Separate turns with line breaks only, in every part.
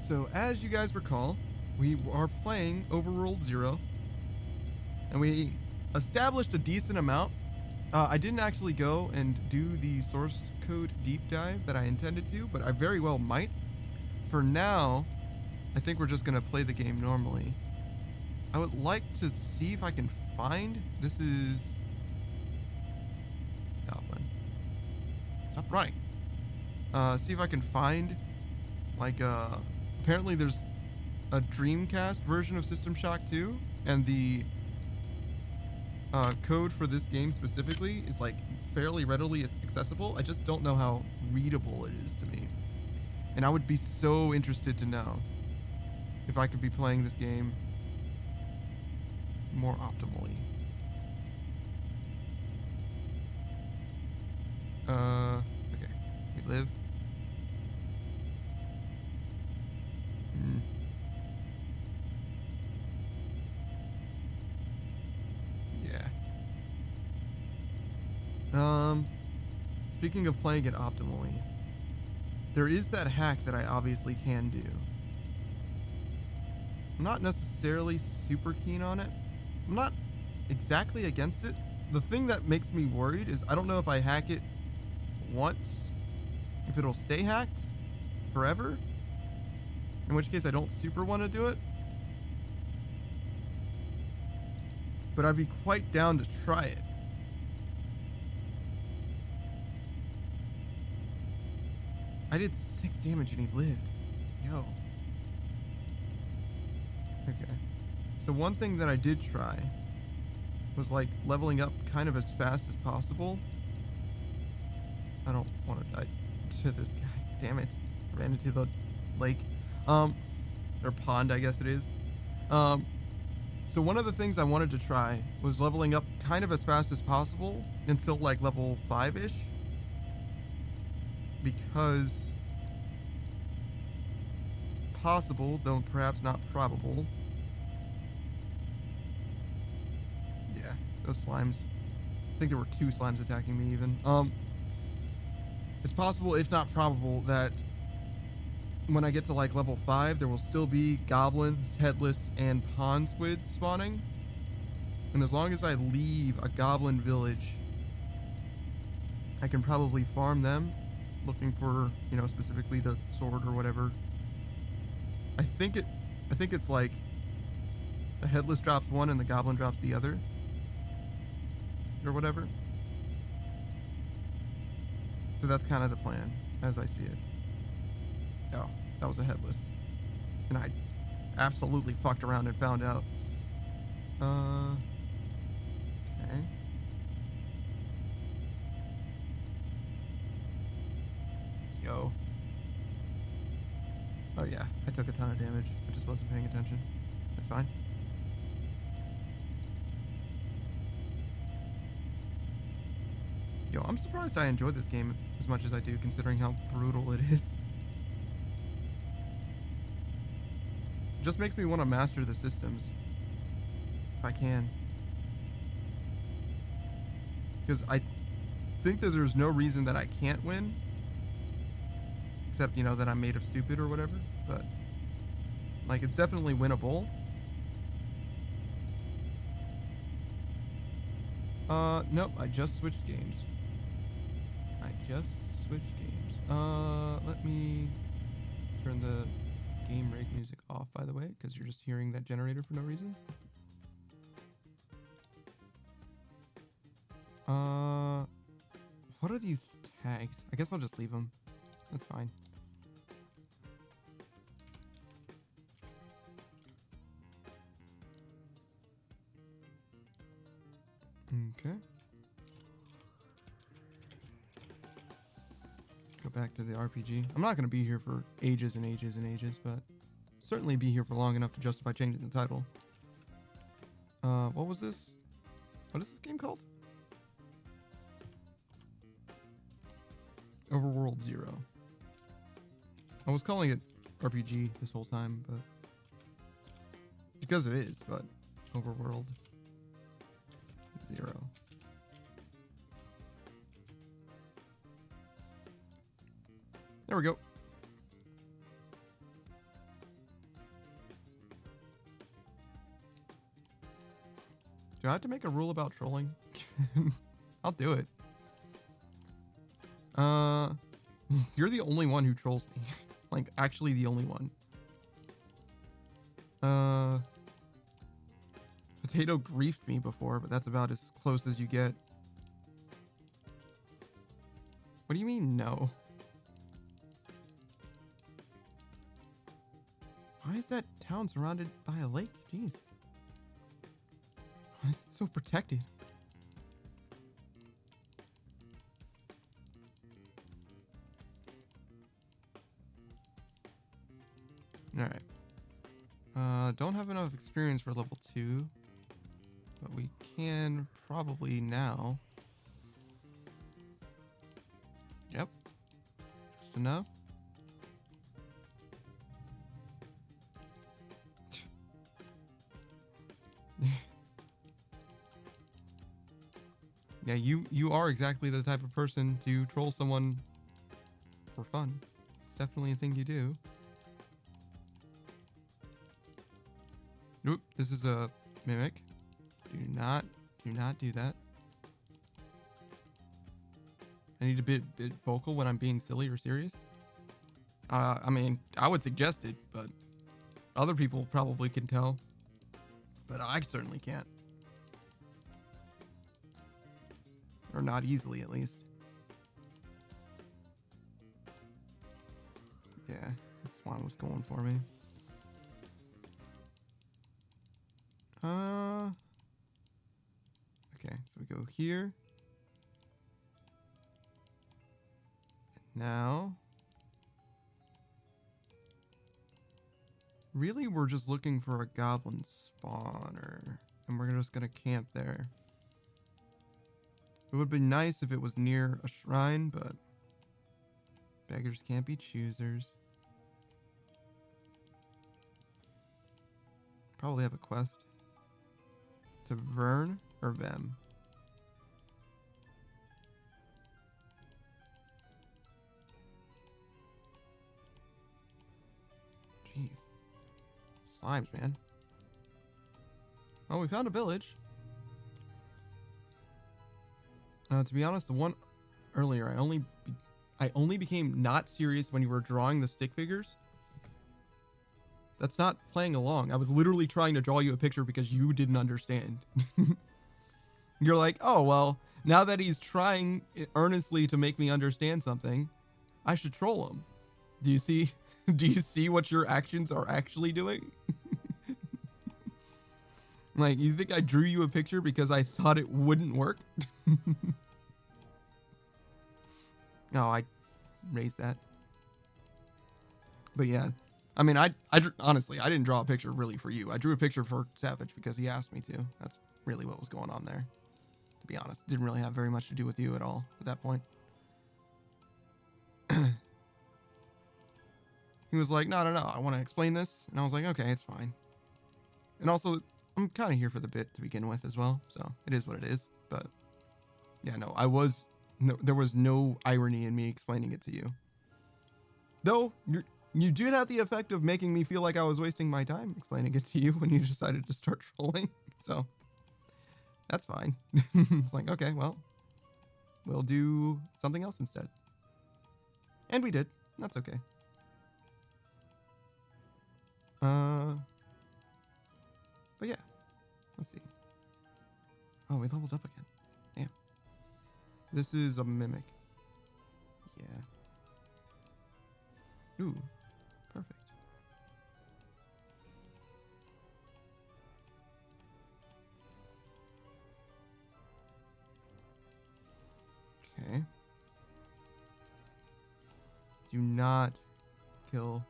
So, as you guys recall, we are playing Overworld Zero, and we established a decent amount. I didn't actually go and do the source code deep dive that I intended to, but I very well might. For now, I think we're just going to play the game normally. I would like to see if I can find. This is. Goblin. Stop running. See if I can find. Like, apparently there's a Dreamcast version of System Shock 2, and the code for this game specifically is like fairly readily accessible. I just don't know how readable it is to me. And I would be so interested to know if I could be playing this game more optimally. Okay. We live. Yeah. Speaking of playing it optimally, there is that hack that I obviously can do. I'm not necessarily super keen on it. I'm not exactly against it. The thing that makes me worried is I don't know if I hack it once, if it'll stay hacked forever, in which case I don't super want to do it. But I'd be quite down to try it. I did 6 damage and he lived. Yo. Okay. So one thing that I did try was like leveling up kind of as fast as possible. I don't want to die to this guy. Damn it. I ran into the lake. Or pond, I guess it is. So one of the things I wanted to try was leveling up kind of as fast as possible until like level 5-ish. Because possible, though perhaps not probable. Yeah, those slimes. I think there were 2 slimes attacking me even. It's possible, if not probable, that when I get to like level 5, there will still be goblins, headless, and pond squid spawning. And as long as I leave a goblin village, I can probably farm them, looking for, specifically the sword or whatever. I think it's like the headless drops one and the goblin drops the other, or whatever. So that's kind of the plan, as I see it. Oh, that was a headless. And I absolutely fucked around and found out. Okay. Yo. Oh yeah, I took a ton of damage. I just wasn't paying attention. That's fine. Yo, I'm surprised I enjoy this game as much as I do, considering how brutal it is. It just makes me want to master the systems. If I can. Because I think that there's no reason that I can't win. Except, that I'm made of stupid or whatever. But, like, it's definitely winnable. Nope, I just switched games. Let me turn the game rate music off, by the way, because you're just hearing that generator for no reason. What are these tags? I guess I'll just leave them. That's fine. Okay. Go back to the RPG. I'm not going to be here for ages and ages and ages, but certainly be here for long enough to justify changing the title. What was this? What is this game called? Overworld Zero. I was calling it RPG this whole time, but because it is, but Overworld Zero. There we go. Do I have to make a rule about trolling? I'll do it. You're the only one who trolls me. Like, actually the only one. Potato griefed me before, but that's about as close as you get. What do you mean, no? Why is that town surrounded by a lake? Jeez. Why is it so protected? Alright. Don't have enough experience for level 2. But we can probably now. Yep. Just enough. Yeah, you are exactly the type of person to troll someone for fun. It's definitely a thing you do. Nope, this is a mimic. Do not do that. I need to be a bit vocal when I'm being silly or serious. I mean, I would suggest it, but other people probably can tell. But I certainly can't. Or not easily, at least. Yeah, this one was going for me. Okay, so we go here. Now, really, we're just looking for a goblin spawner, and we're just gonna camp there. It would be nice if it was near a shrine, but beggars can't be choosers. Probably have a quest. To Vern or Vem? Jeez. Slimes, man. Oh, we found a village. To be honest, the one earlier, I only became not serious when you were drawing the stick figures. That's not playing along. I was literally trying to draw you a picture because you didn't understand. You're like, oh, well, now that he's trying earnestly to make me understand something, I should troll him. Do you see? Do you see what your actions are actually doing? Like, you think I drew you a picture because I thought it wouldn't work? No, I raised that. But yeah, I mean, honestly, I didn't draw a picture really for you. I drew a picture for Savage because he asked me to. That's really what was going on there. To be honest, didn't really have very much to do with you at all at that point. He was like, no, I want to explain this. And I was like, okay, it's fine. And also, I'm kind of here for the bit to begin with as well. So it is what it is. But yeah, no, there was no irony in me explaining it to you. Though, you did have the effect of making me feel like I was wasting my time explaining it to you when you decided to start trolling. So that's fine. It's like, okay, well, we'll do something else instead. And we did. That's okay. But yeah, let's see. Oh, we leveled up again. Damn. This is a mimic. Yeah. Ooh, perfect. Okay. Do not kill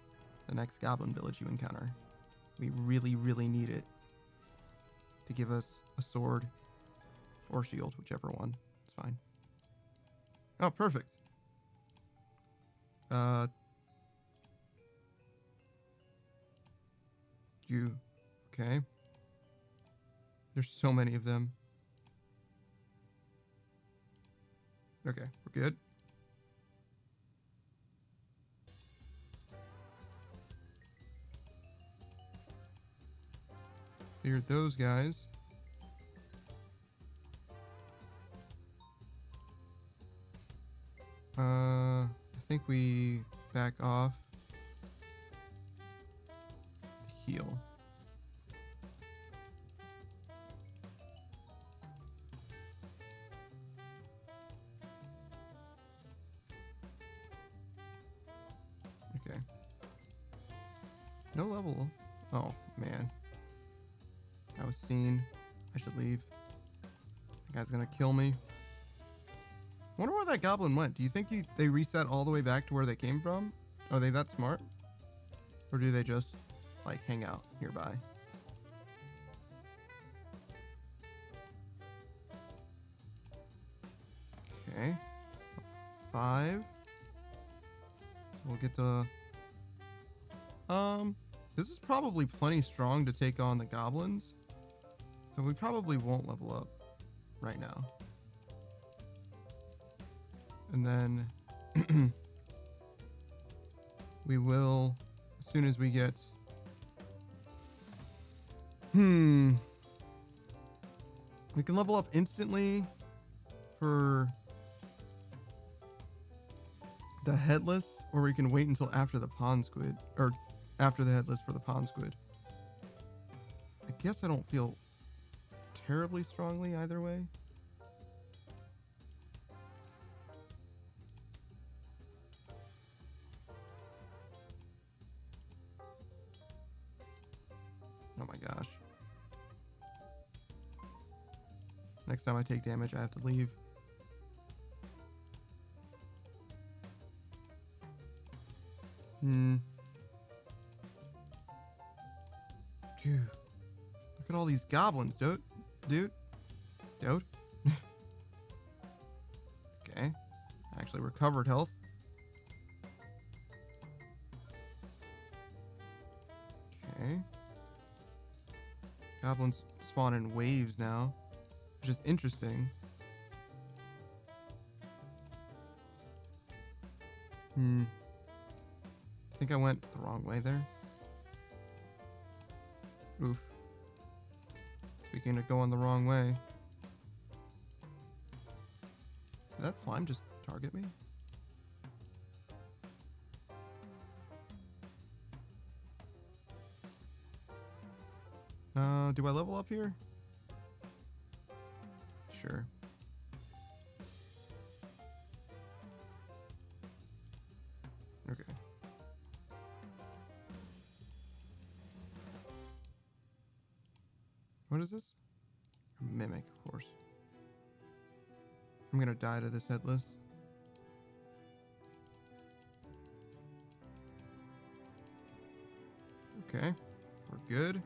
the next goblin village you encounter. We really, really need it to give us a sword or shield, whichever one. It's fine. Oh, perfect. Okay. There's so many of them. Okay, we're good. Cleared those guys. if we back off to heal. Okay. No level. Oh, man. I was seen. I should leave. That guy's gonna kill me. Wonder where that goblin went. Do you think they reset all the way back to where they came from? Are they that smart? Or do they just, like, hang out nearby? Okay. 5. So we'll get to... This is probably plenty strong to take on the goblins. So we probably won't level up right now. And then we will, as soon as we get... We can level up instantly for the headless, or we can wait until after the pond squid, or after the headless for the pond squid. I guess I don't feel terribly strongly either way. Oh my gosh. Next time I take damage, I have to leave. Phew. Look at all these goblins, dude. Dude. Okay. Actually recovered health. Okay. Goblins spawn in waves now, which is interesting. I think I went the wrong way there. Oof. Speaking of going the wrong way. Did that slime just target me? Do I level up here? Sure. Okay. What is this? A mimic, of course. I'm gonna die to this headless. Okay. We're good.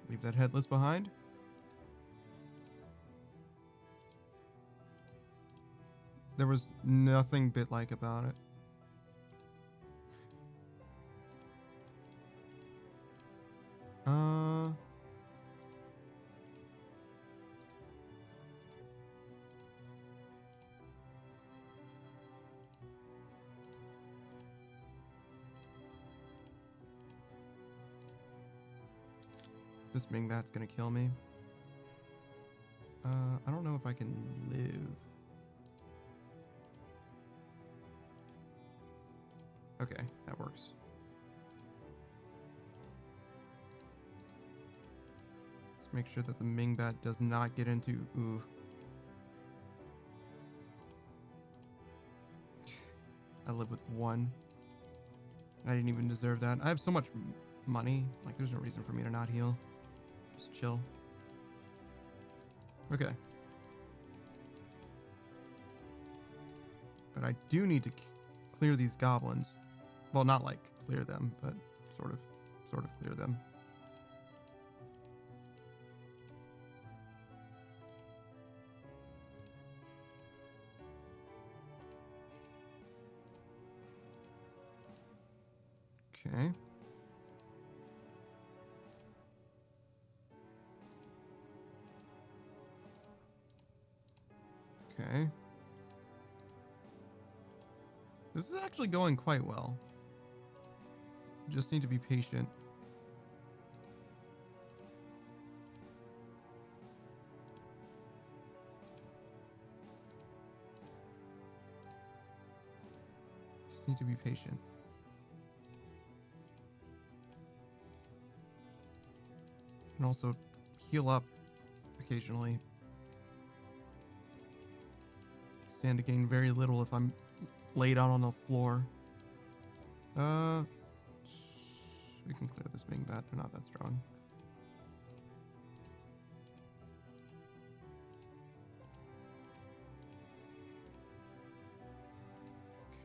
Leave that headless behind. There was nothing bit-like about it. This Mingbat's gonna kill me. I don't know if I can live. Okay, that works. Let's make sure that the Mingbat does not get into... Ooh. I live with 1. I didn't even deserve that. I have so much money. Like, there's no reason for me to not heal. Just chill. Okay. But I do need to clear these goblins. Well, not like clear them, but sort of clear them. Okay. Okay. This is actually going quite well. Just need to be patient. need to be patient. And also heal up occasionally. Stand to gain very little if I'm laid out on the floor. We can clear this Ming bat. They're not that strong.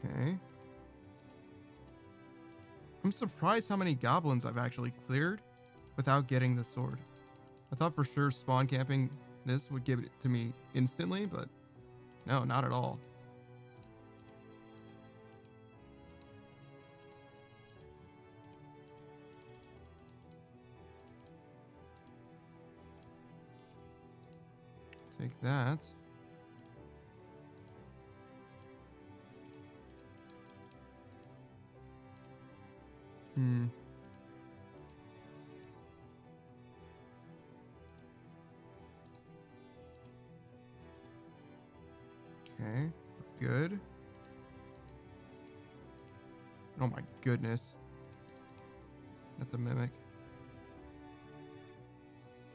Okay. I'm surprised how many goblins I've actually cleared without getting the sword. I thought for sure spawn camping this would give it to me instantly, but no, not at all. Take that. Okay, good. Oh my goodness. That's a mimic.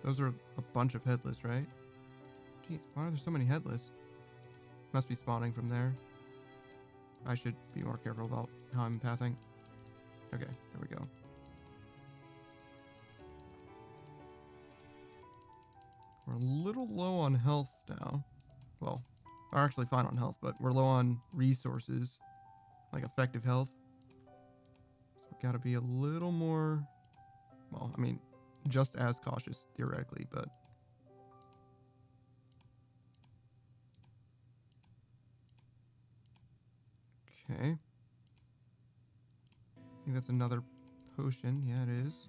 Those are a bunch of headless, right? Jeez, why are there so many headless? Must be spawning from there. I should be more careful about how I'm pathing. Okay, there we go. We're a little low on health now. Well, we're actually fine on health, but we're low on resources, like effective health. So we gotta be a little more, well, I mean, just as cautious theoretically, but okay. I think that's another potion. Yeah, it is.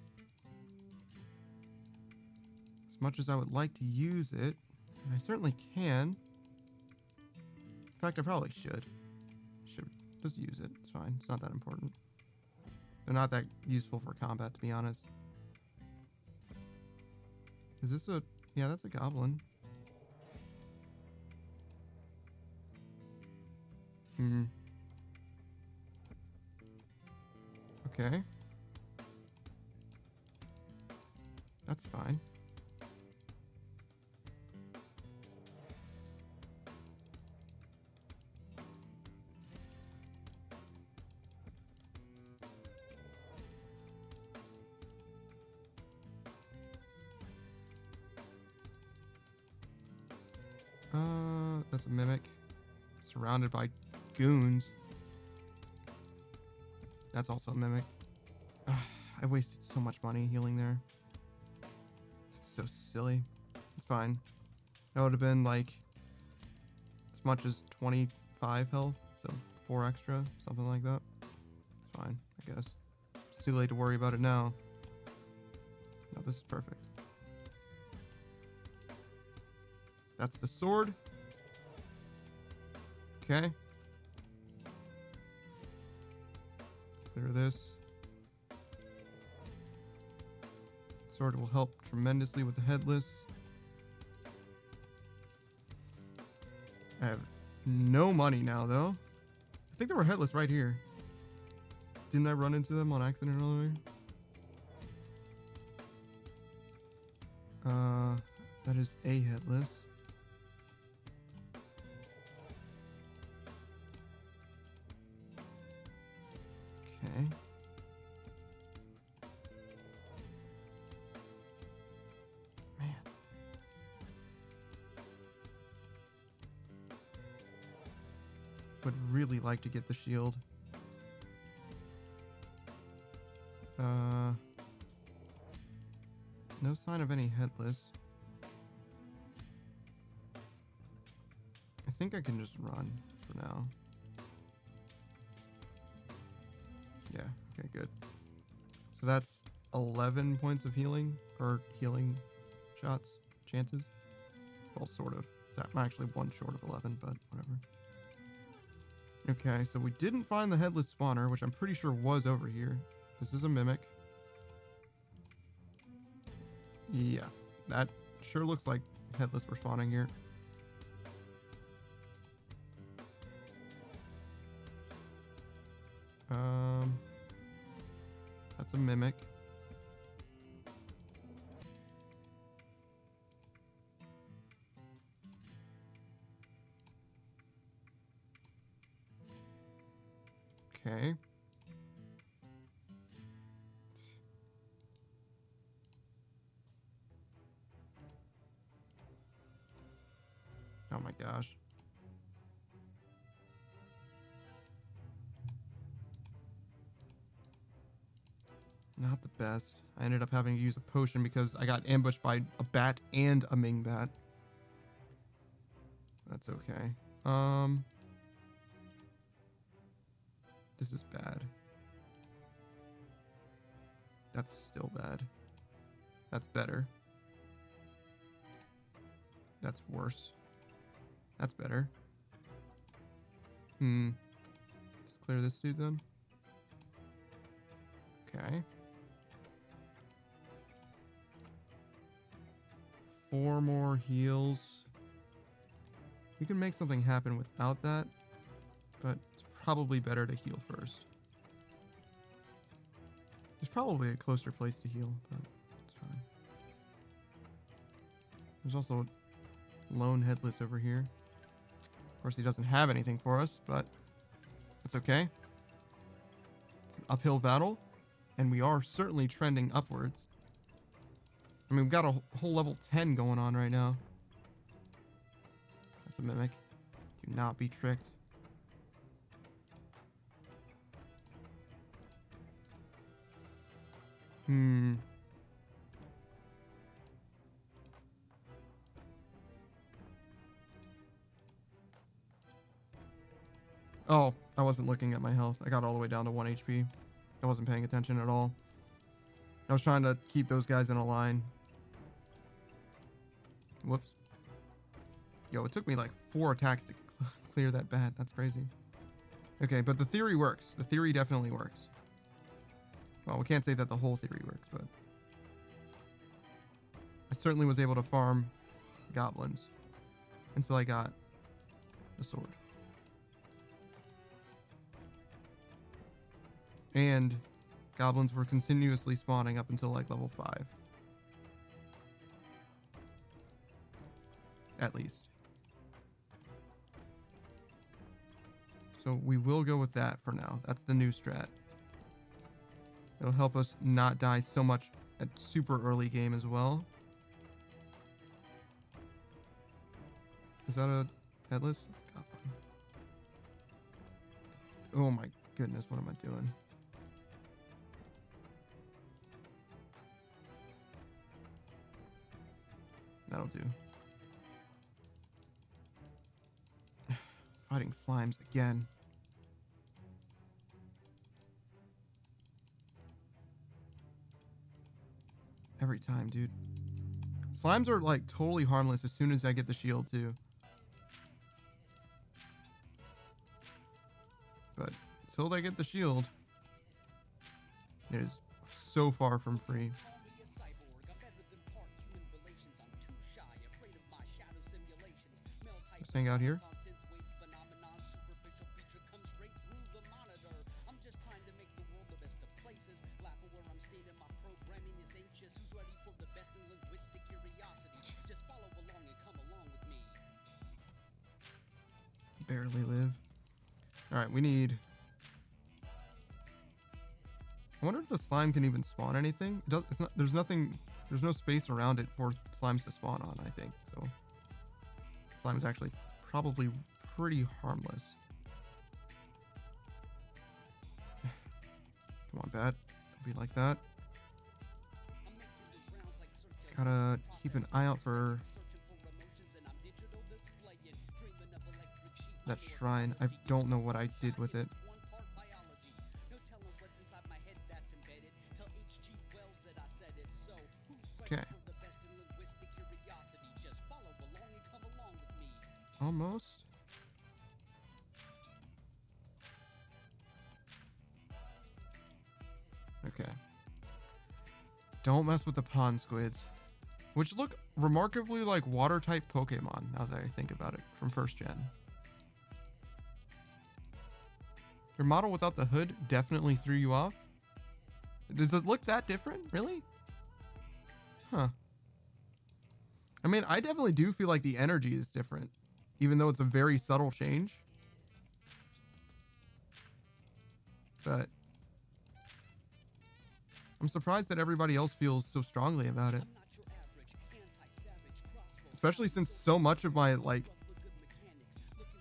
As much as I would like to use it, and I certainly can. In fact, I probably should. Should just use it. It's fine. It's not that important. They're not that useful for combat, to be honest. Is this a... Yeah, that's a goblin. Okay. That's fine. That's a mimic. Surrounded by goons. That's also a mimic. I wasted so much money healing there. That's so silly. It's fine. That would have been like as much as 25 health, so 4 extra, something like that. It's fine, I guess. It's too late to worry about it now. No, this is perfect. That's the sword. Okay. Clear this. Sword will help tremendously with the headless. I have no money now, though. I think there were headless right here. Didn't I run into them on accident earlier? That is a headless. Okay. Man. Would really like to get the shield. No sign of any headless. I think I can just run for now. Yeah, okay, good. So that's 11 points of healing, or healing shots, chances. Well, sort of. I'm actually one short of 11, but whatever. Okay, so we didn't find the headless spawner, which I'm pretty sure was over here. This is a mimic. Yeah, that sure looks like headless were spawning here. That's a mimic. Okay. Oh my gosh. Not the best. I ended up having to use a potion because I got ambushed by a bat and a Ming bat. That's okay. This is bad. That's still bad. That's better. That's worse. That's better. Just clear this dude then. Okay. 4 more heals. We can make something happen without that, but it's probably better to heal first. There's probably a closer place to heal, but it's fine. There's also Lone Headless over here. Of course, he doesn't have anything for us, but that's okay. It's an uphill battle, and we are certainly trending upwards. I mean, we've got a whole level 10 going on right now. That's a mimic. Do not be tricked. Oh, I wasn't looking at my health. I got all the way down to 1 HP. I wasn't paying attention at all. I was trying to keep those guys in a line. Whoops. Yo, it took me like 4 attacks to clear that bat. That's crazy. Okay, but the theory works. The theory definitely works. Well, we can't say that the whole theory works, but I certainly was able to farm goblins until I got the sword. And goblins were continuously spawning up until like level 5. At least. So we will go with that for now. That's the new strat. It'll help us not die so much at super early game as well. Is that a headless? It's a goblin. Oh my goodness, what am I doing? That'll do. Fighting slimes again. Every time, dude. Slimes are like totally harmless as soon as I get the shield too. But until they get the shield, it is so far from free. Just hang out here. Barely live. All right, we need. I wonder if the slime can even spawn anything. It does. It's not. There's nothing. There's no space around it for slimes to spawn on. I think so. Slime is actually probably pretty harmless. Come on, bat. Don't be like that. Gotta keep an eye out for that shrine. I don't know what I did with it. Okay. Almost. Okay. Don't mess with the pond squids, which look remarkably like water type Pokemon now that I think about it from 1st gen. Your model without the hood definitely threw you off. Does it look that different? Really? Huh. I mean, I definitely do feel like the energy is different, even though it's a very subtle change. But I'm surprised that everybody else feels so strongly about it. Especially since so much of my, like,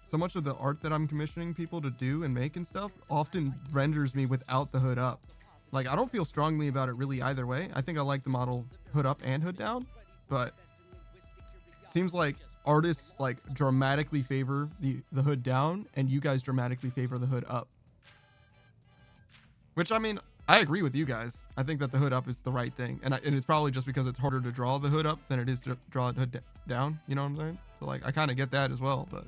so much of the art that I'm commissioning people to do and make and stuff often renders me without the hood up. Like, I don't feel strongly about it really either way. I think I like the model hood up and hood down, but it seems like artists like dramatically favor the hood down and you guys dramatically favor the hood up. Which, I mean, I agree with you guys. I think that the hood up is the right thing. And it's probably just because it's harder to draw the hood up than it is to draw the hood down. You know what I'm saying? So, like, I kind of get that as well, but...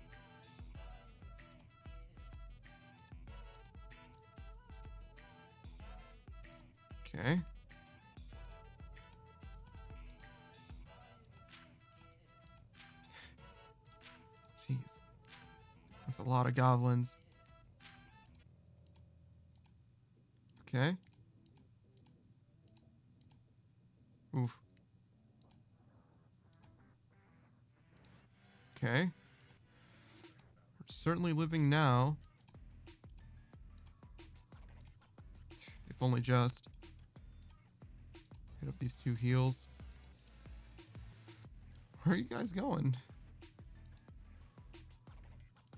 Okay. Jeez. That's a lot of goblins. Okay. Oof. Okay. We're certainly living now. If only just. Hit up these two heals. Where are you guys going?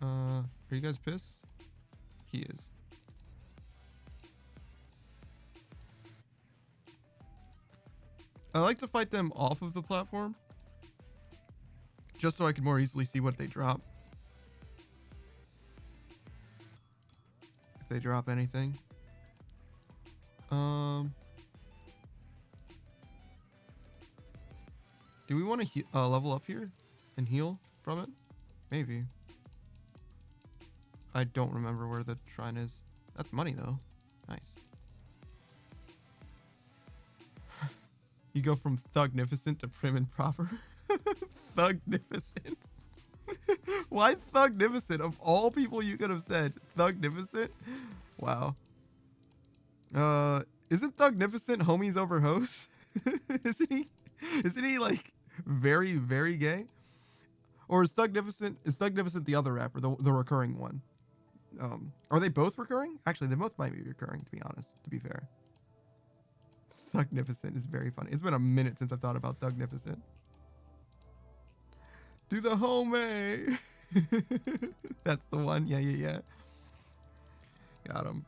Are you guys pissed? He is. I like to fight them off of the platform, just so I can more easily see what they drop. If they drop anything. Do we want to level up here and heal from it? Maybe. I don't remember where the shrine is. That's money though. Nice. You go from thugnificent to prim and proper. Thugnificent. Why thugnificent? Of all people you could have said, thugnificent? Wow. Isn't thugnificent homies over hoes? Isn't he like very, very gay? Or is thugnificent the other rapper, the recurring one? Are they both recurring? Actually, they both might be recurring, to be honest, to be fair. Thugnificent is very funny. It's been a minute since I've thought about Thugnificent. Do the homie. That's the one. Yeah. Got him.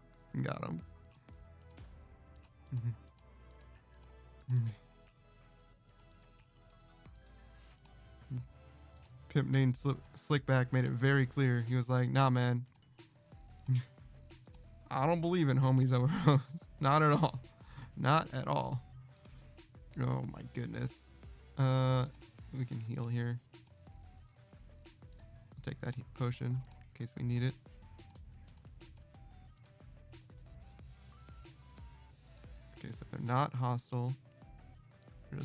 Pimp named Slickback made it very clear. He was like, nah, man. I don't believe in homies over hoes. Not at all. Not at all. Oh my goodness. We can heal here. I'll take that potion in case we need it. Okay, so if they're not hostile, they're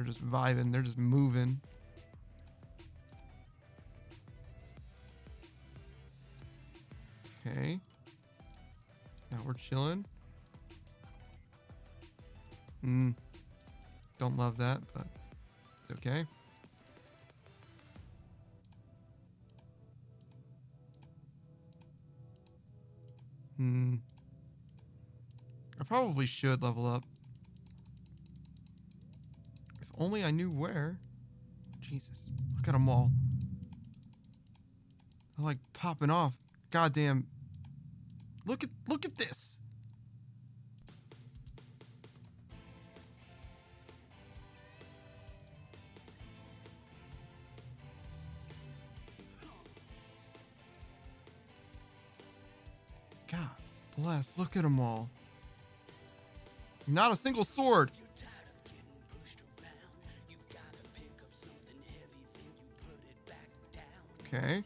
just vibing, they're just moving. Okay. Now we're chilling. Don't love that, but it's okay. I probably should level up. If only I knew where. Jesus, look at them all. They're like popping off. Goddamn. Look at this. God bless. Look at them all. Not a single sword. Okay.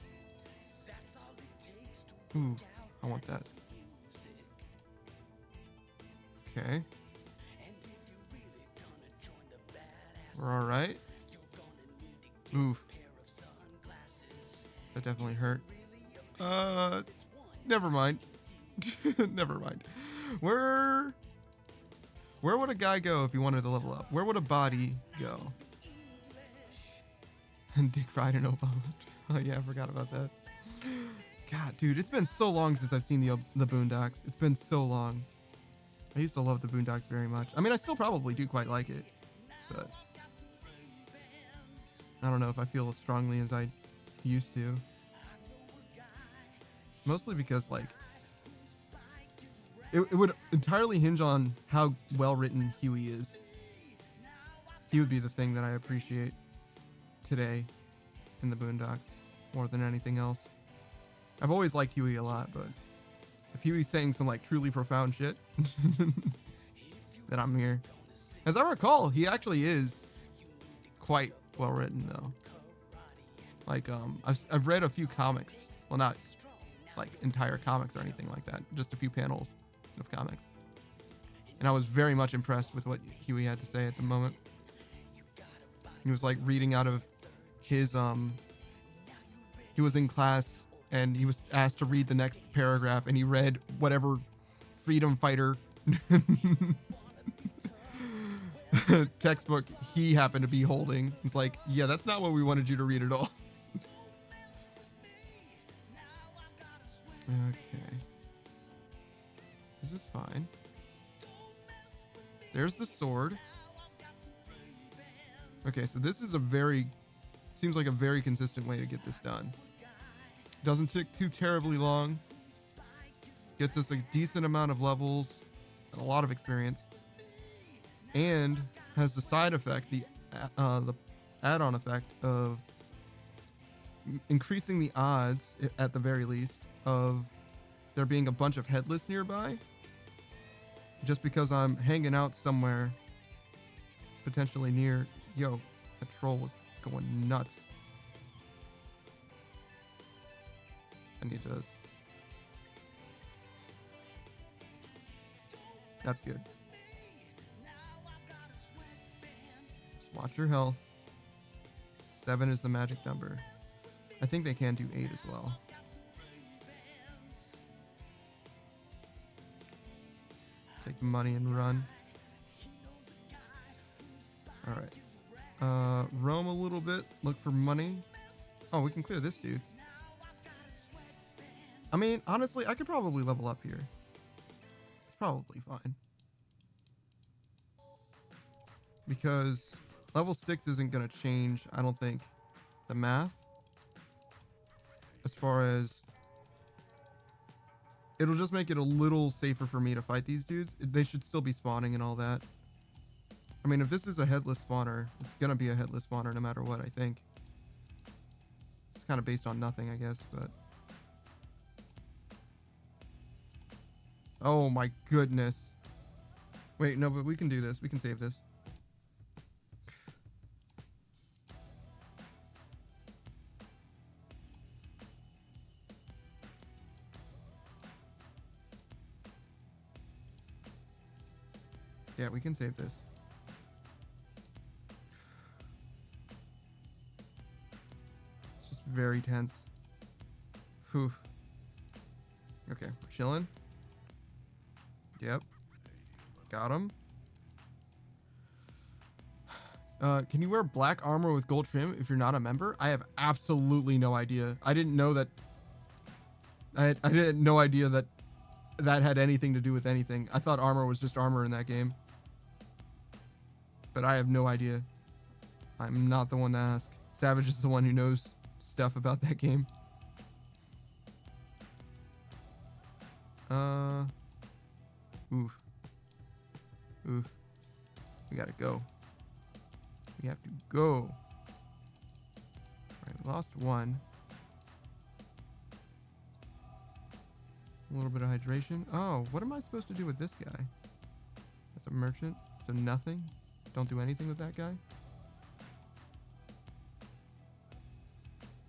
Ooh, I want that. Okay. We're all right. Oof. That definitely hurt. Never mind. Never mind. Where would a guy go if he wanted to level up? Where would a body go? And Dick Ride and Obama. Oh yeah, I forgot about that. God, dude, it's been so long since I've seen the Boondocks. It's been so long. I used to love the Boondocks very much. I mean, I still probably do quite like it, but I don't know if I feel as strongly as I used to. Mostly because, like, it would entirely hinge on how well written Huey is. He would be the thing that I appreciate today in the Boondocks more than anything else. I've always liked Huey a lot, but if Huey's saying some like truly profound shit, then I'm here. As I recall, he actually is quite well written though. Like I've read a few comics. Well, not like entire comics or anything like that. Just a few panels of comics. And I was very much impressed with what Huey had to say at the moment. He was like reading out of his he was in class and he was asked to read the next paragraph and he read whatever freedom fighter textbook he happened to be holding. It's like, yeah, that's not what we wanted you to read at all. Okay. This is fine. There's the sword. Okay, so this is seems like a very consistent way to get this done. Doesn't take too terribly long. Gets us a decent amount of levels and a lot of experience. And has the side effect, the add-on effect of increasing the odds, at the very least, of there being a bunch of headless nearby. Just because I'm hanging out somewhere potentially near... Yo, that troll was going nuts. I need to... That's good. Just watch your health. 7 is the magic number. I think they can do 8 as well. Take the money and run. Alright. Roam a little bit. Look for money. Oh, we can clear this dude. I mean, honestly, I could probably level up here. It's probably fine. Because level 6 isn't going to change, I don't think, the math. As far as... It'll just make it a little safer for me to fight these dudes. They should still be spawning and all that. I mean, if this is a headless spawner, it's going to be a headless spawner no matter what, I think. It's kind of based on nothing, I guess, but... Oh my goodness. Wait, no, but we can do this. We can save this. Yeah, we can save this. It's just very tense. Whew. Okay, we're chilling. Yep. Got him. Can you wear black armor with gold trim if you're not a member? I have absolutely no idea. I didn't know that. I had no idea that that had anything to do with anything. I thought armor was just armor in that game. But I have no idea. I'm not the one to ask. Savage is the one who knows stuff about that game. Oof. Oof. We gotta go. We have to go. Alright, we lost one. A little bit of hydration. Oh, what am I supposed to do with this guy? That's a merchant. So nothing? Don't do anything with that guy?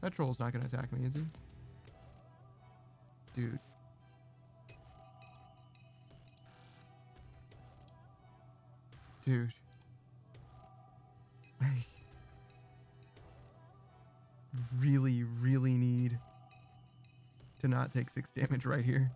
That troll's not gonna attack me, is he? Dude. Dude. I really, really need to not not take 6 damage right here.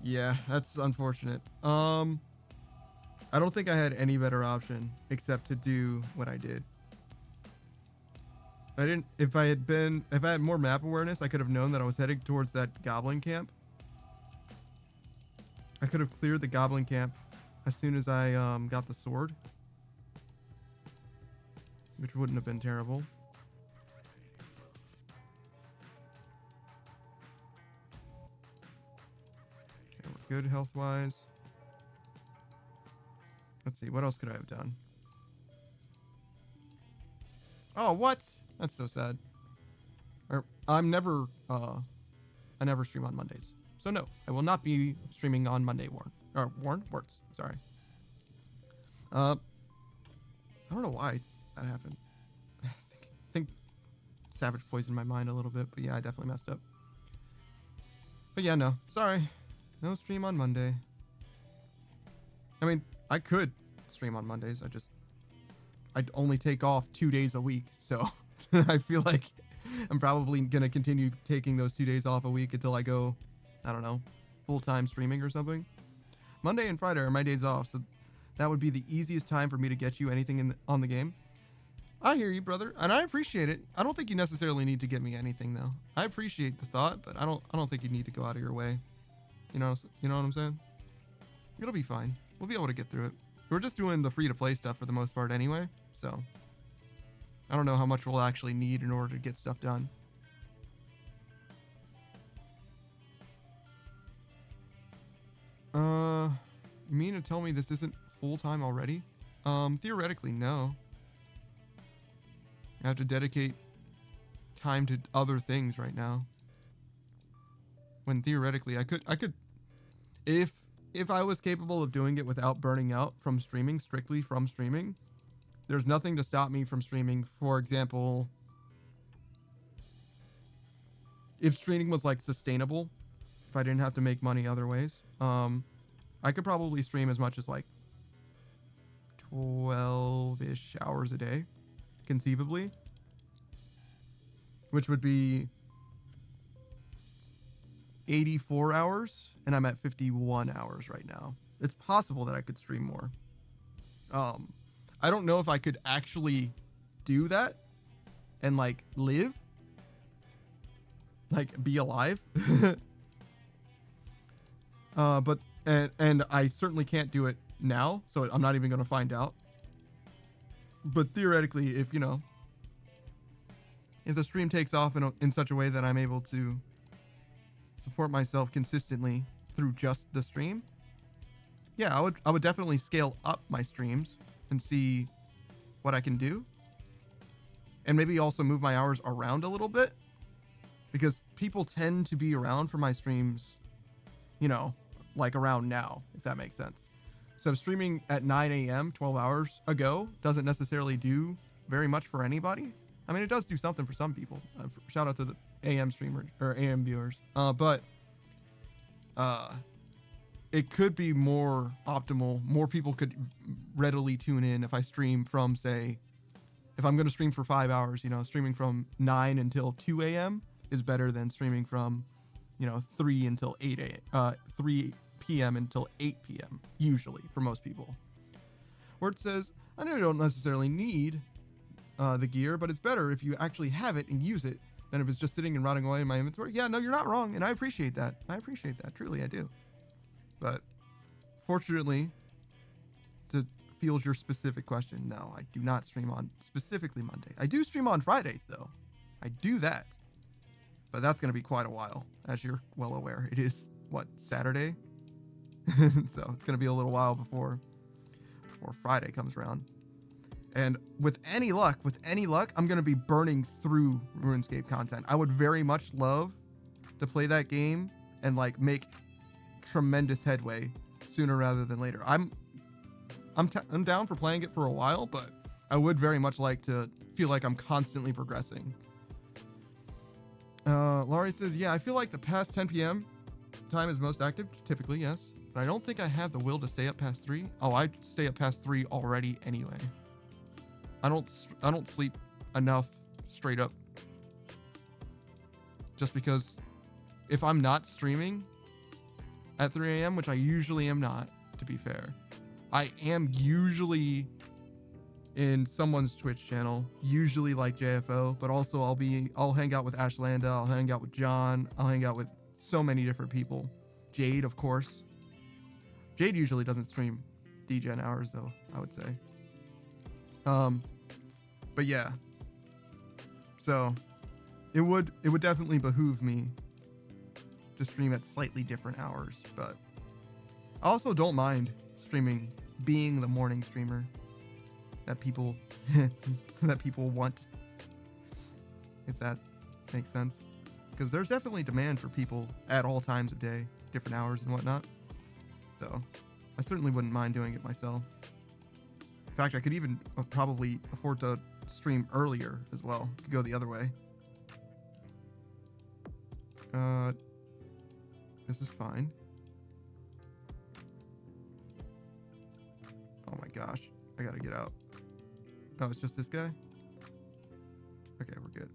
Yeah, that's unfortunate. I don't think I had any better option except to do what I did. If I had more map awareness, I could have known that I was heading towards that goblin camp. I could have cleared the goblin camp as soon as I got the sword, which wouldn't have been terrible. Okay, we're good health-wise. Let's see, what else could I have done? Oh, what? That's so sad. I never stream on Mondays. So no, I will not be streaming on Monday, Words, sorry. I don't know why that happened. I think Savage poisoned my mind a little bit, but yeah, I definitely messed up. But yeah, no, sorry. No stream on Monday. I mean, I could stream on Mondays. I'd only take off 2 days a week. So I feel like I'm probably going to continue taking those 2 days off a week until I go, I don't know, full-time streaming or something. Monday and Friday are my days off, so that would be the easiest time for me to get you anything on the game. I hear you, brother, and I appreciate it. I don't think you necessarily need to get me anything, though. I appreciate the thought, but I don't think you need to go out of your way. You know what I'm saying? It'll be fine. We'll be able to get through it. We're just doing the free-to-play stuff for the most part anyway, so I don't know how much we'll actually need in order to get stuff done. You mean to tell me this isn't full-time already? Theoretically, no. I have to dedicate time to other things right now. When theoretically, I could, if I was capable of doing it without burning out from streaming, strictly from streaming, there's nothing to stop me from streaming. For example, if streaming was like sustainable, if I didn't have to make money other ways, I could probably stream as much as like 12-ish hours a day, conceivably, which would be 84 hours, and I'm at 51 hours right now. It's possible that I could stream more. I don't know if I could actually do that and like live, like be alive. But I certainly can't do it now, so I'm not even going to find out. But theoretically, if the stream takes off in such a way that I'm able to support myself consistently through just the stream, yeah, I would definitely scale up my streams and see what I can do, and maybe also move my hours around a little bit, because people tend to be around for my streams, like around now, if that makes sense. So streaming at 9 a.m. 12 hours ago doesn't necessarily do very much for anybody. I mean, it does do something for some people. Shout out to the AM streamers or AM viewers. But it could be more optimal. More people could readily tune in if I stream from, say, if I'm going to stream for 5 hours, streaming from 9 until 2 a.m. is better than streaming from, 3 until 8 a.m. 3 p.m. until 8 p.m. usually for most people. Where it says, I know you don't necessarily need the gear, but it's better if you actually have it and use it than if it's just sitting and rotting away in my inventory. Yeah, no, you're not wrong, and I appreciate that. Truly, I do. But fortunately, to field your specific question, no, I do not stream on specifically Monday. I do stream on Fridays, though. I do that. But that's going to be quite a while, as you're well aware. It is, Saturday? So it's going to be a little while before Friday comes around. And with any luck, I'm going to be burning through RuneScape content. I would very much love to play that game and make tremendous headway sooner rather than later. I'm down for playing it for a while, but I would very much like to feel like I'm constantly progressing. Laurie says, yeah, I feel like the past 10 p.m. time is most active, typically, yes. But I don't think I have the will to stay up past 3. Oh, I stay up past 3 already anyway. I don't sleep enough straight up. Just because if I'm not streaming at 3 a.m., which I usually am not, to be fair, I am usually in someone's Twitch channel, usually like JFO, but also I'll hang out with Ashlanda, I'll hang out with John, I'll hang out with so many different people. Jade, of course. Jade usually doesn't stream DGen hours though, I would say. But yeah. So it would definitely behoove me to stream at slightly different hours, but I also don't mind streaming, being the morning streamer that people that people want, if that makes sense, because there's definitely demand for people at all times of day, different hours and whatnot. So I certainly wouldn't mind doing it myself. In fact, I could even probably afford to stream earlier as well. Could go the other way. This is fine. Oh my gosh, I gotta get out. Oh, it's just this guy? Okay, we're good.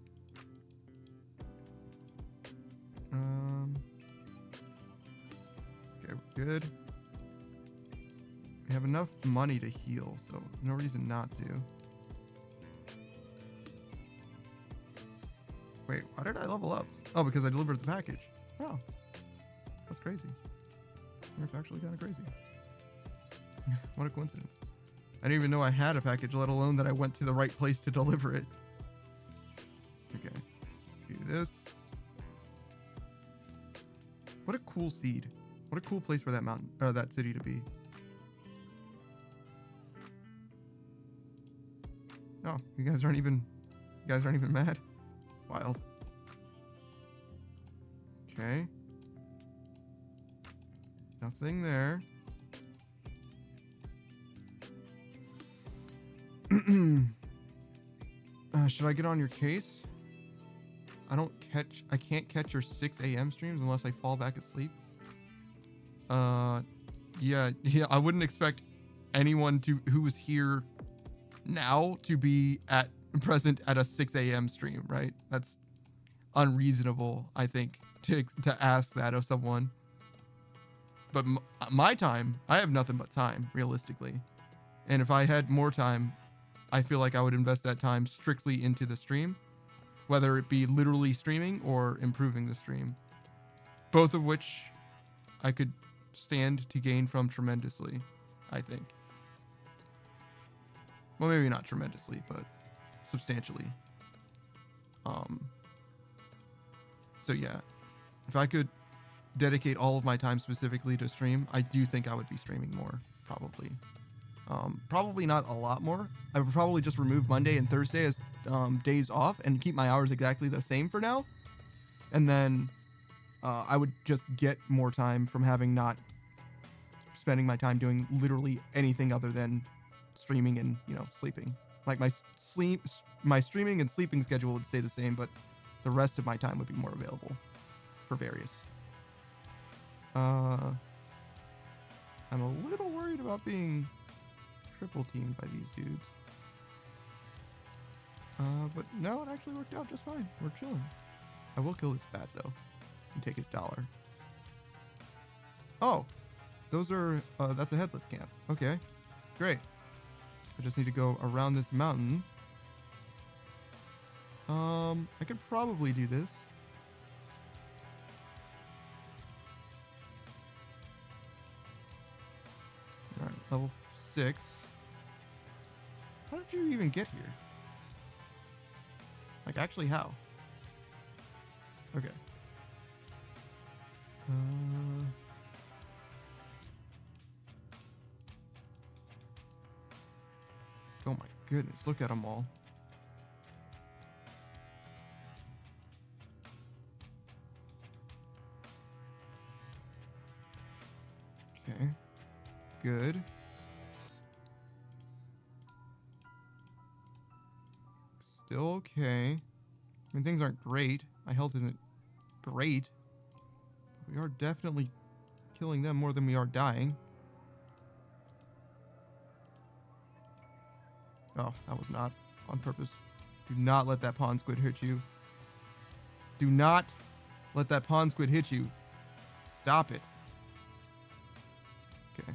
Okay, we're good. We have enough money to heal, so no reason not to. Wait, why did I level up? Oh, because I delivered the package. Oh, that's crazy. That's actually kind of crazy. What a coincidence. I didn't even know I had a package, let alone that I went to the right place to deliver it. Okay, do this. What a cool seed. What a cool place for that mountain, or that city to be. No, you guys aren't even mad. Wild. Okay. Nothing there. Should I get on your case? I can't catch your 6 a.m. streams unless I fall back asleep. Yeah, I wouldn't expect anyone who was here now to be present at a 6 a.m. stream, right? That's unreasonable, I think, to ask that of someone. But my time, I have nothing but time, realistically. And if I had more time, I feel like I would invest that time strictly into the stream, whether it be literally streaming or improving the stream, both of which I could stand to gain from tremendously, I think. Well, maybe not tremendously, but substantially. So yeah, if I could dedicate all of my time specifically to stream, I do think I would be streaming more, probably. Probably not a lot more. I would probably just remove Monday and Thursday as days off and keep my hours exactly the same for now. And then I would just get more time from having not spending my time doing literally anything other than streaming and, sleeping. Like my streaming and sleeping schedule would stay the same, but the rest of my time would be more available for various. I'm a little worried about being triple teamed by these dudes. But no, it actually worked out just fine. We're chilling. I will kill this bat though and take his dollar. Oh, those are, that's a headless camp. Okay, great. I just need to go around this mountain. I could probably do this. All right, level 6. How did you even get here? Like, actually, how? Okay. Oh my goodness, look at them all. Okay, good. Still okay. I mean, things aren't great. My health isn't great. We are definitely killing them more than we are dying. Oh, that was not on purpose. Do not let that pond squid hit you. Do not let that pond squid hit you. Stop it. Okay.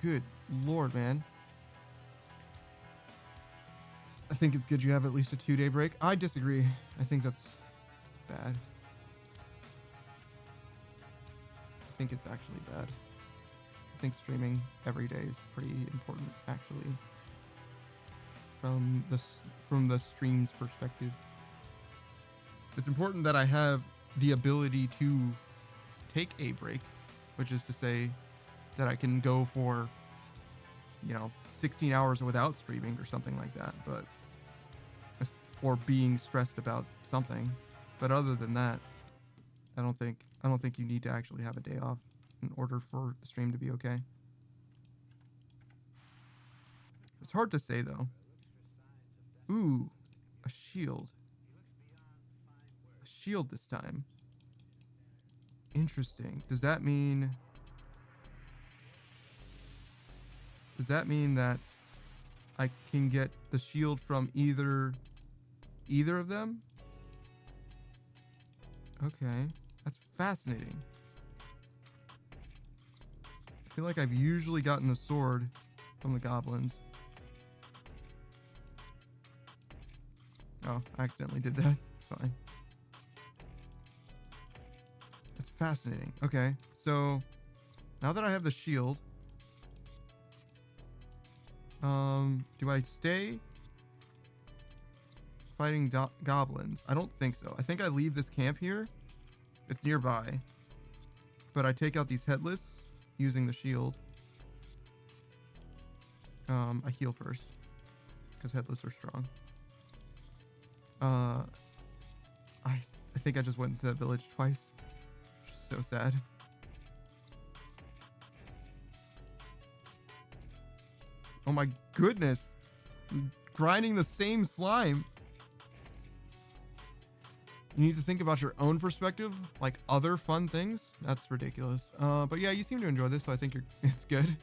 Good Lord, man. I think it's good you have at least a 2-day break. I disagree. I think that's bad. I think it's actually bad. I think streaming every day is pretty important, actually, from the stream's perspective. It's important that I have the ability to take a break, which is to say that I can go for, 16 hours without streaming or something like that, but or being stressed about something. But other than that, I don't think you need to actually have a day off in order for the stream to be okay. It's hard to say though. Ooh, a shield. A shield this time. Interesting. Does that mean that I can get the shield from either of them? Okay, that's fascinating. I feel like I've usually gotten the sword from the goblins. Oh, I accidentally did that. It's fine. That's fascinating. Okay, so now that I have the shield, do I stay fighting goblins? I don't think so. I think I leave this camp here. It's nearby, but I take out these headless using the shield. I heal first because headless are strong. I think I just went into that village twice. Which is so sad. Oh my goodness. I'm grinding the same slime. You need to think about your own perspective, like other fun things. That's ridiculous. But yeah, you seem to enjoy this, so I think it's good.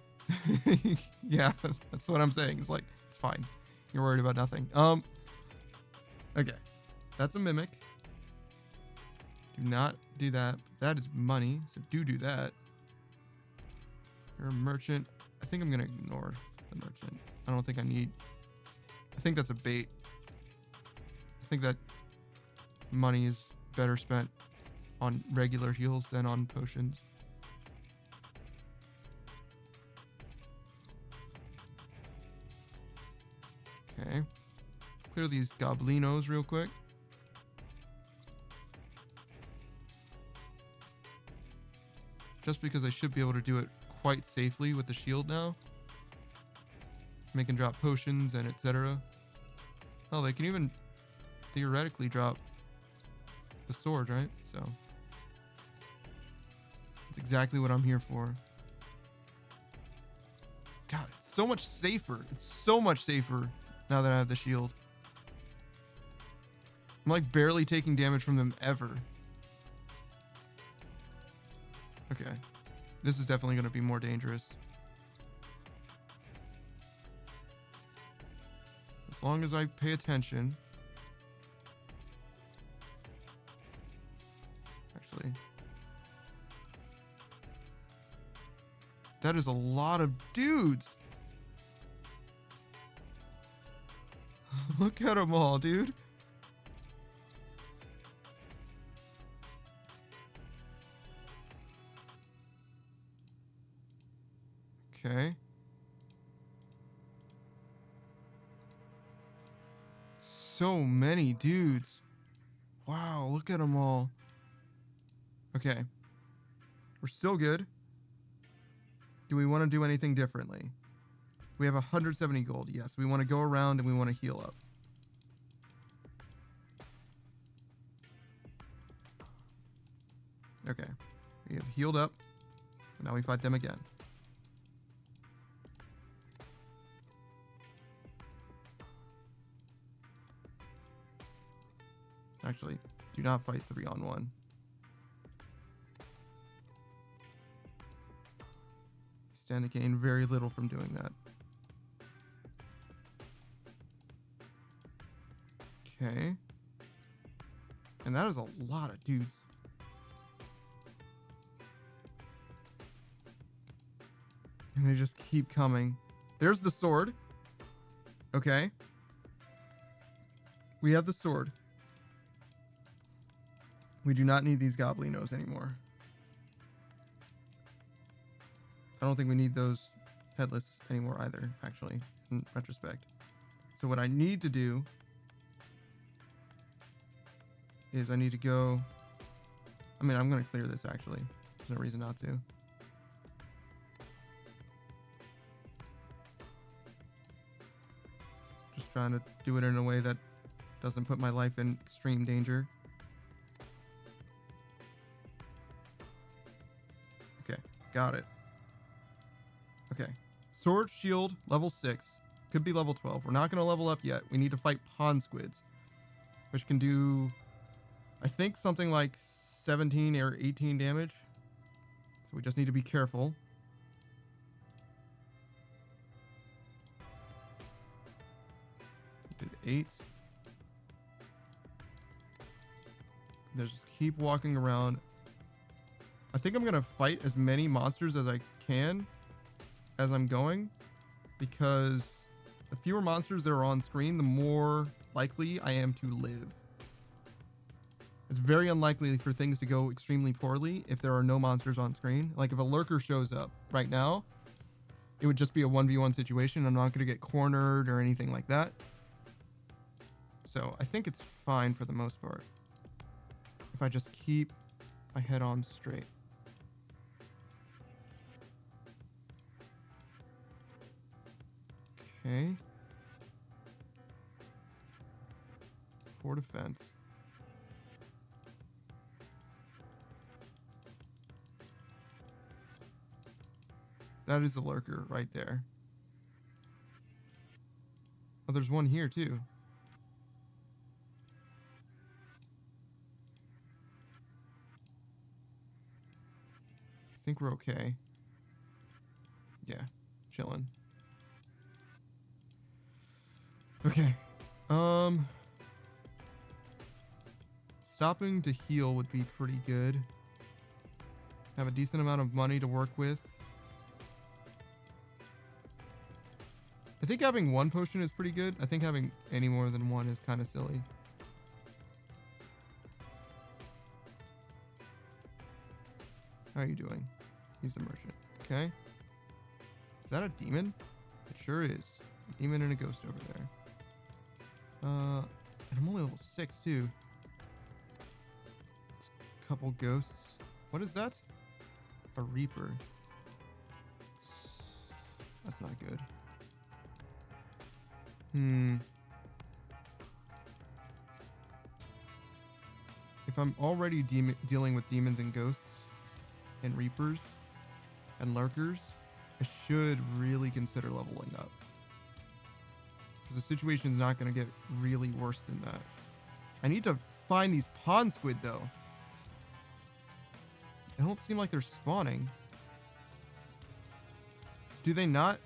Yeah, that's what I'm saying. It's like, it's fine. You're worried about nothing. Okay. That's a mimic. Do not do that. That is money, so do that. You're a merchant. I think I'm gonna ignore the merchant. I don't think I need... I think that's a bait. I think that money is better spent on regular heals than on potions. Okay. Let's clear these goblinos real quick. Just because I should be able to do it quite safely with the shield now. Make them drop potions and etc. Oh, they can even theoretically drop the sword, right? So that's exactly what I'm here for. God, it's so much safer. It's so much safer now that I have the shield. I'm like barely taking damage from them ever. Okay. This is definitely going to be more dangerous. As long as I pay attention. Actually. That is a lot of dudes. Look at them all, dude. Okay. So many dudes. Wow, look at them all. Okay. We're still good. Do we want to do anything differently? We have 170 gold. Yes, we want to go around and we want to heal up. Okay. We have healed up. And now we fight them again. Actually, do not fight 3-on-1. Stand to gain very little from doing that. Okay. And that is a lot of dudes. And they just keep coming. There's the sword. Okay. We have the sword. We do not need these goblinos anymore. I don't think we need those headless anymore either, actually, in retrospect. So what I need to do is I need to go... I mean, I'm going to clear this, actually. There's no reason not to. Just trying to do it in a way that doesn't put my life in extreme danger. Okay, got it. Okay. Sword, shield, level 6. Could be level 12. We're not going to level up yet. We need to fight pond squids, which can do, I think, something like 17 or 18 damage. So we just need to be careful. Did 8. They just keep walking around. I think I'm going to fight as many monsters as I can as I'm going, because the fewer monsters that are on screen, the more likely I am to live. It's very unlikely for things to go extremely poorly if there are no monsters on screen. Like if a lurker shows up right now, it would just be a 1v1 situation. I'm not going to get cornered or anything like that. So I think it's fine for the most part if I just keep my head on straight. Okay. 4 defense. That is a lurker right there. Oh, there's one here too. I think we're okay. Yeah, chilling. Okay. Stopping to heal would be pretty good. Have a decent amount of money to work with. I think having 1 potion is pretty good. I think having any more than 1 is kind of silly. How are you doing? He's a merchant. Okay. Is that a demon? It sure is. A demon and a ghost over there. And I'm only level 6 too. It's a couple ghosts. What is that? A reaper. That's not good. If I'm already dealing with demons and ghosts and reapers and lurkers, I should really consider leveling up. Because the situation's not going to get really worse than that. I need to find these pond squid, though. They don't seem like they're spawning. Do they not?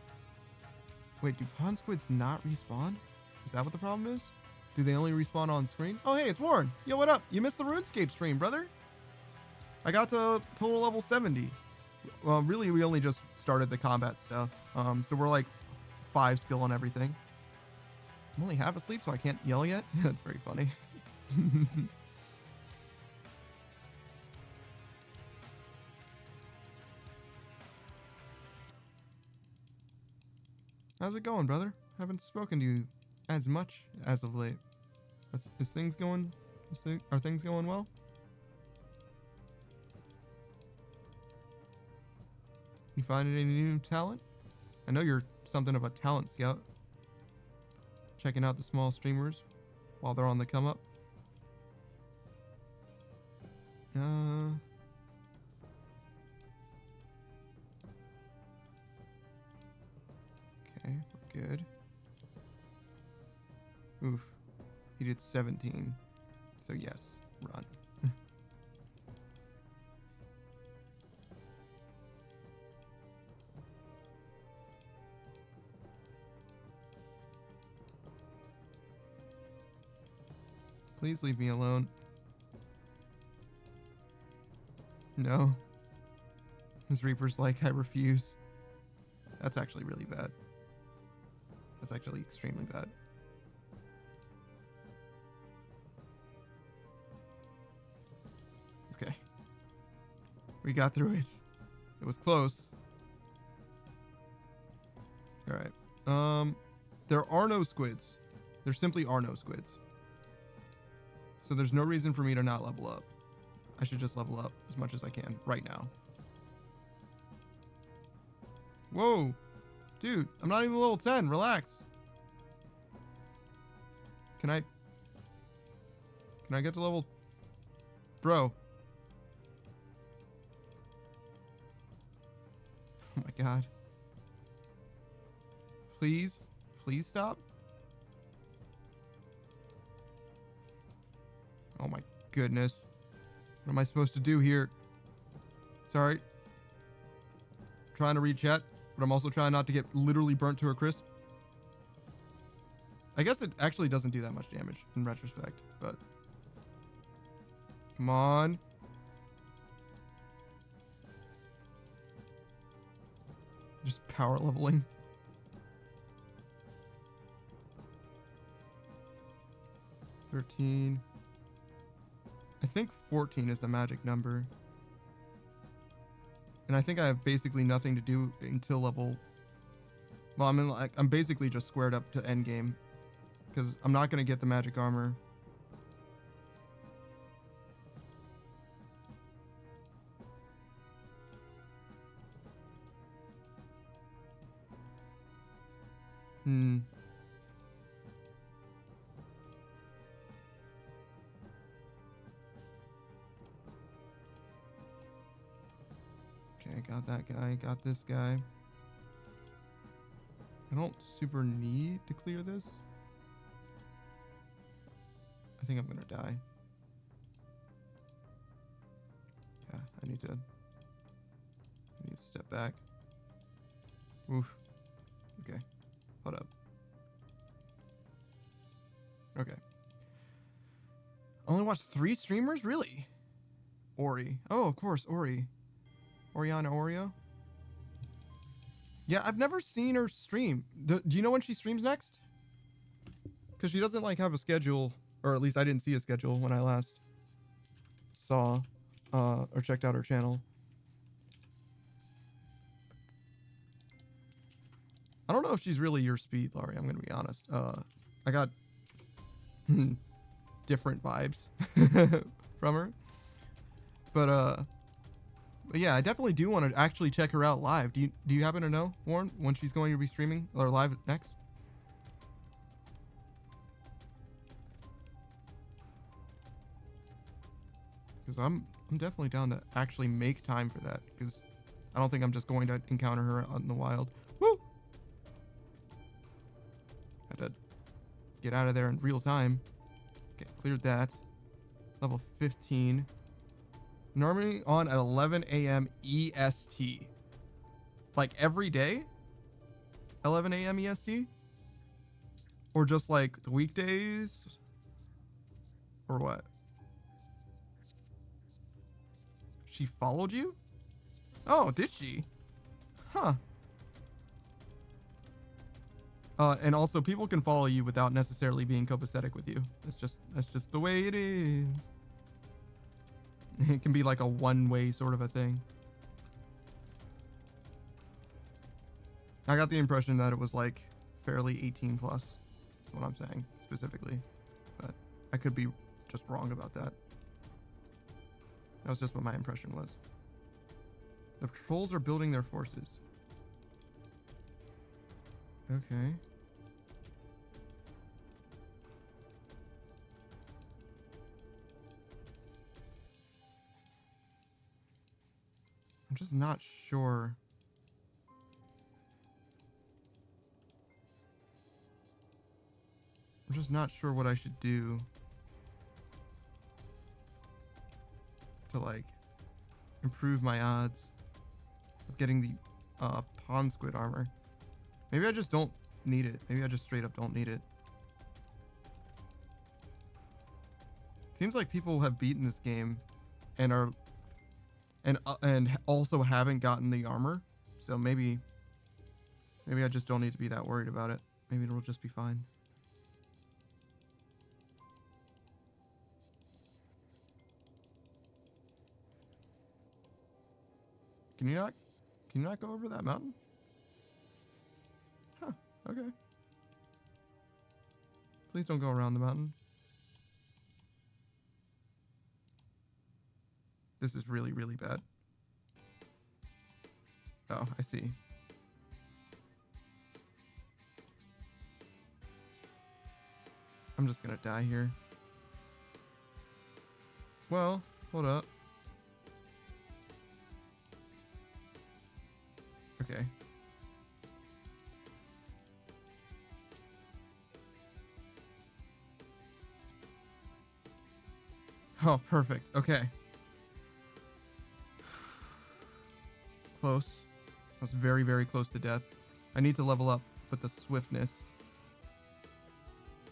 Wait, do pond squids not respawn? Is that what the problem is? Do they only respawn on screen? Oh, hey, it's Warren. Yo, what up? You missed the RuneScape stream, brother. I got to total level 70. Well, really, we only just started the combat stuff. So we're like 5 skill on everything. I'm only half asleep, so I can't yell yet. That's very funny. How's it going, brother? Haven't spoken to you as much as of late. Is things going? Are things going well? You finding any new talent? I know you're something of a talent scout. Checking out the small streamers while they're on the come up. Okay, we're good. Oof. He did 17. So yes, run. Please leave me alone. No. His Reaper's like, I refuse. That's actually really bad. That's actually extremely bad. Okay. We got through it. It was close. Alright. There are no squids. There simply are no squids. So there's no reason for me to not level up. I should just level up as much as I can right now. Whoa. Dude, I'm not even level 10. Relax. Can I get to level... Bro. Oh my god. Please? Please stop? Oh my goodness. What am I supposed to do here? Sorry. Trying to read chat, but I'm also trying not to get literally burnt to a crisp. I guess it actually doesn't do that much damage in retrospect, but... Come on. Just power leveling. 13. I think 14 is the magic number. And I think I have basically nothing to do until level... Well, I'm basically just squared up to endgame. Because I'm not going to get the magic armor. Okay, got that guy. Got this guy. I don't super need to clear this. I think I'm gonna die. Yeah, I need to step back. Oof. Okay. Hold up. Okay. Only watched 3 streamers? Really? Ori. Oh, of course, Ori. Oriana Oreo? Yeah, I've never seen her stream. Do you know when she streams next? Because she doesn't, like, have a schedule, or at least I didn't see a schedule when I last saw or checked out her channel. I don't know if she's really your speed, Laurie. I'm going to be honest. I got different vibes from her. But yeah, I definitely do want to actually check her out live. Do you happen to know, Warren, when she's going to be streaming or live next? Because I'm definitely down to actually make time for that. Because I don't think I'm just going to encounter her out in the wild. Woo! Had to get out of there in real time. Okay, cleared that. Level 15. Normally on at 11 a.m. EST. Like every day? 11 a.m. EST? Or just like the weekdays? Or what? She followed you? Oh, did she? Huh. And also people can follow you without necessarily being copacetic with you. That's just the way it is. It can be like a one-way sort of a thing. I got the impression that it was like fairly 18 plus. That's what I'm saying specifically. But I could be just wrong about that. That was just what my impression was. The trolls are building their forces. Okay. I'm just not sure. I'm just not sure what I should do to like improve my odds of getting the pond squid armor. Maybe I just don't need it. Maybe I just straight up don't need it. Seems like people have beaten this game and are and also haven't gotten the armor. So maybe I just don't need to be that worried about it. Maybe it'll just be fine. Can you not go over that mountain? Huh, okay. Please don't go around the mountain. This is really, really bad. Oh, I see. I'm just gonna die here. Well, hold up. Okay. Oh, perfect. Okay. Close. I was very, very close to death. I need to level up with the swiftness.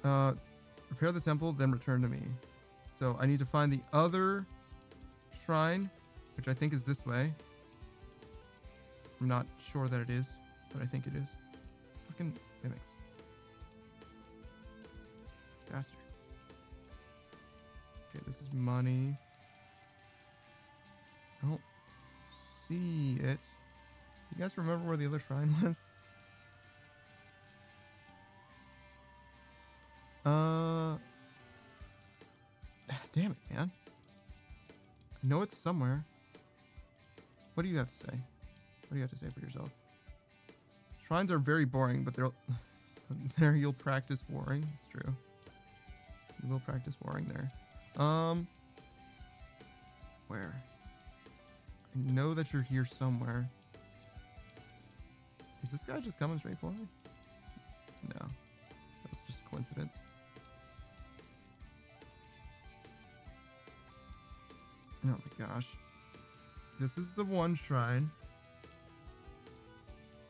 Repair the temple, then return to me. So I need to find the other shrine, which I think is this way. I'm not sure that it is, but I think it is. Fucking mimics. Bastard. Okay, this is money. I don't see it. You guys remember where the other shrine was? Damn it, man. I know it's somewhere. What do you have to say? What do you have to say for yourself? Shrines are very boring, but there you'll practice warring. It's true. You will practice warring there. Where? I know that you're here somewhere. Is this guy just coming straight for me? No. That was just a coincidence. Oh my gosh. This is the one shrine.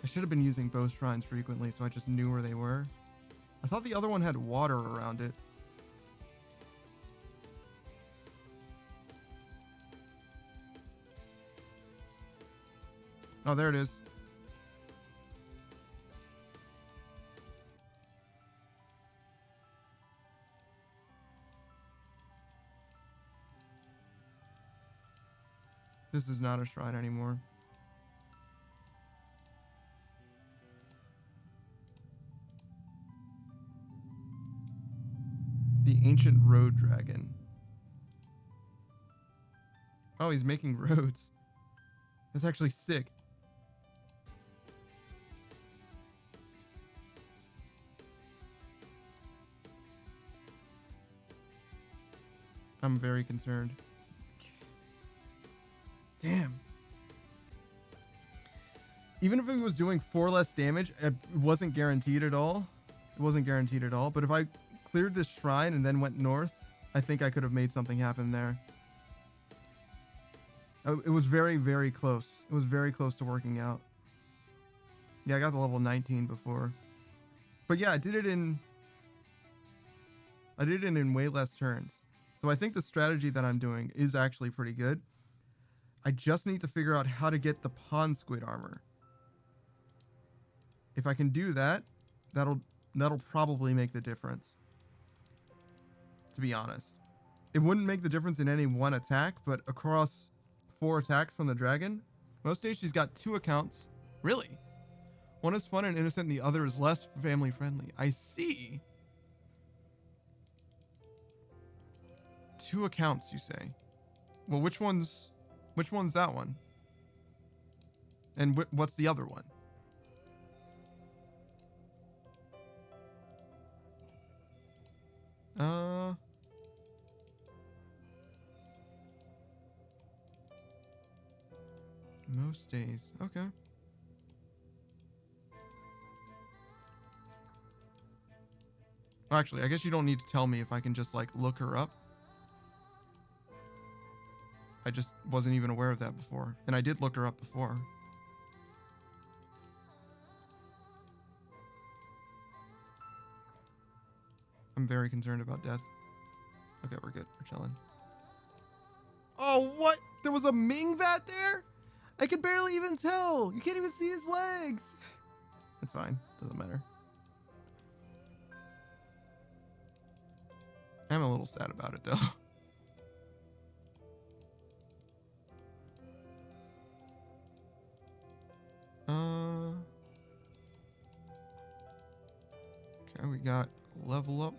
I should have been using both shrines frequently, so I just knew where they were. I thought the other one had water around it. Oh, there it is. This is not a shrine anymore. The ancient road dragon. Oh, he's making roads. That's actually sick. I'm very concerned. Damn. Even if it was doing 4 less damage, it wasn't guaranteed at all. It wasn't guaranteed at all. But if I cleared this shrine and then went north, I think I could have made something happen there. It was very, very close. It was very close to working out. Yeah, I got to level 19 before. But yeah, I did it in way less turns. So I think the strategy that I'm doing is actually pretty good. I just need to figure out how to get the pond squid armor. If I can do that, that'll probably make the difference. To be honest. It wouldn't make the difference in any one attack, but across 4 attacks from the dragon, most days she's got 2 accounts. Really? One is fun and innocent, and the other is less family friendly. I see. 2 accounts, you say? Well, which one's that one? And what's the other one? Most days. Okay. Well, actually, I guess you don't need to tell me if I can just, like, look her up. I just wasn't even aware of that before. And I did look her up before. I'm very concerned about death. Okay, we're good. We're chilling. Oh, what? There was a Mingvat there? I could barely even tell. You can't even see his legs. It's fine. Doesn't matter. I'm a little sad about it, though. Okay, we got level up.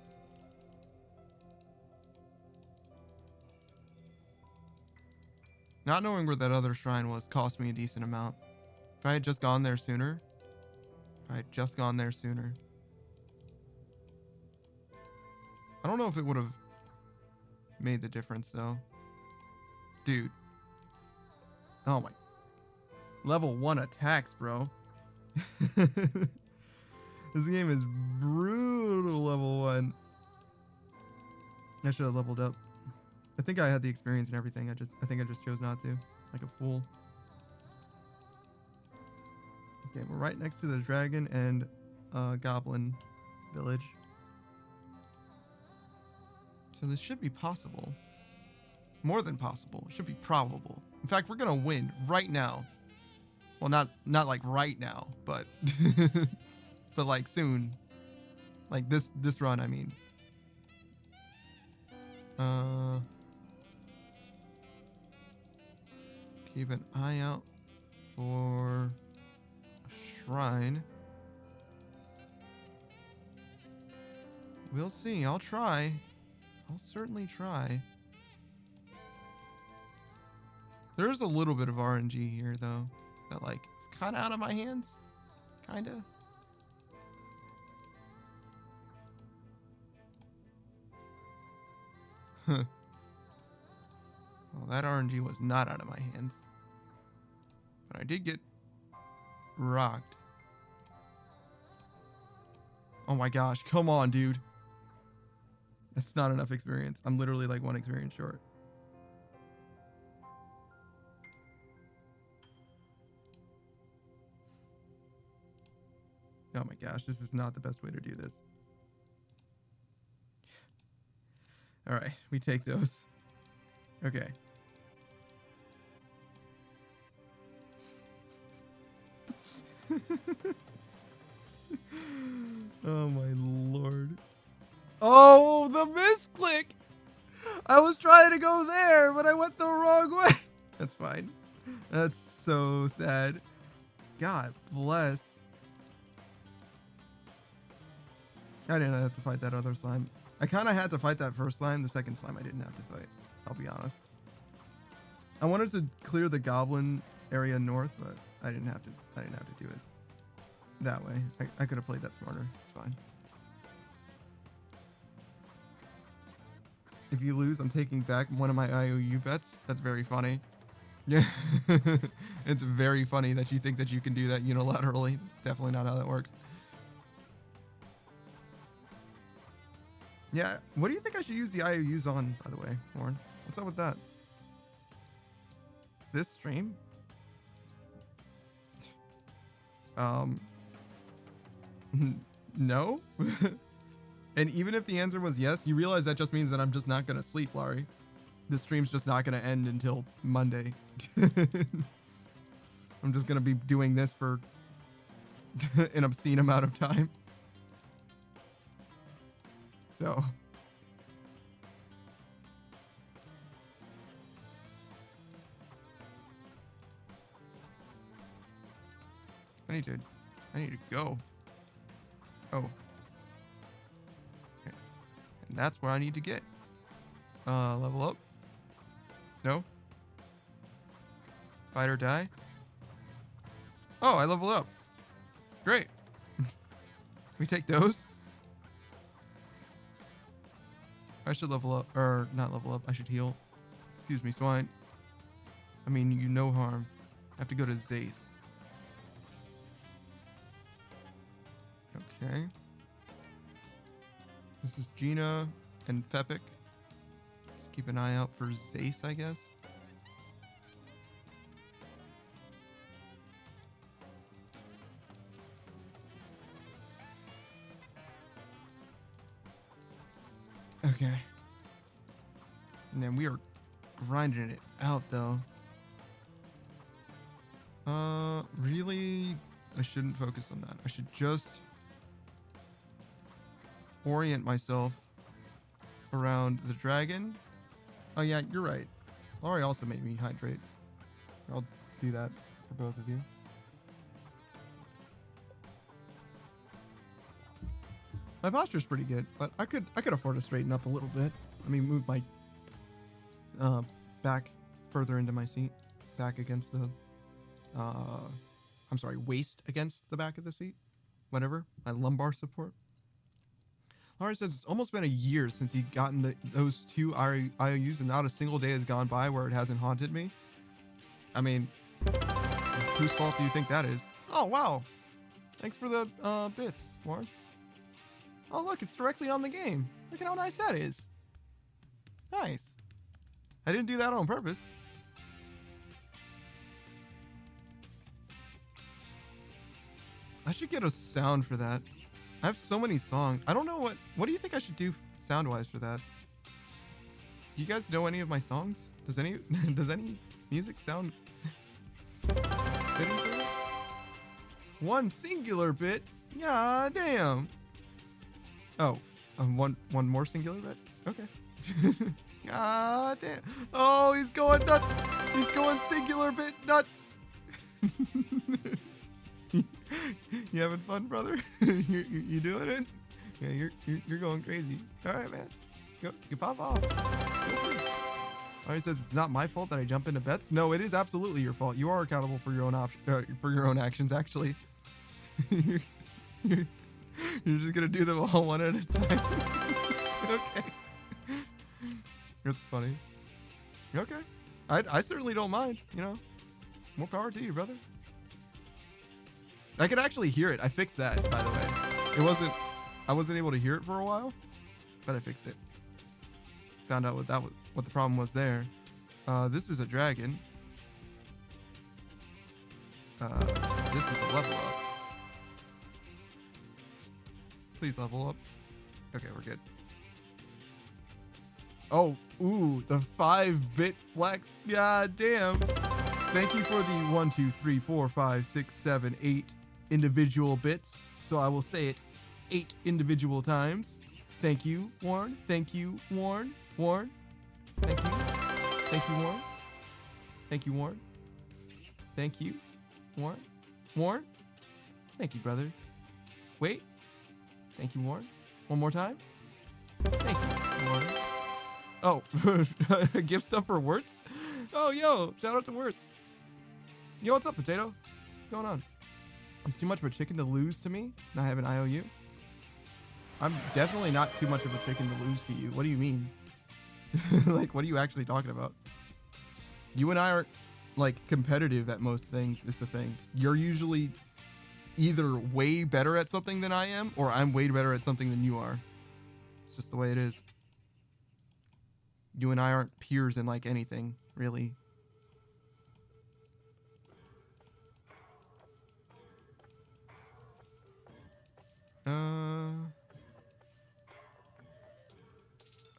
Not knowing where that other shrine was cost me a decent amount. If I had just gone there sooner. I don't know if it would have made the difference, though. Dude. Oh my. Level 1 attacks, bro. This game is brutal level 1. I should have leveled up. I think I had the experience and everything. I think I just chose not to. Like a fool. Okay, we're right next to the dragon and goblin village. So this should be possible. More than possible. It should be probable. In fact, we're gonna win right now. Well, not like right now, but but like soon. Like this run, I mean. Keep an eye out for a shrine. We'll see. I'll try. I'll certainly try. There's a little bit of RNG here, though, that, like, it's kind of out of my hands. Kind of. Huh. Well, that RNG was not out of my hands. But I did get rocked. Oh my gosh. Come on, dude. That's not enough experience. I'm literally like 1 experience short. Oh my gosh, this is not the best way to do this. All right, we take those. Okay. Oh my lord. Oh, the misclick! I was trying to go there, but I went the wrong way. That's fine. That's so sad. God bless. I didn't have to fight that other slime. I kind of had to fight that first slime. The second slime I didn't have to fight. I'll be honest. I wanted to clear the goblin area north, but I didn't have to do it that way. I could have played that smarter. It's fine. If you lose, I'm taking back one of my IOU bets. That's very funny. Yeah. It's very funny that you think that you can do that unilaterally. It's definitely not how that works. Yeah. What do you think I should use the IOUs on, by the way, Warren? What's up with that? This stream? No. And even if the answer was yes, you realize that just means that I'm just not going to sleep, Laurie. This stream's just not going to end until Monday. I'm just going to be doing this for an obscene amount of time. So. I need to go. Oh. Okay. And that's where I need to get. Level up. No. Fight or die. Oh, I leveled up. Great. We take those. I should level up, or not level up. I should heal. Excuse me, swine. I mean, you no harm. I have to go to Zace. Okay. This is Gina and Pepic. Just keep an eye out for Zace, I guess. Okay. And then we are grinding it out, though. Really, I shouldn't focus on that. I should just orient myself around the dragon. Oh yeah, you're right. Laurie also made me hydrate. I'll do that for both of you. My posture's pretty good, but I could afford to straighten up a little bit. Let me move my back further into my seat, back against the I'm sorry, waist against the back of the seat. Whatever, my lumbar support. Laurie says it's almost been a year since he gotten those 2 IOUs, and not a single day has gone by where it hasn't haunted me. I mean, whose fault do you think that is? Oh, wow. Thanks for the bits, Warren. Oh, look, it's directly on the game. Look at how nice that is. Nice. I didn't do that on purpose. I should get a sound for that. I have so many songs. I don't know what do you think I should do sound-wise for that? Do you guys know any of my songs? Does any music sound fitting for it? One singular bit? Yeah, damn. Oh, one more singular bit? Okay. God damn. Oh, he's going nuts. He's going singular bit nuts. You having fun, brother? you doing it? Yeah, you're going crazy. All right, man. Go pop off. Alright, says it's not my fault that I jump into bets. No, it is absolutely your fault. You are accountable for your own actions. Actually, you're just gonna do them all one at a time. Okay, that's funny. Okay, I certainly don't mind. You know, more power to you, brother. I could actually hear it. I fixed that, by the way. I wasn't able to hear it for a while, but I fixed it. Found out what the problem was there. This is a dragon. This is a level up. Please level up. Okay, we're good. Oh, ooh, the 5-bit flex. God damn. Thank you for the 1, 2, 3, 4, 5, 6, 7, 8 individual bits. So I will say it 8 individual times. Thank you, Warren. Thank you, Warren. Warren. Thank you. Thank you, Warren. Thank you, Warren. Thank you, Warren. Warren. Thank you, brother. Wait. Thank you, Warren. One more time. Thank you, Warren. Oh, gift sub for Wirtz? Oh, yo, shout out to Wirtz. Yo, what's up, Potato? What's going on? It's too much of a chicken to lose to me, not having IOU. I'm definitely not too much of a chicken to lose to you. What do you mean? Like, what are you actually talking about? You and I aren't, like, competitive at most things, is the thing. You're usually either way better at something than I am, or I'm way better at something than you are. It's just the way it is. You and I aren't peers in, like, anything, really.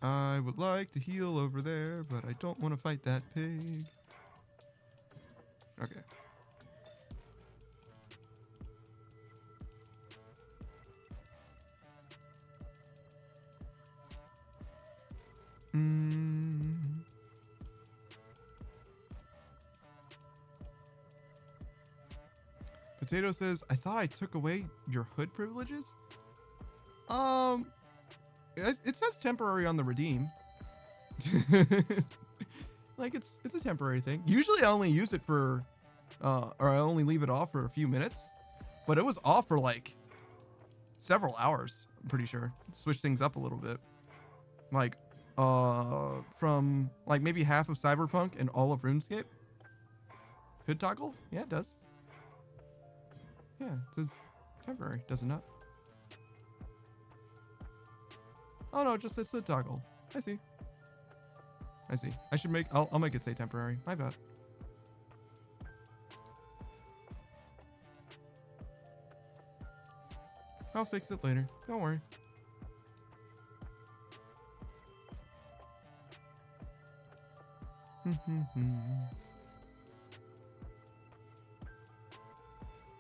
I would like to heal over there, but I don't want to fight that pig. Okay. Potato says, I thought I took away your hood privileges? It says temporary on the redeem. Like, it's a temporary thing. Usually I only use it for, or I only leave it off for a few minutes. But it was off for, like, several hours, I'm pretty sure. Switch things up a little bit. Like, from, like, maybe half of Cyberpunk and all of RuneScape. Hood toggle? Yeah, it does. Yeah, it says temporary, does it not? Oh no, it just says hood toggle. I see. I see. I should make, I'll make it say temporary. My bad. I'll fix it later. Don't worry.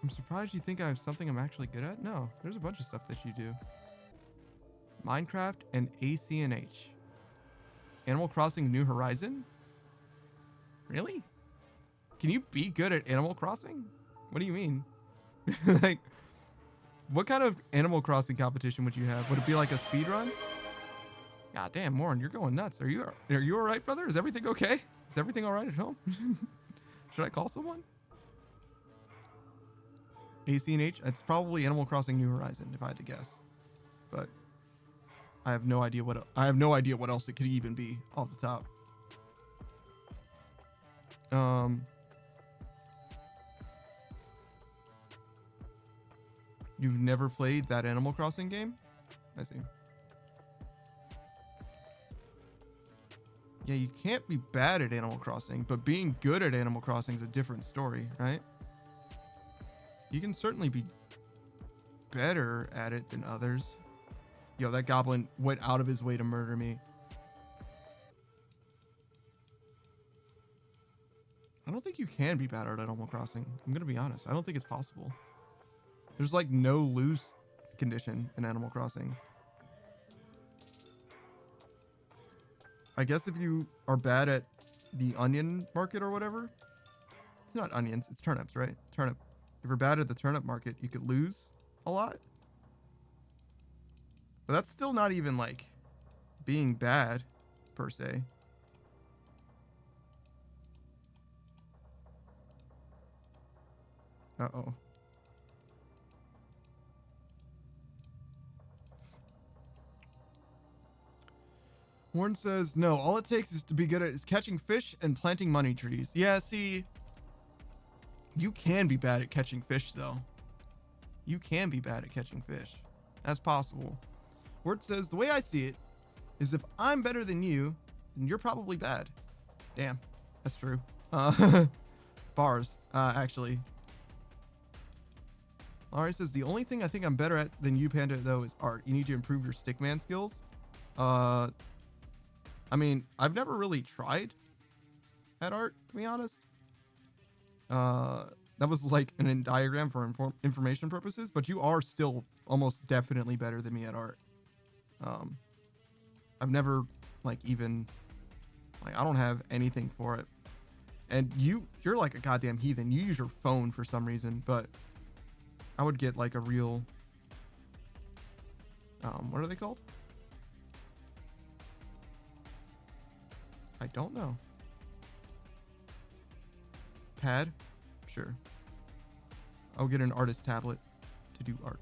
I'm surprised you think I have something I'm actually good at. No, there's a bunch of stuff that you do. Minecraft and ACNH. Animal Crossing New Horizon? Really? Can you be good at Animal Crossing? What do you mean? Like, what kind of Animal Crossing competition would you have? Would it be like a speed run? God damn, Warren, you're going nuts. Are you all right, brother? Is everything okay? Is everything all right at home? Should I call someone? ACNH? It's probably Animal Crossing New Horizon, if I had to guess. But I have no idea what else it could even be off the top. You've never played that Animal Crossing game? I see. Yeah, you can't be bad at Animal Crossing, but being good at Animal Crossing is a different story, right? You can certainly be better at it than others. Yo, that goblin went out of his way to murder me. I don't think you can be better at Animal Crossing. I'm going to be honest. I don't think it's possible. There's like no lose condition in Animal Crossing. I guess if you are bad at the onion market or whatever, it's not onions, it's turnips, right? Turnip. If you're bad at the turnip market, you could lose a lot. But that's still not even like being bad per se. Uh-oh. Warren says, no, all it takes is to be good at is catching fish and planting money trees. Yeah, see, you can be bad at catching fish, though. You can be bad at catching fish. That's possible. Word says, the way I see it is if I'm better than you, then you're probably bad. Damn, that's true. Bars, actually. Laurie says, the only thing I think I'm better at than you, Panda, though, is art. You need to improve your stickman skills. I mean, I've never really tried at art, to be honest. That was like an diagram for information purposes, but you are still almost definitely better than me at art. I've never like even like I don't have anything for it. And you're like a goddamn heathen. You use your phone for some reason, but I would get like a real what are they called? I don't know. Pad? Sure. I'll get an artist tablet to do art.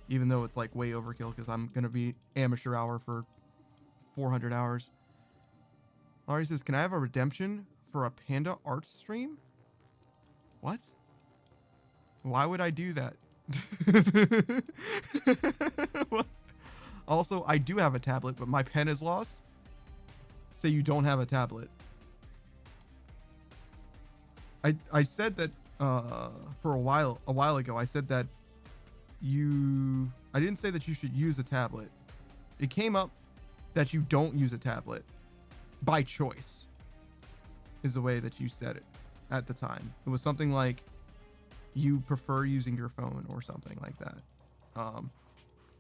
Even though it's like way overkill because I'm going to be amateur hour for 400 hours. Laurie says, can I have a redemption for a Panda art stream? What? Why would I do that? What? Also, I do have a tablet, but my pen is lost. Say you don't have a tablet. I said that for a while ago. I said that I didn't say that you should use a tablet. It came up that you don't use a tablet by choice is the way that you said it at the time. It was something like you prefer using your phone or something like that.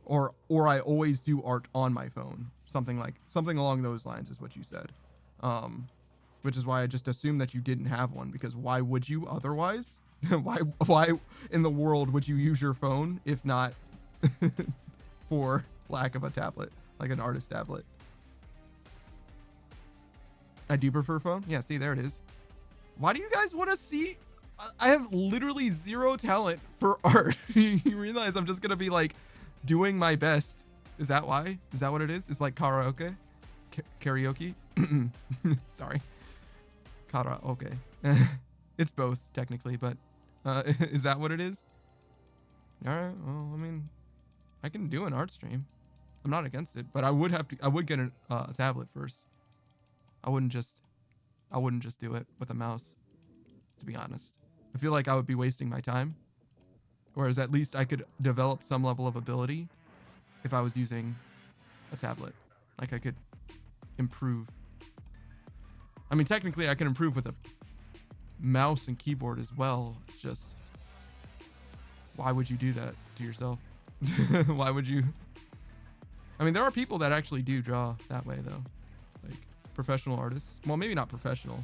Or I always do art on my phone. Something along those lines is what you said. Which is why I just assumed that you didn't have one, because why would you otherwise? why in the world would you use your phone if not for lack of a tablet, like an artist tablet? I do prefer phone. Yeah, see, there it is. Why do you guys want to see? I have literally zero talent for art. You realize I'm just going to be like doing my best. Is that why? Is that what it is? It's like karaoke? Karaoke? Sorry. Karaoke. It's both technically, but is that what it is? All right. Well, I mean, I can do an art stream. I'm not against it, but I would get a tablet first. I wouldn't just do it with a mouse, to be honest. I feel like I would be wasting my time. Whereas at least I could develop some level of ability if I was using a tablet. Like I could improve. I mean, technically, I can improve with a mouse and keyboard as well. It's just, why would you do that to yourself? Why would you? I mean, there are people that actually do draw that way, though. Like, professional artists. Well, maybe not professional.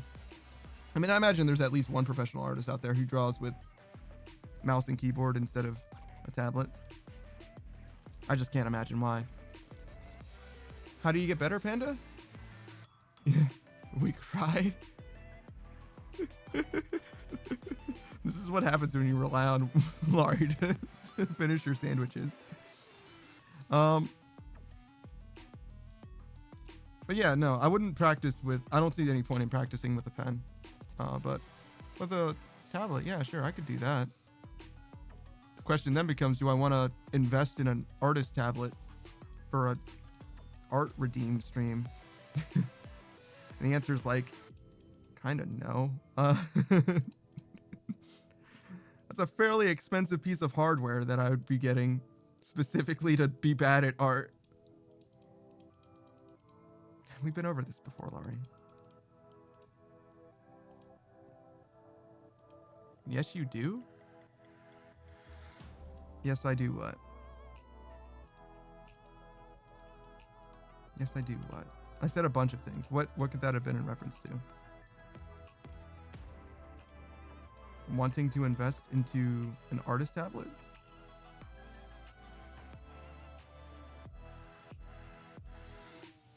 I mean, I imagine there's at least one professional artist out there who draws with mouse and keyboard instead of a tablet. I just can't imagine why. How do you get better, Panda? We cried. This is what happens when you rely on Laurie to finish your sandwiches. But yeah, no, I wouldn't practice with. I don't see any point in practicing with a pen. But with a tablet, yeah, sure, I could do that. The question then becomes, do I want to invest in an artist tablet for a art redeem stream? And the answer is like, kind of no. That's a fairly expensive piece of hardware that I would be getting specifically to be bad at art. We've been over this before, Laurie. Yes, you do? Yes, I do what? Yes, I do what? I said a bunch of things. What could that have been in reference to? Wanting to invest into an artist tablet?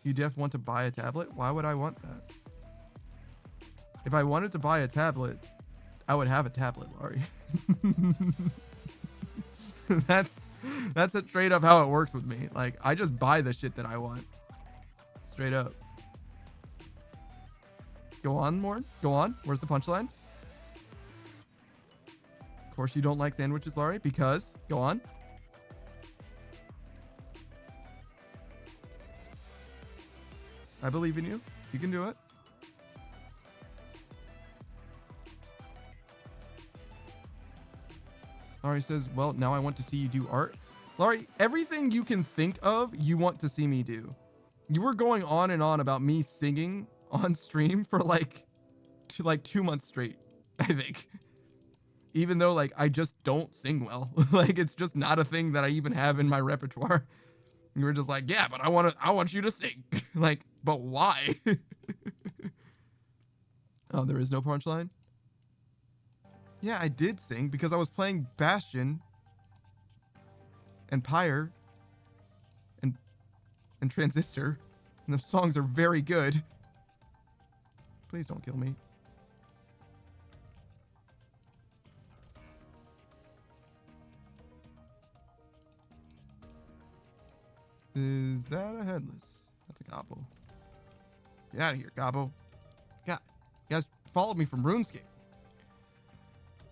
You def want to buy a tablet? Why would I want that? If I wanted to buy a tablet, I would have a tablet, Laurie. That's a straight up how it works with me. Like, I just buy the shit that I want. Straight up. Go on, Morn. Go on. Where's the punchline? Of course you don't like sandwiches, Laurie, because... Go on. I believe in you. You can do it. Laurie says, well, now I want to see you do art. Laurie, everything you can think of, you want to see me do. You were going on and on about me singing on stream for like 2 months straight, I think. Even though like I just don't sing well. Like it's just not a thing that I even have in my repertoire. You were just like, yeah, but I want you to sing. Like, but why? Oh, there is no punchline? Yeah, I did sing because I was playing Bastion and Pyre and Transistor, and the songs are very good. Please don't kill me. Is that a headless? That's a Gobbo. Get out of here, Gobbo. God, you guys followed me from RuneScape.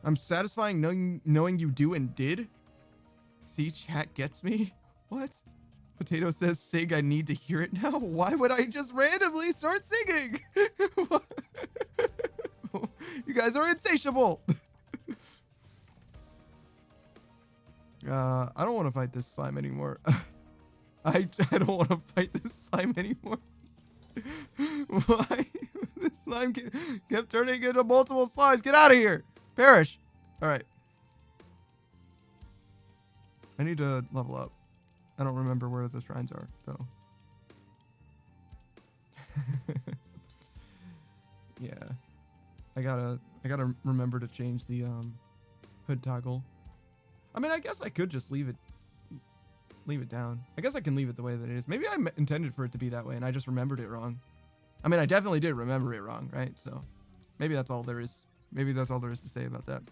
I'm satisfying knowing you do and did. See, chat gets me. What? Potato says, Sig, I need to hear it now. Why would I just randomly start singing? You guys are insatiable. I don't want to fight this slime anymore. I don't want to fight this slime anymore. Why? This slime kept turning into multiple slimes. Get out of here. Perish. All right. I need to level up. I don't remember where the shrines are, though. Yeah. I gotta remember to change the hood toggle. I mean, I guess I could just leave it down. I guess I can leave it the way that it is. Maybe I intended for it to be that way and I just remembered it wrong. I mean, I definitely did remember it wrong, right? So maybe that's all there is. Maybe that's all there is to say about that.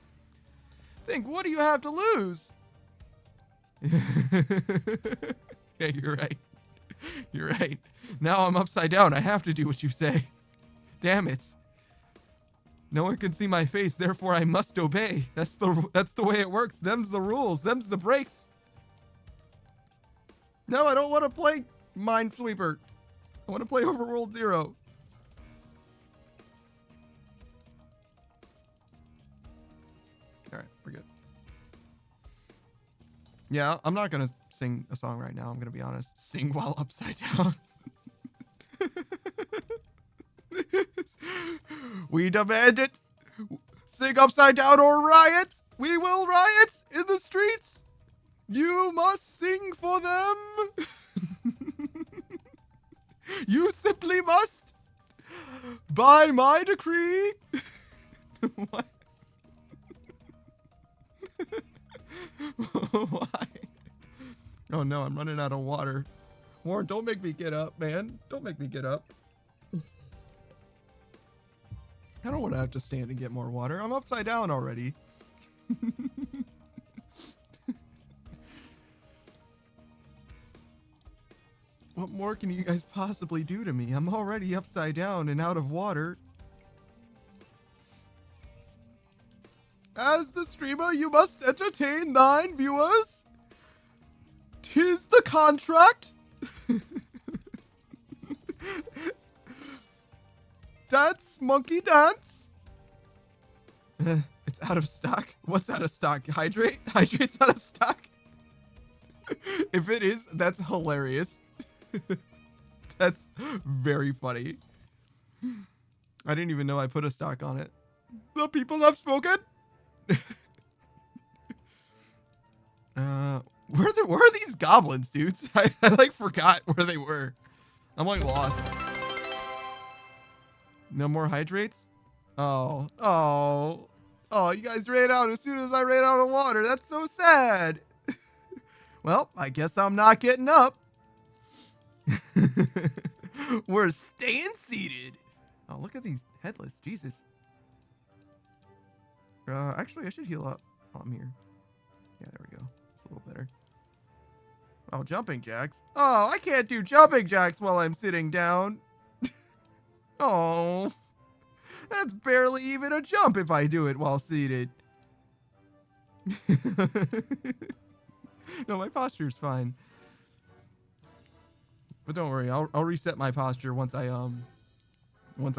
Think, what do you have to lose? Yeah, you're right. You're right. Now I'm upside down. I have to do what you say. Damn it. No one can see my face, therefore I must obey. That's the way it works. Them's the rules. Them's the breaks. No, I don't want to play Minesweeper. I want to play Overworld 0. All right, we're good. Yeah, I'm not going to sing a song right now. I'm going to be honest. Sing while upside down. We demand it. Sing upside down or riot. We will riot in the streets. You must sing for them. You simply must. By my decree. What? Why? Oh no, I'm running out of water. Warren, don't make me get up, man. Don't make me get up. I don't want to have to stand and get more water. I'm upside down already. What more can you guys possibly do to me? I'm already upside down and out of water. As the streamer, you must entertain thine viewers. 'Tis the contract. Dance, monkey, dance. It's out of stock. What's out of stock? Hydrate? Hydrate's out of stock? If it is, that's hilarious. That's very funny. I didn't even know I put a stock on it. The people have spoken. Where are these goblins, dudes? I like forgot where they were. I'm like lost. No more hydrates? Oh, you guys ran out as soon as I ran out of water. That's so sad. Well, I guess I'm not getting up. We're staying seated. Oh, look at these headless. Jesus. Actually, I should heal up while I'm here. Yeah, there we go. It's a little better. Oh, jumping jacks. Oh, I can't do jumping jacks while I'm sitting down. Oh, that's barely even a jump if I do it while seated. No, my posture's fine. But don't worry, I'll reset my posture once I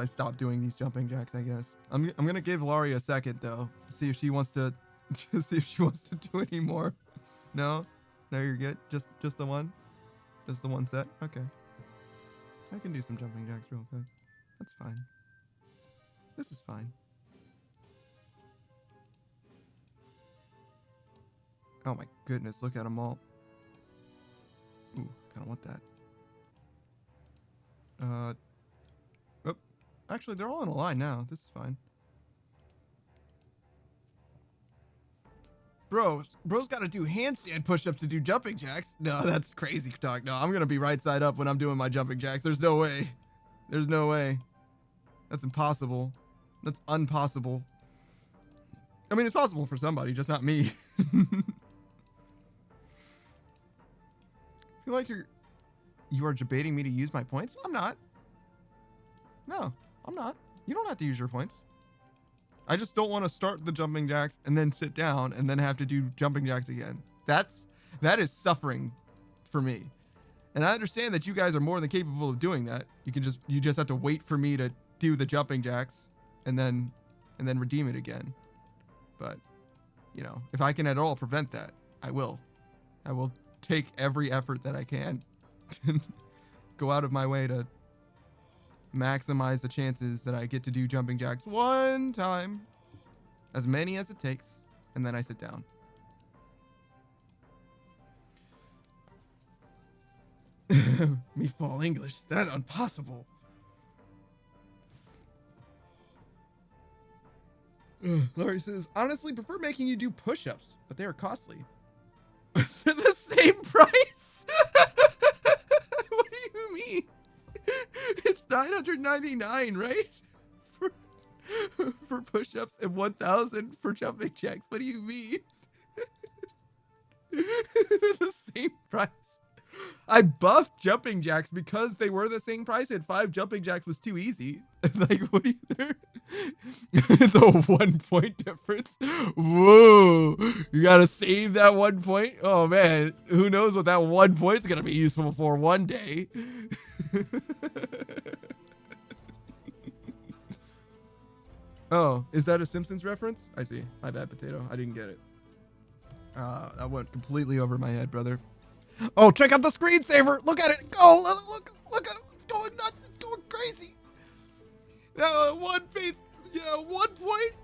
stop doing these jumping jacks, I guess. I'm gonna give Laurie a second though. See if she wants to do any more. No? No, you're good. Just the one? Just the one set? Okay. I can do some jumping jacks real quick. That's fine. This is fine. Oh my goodness, look at them all. Ooh, kinda want that. Oh, actually, they're all in a line now. This is fine. Bro's got to do handstand push-ups to do jumping jacks. No, that's crazy talk. No, I'm going to be right side up when I'm doing my jumping jacks. There's no way. There's no way. That's impossible. That's impossible. I mean, it's possible for somebody, just not me. I feel like you are debating me to use my points? I'm not. No, I'm not. You don't have to use your points. I just don't want to start the jumping jacks and then sit down and then have to do jumping jacks again. That is suffering for me. And I understand that you guys are more than capable of doing that. You just have to wait for me to do the jumping jacks and then redeem it again. But, you know, if I can at all prevent that, I will. I will take every effort that I can. Go out of my way to maximize the chances that I get to do jumping jacks one time, as many as it takes, and then I sit down. Me fall English, that impossible. Laurie says, honestly prefer making you do push-ups, but they are costly. For the same price? What do you mean? It's $999, right? For push-ups and 1,000 for jumping jacks. What do you mean? The same price. I buffed jumping jacks because they were the same price, and 5 jumping jacks was too easy. Like, what are you there? It's a 1 point difference. Whoa. You gotta save that 1 point? Oh man, who knows what that 1 point's gonna be useful for one day. Oh, is that a Simpsons reference? I see. My bad, Potato. I didn't get it. That went completely over my head, brother. Oh, check out the screensaver. Look at it. Go. Look at it. It's going nuts. It's going crazy. One face. Yeah, 1 point.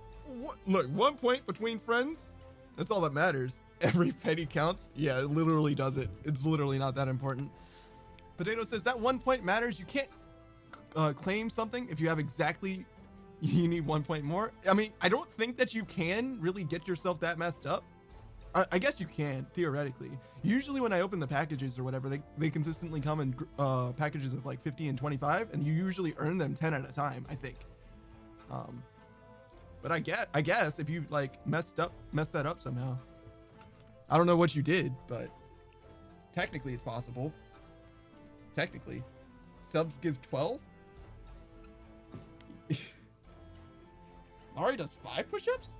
Look, 1 point between friends. That's all that matters. Every penny counts. Yeah, it literally does it. It's literally not that important. Potato says that 1 point matters. You can't claim something if you have exactly. You need 1 point more. I mean, I don't think that you can really get yourself that messed up. I guess you can, theoretically. Usually when I open the packages or whatever, they consistently come in packages of like 50 and 25, and you usually earn them 10 at a time, I think. But I guess if you like messed that up somehow. I don't know what you did, but technically it's possible. Technically. Subs give 12? Laurie does 5 push-ups?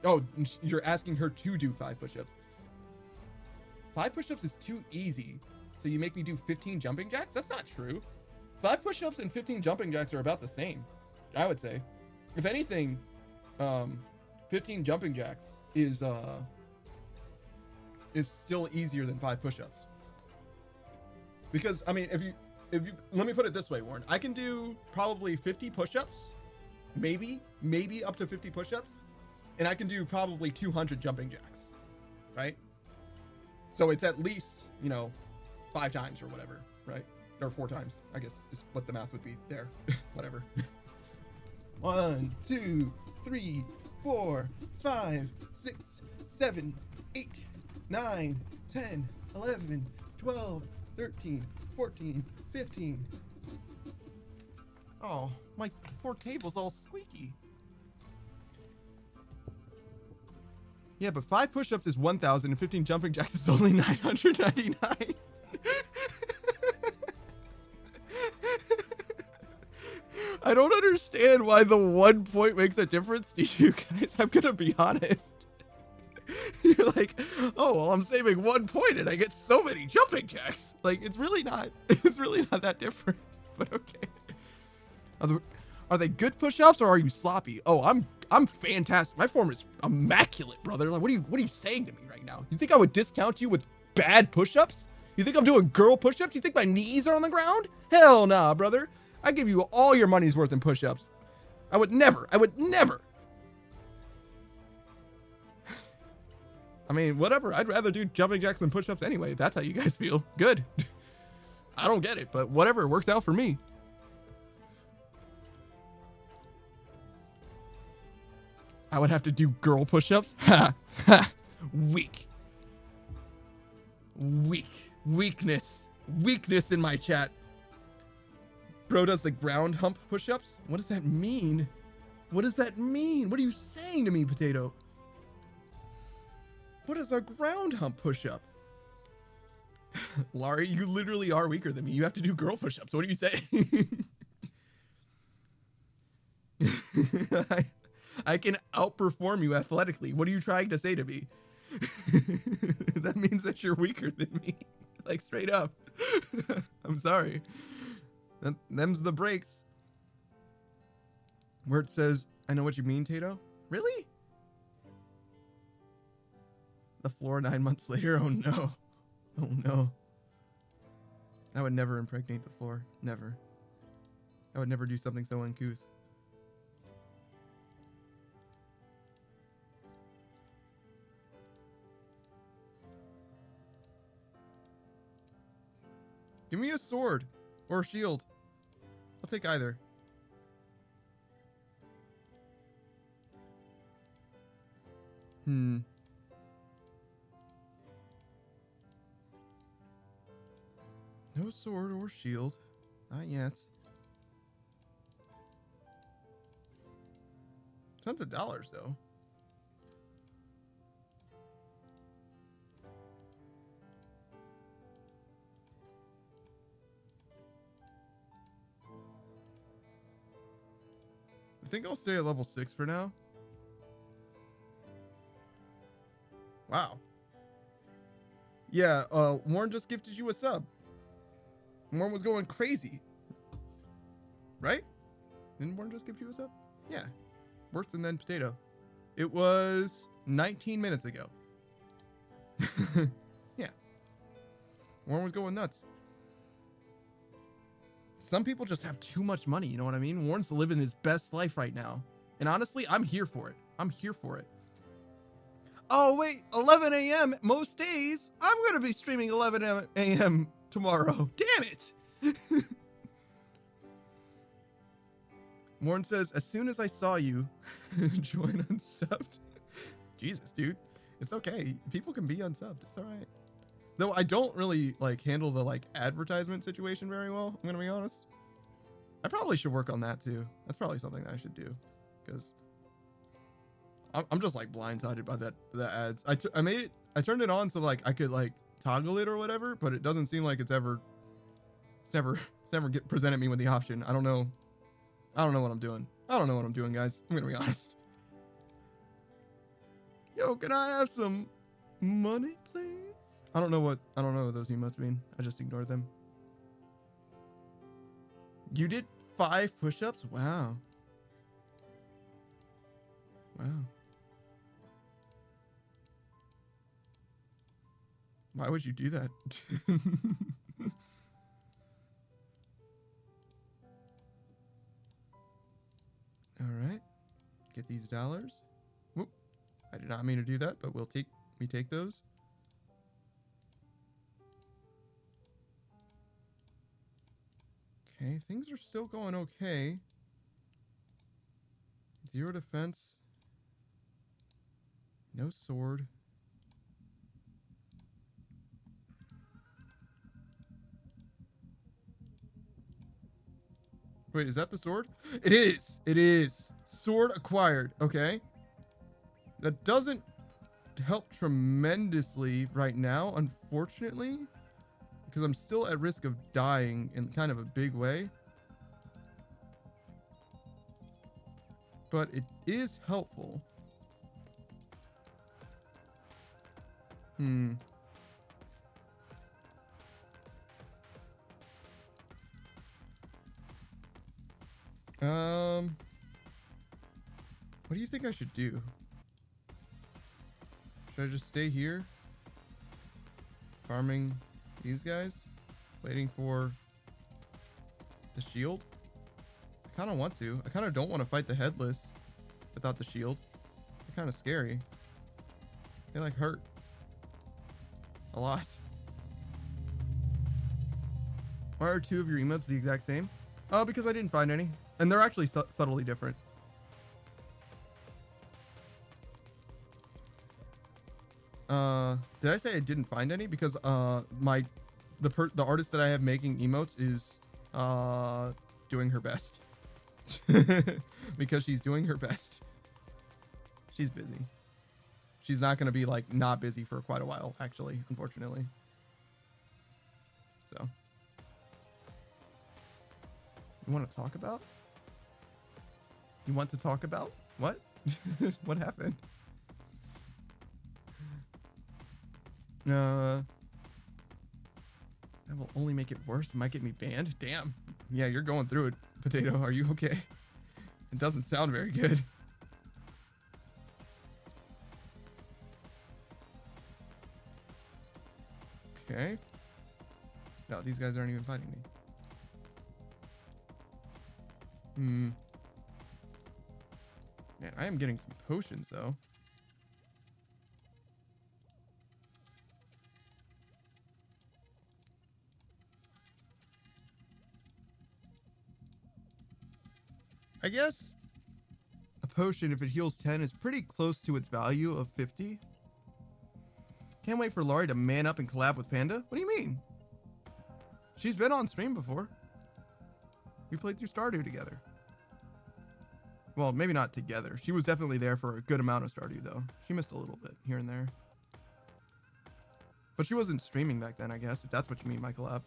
Oh, you're asking her to do 5 push-ups. 5 push-ups is too easy. So you make me do 15 jumping jacks? That's not true. 5 push-ups and 15 jumping jacks are about the same, I would say. If anything, 15 jumping jacks is still easier than 5 push-ups. Because I mean, if you let me put it this way, Warren, I can do probably 50 push-ups, maybe up to 50 push-ups. And I can do probably 200 jumping jacks, right? So it's at least, 5 times or whatever, right? Or 4 times, I guess is what the math would be there. Whatever. 1, 2, 3, 4, 5, 6, 7, 8, 9, 10, 11, 12, 13, 14, 15. Oh, my poor table's all squeaky. Yeah, but 5 push-ups is 1,000 and 15 jumping jacks is only 999. I don't understand why the 1 point makes a difference to you guys. I'm gonna be honest. You're like, oh, well, I'm saving 1 point and I get so many jumping jacks. Like, it's really not that different, but okay. Are they good push-ups or are you sloppy? Oh, I'm fantastic. My form is immaculate, brother. Like, what are you saying to me right now? You think I would discount you with bad push-ups? You think I'm doing girl push-ups? You think my knees are on the ground? Hell nah, brother. I give you all your money's worth in push-ups. I would never. I mean, whatever. I'd rather do jumping jacks than push-ups anyway. If that's how you guys feel. Good. I don't get it, but whatever. It works out for me. I would have to do girl push-ups? Ha! Ha! Weak. Weakness in my chat. Bro does the ground hump push-ups? What does that mean? What does that mean? What are you saying to me, Potato? What is a ground hump push-up? Laurie, you literally are weaker than me. You have to do girl push-ups. What are you saying? I can outperform you athletically. What are you trying to say to me? That means that you're weaker than me. Like, straight up. I'm sorry. Them's the breaks. Where it says, I know what you mean, Tato. Really? The floor 9 months later? Oh no. Oh no. I would never impregnate the floor. Never. I would never do something so uncouth. Give me a sword or a shield. I'll take either. No sword or shield. Not yet. Tons of dollars, though. I think I'll stay at level 6 for now. Wow. Yeah, Warren just gifted you a sub. Warren was going crazy. Right? Didn't Warren just gift you a sub? Yeah. Worse than then Potato. It was 19 minutes ago. Yeah. Warren was going nuts. some people just have too much money. You know what I mean? Warren's living his best life right now. And honestly, I'm here for it. I'm here for it. Oh, wait, 11 a.m. most days. I'm going to be streaming 11 a.m. tomorrow. Damn it. Warren says, as soon as I saw you, join unsubbed. Jesus, dude. It's okay. People can be unsubbed. It's all right. Though I don't really like handle the like advertisement situation very well. I'm going to be honest. I probably should work on that too. That's probably something that I should do because I'm just like blindsided by the ads. I made it. I turned it on so like I could like toggle it or whatever, but it doesn't seem like it's never get presented me with the option. I don't know what I'm doing. I don't know what I'm doing, guys. I'm gonna be honest. Yo, can I have some money, please? I don't know what those emotes mean. I just ignored them. You did 5 push-ups? Wow. Wow. Why would you do that? All right. Get these dollars. Whoop. I did not mean to do that, but we take those. Okay, things are still going okay. 0 defense. No sword. Wait, is that the sword? It is. It is. Sword acquired. Okay. That doesn't help tremendously right now, unfortunately, because I'm still at risk of dying in kind of a big way. But it is helpful. What do you think I should do? Should I just stay here? Farming these guys? Waiting for the shield? I kind of want to. I kind of don't want to fight the headless without the shield. They're kind of scary. They like hurt a lot. Why are 2 of your emotes the exact same? Because I didn't find any. And they're actually subtly different. Did I say I didn't find any? Because the artist that I have making emotes is doing her best. Because she's doing her best. She's busy. She's not going to be like not busy for quite a while, actually, unfortunately. So, you want to talk about? You want to talk about what? What happened? That will only make it worse. It might get me banned. Damn. Yeah, you're going through it, Potato. Are you okay? It doesn't sound very good. Okay. No, these guys aren't even fighting me. Man, I am getting some potions, though. I guess a potion, if it heals 10, is pretty close to its value of 50. Can't wait for Laurie to man up and collab with Panda. What do you mean? She's been on stream before. We played through Stardew together. Well, maybe not together. She was definitely there for a good amount of Stardew, though. She missed a little bit here and there. But she wasn't streaming back then, I guess, if that's what you mean by collab.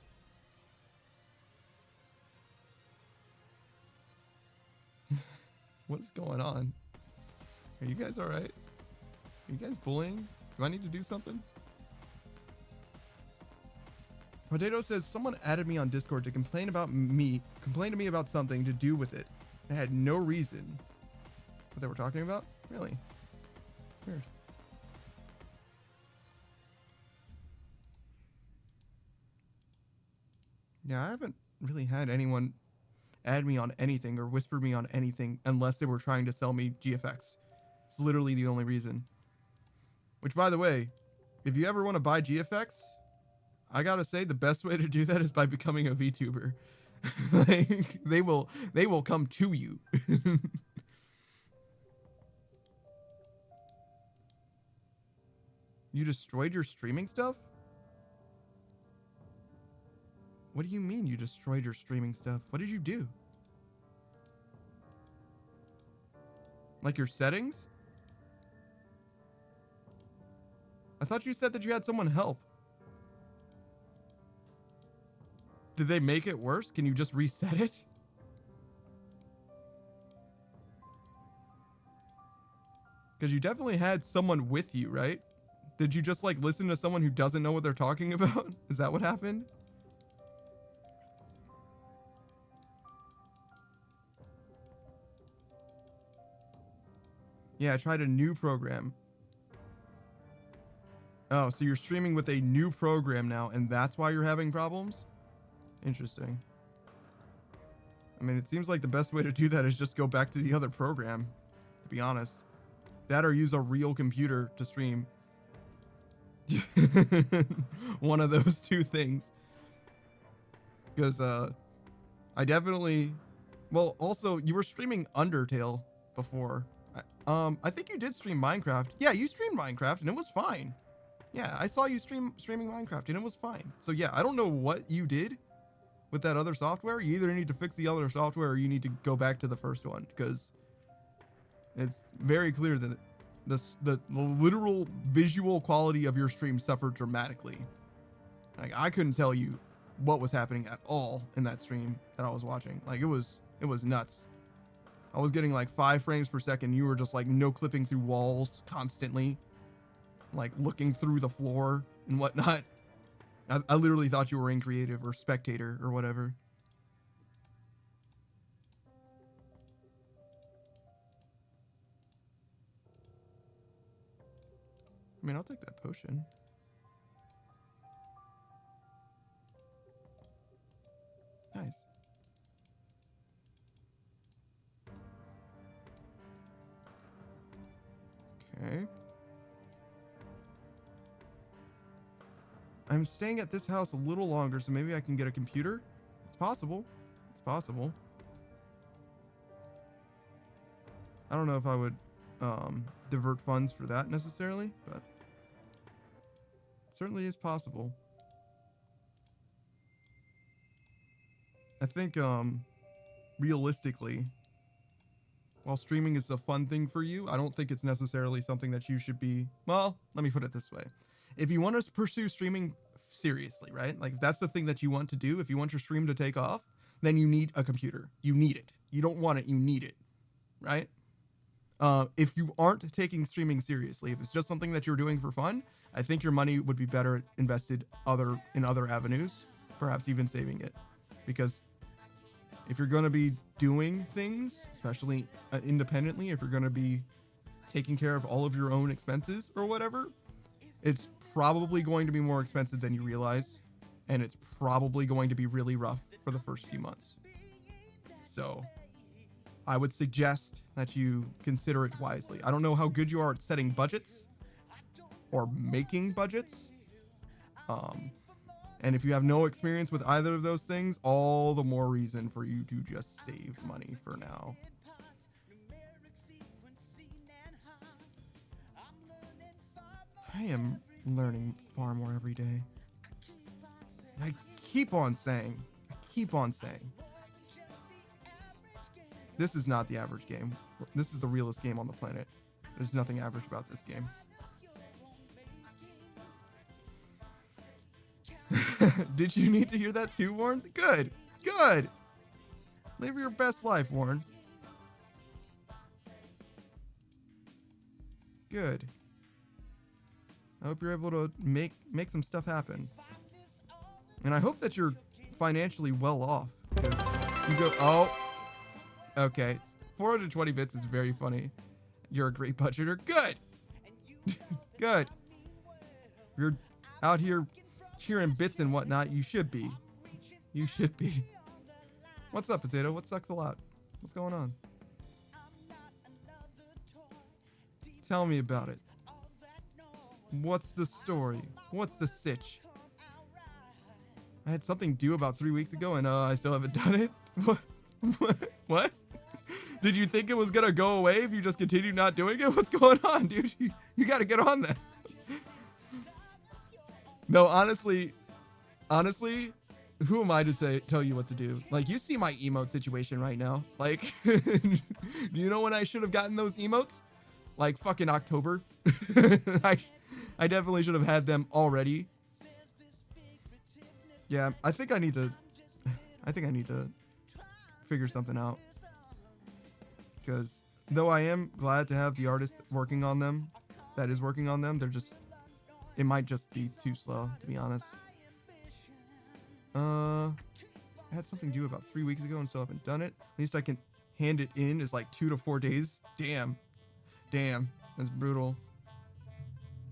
What is going on? Are you guys alright? Are you guys bullying? Do I need to do something? Potato says, someone added me on Discord to complain to me about something to do with it. I had no reason. What they were talking about? Really? Weird. Yeah, I haven't really had anyone add me on anything or whisper me on anything unless they were trying to sell me GFX. It's literally the only reason. Which, by the way, if you ever want to buy GFX, I gotta say the best way to do that is by becoming a VTuber. Like, they will come to you. You destroyed your streaming stuff? What do you mean you destroyed your streaming stuff? What did you do? Like your settings? I thought you said that you had someone help. Did they make it worse? Can you just reset it? Because you definitely had someone with you, right? Did you just like listen to someone who doesn't know what they're talking about? Is that what happened? Yeah, I tried a new program. Oh, so you're streaming with a new program now, and that's why you're having problems? Interesting. I mean, it seems like the best way to do that is just go back to the other program, to be honest. That or use a real computer to stream. One of those two things. Because I definitely... Well, also, you were streaming Undertale before. I think you did stream Minecraft. Yeah, you streamed Minecraft, and it was fine. Yeah, I saw you streaming Minecraft, and it was fine. So yeah, I don't know what you did with that other software. You either need to fix the other software or you need to go back to the first one, because it's very clear that the literal visual quality of your stream suffered dramatically. Like, I couldn't tell you what was happening at all in that stream that I was watching. Like, it was nuts. I was getting like 5 frames per second. You were just like no clipping through walls constantly, like looking through the floor and whatnot. I literally thought you were in creative or spectator or whatever. I mean, I'll take that potion. Nice. Okay. I'm staying at this house a little longer, so maybe I can get a computer. It's possible. It's possible. I don't know if I would divert funds for that necessarily, but it certainly is possible. I think realistically, while streaming is a fun thing for you, I don't think it's necessarily something that you should be... Well, let me put it this way. If you want to pursue streaming seriously, right? Like, if that's the thing that you want to do, if you want your stream to take off, then you need a computer. You need it. You don't want it, you need it, right? If you aren't taking streaming seriously, if it's just something that you're doing for fun, I think your money would be better invested in other avenues, perhaps even saving it. Because if you're going to be doing things, especially independently, if you're going to be taking care of all of your own expenses or whatever, it's probably going to be more expensive than you realize, and it's probably going to be really rough for the first few months. So I would suggest that you consider it wisely. I don't know how good you are at setting budgets or making budgets. And if you have no experience with either of those things, all the more reason for you to just save money for now. I am learning far more every day. I keep on saying. This is not the average game. This is the realest game on the planet. There's nothing average about this game. Did you need to hear that too, Warren? Good. Live your best life, Warren. Good. I hope you're able to make some stuff happen. And I hope that you're financially well off. Because you go, oh, okay. 420 bits is very funny. You're a great budgeter. Good. Good. You're out here cheering bits and whatnot. You should be. What's up, Potato? What sucks a lot? What's going on? Tell me about it. What's the story? What's the sitch? I had something due about 3 weeks ago and I still haven't done it. What? Did you think it was gonna go away if you just continue not doing it? What's going on, dude? You gotta get on that. No, honestly, who am I to tell you what to do? Like, you see my emote situation right now. Like, do you know when I should have gotten those emotes? Like fucking October. I definitely should have had them already. Yeah, I think I need to figure something out. Because though I am glad to have the artist working on them, it might just be too slow, to be honest. I had something due about 3 weeks ago and still haven't done it. At least I can hand it in is like 2 to 4 days. Damn, that's brutal.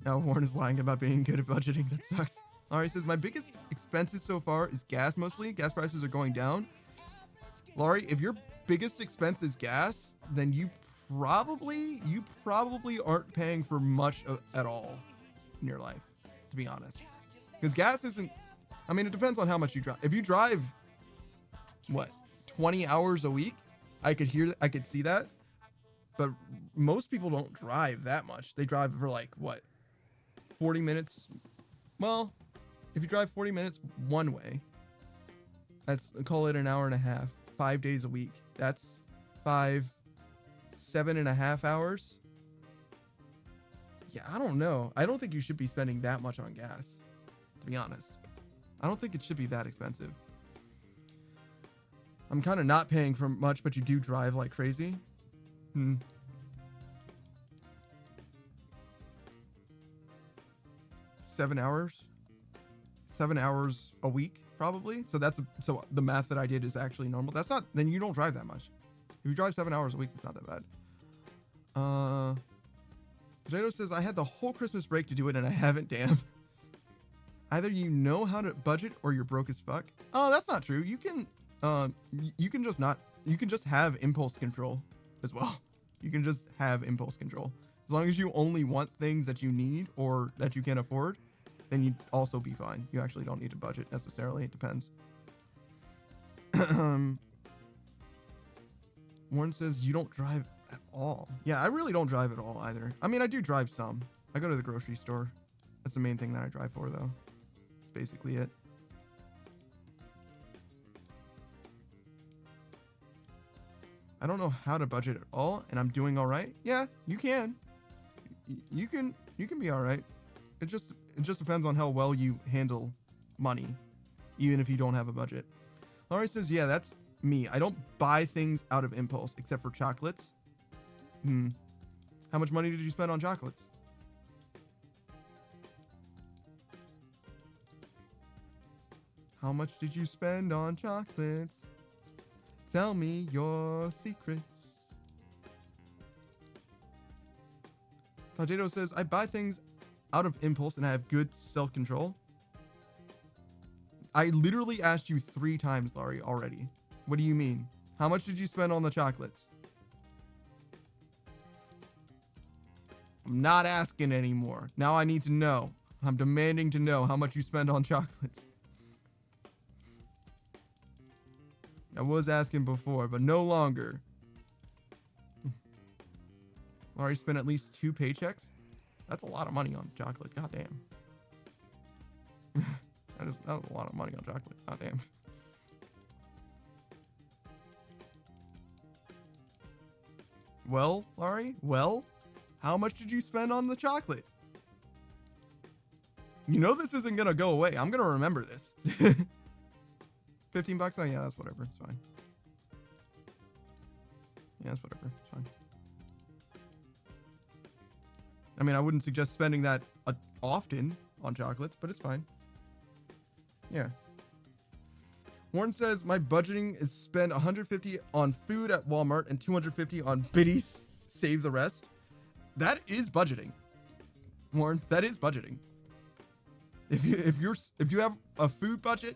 Now Warren is lying about being good at budgeting. That sucks. Laurie says, my biggest expenses so far is gas mostly. Gas prices are going down. Laurie, if your biggest expense is gas, then you probably aren't paying for much at all in your life, to be honest. Because gas isn't, I mean, it depends on how much you drive. If you drive, 20 hours a week, I could see that. But most people don't drive that much. They drive for 40 minutes. Well, if you drive 40 minutes one way, call it an hour and a half, 5 days a week. That's 7.5 hours. Yeah, I don't know. I don't think you should be spending that much on gas, to be honest. I don't think it should be that expensive. I'm kind of not paying for much, but you do drive like crazy. 7 hours? 7 hours a week, probably. So so the math that I did is actually normal. That's not, then you don't drive that much. If you drive 7 hours a week, it's not that bad. Potato says, I had the whole Christmas break to do it and I haven't, damn. Either you know how to budget or you're broke as fuck. Oh, that's not true. You can just have impulse control as well. You can just have impulse control. As long as you only want things that you need or that you can afford, then you'd also be fine. You actually don't need to budget necessarily. It depends. Warren says you don't drive at all. Yeah, I really don't drive at all either. I mean, I do drive some. I go to the grocery store. That's the main thing that I drive for, though. That's basically it. I don't know how to budget at all, and I'm doing all right. Yeah, you can. You can be all right. It just depends on how well you handle money, even if you don't have a budget. Laurie says, yeah, that's me. I don't buy things out of impulse, except for chocolates. How much money did you spend on chocolates? How much did you spend on chocolates? Tell me your secrets. Potato says, I buy things out of impulse and I have good self-control. I literally asked you 3 times, Laurie, already. What do you mean? How much did you spend on the chocolates? I'm not asking anymore. Now I need to know. I'm demanding to know how much you spend on chocolates. I was asking before, but no longer. Laurie spent at least 2 paychecks? That's a lot of money on chocolate. God damn. That was a lot of money on chocolate. God damn. Well, Laurie? Well, how much did you spend on the chocolate? You know this isn't gonna go away. I'm gonna remember this. $15? Oh yeah, that's whatever. It's fine. Yeah, that's whatever. It's fine. I mean, I wouldn't suggest spending that often on chocolates, but it's fine. Yeah. Warren says, my budgeting is spend $150 on food at Walmart and $250 on biddies. Save the rest. That is budgeting. Warren, that is budgeting. If you have a food budget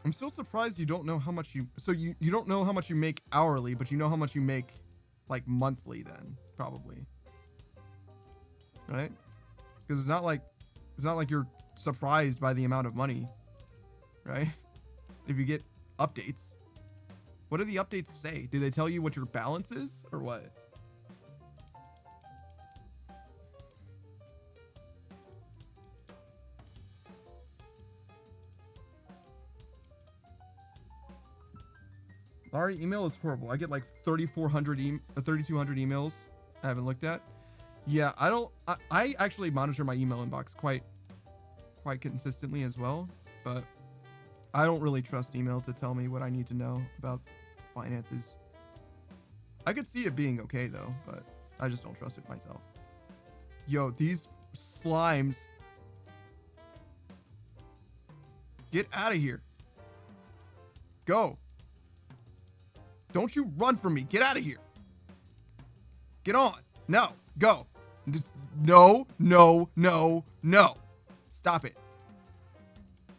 I'm still surprised you don't know how much you don't know how much you make hourly, but you know how much you make like monthly then, probably. Right? Because it's not like you're surprised by the amount of money, right? If you get updates. What do the updates say? Do they tell you what your balance is or what? Our email is horrible. I get like 3,400 or 3,200 emails I haven't looked at. Yeah, I actually monitor my email inbox quite consistently as well, but I don't really trust email to tell me what I need to know about finances. I could see it being okay though, but I just don't trust it myself. Yo, these slimes. Get out of here. Go. Don't you run from me. Get out of here. Get on. No. Go. Just, no. Stop it.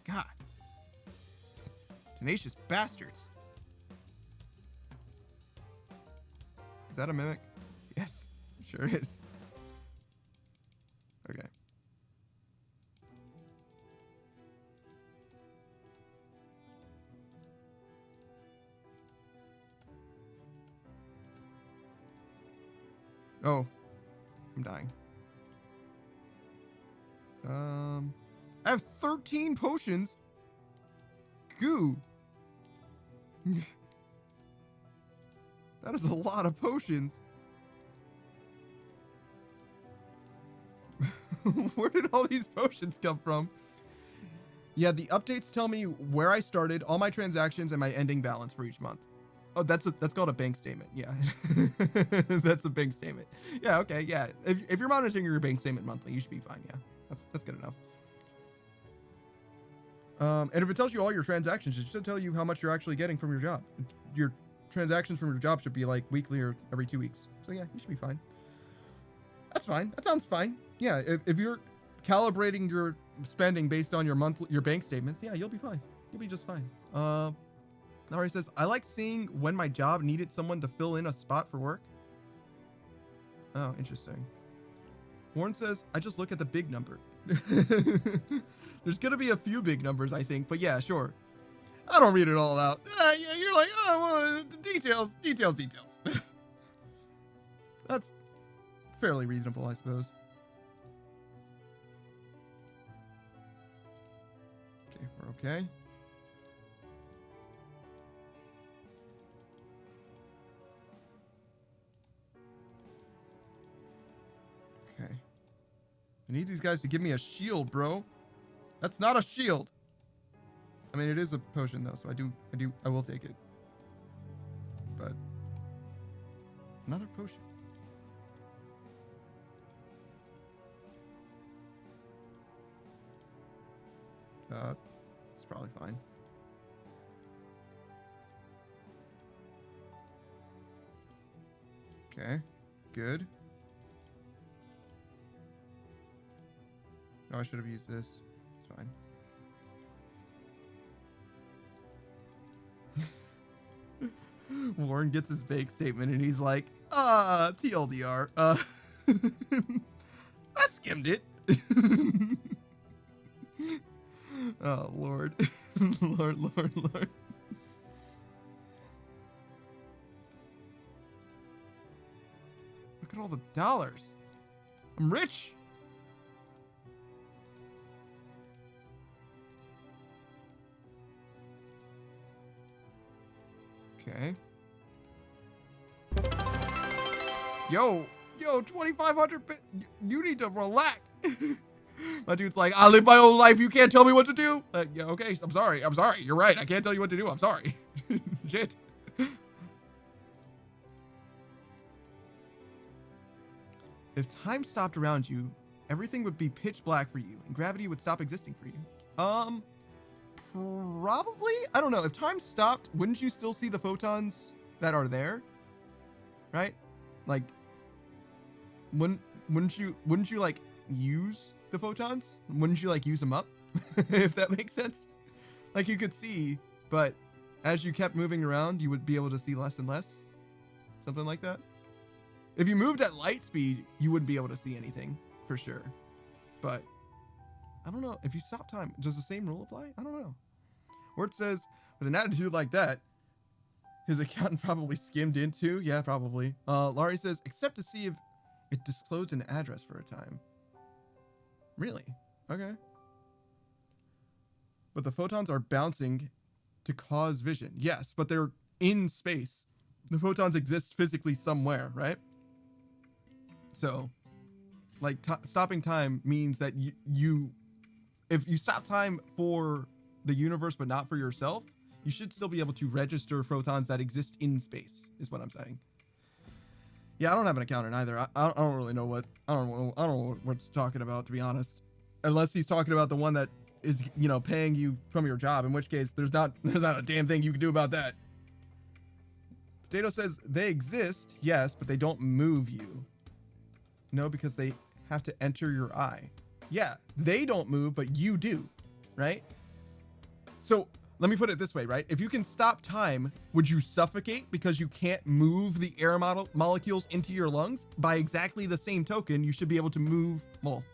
God. Tenacious bastards. Is that a mimic? Yes. Sure is. Okay. Oh, I'm dying. I have 13 potions. Goo. That is a lot of potions. Where did all these potions come from? Yeah, the updates tell me where I started, all my transactions, and my ending balance for each month. Oh, that's called a bank statement. Yeah, that's a bank statement. Yeah, okay, yeah. If you're monitoring your bank statement monthly, you should be fine. Yeah, that's good enough. And if it tells you all your transactions, it should tell you how much you're actually getting from your job. Your transactions from your job should be like weekly or every 2 weeks. So yeah, you should be fine. That's fine. That sounds fine. Yeah, if you're calibrating your spending based on your bank statements, yeah, you'll be fine. You'll be just fine. Nari says, I like seeing when my job needed someone to fill in a spot for work. Oh, interesting. Warren says, I just look at the big number. There's going to be a few big numbers, I think, but yeah, sure. I don't read it all out. Yeah, you're like, oh, well, details. That's fairly reasonable, I suppose. Okay, we're okay. Okay. I need these guys to give me a shield, bro. That's not a shield. I mean, it is a potion though, so I will take it. But another potion. It's probably fine. Okay, good. Oh, I should have used this. It's fine. Warren gets his bank statement and he's like, TLDR. I skimmed it. Oh, Lord. Lord. Look at all the dollars. I'm rich. Okay. Yo, 2,500. You need to relax. My dude's like, I live my own life. You can't tell me what to do. Yeah, okay. I'm sorry. You're right. I can't tell you what to do. I'm sorry. Shit. If time stopped around you, everything would be pitch black for you, and gravity would stop existing for you. Probably. I don't know. If time stopped, wouldn't you still see the photons that are there? Right? Like, wouldn't you like use the photons? Wouldn't you like use them up? If that makes sense. Like you could see but as you kept moving around, you would be able to see less and less. Something like that. If you moved at light speed, you wouldn't be able to see anything for sure. But I don't know. If you stop time, does the same rule apply? I don't know. Where it says, with an attitude like that, his accountant probably skimmed into. Yeah, probably. Laurie says, except to see if it disclosed an address for a time. Really? Okay. But the photons are bouncing to cause vision. Yes, but they're in space. The photons exist physically somewhere, right? So, like, stopping time means that if you stop time for the universe but not for yourself, you should still be able to register photons that exist in space, is what I'm saying. Yeah, I don't have an accountant either. I don't really know what I don't know what it's talking about, to be honest. Unless he's talking about the one that is, you know, paying you from your job, in which case there's not a damn thing you can do about that. Potato says they exist, yes, but they don't move you. No, because they have to enter your eye. Yeah, they don't move, but you do, right? So let me put it this way, right? If you can stop time, would you suffocate because you can't move the air molecules into your lungs? By exactly the same token, you should be able to move, well,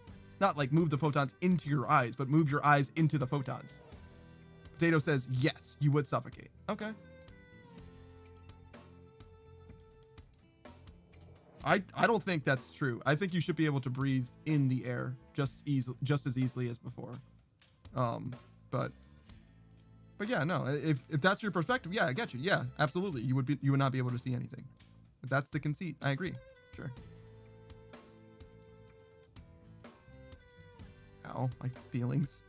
not like move the photons into your eyes, but move your eyes into the photons. Potato says, yes, you would suffocate. Okay. I don't think that's true. I think you should be able to breathe in the air just as easily as before. But yeah, no. If that's your perspective, yeah, I get you. Yeah, absolutely. You would not be able to see anything. But that's the conceit. I agree. Sure. Ow, my feelings.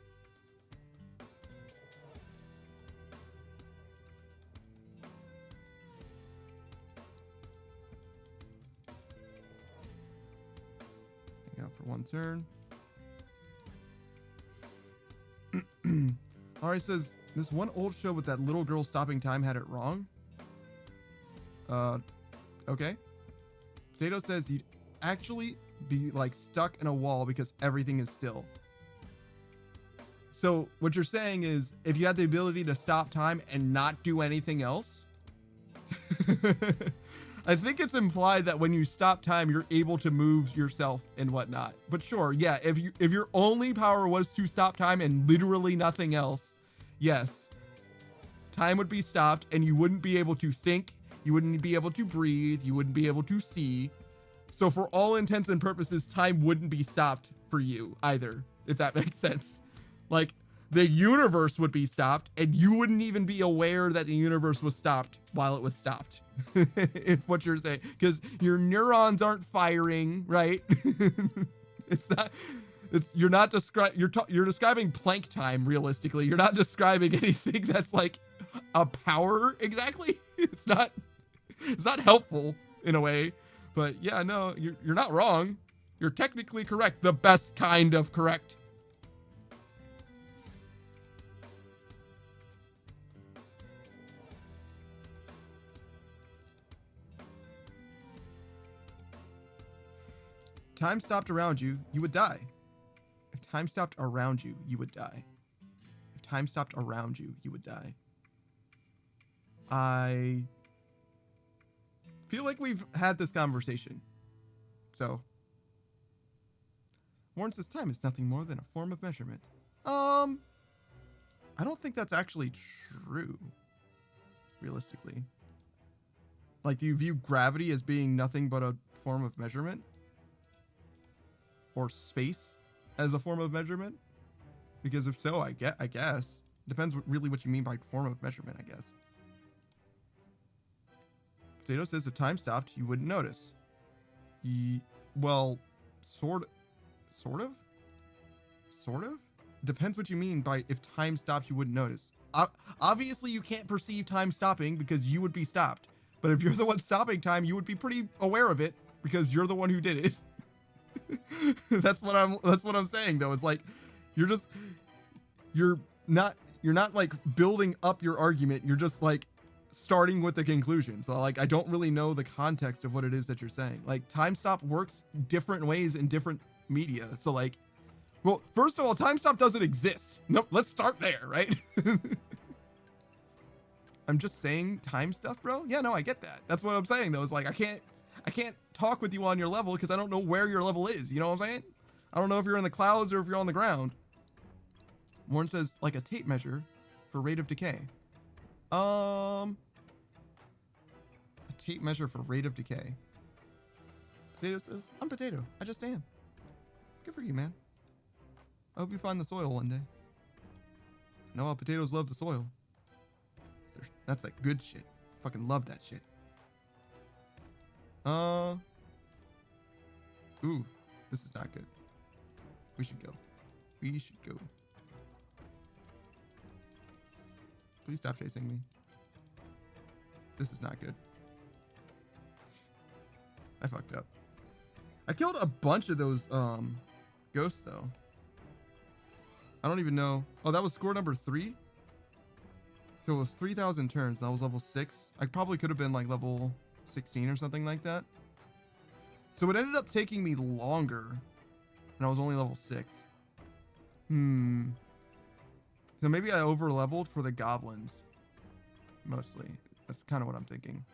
Hang out for one turn. Ari says, this one old show with that little girl stopping time had it wrong. Okay. Potato says you'd actually be like stuck in a wall because everything is still. So what you're saying is if you had the ability to stop time and not do anything else, I think it's implied that when you stop time, you're able to move yourself and whatnot. But sure, yeah, if your only power was to stop time and literally nothing else, yes, time would be stopped and you wouldn't be able to think, you wouldn't be able to breathe, you wouldn't be able to see. So for all intents and purposes, time wouldn't be stopped for you either, if that makes sense. Like, the universe would be stopped and you wouldn't even be aware that the universe was stopped while it was stopped. If what you're saying, because your neurons aren't firing, right? You're describing Planck time realistically. You're not describing anything that's like a power exactly. It's not helpful in a way, but yeah, no, you're not wrong. You're technically correct. The best kind of correct. Time stopped around you, you would die. If time stopped around you, you would die. If time stopped around you, you would die. I feel like we've had this conversation. So, Warren says time is nothing more than a form of measurement. I don't think that's actually true, realistically. Like, do you view gravity as being nothing but a form of measurement? Or space as a form of measurement? Because if so, I guess. Depends really what you mean by form of measurement, I guess. Potato says if time stopped, you wouldn't notice. Well, sort of? Depends what you mean by if time stopped, you wouldn't notice. Obviously, you can't perceive time stopping because you would be stopped. But if you're the one stopping time, you would be pretty aware of it because you're the one who did it. That's what I'm saying though. It's like you're not like building up your argument. You're just like starting with the conclusion. So like I don't really know the context of what it is that you're saying. Like time stop works different ways in different media. So like, well, first of all, time stop doesn't exist. Nope, let's start there, right? I'm just saying time stuff, bro. Yeah, no, I get that. That's what I'm saying though. Is like I can't talk with you on your level because I don't know where your level is. You know what I'm saying? I don't know if you're in the clouds or if you're on the ground. Warren says like a tape measure for rate of decay. A tape measure for rate of decay. Potato says, I'm Potato. I just am. Good for you, man. I hope you find the soil one day. You know how potatoes love the soil. That's that good shit. Fucking love that shit. Ooh, this is not good. We should go. We should go. Please stop chasing me. This is not good. I fucked up. I killed a bunch of those ghosts though. I don't even know. Oh, that was score number 3. So it was 3,000 turns. That was level 6. I probably could have been like level 16 or something like that. So it ended up taking me longer, and I was only level 6. So maybe I over leveled for the goblins. Mostly. That's kind of what I'm thinking.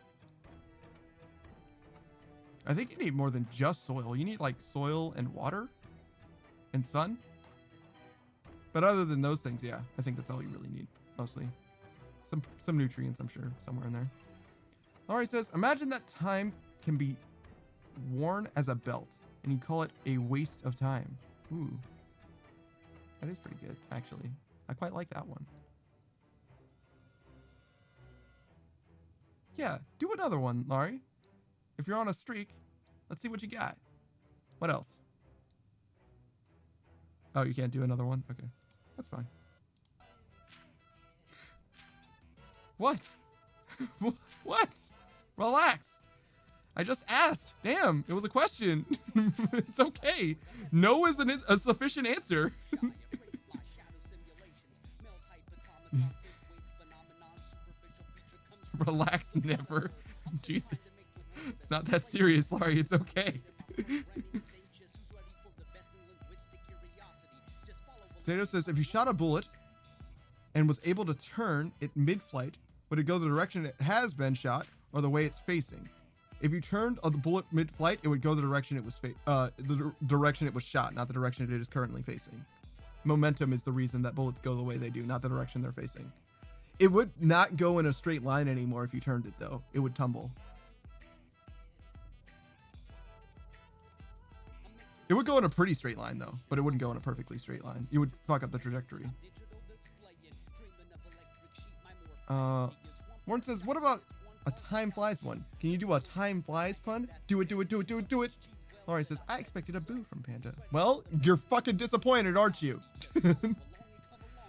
I think you need more than just soil. You need like soil and water and sun. But other than those things, yeah, I think that's all you really need, mostly. Some nutrients, I'm sure, somewhere in there. Laurie says, imagine that time can be worn as a belt, and you call it a waste of time. Ooh. That is pretty good, actually. I quite like that one. Yeah, do another one, Laurie. If you're on a streak, let's see what you got. What else? Oh, you can't do another one? Okay. That's fine. What? What? Relax. I just asked. Damn, it was a question. It's okay. No is a sufficient answer. Relax, never. Jesus. It's not that serious, Laurie. It's okay. Potato says, if you shot a bullet and was able to turn it mid-flight, would it go the direction it has been shot or the way it's facing? If you turned the bullet mid-flight, it would go the direction it was the direction it was shot, not the direction it is currently facing. Momentum is the reason that bullets go the way they do, not the direction they're facing. It would not go in a straight line anymore if you turned it, though. It would tumble. It would go in a pretty straight line, though, but it wouldn't go in a perfectly straight line. You would fuck up the trajectory. Warren says, what about a time flies one? Can you do a time flies pun? Do it, do it, do it, do it, do it. Laurie says, I expected a boo from Panda. Well, you're fucking disappointed, aren't you?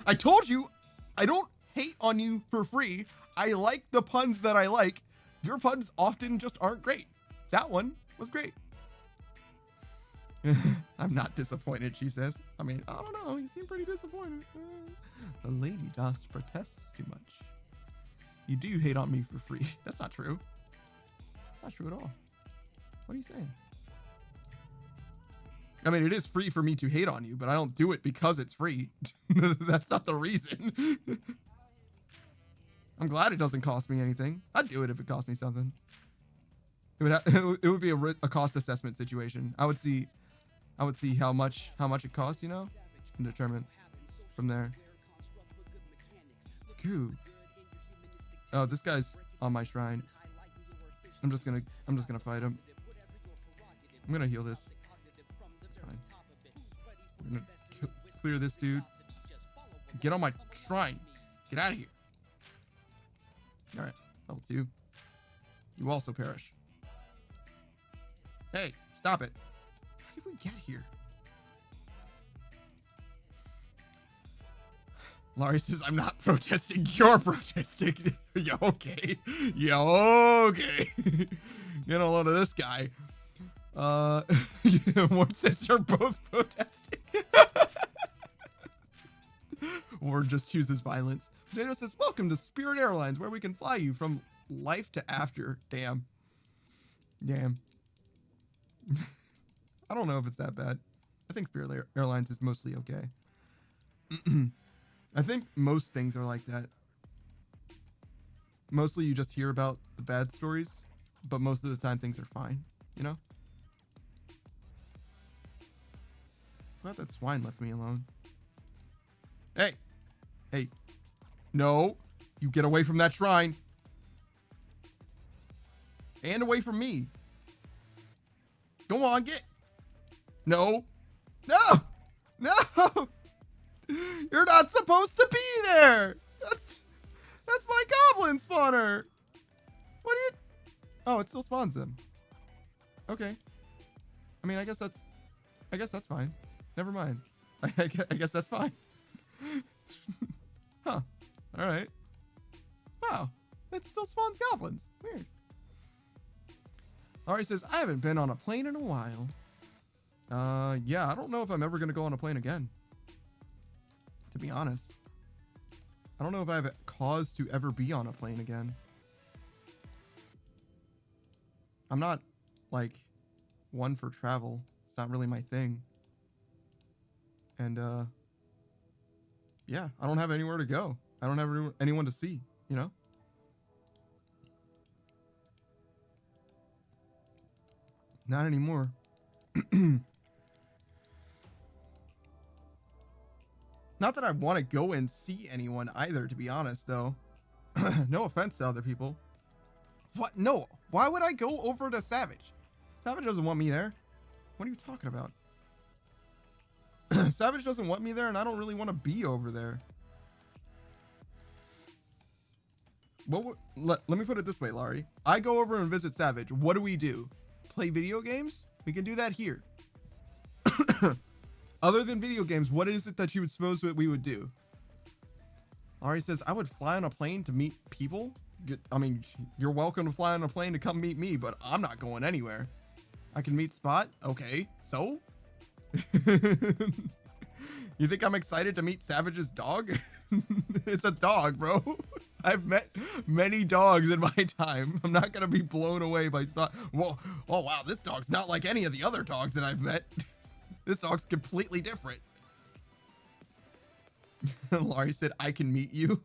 I told you, I don't hate on you for free. I like the puns that I like. Your puns often just aren't great. That one was great. I'm not disappointed, she says. I mean, I don't know. You seem pretty disappointed. The lady doth protest too much. You do hate on me for free. That's not true. That's not true at all. What are you saying? I mean, it is free for me to hate on you, but I don't do it because it's free. That's not the reason. I'm glad it doesn't cost me anything. I'd do it if it cost me something. It would be a cost assessment situation. I would see how much it costs, you know, and determine from there. Goo. Oh, this guy's on my shrine. I'm just gonna fight him. I'm gonna heal this. It's fine. I'm gonna clear this dude. Get on my shrine. Get out of here. All right, level 2. You also perish. Hey, stop it. How did we get here? Laurie says, I'm not protesting, you're protesting. Yo, okay. Yo, okay. Get a load of this guy. Ward says you're both protesting. Ward just chooses violence. Potato says, welcome to Spirit Airlines, where we can fly you from life to after. Damn. Damn. I don't know if it's that bad. I think Spirit Airlines is mostly okay. I think most things are like that. Mostly you just hear about the bad stories, but most of the time things are fine, you know? Glad that swine left me alone. Hey! Hey. No! You get away from that shrine! And away from me! Go on, get! No! No! No! You're not supposed to be there! That's my goblin spawner! What do you... Oh, it still spawns them. Okay. I mean, I guess that's fine. Never mind. I guess that's fine. Huh. Alright. Wow. It still spawns goblins. Weird. Ari says, I haven't been on a plane in a while. Yeah, I don't know if I'm ever going to go on a plane again. To be honest. I don't know if I have a cause to ever be on a plane again. I'm not, like, one for travel. It's not really my thing. And, yeah, I don't have anywhere to go. I don't have anyone to see, you know? Not anymore. Not that I want to go and see anyone either, to be honest, though. No offense to other people. What? No. Why would I go over to Savage? Savage doesn't want me there. What are you talking about? Savage doesn't want me there, and I don't really want to be over there. Let me put it this way, Laurie. I go over and visit Savage. What do? Play video games? We can do that here. Other than video games, what is it that you would suppose that we would do? Ari says, I would fly on a plane to meet people. I mean, you're welcome to fly on a plane to come meet me, but I'm not going anywhere. I can meet Spot? Okay, so? You think I'm excited to meet Savage's dog? It's a dog, bro. I've met many dogs in my time. I'm not going to be blown away by Spot. Whoa, oh wow, this dog's not like any of the other dogs that I've met. This dog's completely different. Laurie said, I can meet you.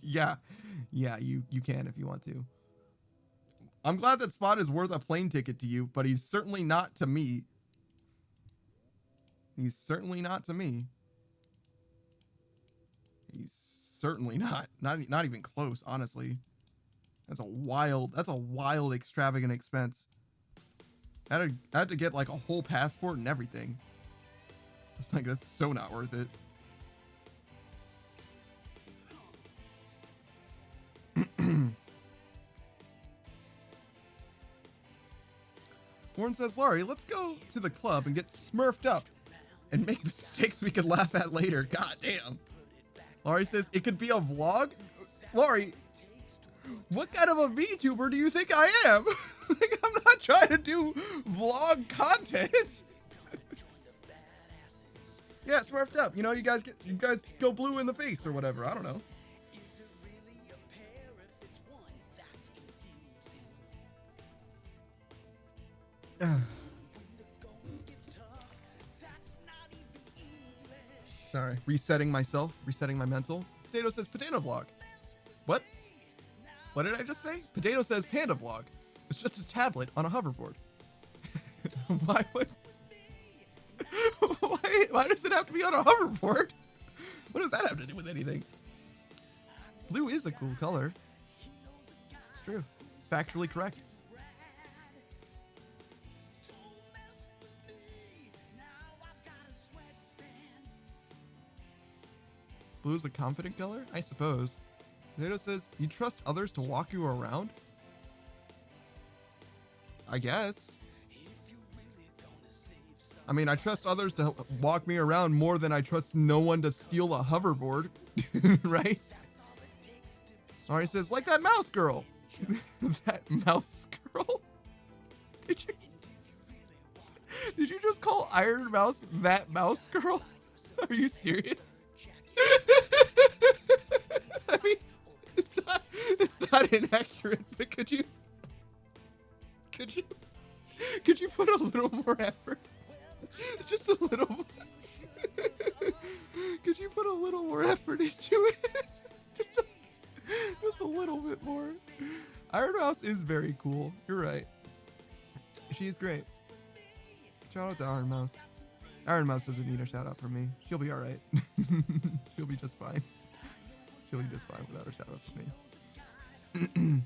Yeah, you can if you want to. I'm glad that Spot is worth a plane ticket to you, but he's certainly not to me. He's certainly not to me. He's certainly not even close, honestly. That's a wild, extravagant expense. I had to get like a whole passport and everything. It's like, that's so not worth it. Warren says, Laurie, let's go to the club and get smurfed up and make mistakes we could laugh at later. God damn. Laurie says, it could be a vlog? Laurie, what kind of a VTuber do you think I am? Like, I'm not trying to do vlog content. Yeah, smurfed up. You know, you guys go blue in the face or whatever. I don't know. Sorry, resetting myself, resetting my mental. Potato says potato vlog. What? What did I just say? Potato says panda vlog. It's just a tablet on a hoverboard. Why does it have to be on a hoverboard? What does that have to do with anything? Blue is a cool color. It's true. Factually correct. Blue is a confident color? I suppose. Potato says, you trust others to walk you around? I guess. I mean, I trust others to walk me around more than I trust no one to steal a hoverboard. Right? Ari says, like that mouse girl. That mouse girl? Did you just call Iron Mouse that mouse girl? Are you serious? I mean, it's not inaccurate, but could you put a little more effort? Just a little more. Could you put a little more effort into it? Just a little bit more. Iron Mouse is very cool. You're right. She is great. Shout out to Iron Mouse. Iron Mouse doesn't need a shout out from me. She'll be alright. She'll be just fine. She'll be just fine without a shout out from me.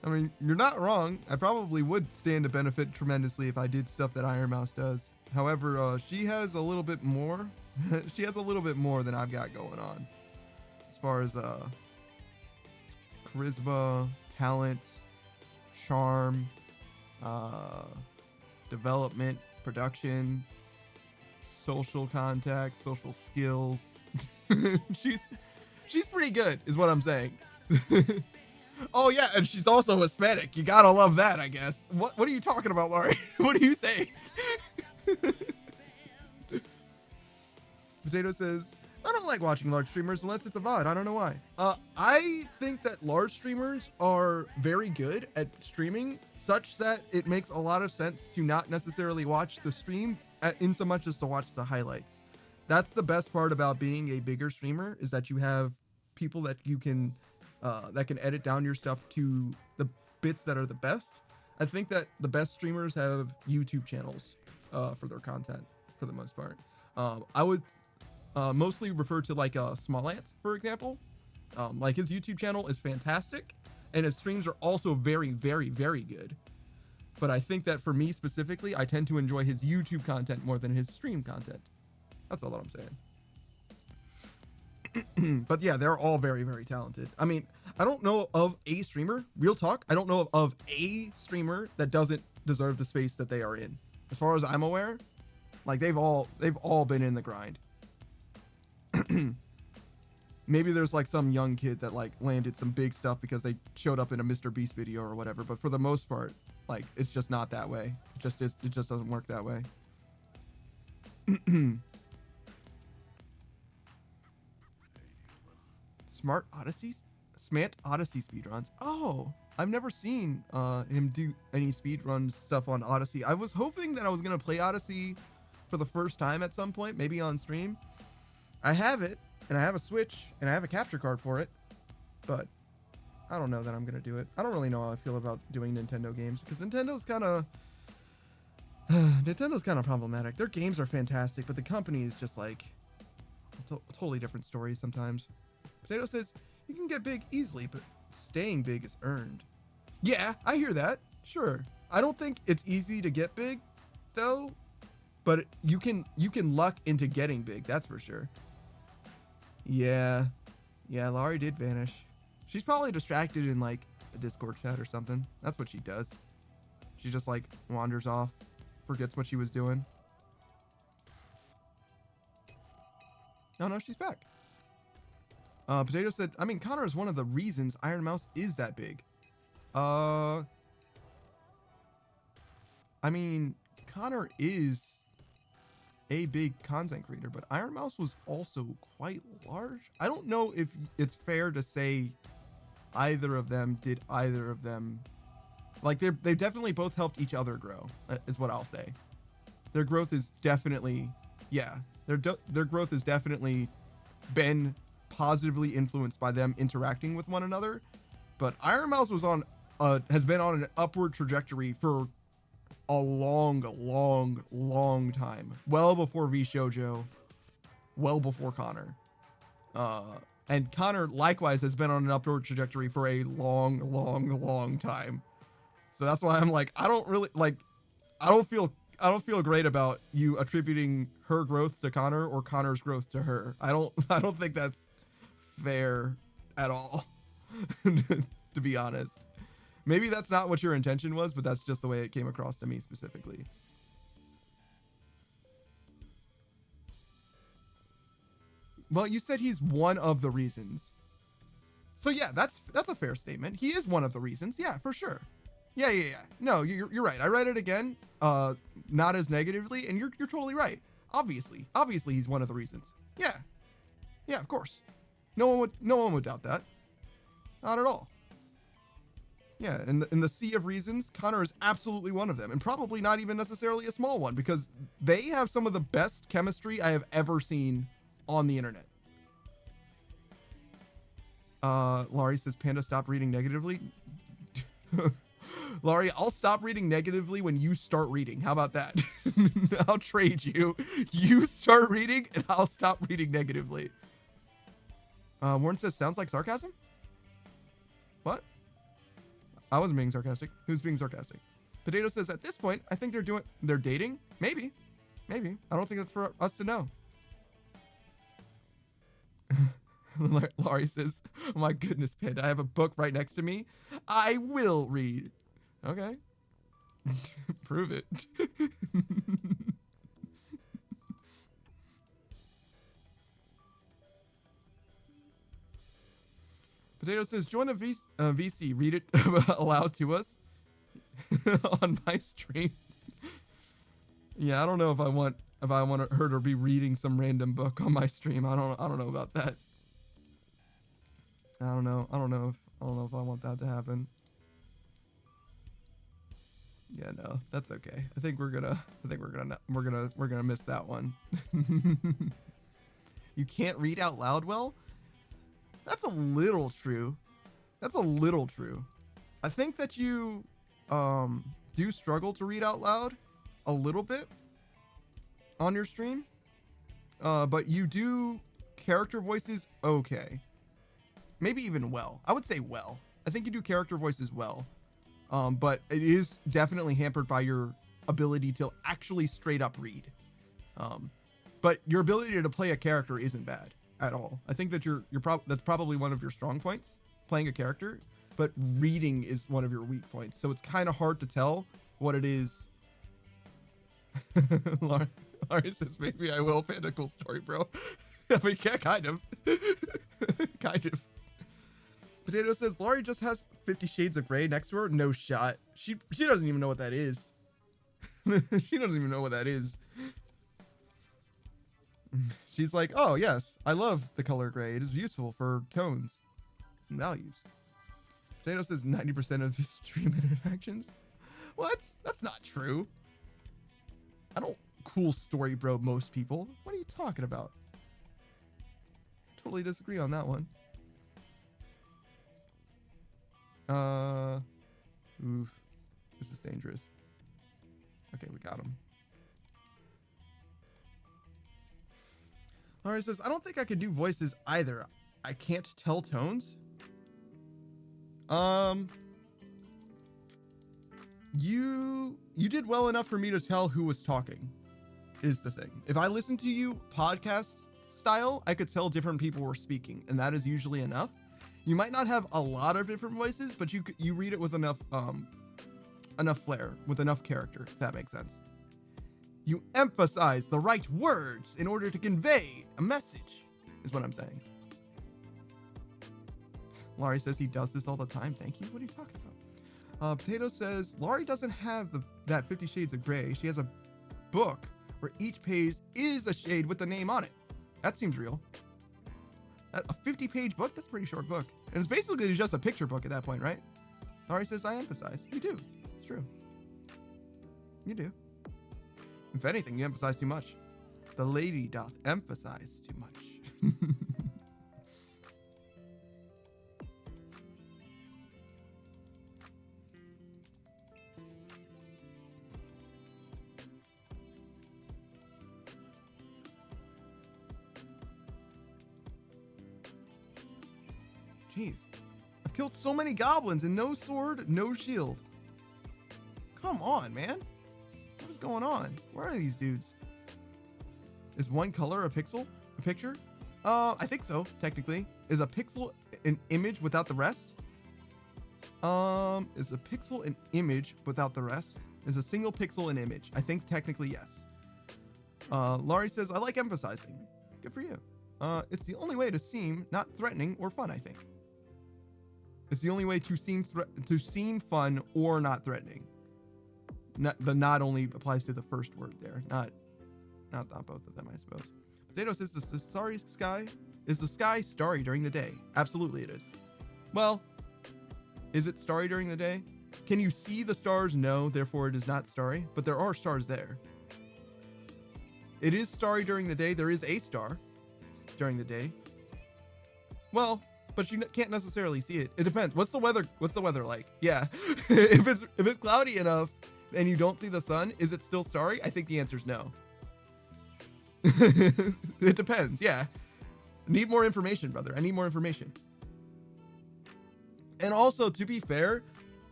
I mean, you're not wrong. I probably would stand to benefit tremendously if I did stuff that Iron Mouse does. However, she has a little bit more. She has a little bit more than I've got going on. As far as charisma, talent, charm, development, production, social contact, social skills. She's pretty good, is what I'm saying. Oh yeah, and she's also Hispanic. You gotta love that, I guess. What are you talking about, Laurie? What are you saying? Potato says, I don't like watching large streamers unless it's a VOD. I don't know why. I think that large streamers are very good at streaming, such that it makes a lot of sense to not necessarily watch the stream in so much as to watch the highlights. That's the best part about being a bigger streamer, is that you have people that you can that can edit down your stuff to the bits that are the best. I think that the best streamers have YouTube channels for their content for the most part. I would mostly refer to like Smallant, for example. Like his YouTube channel is fantastic, and his streams are also very, very, very good. But I think that for me specifically, I tend to enjoy his YouTube content more than his stream content. That's all that I'm saying. But yeah, they're all very, very talented. I mean, I don't know of a streamer, real talk, I don't know of a streamer that doesn't deserve the space that they are in. As far as I'm aware, like they've all been in the grind. Maybe there's like some young kid that like landed some big stuff because they showed up in a Mr. Beast video or whatever, but for the most part, like it's just not that way. It just doesn't work that way. Smart Odyssey speedruns. Oh, I've never seen him do any speedrun stuff on Odyssey. I was hoping that I was gonna play Odyssey for the first time at some point, maybe on stream. I have it, and I have a Switch, and I have a capture card for it, but I don't know that I'm gonna do it. I don't really know how I feel about doing Nintendo games, because Nintendo's kind of problematic. Their games are fantastic, but the company is just like a totally different story sometimes. Potato says, you can get big easily, but staying big is earned. Yeah, I hear that. Sure. I don't think it's easy to get big, though, but you can luck into getting big, that's for sure. Yeah, Laurie did vanish. She's probably distracted in like a Discord chat or something. That's what she does. She just like wanders off, forgets what she was doing. Oh no, she's back. Potato said, I mean, Connor is one of the reasons Iron Mouse is that big. I mean, Connor is a big content creator, but Iron Mouse was also quite large. I don't know if it's fair to say either of them did either of them. Like they definitely both helped each other grow, is what I'll say. Their growth is definitely, yeah, their growth has definitely been positively influenced by them interacting with one another. But Iron Mouse was has been on an upward trajectory for a long time, well before VShojo, well before Connor. And Connor likewise has been on an upward trajectory for a long time. So that's why I'm like, I don't feel great about you attributing her growth to Connor or Connor's growth to her. I don't think that's fair at all. To be honest, maybe that's not what your intention was, but that's just the way it came across to me specifically. Well, you said he's one of the reasons, so yeah, that's a fair statement. He is one of the reasons, yeah, for sure. Yeah. No, you're right. I read it again, not as negatively, and you're totally right. Obviously he's one of the reasons. Yeah, of course. No one would doubt that. Not at all. Yeah, in the sea of reasons, Connor is absolutely one of them, and probably not even necessarily a small one, because they have some of the best chemistry I have ever seen on the internet. Laurie says, Panda, stop reading negatively. Laurie, I'll stop reading negatively when you start reading. How about that? I'll trade you. You start reading, and I'll stop reading negatively. Warren says, sounds like sarcasm? What? I wasn't being sarcastic. Who's being sarcastic? Potato says, at this point, I think they're dating. Maybe. Maybe. I don't think that's for us to know. Laurie says, oh my goodness, Panda, I have a book right next to me. I will read. Okay. Prove it. Potato says, join a VC. Read it aloud to us on my stream. Yeah, I don't know if I want her to be reading some random book on my stream. I don't know about that. I don't know if I want that to happen. Yeah, no, that's okay. I think we're gonna miss that one. You can't read out loud well? That's a little true. That's a little true. I think that you do struggle to read out loud a little bit on your stream. But you do character voices okay. Maybe even well. I would say well. I think you do character voices well. But it is definitely hampered by your ability to actually straight up read. But your ability to play a character isn't bad at all. I think that that's probably one of your strong points, playing a character, but reading is one of your weak points. So it's kind of hard to tell what it is. Laurie says, maybe I will. Panda, cool story, bro. I mean, yeah, kind of. Kind of. Potato says, Laurie just has 50 Shades of Grey next to her. No shot. She doesn't even know what that is. She doesn't even know what that is. She's like, oh, yes, I love the color gray. It is useful for tones and values. Potato says 90% of his stream interactions. What? That's not true. I don't cool story bro most people. What are you talking about? Totally disagree on that one. Oof. This is dangerous. Okay, we got him. Laurie says, I don't think I could do voices either. I can't tell tones. You did well enough for me to tell who was talking, is the thing. If I listened to you podcast style, I could tell different people were speaking, and that is usually enough. You might not have a lot of different voices, but you read it with enough flair, with enough character, if that makes sense. You emphasize the right words in order to convey a message, is what I'm saying. Laurie says he does this all the time. Thank you. What are you talking about? Potato says, Laurie doesn't have that 50 Shades of Grey. She has a book where each page is a shade with the name on it. That seems real. A 50-page book? That's a pretty short book. And it's basically just a picture book at that point, right? Laurie says, I emphasize. You do. It's true. You do. If anything, you emphasize too much. The lady doth emphasize too much. Jeez. I've killed so many goblins and no sword, no shield. Come on, man. What is going on? Where are these dudes? Is one color a pixel? A picture? I think so, technically. Is a pixel an image without the rest? Is a pixel an image without the rest? Is a single pixel an image? I think technically yes. Laurie says, I like emphasizing. Good for you. It's the only way to seem not threatening or fun, I think. It's the only way to seem fun or not threatening. Not only applies to the first word there, not both of them, I suppose. Potato says the starry sky is the sky starry during the day. Absolutely, it is. Well, Is it starry during the day? Can you see the stars? No, therefore it is not starry, but there are stars there. It is starry during the day. There is a star during the day. Well, but you can't necessarily see it. It depends. What's the weather? What's the weather like? Yeah. if it's cloudy enough and you don't see the sun, is it still starry? I think the answer is no. It depends. Yeah. Need more information, brother. I need more information. And also, to be fair,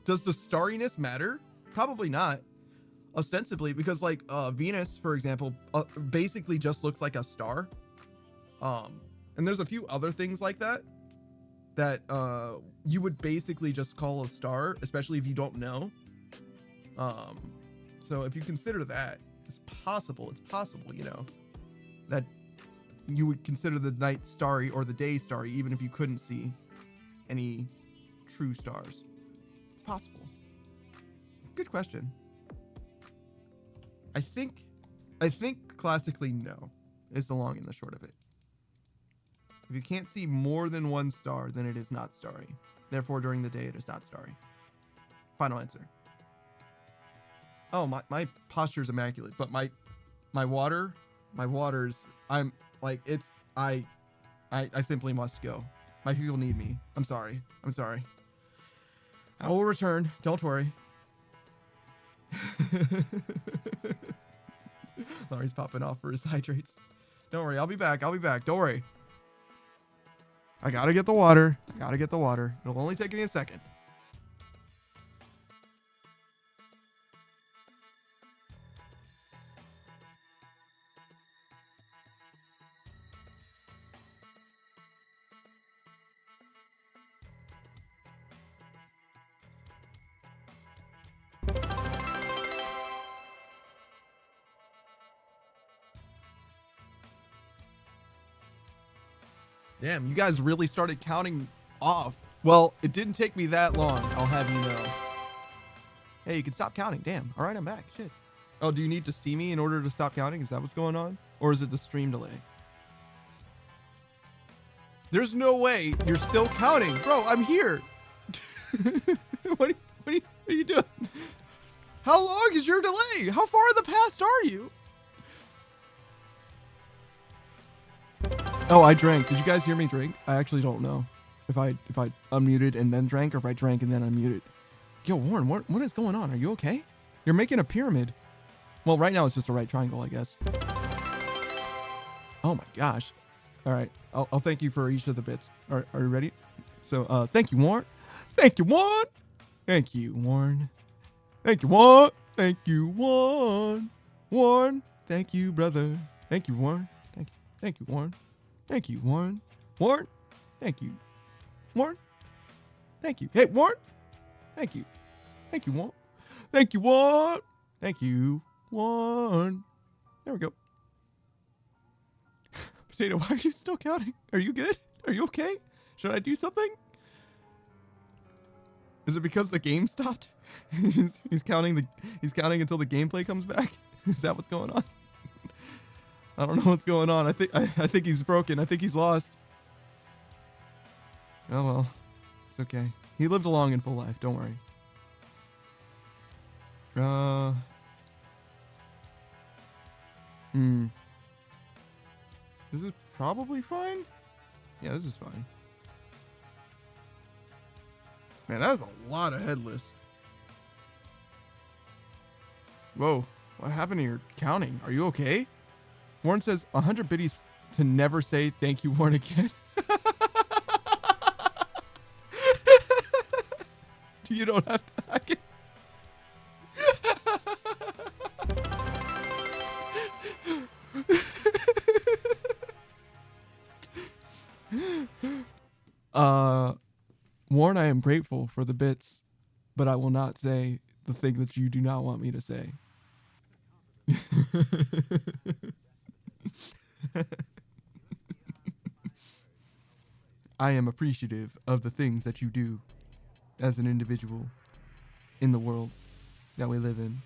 does the starriness matter? Probably not. Ostensibly, because like Venus, for example, basically just looks like a star. And there's a few other things like that you would basically just call a star, especially if you don't know. So if you consider that, it's possible, you know, that you would consider the night starry or the day starry, even if you couldn't see any true stars. It's possible. Good question. I think classically no is the long and the short of it. If you can't see more than one star, then it is not starry. Therefore, during the day, it is not starry. Final answer. Oh, my posture is immaculate, but my waters, I'm like, I simply must go. My people need me. I'm sorry. I will return. Don't worry. Larry's popping off for his hydrates. Don't worry. I'll be back. Don't worry. I gotta get the water. It'll only take me a second. Damn, you guys really started counting off. Well, it didn't take me that long, I'll have you know. Hey, you can stop counting. Damn. All right, I'm back. Shit. Oh, do you need to see me in order to stop counting? Is that what's going on? Or is it the stream delay? There's no way you're still counting. Bro, I'm here. What are you doing? How long is your delay? How far in the past are you? Oh, I drank. Did you guys hear me drink? I actually don't know if I unmuted and then drank, or if I drank and then unmuted. Yo, Warren, what is going on? Are you okay? You're making a pyramid. Well, right now it's just a right triangle, I guess. Oh my gosh. All right, I'll thank you for each of the bits. Are you ready? So, thank you, Warren. Thank you, Warren. Thank you, Warren. Thank you, Warren. Thank you, Warren. Warren. Thank you, brother. Thank you, Warren. Thank you. Thank you, Warren. Thank you, Warren. Warren. Thank you. Warren. Thank you. Hey, Warren. Thank you. Thank you, Warren. Thank you, Warren. Thank you, Warren. There we go. Potato, why are you still counting? Are you good? Are you okay? Should I do something? Is it because the game stopped? he's counting until the gameplay comes back? Is that what's going on? I don't know what's going on. I think he's broken. I think he's lost. Oh well. It's okay. He lived a long and full life. Don't worry. This is probably fine. Yeah, this is fine. Man, that was a lot of headless. Whoa. What happened to your counting? Are you okay? Warren says 100 biddies to never say thank you, Warren, again. You don't have to. I can... Warren, I am grateful for the bits, but I will not say the thing that you do not want me to say. I am appreciative of the things that you do as an individual in the world that we live in.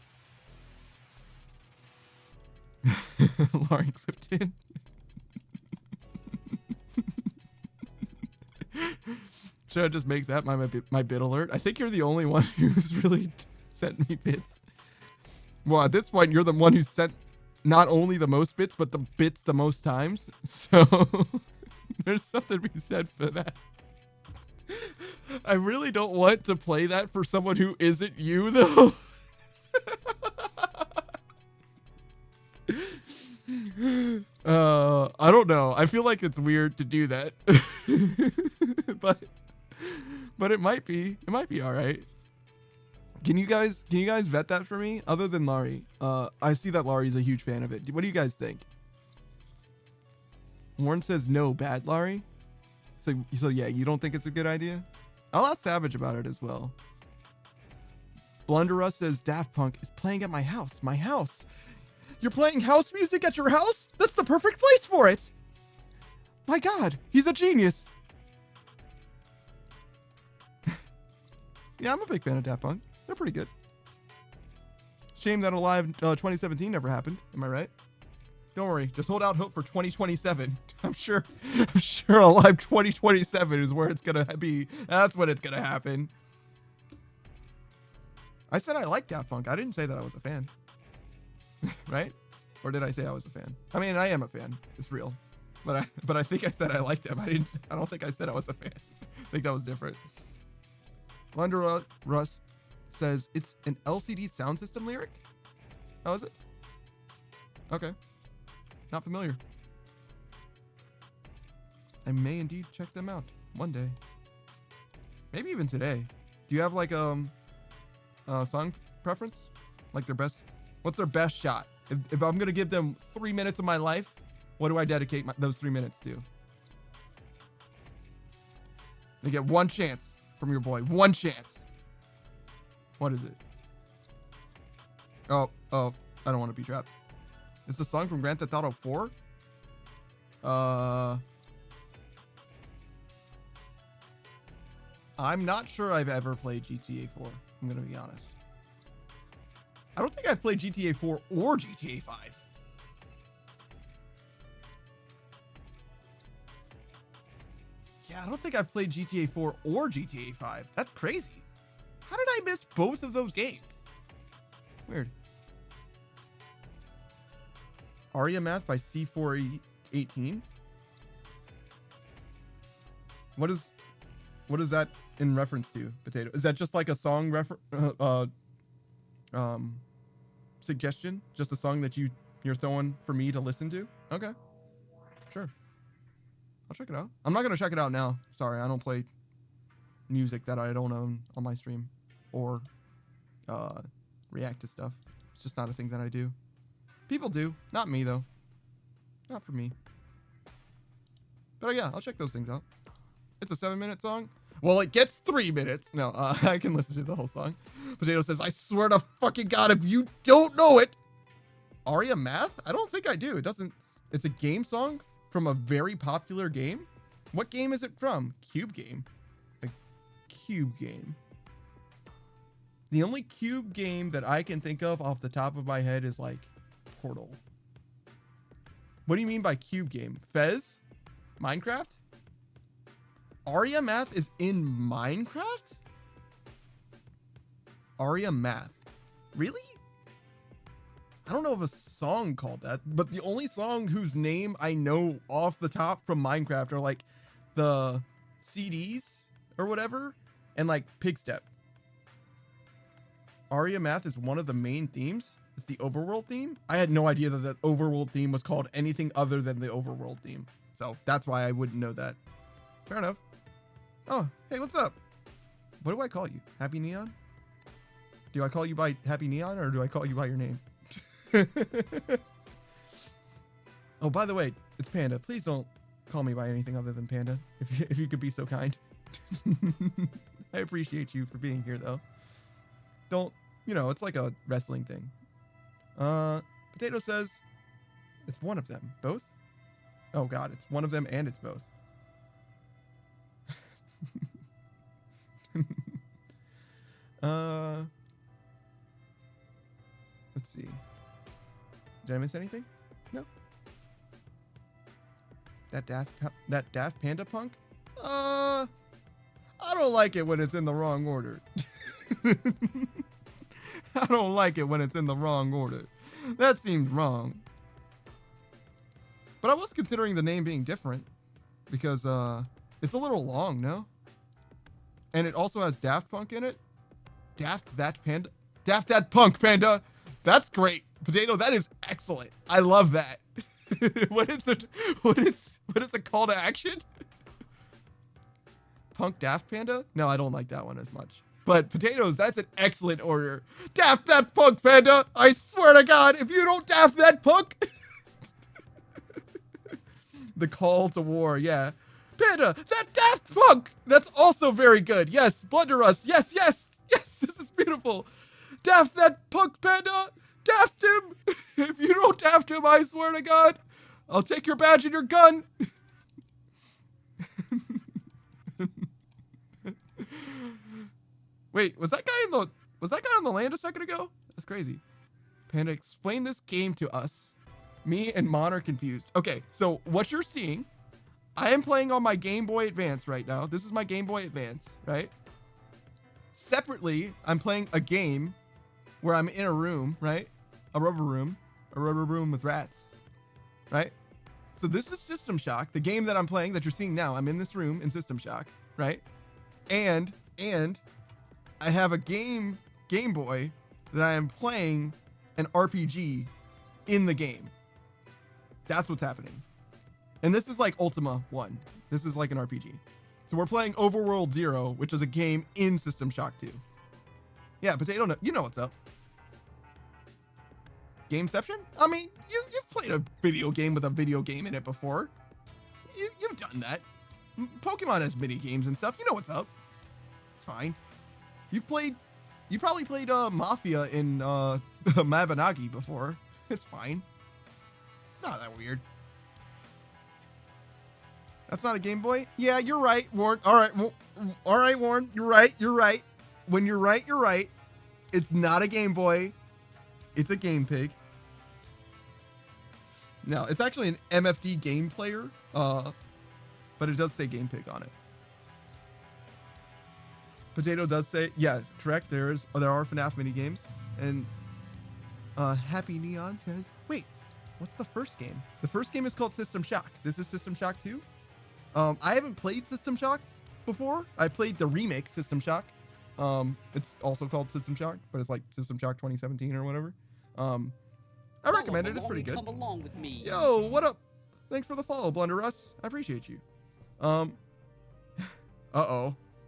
Lauren Clifton. Should I just make that my bit alert? I think you're the only one who's really sent me bits. Well, at this point, you're the one who sent not only the most bits, but the bits the most times. So there's something to be said for that. I really don't want to play that for someone who isn't you, though. I don't know. I feel like it's weird to do that. but it might be. It might be all right. Can you guys vet that for me? Other than Laurie, I see that Laurie's a huge fan of it. What do you guys think? Warren says no, bad Laurie. So yeah, you don't think it's a good idea? I'll ask Savage about it as well. Blunderus says Daft Punk is playing at my house. My house. You're playing house music at your house? That's the perfect place for it. My God, he's a genius. Yeah, I'm a big fan of Daft Punk. They're pretty good. Shame that Alive 2017 never happened. Am I right? Don't worry. Just hold out hope for 2027. I'm sure Alive 2027 is where it's going to be. That's when it's going to happen. I said I like Daft Punk. I didn't say that I was a fan. Right? Or did I say I was a fan? I mean, I am a fan. It's real. But I think I said I liked them. I don't think I said I was a fan. I think that was different. Wonder Russ says it's an LCD sound system lyric. How is it? Okay. Not familiar. I may indeed check them out one day. Maybe even today. Do you have like song preference? Like their best? What's their best shot? If I'm gonna give them 3 minutes of my life, what do I dedicate those 3 minutes to? They get one chance from your boy. One chance. What is it? Oh, I don't want to be trapped. It's the song from Grand Theft Auto 4. I'm not sure I've ever played GTA 4. I'm gonna be honest. I don't think I've played GTA 4 or GTA 5. Yeah, I don't think I've played GTA 4 or GTA 5. That's crazy. How did I miss both of those games? Weird. Aria Math by C418. What is that in reference to, Potato? Is that just like a song suggestion? Just a song that you're throwing for me to listen to? Okay. Sure. I'll check it out. I'm not gonna check it out now. Sorry, I don't play music that I don't own on my stream or react to stuff. It's just not a thing that I do. People do. Not me though. Not for me. But yeah, I'll check those things out. It's a 7-minute song. Well, it gets 3 minutes. No, I can listen to the whole song. Potato says, I swear to fucking God, if you don't know it. Aria Math? I don't think I do. It's a game song from a very popular game. What game is it from? Cube game. A Cube game. The only Cube game that I can think of off the top of my head is like Portal. What do you mean by Cube game? Fez? Minecraft? Aria Math is in Minecraft? Aria Math. Really? I don't know of a song called that, but the only song whose name I know off the top from Minecraft are like the CDs or whatever and like Pigstep. Aria Math is one of the main themes. It's the overworld theme. I had no idea that overworld theme was called anything other than the overworld theme. So that's why I wouldn't know that. Fair enough. Oh, hey, what's up? What do I call you? Happy Neon? Do I call you by Happy Neon or do I call you by your name? Oh, by the way, it's Panda. Please don't call me by anything other than Panda. If you could be so kind. I appreciate you for being here, though. Don't, it's like a wrestling thing. Potato says it's one of them. Both? Oh, God, it's one of them and it's both. Let's see. Did I miss anything? No. That Daft Panda Punk? I don't like it when it's in the wrong order. I don't like it when it's in the wrong order. That seems wrong. But I was considering the name being different because it's a little long, no? And it also has Daft Punk in it. Daft That Punk Panda. That's great. Potato, that is excellent. I love that. What is a call to action? Punk Daft Panda? No, I don't like that one as much. But Potatoes, that's an excellent order. Daft that punk, Panda. I swear to God, if you don't daft that punk. The call to war, yeah. Panda, that daft punk. That's also very good. Yes, Blunder Us. Yes, yes, yes, this is beautiful. Daft that punk, Panda. Daft him. If you don't daft him, I swear to God, I'll take your badge and your gun. Wait, was that guy on the land a second ago? That's crazy. Panda, explain this game to us. Me and Mon are confused. Okay, so what you're seeing, I am playing on my Game Boy Advance right now. This is my Game Boy Advance, right? Separately, I'm playing a game where I'm in a room, right? A rubber room with rats, right? So this is System Shock, the game that I'm playing that you're seeing now. I'm in this room in System Shock, right? And I have a Game Boy that I am playing an RPG in the game. That's what's happening. And this is like Ultima 1. This is like an RPG. So we're playing Overworld 0, which is a game in System Shock 2. Yeah, Potato, you know what's up. Gameception? I mean, you've played a video game with a video game in it before. You've done that. Pokemon has mini games and stuff. You know what's up. It's fine. You probably played Mafia in Mabinagi before. It's fine. It's not that weird. That's not a Game Boy? Yeah, you're right, Warren. All right, Warren. You're right. When you're right, you're right. It's not a Game Boy. It's a Game Pig. No, it's actually an MFD game player, but it does say Game Pig on it. Potato does say, yeah, correct. There are FNAF mini games, and Happy Neon says, wait, what's the first game? The first game is called System Shock. This is System Shock 2. I haven't played System Shock before. I played the remake System Shock. It's also called System Shock, but it's like System Shock 2017 or whatever. I recommend it. It's pretty good. Come along with me. Yo, what up? Thanks for the follow, Blunder Russ. I appreciate you. Uh-oh,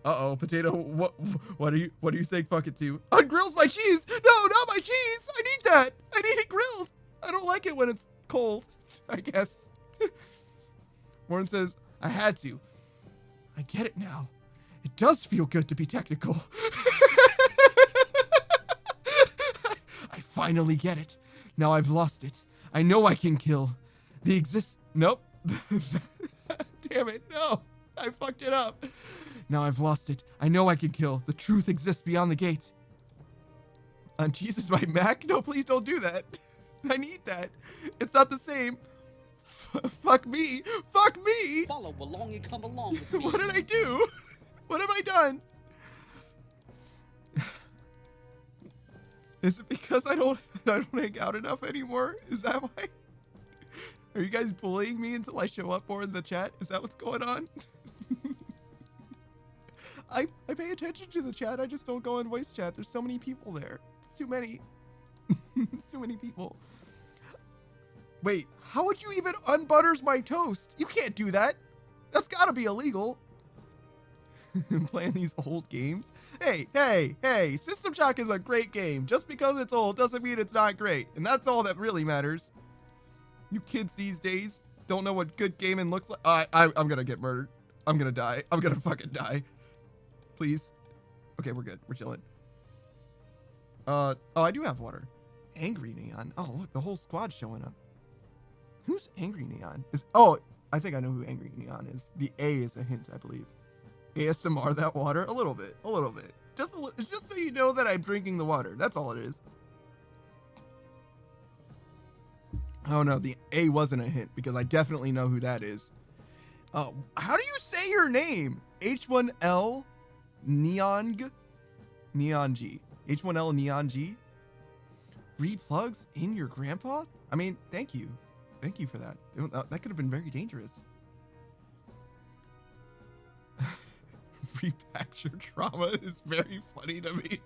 Potato. What are you saying fuck it to? Ungrills my cheese. No, not my cheese. I need that. I need it grilled. I don't like it when it's cold, I guess. Warren says, I had to. I get it now. It does feel good to be technical. I finally get it. Now I've lost it. I know I can kill. Nope. Damn it. No. I fucked it up. Now I've lost it. I know I can kill. The truth exists beyond the gate. On Jesus, my Mac? No, please don't do that. I need that. It's not the same. Fuck me. Fuck me. Follow along and come along with me. What did I do? What have I done? Is it because I don't hang out enough anymore? Is that why? Are you guys bullying me until I show up more in the chat? Is that what's going on? I pay attention to the chat. I just don't go in voice chat. There's so many people there. It's too many. It's too many people. Wait, how would you even unbutters my toast? You can't do that. That's gotta be illegal. Playing these old games. Hey, System Shock is a great game. Just because it's old doesn't mean it's not great. And that's all that really matters. You kids these days don't know what good gaming looks like. I'm gonna get murdered. I'm gonna die. I'm gonna fucking die. Please. Okay, we're good. We're chilling. Oh, I do have water. Angry Neon. Oh, look, the whole squad's showing up. Who's Angry Neon? Oh, I think I know who Angry Neon is. The A is a hint, I believe. ASMR that water? A little bit. It's just so you know that I'm drinking the water. That's all it is. Oh no, the A wasn't a hint because I definitely know who that is. How do you say your name? H1L Neon G. H1L Neon G. Free plugs in your grandpa? I mean, thank you. Thank you for that. That could have been very dangerous. Fracture trauma is very funny to me.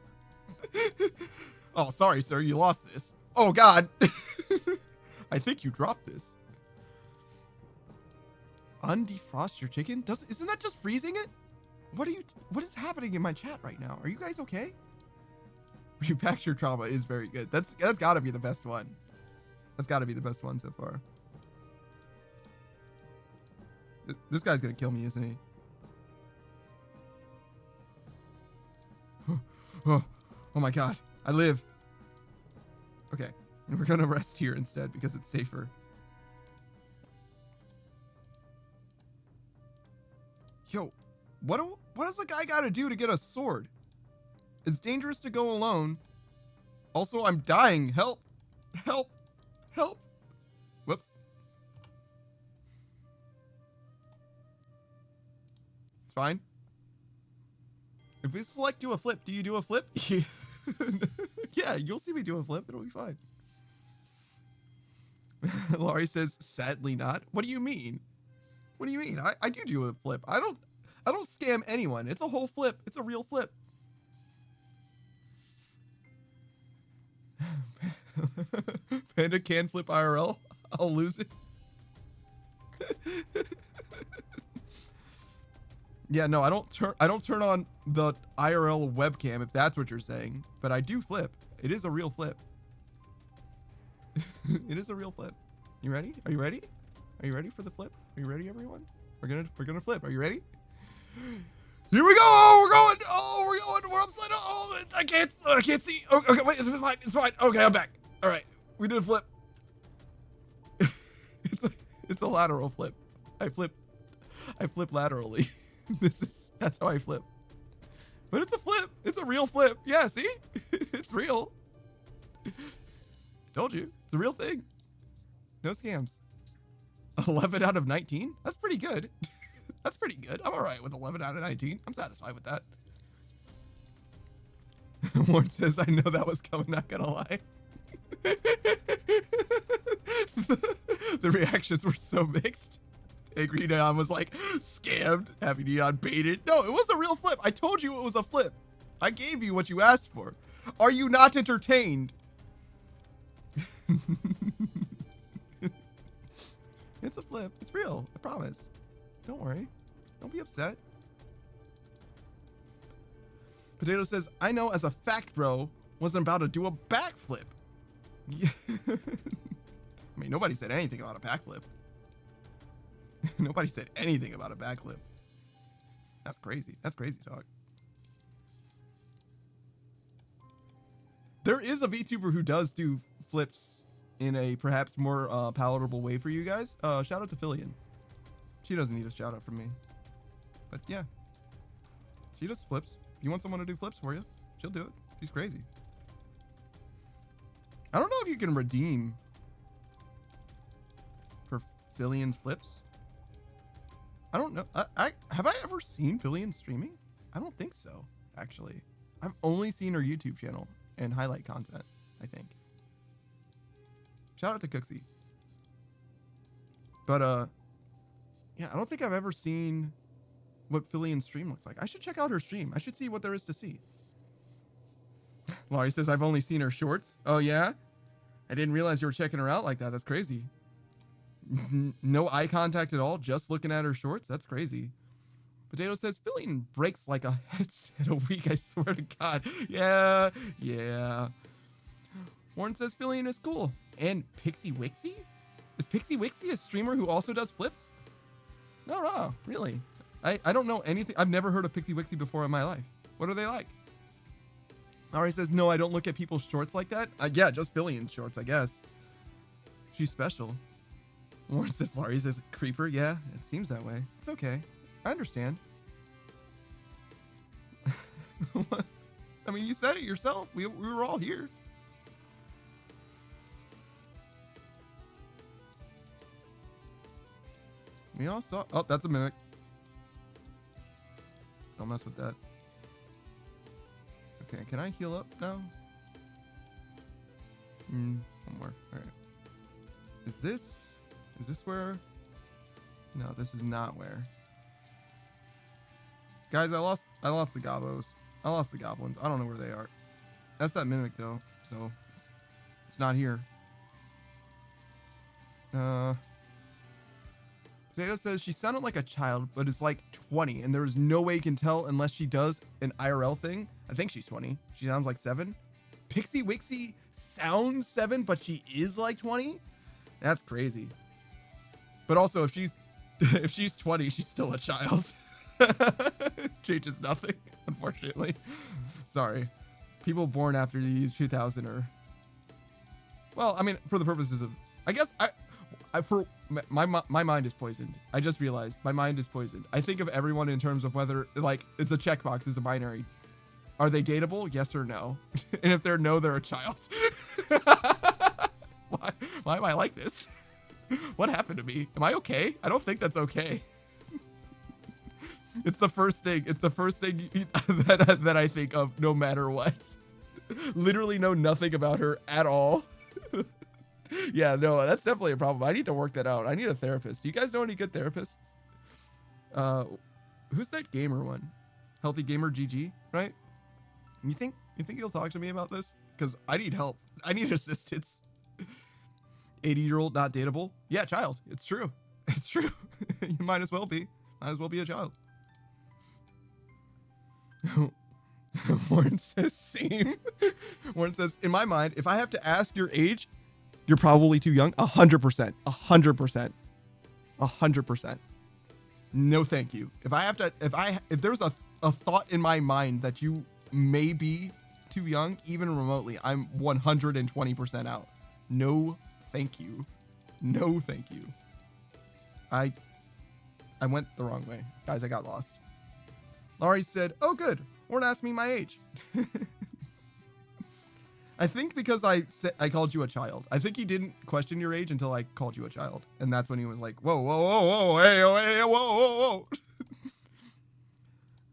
Oh, sorry, sir. You lost this. Oh, God. I think you dropped this. Undefrost your chicken? Isn't that just freezing it? What is happening in my chat right now? Are you guys okay? Fracture trauma is very good. That's got to be the best one. That's got to be the best one so far. This guy's going to kill me, isn't he? Oh my God. I live. Okay. We're going to rest here instead because it's safer. Yo, what does a guy got to do to get a sword? It's dangerous to go alone. Also, I'm dying. Help. Help. Help. Whoops. It's fine. If we select do a flip, do you do a flip? Yeah, you'll see me do a flip. It'll be fine. Laurie says, sadly not. What do you mean? What do you mean? I do a flip. I don't scam anyone. It's a whole flip. It's a real flip. Panda can flip IRL. I'll lose it. Yeah, no, I don't turn on the IRL webcam if that's what you're saying, but I do flip. It is a real flip. It is a real flip. You ready? Are you ready? Are you ready for the flip? Are you ready, everyone? We're gonna flip. Are you ready? Here we go! Oh, we're going! Oh, we're going! We're upside down! Oh, I can't see! Okay, wait, it's fine. It's fine. Okay, I'm back. All right, we did a flip. It's a lateral flip. I flip laterally. That's how I flip. But it's a flip. It's a real flip. Yeah, see? It's real. Told you. It's a real thing. No scams. 11 out of 19? That's pretty good. That's pretty good. I'm all right with 11 out of 19. I'm satisfied with that. Warren says, I know that was coming, not gonna lie. The reactions were so mixed. Angry Neon was like, scammed. Happy Neon baited. No, it was a real flip. I told you it was a flip. I gave you what you asked for. Are you not entertained? It's a flip. It's real. I promise. Don't worry. Don't be upset. Potato says, I know as a fact, bro, wasn't about to do a backflip. Yeah. I mean, nobody said anything about a backflip. Nobody said anything about a backflip. That's crazy. That's crazy talk. There is a VTuber who does do flips in a perhaps more palatable way for you guys. Shout out to Fillion. She doesn't need a shout out from me. But yeah. She does flips. If you want someone to do flips for you, she'll do it. She's crazy. I don't know if you can redeem for Fillion's flips. I don't know. Have I ever seen Fillion streaming? I don't think so, actually. I've only seen her YouTube channel and highlight content, I think. Shout out to Cooksy. But yeah, I don't think I've ever seen what Fillion's stream looks like. I should check out her stream. I should see what there is to see. Laurie says, I've only seen her shorts. Oh, yeah? I didn't realize you were checking her out like that. That's crazy. No eye contact at all, just looking at her shorts? That's crazy. Potato says, Fillion breaks like a headset a week, I swear to God. Yeah, yeah. Warren says, Fillion is cool. And Pixie Wixie? Is Pixie Wixie a streamer who also does flips? No, really. I don't know anything. I've never heard of Pixie Wixie before in my life. What are they like? Ari says, no, I don't look at people's shorts like that. Yeah, just Fillion's shorts, I guess. She's special. Warren says, Laurie says, creeper. Yeah, it seems that way. It's okay. I understand. I mean, you said it yourself. We were all here. We all saw. Oh, that's a mimic. Don't mess with that. Okay, can I heal up now? One more. All right. Is this where? No, this is not where. Guys, I lost the gobos. I lost the goblins. I don't know where they are. That's that mimic though, so it's not here. Potato says she sounded like a child, but is like 20, and there's no way you can tell unless she does an IRL thing. I think she's 20. She sounds like 7. Pixie Wixie sounds 7, but she is like 20. That's crazy. But also, if she's 20, she's still a child. Changes nothing, unfortunately. Sorry. People born after the year 2000 are, well, I mean, for the purposes of, I guess my mind is poisoned. I just realized my mind is poisoned. I think of everyone in terms of whether, like, it's a checkbox, it's a binary. Are they dateable? Yes or no? And if they're no, they're a child. Why am I like this? What happened to me? Am I okay? I don't think that's okay. It's the first thing. It's the first thing that I think of no matter what. Literally know nothing about her at all. Yeah, no, that's definitely a problem. I need to work that out. I need a therapist. Do you guys know any good therapists? Who's that gamer one? Healthy Gamer GG, right? You think he'll talk to me about this? Because I need help. I need assistance. 80-year-old not dateable? Yeah, child. It's true. It's true. You might as well be. Might as well be a child. Warren says same. Warren says, in my mind, if I have to ask your age, you're probably too young. 100%. 100%. 100%. No, thank you. If there's a thought in my mind that you may be too young, even remotely, I'm 120% out. No, thank you. No, thank you. I went the wrong way. Guys, I got lost. Laurie said, oh, good. Warren asked me my age. I think because I called you a child. I think he didn't question your age until I called you a child. And that's when he was like, whoa, whoa, whoa, whoa, hey, oh, hey, whoa, whoa, whoa.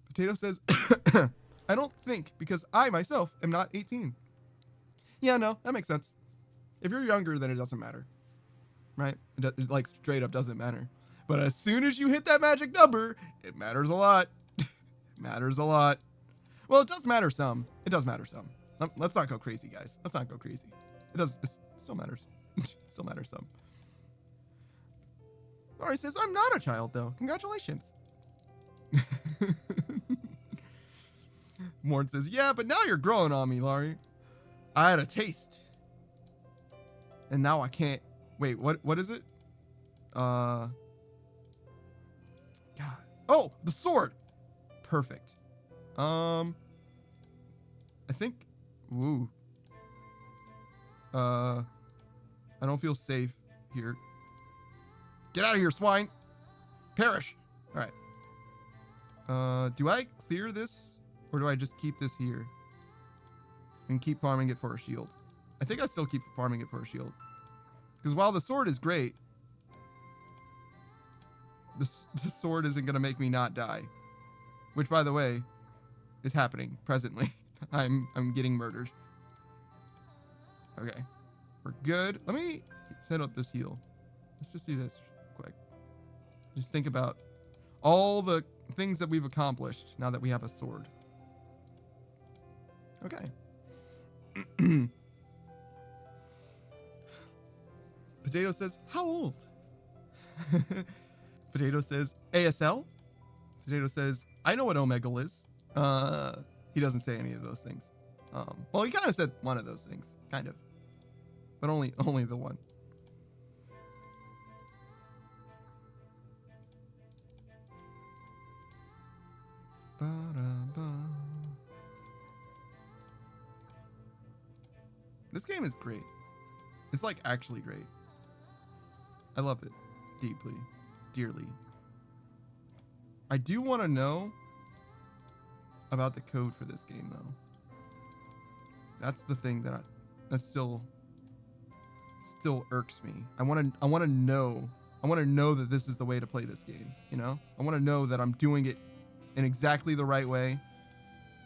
Potato says, I don't think because I myself am not 18. Yeah, no, that makes sense. If you're younger, then it doesn't matter. Right? It like straight up doesn't matter. But as soon as you hit that magic number, it matters a lot. Matters a lot. Well, it does matter some. It does matter some. Let's not go crazy, guys. Let's not go crazy. It still matters. It still matters some. Laurie says, I'm not a child, though. Congratulations. Morn says, yeah, but now you're growing on me, Laurie. I had a taste. And now I can't. Wait, what is it? God. Oh, the sword. Perfect. I think. Woo. I don't feel safe here. Get out of here, swine. Perish. All right. Do I clear this or do I just keep this here and keep farming it for a shield? I think I still keep farming it for a shield because while the sword is great, the sword isn't going to make me not die, which by the way is happening presently. I'm getting murdered. Okay, we're good. Let me set up this heal. Let's just do this quick. Just think about all the things that we've accomplished now that we have a sword. Okay. Potato says, how old? Potato says, ASL? Potato says, I know what Omegle is. He doesn't say any of those things. Well, he kind of said one of those things, kind of, but only the one. This game is great. It's like actually great. I love it deeply, dearly. I do want to know about the code for this game though. That's the thing that still irks me. I want to know that this is the way to play this game, you know? I want to know that I'm doing it in exactly the right way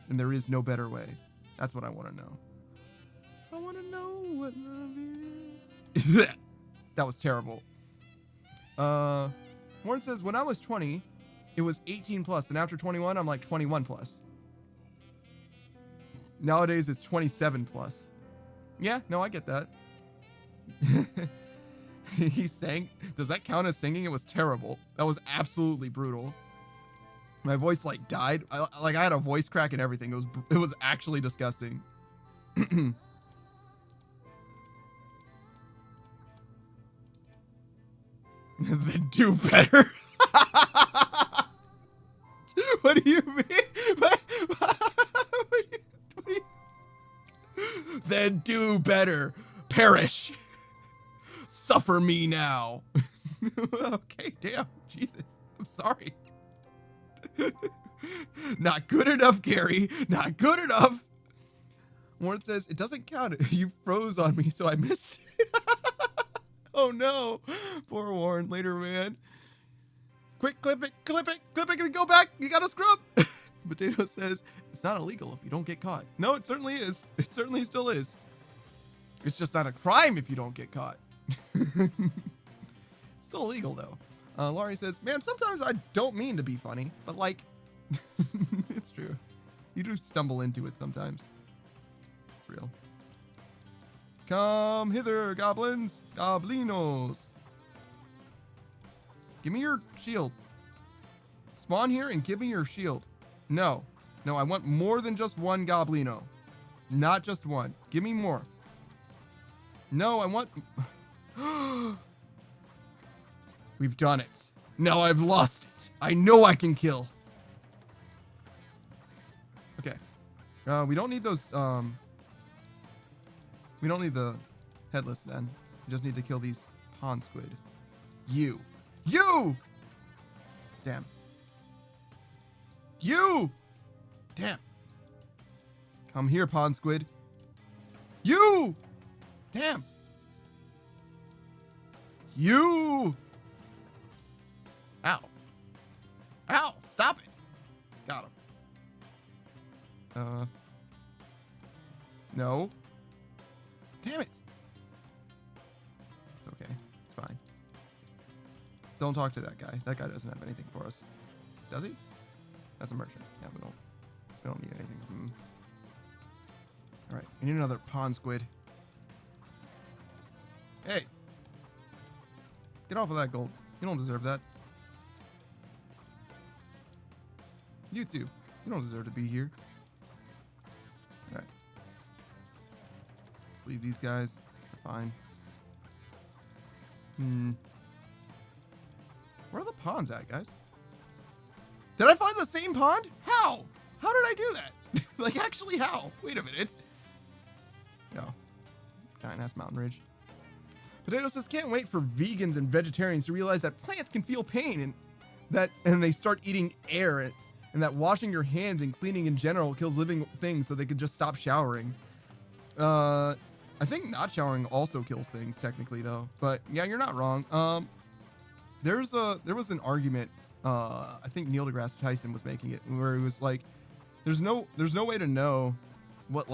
and there is no better way. That's what I want to know. I want to know what love is. That was terrible. Warren says, when I was 20, it was 18 plus. And after 21, I'm like 21 plus. Nowadays, it's 27 plus. Yeah, no, I get that. He sang. Does that count as singing? It was terrible. That was absolutely brutal. My voice like died. I had a voice crack and everything. It was actually disgusting. Then do better. What do you mean? What do you... Then do better. Perish. Suffer me now. Okay, damn. Jesus. I'm sorry. Not good enough, Gary. Not good enough. Warren says, it doesn't count. You froze on me, so I missed it. Oh no. Poor Warren. Later, man. Quick, clip it, and go back. You gotta scrub. Potato says, it's not illegal if you don't get caught. No, it certainly is. It certainly still is. It's just not a crime if you don't get caught. It's still illegal, though. Laurie says, man, sometimes I don't mean to be funny, but like, it's true. You do stumble into it sometimes. It's real. Come hither, goblins. Goblinos. Give me your shield. Spawn here and give me your shield. No. No, I want more than just one goblino. Not just one. Give me more. No, I want... We've done it. Now I've lost it. I know I can kill. Okay. We don't need those... We don't need the headless then. We just need to kill these pond squid. You! Damn. You! Damn. Come here, pond squid. You! Damn. You! Ow. Ow! Stop it! Got him. No. Damn it. It's okay. It's fine. Don't talk to that guy. That guy doesn't have anything for us. Does he? That's a merchant. Yeah, we don't need anything from him. Alright, we need another pond squid. Hey. Get off of that gold. You don't deserve that. You too. You don't deserve to be here. Alright. Let's leave these guys. They're fine. Where are the ponds at, guys? Did I find the same pond? How? How did I do that? Like, actually, how? Wait a minute. No. Giant ass mountain ridge. Potato says, can't wait for vegans and vegetarians to realize that plants can feel pain and they start eating air and that washing your hands and cleaning in general kills living things so they could just stop showering. I think not showering also kills things technically though. But yeah, you're not wrong. There was an argument, I think Neil deGrasse Tyson was making it, where he was like, there's no way to know what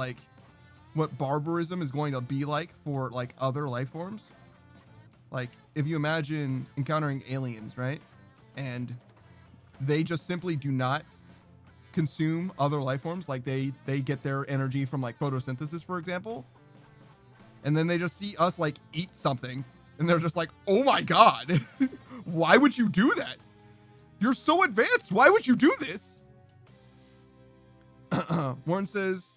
barbarism is going to be like for like other life forms. Like if you imagine encountering aliens, right? And they just simply do not consume other life forms. Like they get their energy from like photosynthesis, for example. And then they just see us like eat something and they're just like, oh my God, why would you do that? You're so advanced. Why would you do this? Warren says,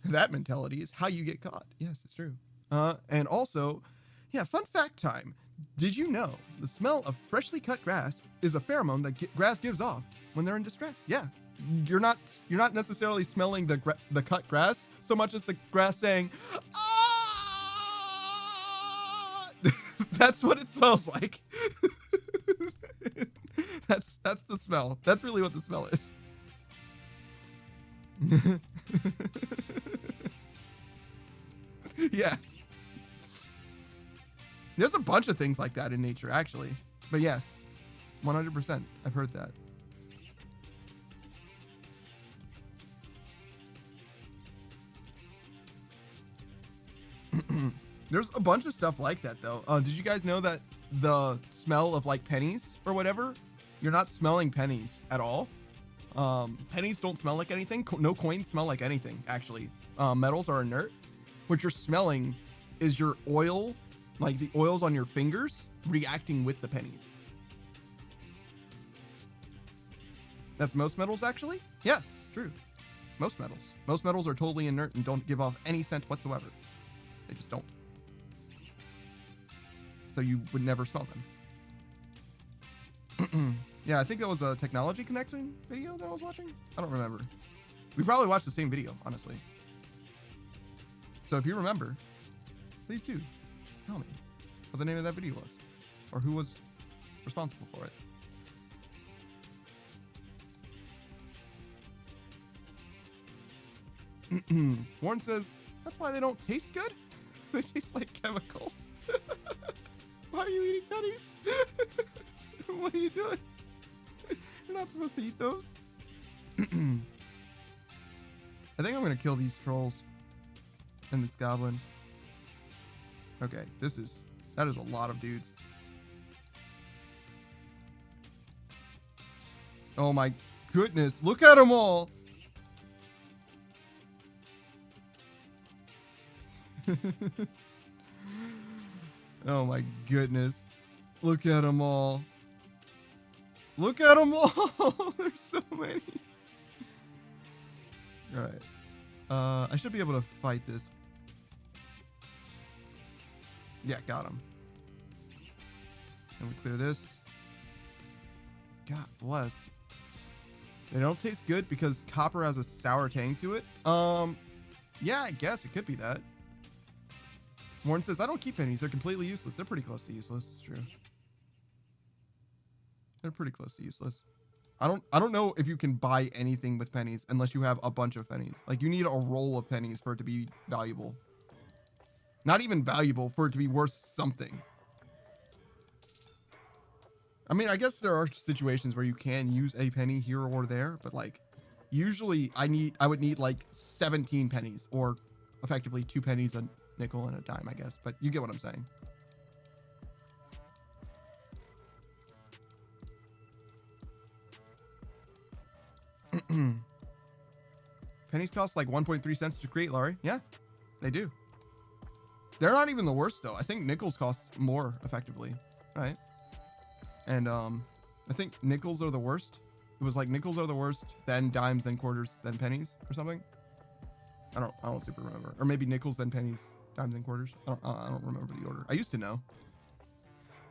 that mentality is how you get caught. Yes, it's true. And also, yeah, fun fact time. Did you know the smell of freshly cut grass is a pheromone that grass gives off when they're in distress? Yeah. You're not necessarily smelling the cut grass so much as the grass saying, ah! That's what it smells like. That's the smell. That's really what the smell is. Yes. There's a bunch of things like that in nature, actually. But yes, 100%. I've heard that. There's a bunch of stuff like that though. Did you guys know that the smell of like pennies or whatever, you're not smelling pennies at all? Pennies don't smell like anything. No coins smell like anything, actually. Metals are inert. What you're smelling is your oil, like the oils on your fingers, reacting with the pennies. That's most metals, actually? Yes, true. Most metals. Most metals are totally inert and don't give off any scent whatsoever. They just don't. So you would never smell them. Yeah, I think that was a technology connection video that I was watching. I don't remember. We probably watched the same video, honestly. So if you remember, please do tell me what the name of that video was or who was responsible for it. Warren says, that's why they don't taste good? They taste like chemicals. Why are you eating pennies? What are you doing? You're not supposed to eat those. I think I'm going to kill these trolls and this goblin. Okay, that is a lot of dudes. Oh my goodness, look at them all. Oh my goodness. Look at them all. Look at them all. There's so many. All right. I should be able to fight this. Yeah, got him. And we clear this. God bless. They don't taste good because copper has a sour tang to it. Yeah, I guess it could be that. Warren says, I don't keep pennies. They're completely useless. They're pretty close to useless. It's true. They're pretty close to useless. I don't know if you can buy anything with pennies unless you have a bunch of pennies. Like, you need a roll of pennies for it to be valuable. Not even valuable, for it to be worth something. I mean, I guess there are situations where you can use a penny here or there, but like, usually I would need like 17 pennies, or effectively 2 pennies, a nickel, and a dime, I guess. But you get what I'm saying. Pennies cost like 1.3 cents to create, Laurie. Yeah, they do. They're not even the worst though. I think nickels cost more effectively, right? And I think nickels are the worst. It was like nickels are the worst, then dimes, then quarters, then pennies, or something. I don't super remember. Or maybe nickels, then pennies, dimes, and quarters. I don't remember the order. I used to know.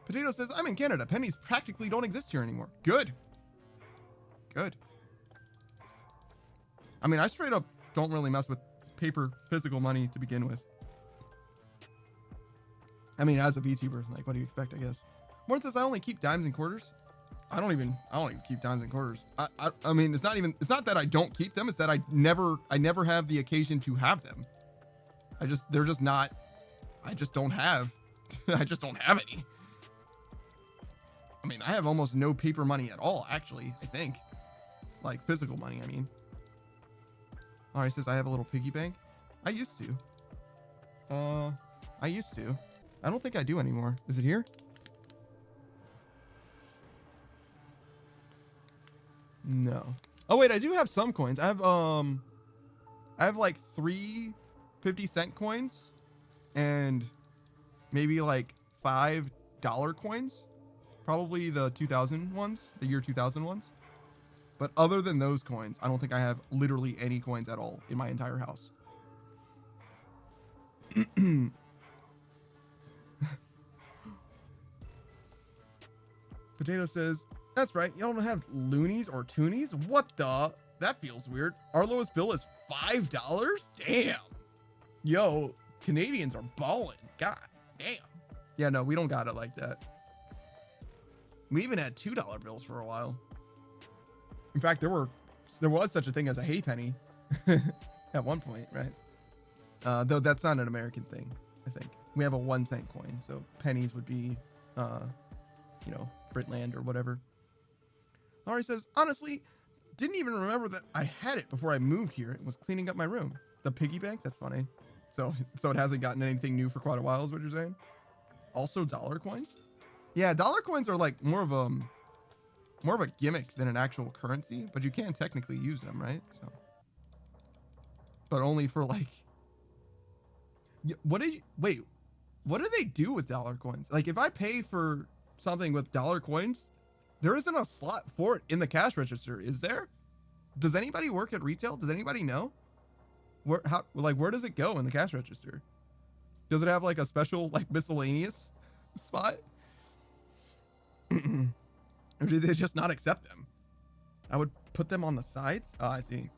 Potato says, I'm in Canada. Pennies practically don't exist here anymore. Good. Good. I mean, I straight up don't really mess with paper physical money to begin with. I mean, as a VTuber, like, what do you expect, I guess? Morton says, I only keep dimes and quarters. I don't even keep dimes and quarters. I mean, it's not that I don't keep them. It's that I never have the occasion to have them. I just don't have any. I mean, I have almost no paper money at all, actually, I think. Like, physical money, I mean. All right, says, I have a little piggy bank. I used to. I don't think I do anymore. Is it here? No. Oh, wait, I do have some coins. I have like 3 50-cent coins and maybe like $5 coins. Probably the 2000 ones, the year 2000 ones. But other than those coins, I don't think I have literally any coins at all in my entire house. Potato says, that's right. You don't have loonies or toonies? What the? That feels weird. Our lowest bill is $5? Damn. Yo, Canadians are balling. God damn. Yeah, no, we don't got it like that. We even had $2 bills for a while. In fact, there was such a thing as a hay penny at one point, right? Though that's not an American thing, I think. We have a 1-cent coin, so pennies would be, you know, Britland or whatever. Laurie says, honestly, didn't even remember that I had it before I moved here and was cleaning up my room. The piggy bank? That's funny. So it hasn't gotten anything new for quite a while, is what you're saying? Also dollar coins? Yeah, dollar coins are like more of a gimmick than an actual currency, but you can technically use them, right? So, but only for like, what do they do with dollar coins? Like if I pay for something with dollar coins, there isn't a slot for it in the cash register, is there? Does anybody work at retail? Does anybody know? Where does it go in the cash register? Does it have like a special like miscellaneous spot? Or do they just not accept them? I would put them on the sides. Oh, I see.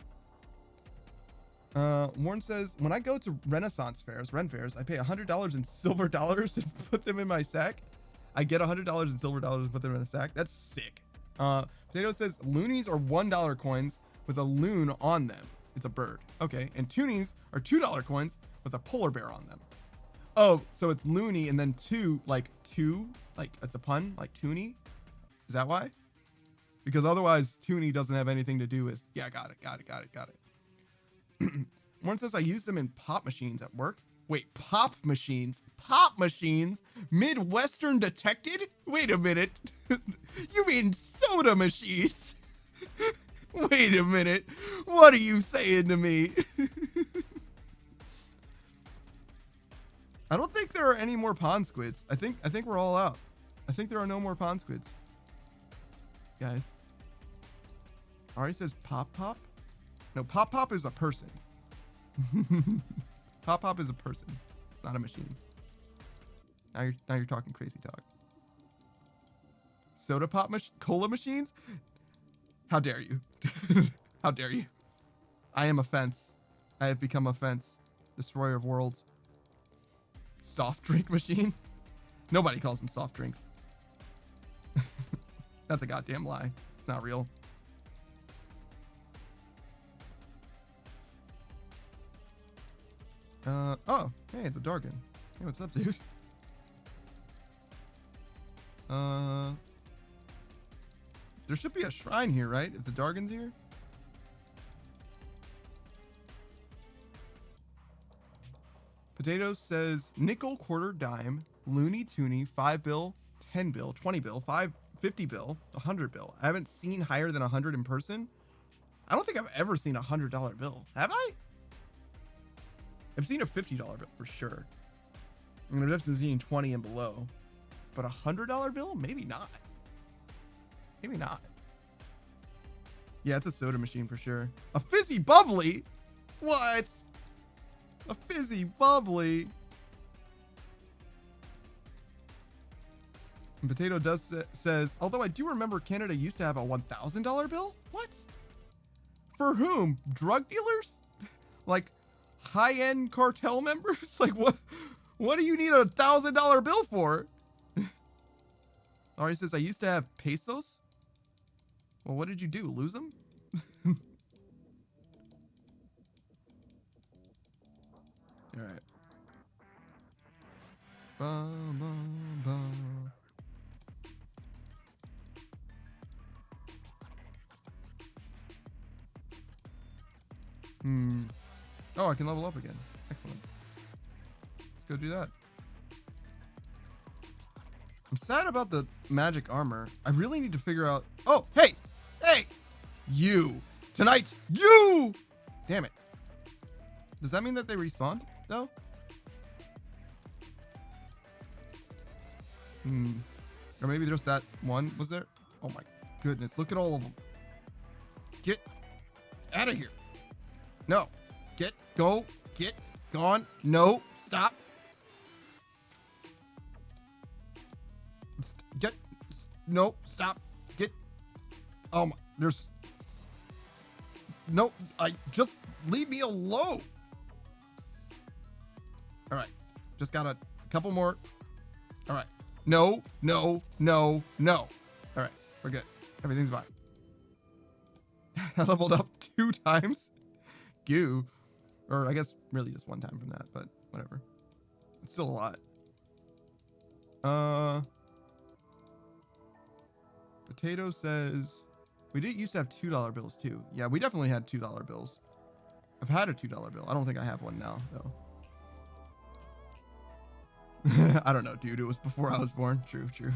Warren says, when I go to Renaissance fairs, Ren fairs, I pay $100 in silver dollars and put them in my sack. I get $100 in silver dollars and put them in a sack. That's sick. Potato says loonies are $1 coins with a loon on them. It's a bird. Okay. And toonies are $2 coins with a polar bear on them. Oh, so it's loony and then two, like it's a pun, like toonie. Is that why? Because otherwise toonie doesn't have anything to do with, yeah, got it. Warren says I use them in pop machines at work. Wait, pop machines? Midwestern detected? Wait a minute. You mean soda machines? Wait a minute. What are you saying to me? I don't think there are any more pond squids. I think we're all out. I think there are no more pond squids. Guys. Ari says Pop Pop? No, Pop Pop is a person. Pop Pop is a person. It's not a machine. Now you're talking crazy talk. Soda pop cola machines? How dare you? How dare you? I am a fence. I have become a fence. Destroyer of worlds. Soft drink machine? Nobody calls them soft drinks. That's a goddamn lie. It's not real. Oh, hey, the Dargan. Hey, what's up, dude? There should be a shrine here, right? If the Dargan's here? Potatoes says nickel, quarter, dime, loony, toonie, 5 bill, 10 bill, 20 bill, 50 bill, 100 bill. I haven't seen higher than 100 in person. I don't think I've ever seen a $100 bill. Have I? I've seen a $50 bill for sure. I mean, I've definitely seen 20 and below. But a $100 bill? Maybe not. Maybe not. Yeah, it's a soda machine for sure. A fizzy bubbly? What? A fizzy bubbly? And Potato says, although I do remember Canada used to have a $1,000 bill? What? For whom? Drug dealers? Like high-end cartel members? Like what do you need a $1,000 bill for? Ari says, I used to have pesos. Well, what did you do? Lose them? All right. Oh, I can level up again. Excellent. Let's go do that. I'm sad about the magic armor. I really need to figure out... Oh, hey! Hey! You! Tonight! You! Damn it. Does that mean that they respawned, though? Or maybe there's that one. Was there? Oh my goodness. Look at all of them. Get out of here. No. Get. Go. Get. Gone. No. Stop. Get. No. Stop. Get. Oh my. There's. No. Just leave me alone. All right. Just got a couple more. All right. No, no, no, no. All right. We're good. Everything's fine. I leveled up 2 times. Goo. Or I guess really just 1 time from that, but whatever. It's still a lot. Potato says we did used to have $2 bills too. Yeah, we definitely had $2 bills. I've had a $2 bill. I don't think I have one now though. I don't know, dude. It was before I was born. True, true.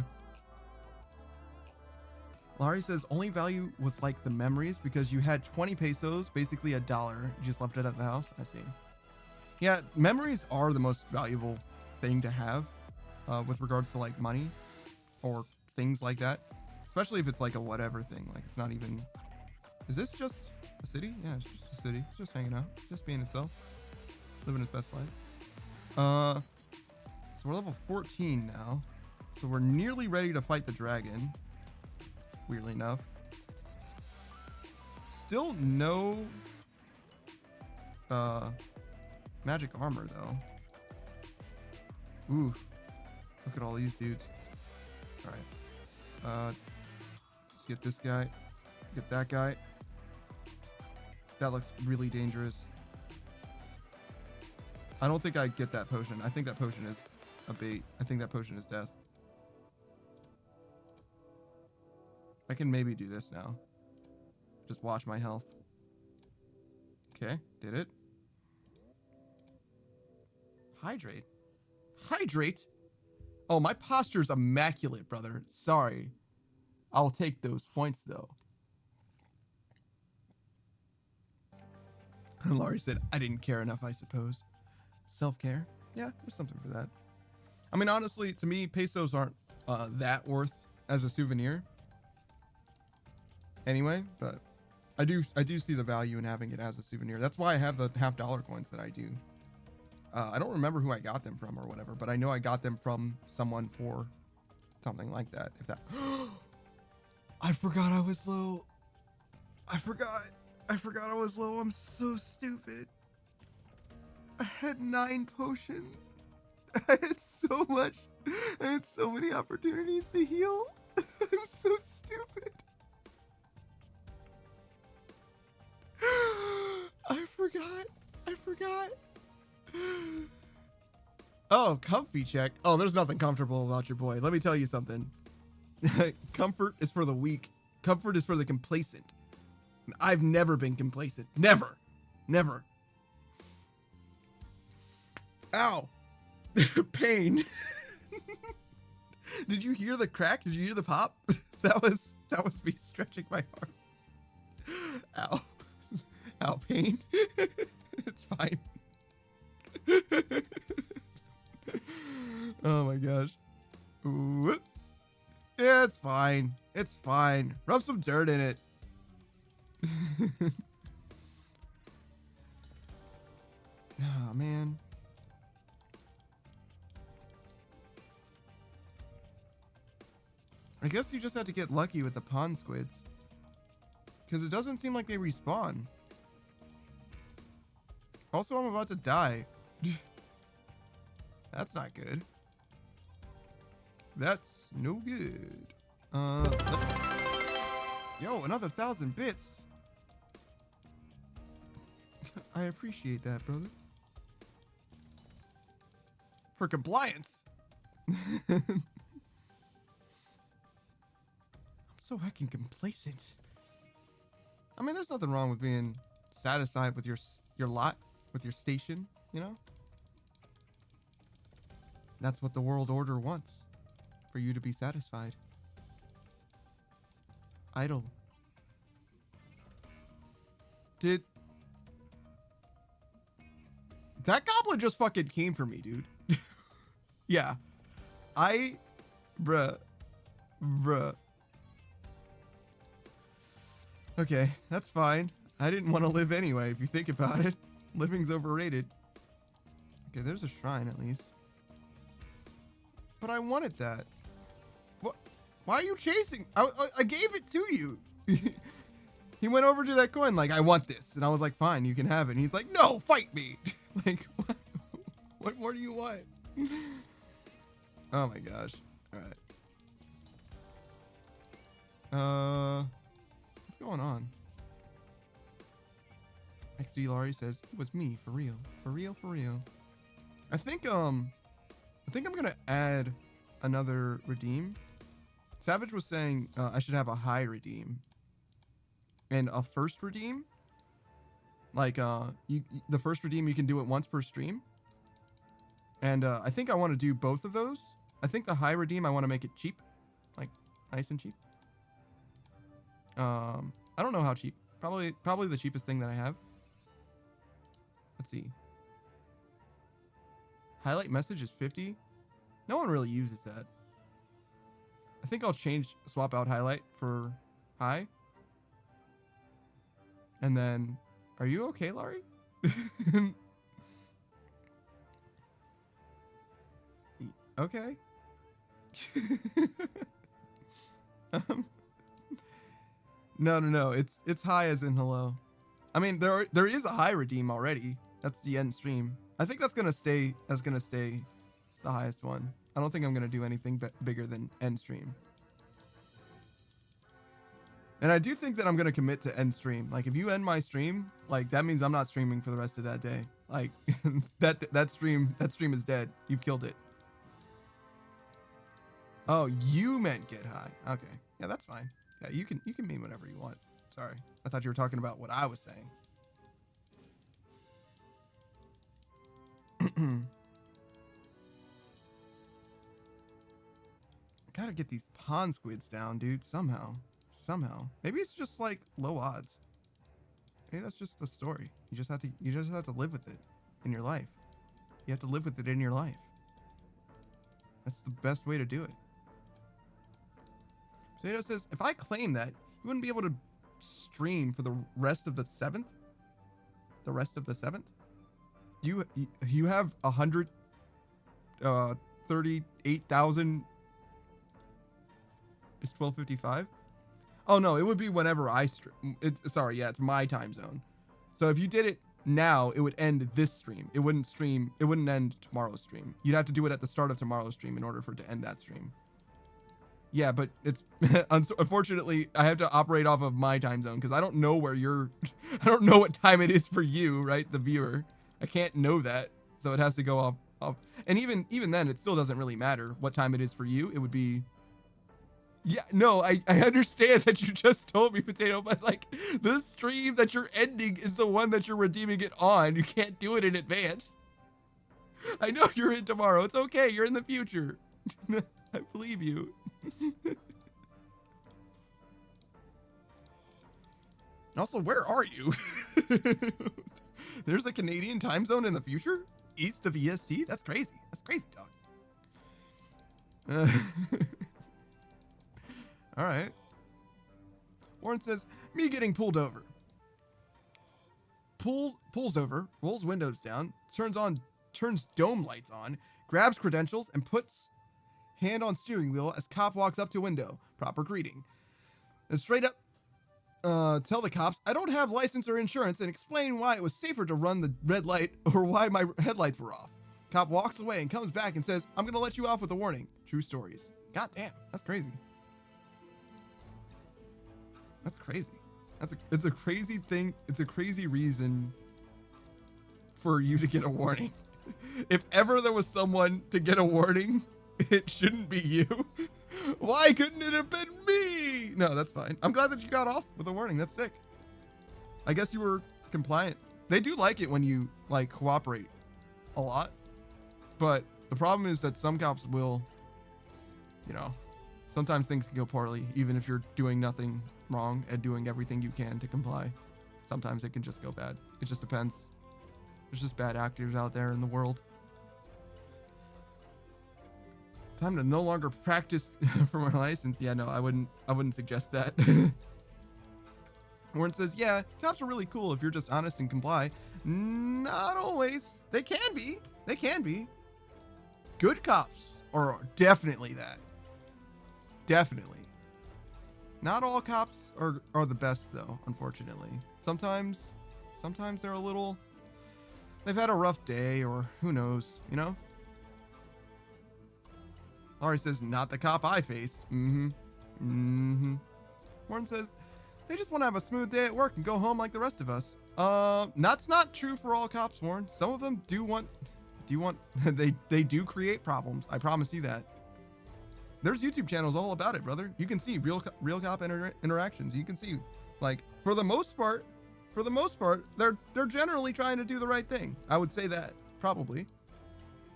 Laurie says only value was like the memories because you had 20 pesos, basically $1. You just left it at the house. I see. Yeah, memories are the most valuable thing to have with regards to like money or things like that. Especially if it's like a whatever thing. Like it's not even... Is this just a city? Yeah, it's just a city. It's just hanging out. Just being itself. Living its best life. So we're level 14 now. So we're nearly ready to fight the dragon. Weirdly enough. Still no magic armor though. Ooh. Look at all these dudes. Alright. Let's get this guy. Get that guy. That looks really dangerous. I don't think I get that potion. I think that potion is a bait. I think that potion is death. I can maybe do this now. Just watch my health. Okay, did it. Hydrate. Hydrate? Oh, my posture's immaculate, brother. Sorry. I'll take those points, though. And Laurie said, I didn't care enough, I suppose. Self-care? Yeah, there's something for that. I mean, honestly, to me, pesos aren't that worth as a souvenir. Anyway, but I do see the value in having it as a souvenir. That's why I have the $50 coins that I do. I don't remember who I got them from or whatever, but I know I got them from someone for something like that. If that... I forgot I was low. I forgot I was low. I'm so stupid. I had 9 potions. I had so much. I had so many opportunities to heal. I'm so stupid. I forgot. Oh, comfy check. Oh, there's nothing comfortable about your boy. Let me tell you something. Comfort is for the weak. Comfort is for the complacent. I've never been complacent. Never. Never. Ow. Pain. Did you hear the crack? Did you hear the pop? That was me stretching my arm. Ow. Ow, pain. It's fine. Oh my gosh. Whoops. Yeah, it's fine. It's fine. Rub some dirt in it. Oh, man. I guess you just had to get lucky with the pond squids. Because it doesn't seem like they respawn. Also, I'm about to die. That's not good. That's no good. Yo, another 1,000 bits. I appreciate that, brother. For compliance. I'm so heckin' complacent. I mean, there's nothing wrong with being satisfied with your lot, with your station, you know? That's what the world order wants. For you to be satisfied. Idle. Did... That goblin just fucking came for me, dude. Yeah. Bruh. Okay, that's fine. I didn't want to live anyway, if you think about it. Living's overrated. Okay, there's a shrine at least. But I wanted that. What? Why are you chasing? I gave it to you. He went over to that coin like, I want this. And I was like, fine, you can have it. And he's like, no, fight me. Like, what more do you want? Oh my gosh. All right. What's going on? XD Laurie says, it was me, for real. For real. I think I'm gonna add another redeem. Savage was saying I should have a high redeem and a first redeem. Like the first redeem you can do it once per stream, And I think I want to do both of those. I think the high redeem, I want to make it cheap. Like, nice and cheap. I don't know how cheap. Probably the cheapest thing that I have. Let's see. Highlight message is 50. No one really uses that. I think I'll swap out highlight for high. And then, are you okay, Laurie? Okay. No. It's high as in hello. I mean, there is a high redeem already. That's the end stream. I think that's gonna stay the highest one. I don't think I'm gonna do anything bigger than end stream. And I do think that I'm gonna commit to end stream. Like, if you end my stream, like, that means I'm not streaming for the rest of that day. Like, that stream is dead. You've killed it. Oh, you meant get high. Okay. Yeah, that's fine. Yeah, you can mean whatever you want. Sorry. I thought you were talking about what I was saying. I gotta get these pond squids down, dude, somehow. Maybe it's just like low odds. Maybe that's just the story. You just have to live with it in your life. You have to live with it in your life. That's the best way to do it. Potato says, if I claim that, you wouldn't be able to stream for the rest of the 7th? The rest of the 7th? You have 138,000. It's 12:55. Oh no, it would be whenever I stream. Sorry, yeah, it's my time zone. So if you did it now, it would end this stream. It wouldn't end tomorrow's stream. You'd have to do it at the start of tomorrow's stream in order for it to end that stream. Yeah, but it's unfortunately I have to operate off of my time zone because I don't know where I don't know what time it is for you, right? The viewer. I can't know that. So it has to go off. And even then, it still doesn't really matter what time it is for you. It would be. Yeah, no, I understand that you just told me, Potato, but like the stream that you're ending is the one that you're redeeming it on. You can't do it in advance. I know you're in tomorrow. It's okay. You're in the future. I believe you. Also, where are you? There's a Canadian time zone in the future? East of EST? That's crazy. That's crazy, dog. All right. Warren says, me getting pulled over. Pulls over, rolls windows down, turns dome lights on, grabs credentials, and puts hand on steering wheel as cop walks up to window. Proper greeting. And straight up tell the cops I don't have license or insurance and explain why it was safer to run the red light or why my headlights were off. Cop walks away and comes back and says, I'm going to let you off with a warning. True stories. God damn, that's crazy. That's crazy. It's a crazy thing. It's a crazy reason for you to get a warning. If ever there was someone to get a warning, it shouldn't be you. Why couldn't it have been me? No, that's fine. I'm glad that you got off with a warning. That's sick. I guess you were compliant. They do like it when you like cooperate a lot, but the problem is that some cops will, sometimes things can go poorly, even if you're doing nothing wrong and doing everything you can to comply. Sometimes it can just go bad. It just depends. There's just bad actors out there in the world. Time to no longer practice for my license. Yeah, no, I wouldn't suggest that. Warren says, yeah, cops are really cool if you're just honest and comply. Not always. They can be. Good cops are definitely that. Definitely. Not all cops are the best though, unfortunately. Sometimes they're a little, they've had a rough day or who knows, Laurie says, not the cop I faced. Warren says, they just want to have a smooth day at work and go home like the rest of us. That's not true for all cops, Warren. Some of them they do create problems. I promise you that. There's YouTube channels all about it, brother. You can see real cop interactions. You can see, like, for the most part, they're generally trying to do the right thing. I would say that, probably.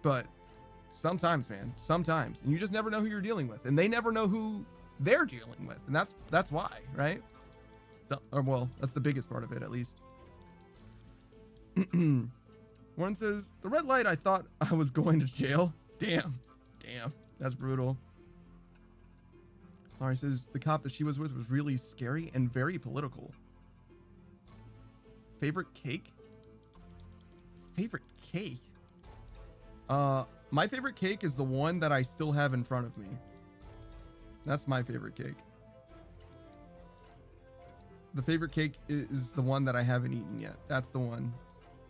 But Sometimes, man. Sometimes. And you just never know who you're dealing with. And they never know who they're dealing with. And that's why, right? So, or well, that's the biggest part of it, at least. One says, the red light, I thought I was going to jail. Damn. That's brutal. Laurie says, the cop that she was with was really scary and very political. Favorite cake? Favorite cake? My favorite cake is the one that I still have in front of me. That's my favorite cake. The favorite cake is the one that I haven't eaten yet. That's the one.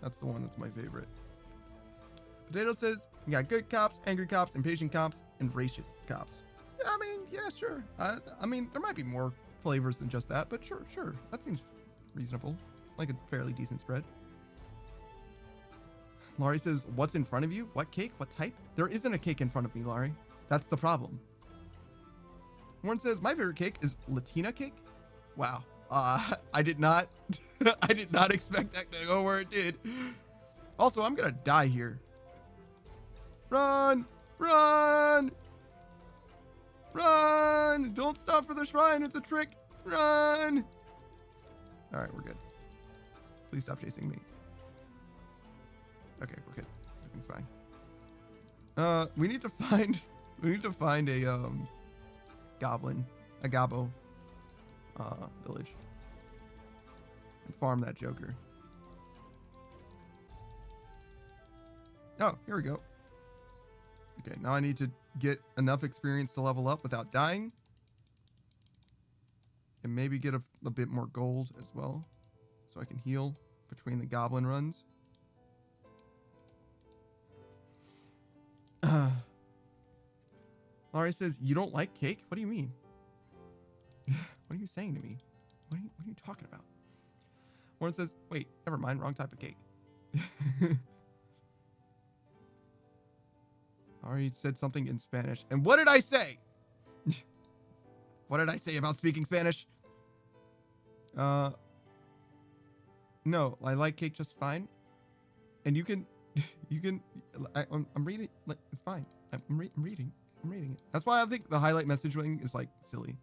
That's the one that's my favorite. Potato says, you got good cops, angry cops, impatient cops, and racist cops. Yeah, I mean, yeah, sure. I mean, there might be more flavors than just that, but sure. That seems reasonable. Like a fairly decent spread. Laurie says, what's in front of you? What cake? What type? There isn't a cake in front of me, Laurie. That's the problem. Warren says, my favorite cake is Latina cake. Wow. I did not expect that to go where it did. Also, I'm gonna die here. Run! Don't stop for the shrine. It's a trick. Run! All right, we're good. Please stop chasing me. Okay, we're good. Everything's fine. We need to find a goblin, a gobbo village, and farm that joker. Oh, here we go. Okay, now I need to get enough experience to level up without dying, and maybe get a bit more gold as well, so I can heal between the goblin runs. Laurie says, you don't like cake? What do you mean? What are you saying to me? What are you talking about? Warren says, wait, never mind, wrong type of cake. Laurie said something in Spanish. And what did I say? What did I say about speaking Spanish? No, I like cake just fine. And you can, I'm reading, like, it's fine. I'm reading it. That's why I think the highlight messaging is like silly.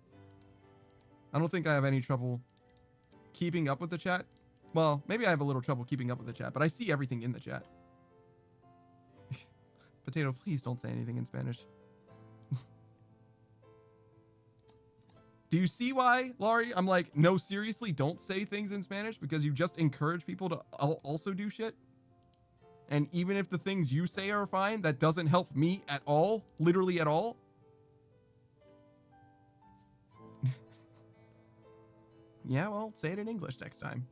I don't think I have any trouble keeping up with the chat. Well, maybe I have a little trouble keeping up with the chat, but I see everything in the chat. Potato, please don't say anything in Spanish. Do you see why, Laurie? I'm like, no, seriously, don't say things in Spanish, because you just encourage people to also do shit. And even if the things you say are fine, that doesn't help me at all, literally at all. Yeah, well, say it in English next time.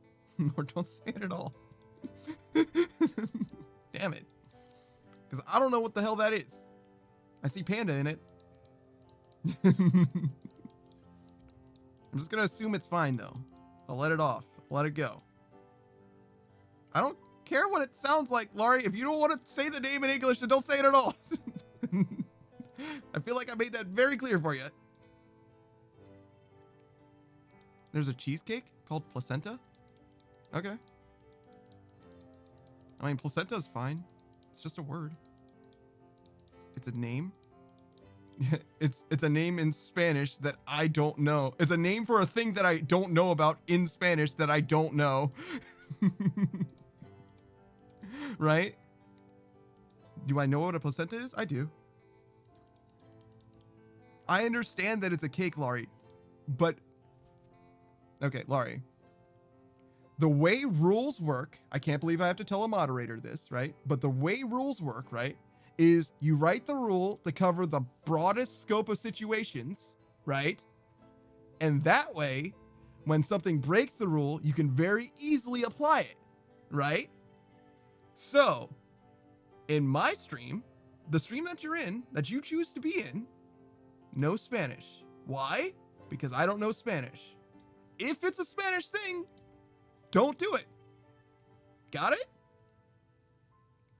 Or don't say it at all. Damn it. Because I don't know what the hell that is. I see panda in it. I'm just going to assume it's fine, though. I'll let it off. I'll let it go. I don't care what it sounds like, Laurie. If you don't want to say the name in English, then don't say it at all. I feel like I made that very clear for you. There's a cheesecake called placenta? Okay. I mean, placenta is fine. It's just a word. It's a name. It's a name in Spanish that I don't know. It's a name for a thing that I don't know about in Spanish that I don't know. Right? Do I know what a placenta is? I do. I understand that it's a cake, Laurie. But okay, Laurie. The way rules work, I can't believe I have to tell a moderator this, right? But the way rules work, right, is you write the rule to cover the broadest scope of situations, right? And that way, when something breaks the rule, you can very easily apply it, right? So, in my stream, the stream that you're in, that you choose to be in, no Spanish. Why? Because I don't know Spanish. If it's a Spanish thing, don't do it. Got it?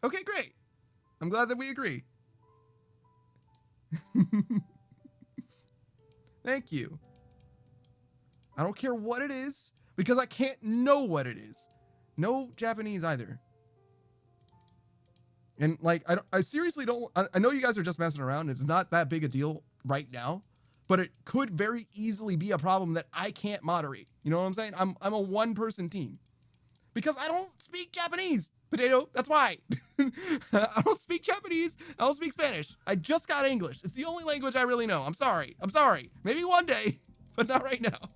Okay, great. I'm glad that we agree. Thank you. I don't care what it is, because I can't know what it is. No Japanese either. And like, I seriously don't, I know you guys are just messing around. It's not that big a deal right now, but it could very easily be a problem that I can't moderate. You know what I'm saying? I'm a one person team because I don't speak Japanese. Potato, that's why. I don't speak Japanese. I don't speak Spanish. I just got English. It's the only language I really know. I'm sorry. I'm sorry. Maybe one day, but not right now.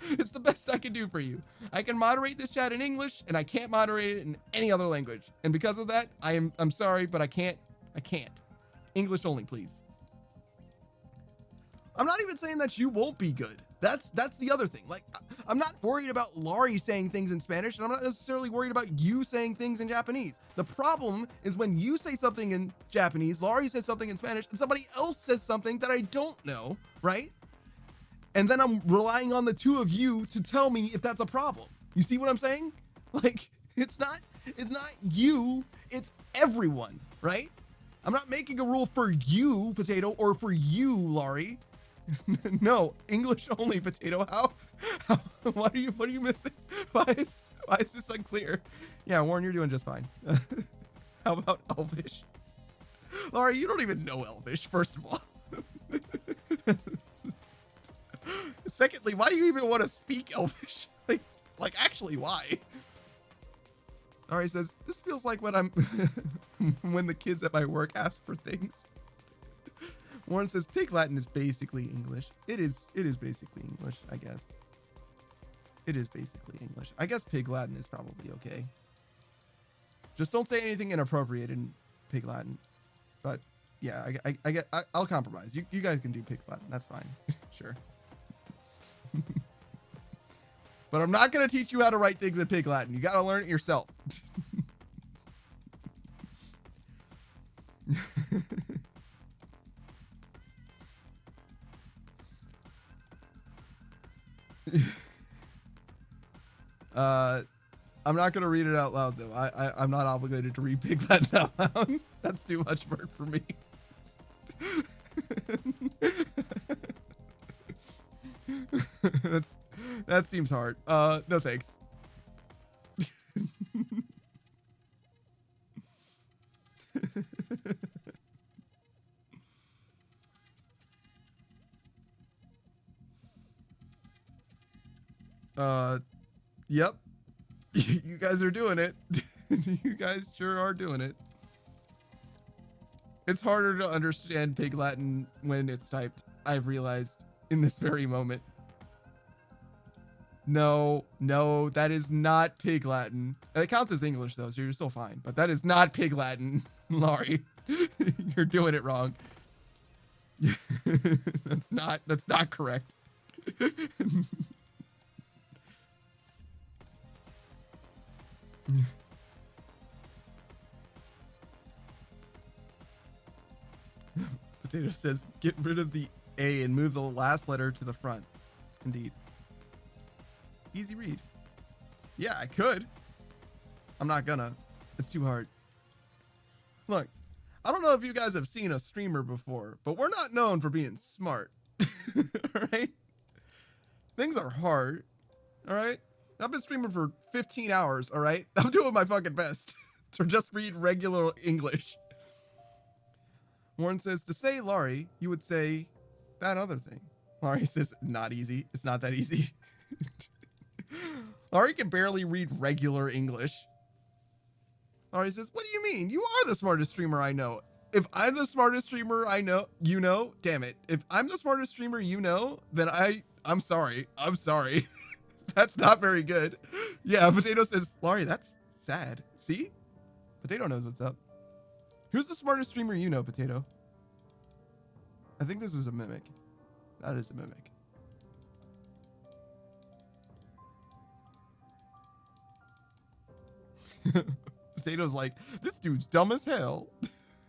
It's the best I can do for you. I can moderate this chat in English, and I can't moderate it in any other language. And because of that, I'm sorry, but I can't. English only, please. I'm not even saying that you won't be good. That's the other thing. Like, I'm not worried about Laurie saying things in Spanish, and I'm not necessarily worried about you saying things in Japanese. The problem is when you say something in Japanese, Laurie says something in Spanish, and somebody else says something that I don't know, right? And then I'm relying on the two of you to tell me if that's a problem. You see what I'm saying? Like, it's not you, it's everyone, right? I'm not making a rule for you, Potato, or for you, Laurie. No, English only, Potato. How what are you missing? Why is this unclear? Yeah, Warren, you're doing just fine. How about Elvish? Laurie, you don't even know Elvish, first of all. Secondly, why do you even want to speak Elvish? Like actually, why? Laurie says, this feels like when when the kids at my work ask for things. Warren says, Pig Latin is basically English. It is basically English, I guess. It is basically English. I guess Pig Latin is probably okay. Just don't say anything inappropriate in Pig Latin. But yeah, I'll compromise. You guys can do Pig Latin. That's fine. Sure. But I'm not going to teach you how to write things in Pig Latin. You got to learn it yourself. I'm not going to read it out loud, though. I'm not obligated to read Pig Latin out loud. That's too much work for me. That seems hard. No thanks. Yep. You guys are doing it. You guys sure are doing it. It's harder to understand Pig Latin when it's typed, I've realized in this very moment. No, that is not Pig Latin. It counts as English though, so you're still fine. But that is not Pig Latin, Laurie. You're doing it wrong. That's not correct. Potato says, get rid of the A and move the last letter to the front. Indeed. Easy read. Yeah, I could. I'm not gonna. It's too hard. Look, I don't know if you guys have seen a streamer before, but we're not known for being smart. All right? Things are hard. All right? I've been streaming for 15 hours. All right? I'm doing my fucking best to just read regular English. Warren says, to say Laurie, you would say that other thing. Laurie says, not easy. It's not that easy. Laurie can barely read regular English. Laurie says, what do you mean? You are the smartest streamer I know. If I'm the smartest streamer I know, you know, damn it. If I'm the smartest streamer you know, then I'm sorry. I'm sorry. That's not very good. Yeah, Potato says, Laurie, that's sad. See? Potato knows what's up. Who's the smartest streamer you know, Potato? I think this is a mimic. That is a mimic. Potato's like, this dude's dumb as hell.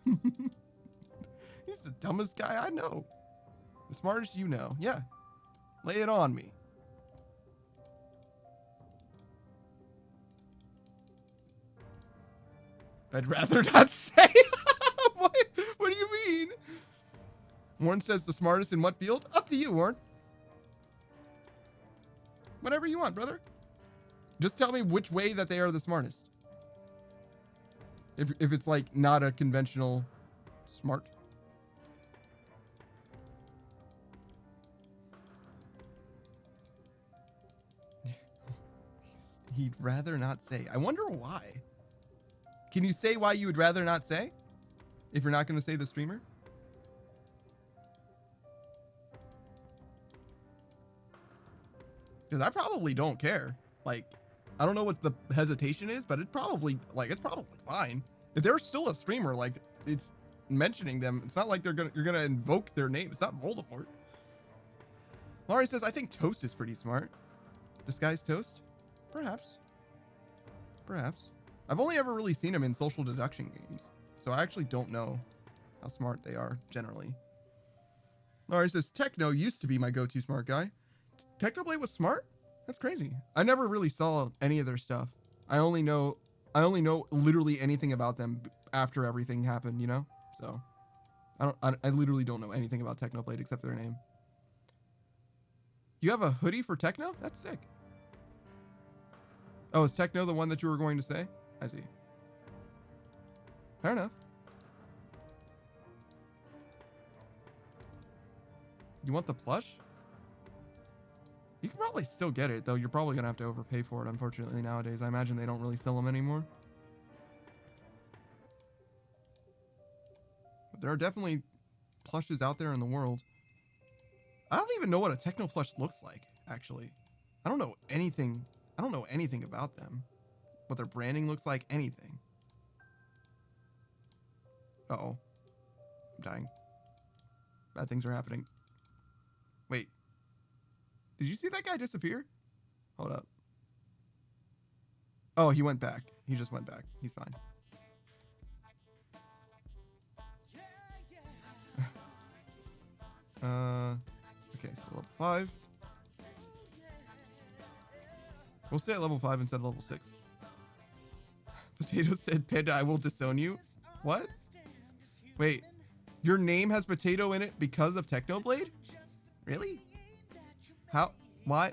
He's the dumbest guy I know. The smartest you know. Yeah. Lay it on me. I'd rather not say. What do you mean? Warren says the smartest in what field? Up to you, Warren. Whatever you want, brother. Just tell me which way that they are the smartest. If it's like not a conventional smart. He'd rather not say. I wonder why. Can you say why you would rather not say? If you're not going to say the streamer? Because I probably don't care. Like, I don't know what the hesitation is, but it's probably fine. If they're still a streamer, like, it's mentioning them. It's not like you're gonna invoke their name. It's not Voldemort. Laurie says, I think Toast is pretty smart. Disguised Toast? Perhaps. Perhaps. I've only ever really seen him in social deduction games, so I actually don't know how smart they are generally. Laurie says, Techno used to be my go-to smart guy. Technoblade was smart? That's crazy. I never really saw any of their stuff. I only know literally anything about them after everything happened, you know? So I literally don't know anything about Technoblade except their name. You have a hoodie for Techno? That's sick. Oh, is Techno the one that you were going to say? I see. Fair enough. You want the plush? You can probably still get it, though. You're probably going to have to overpay for it, unfortunately, nowadays. I imagine they don't really sell them anymore. But there are definitely plushes out there in the world. I don't even know what a Techno plush looks like, actually. I don't know anything about them. What their branding looks like, anything. Uh-oh. I'm dying. Bad things are happening. Wait. Did you see that guy disappear? Hold up. Oh, he went back. He just went back. He's fine. Okay, so level 5. We'll stay at level 5 instead of level 6. Potato said, Panda, I will disown you. What? Wait. Your name has potato in it because of Technoblade? Really? How? Why?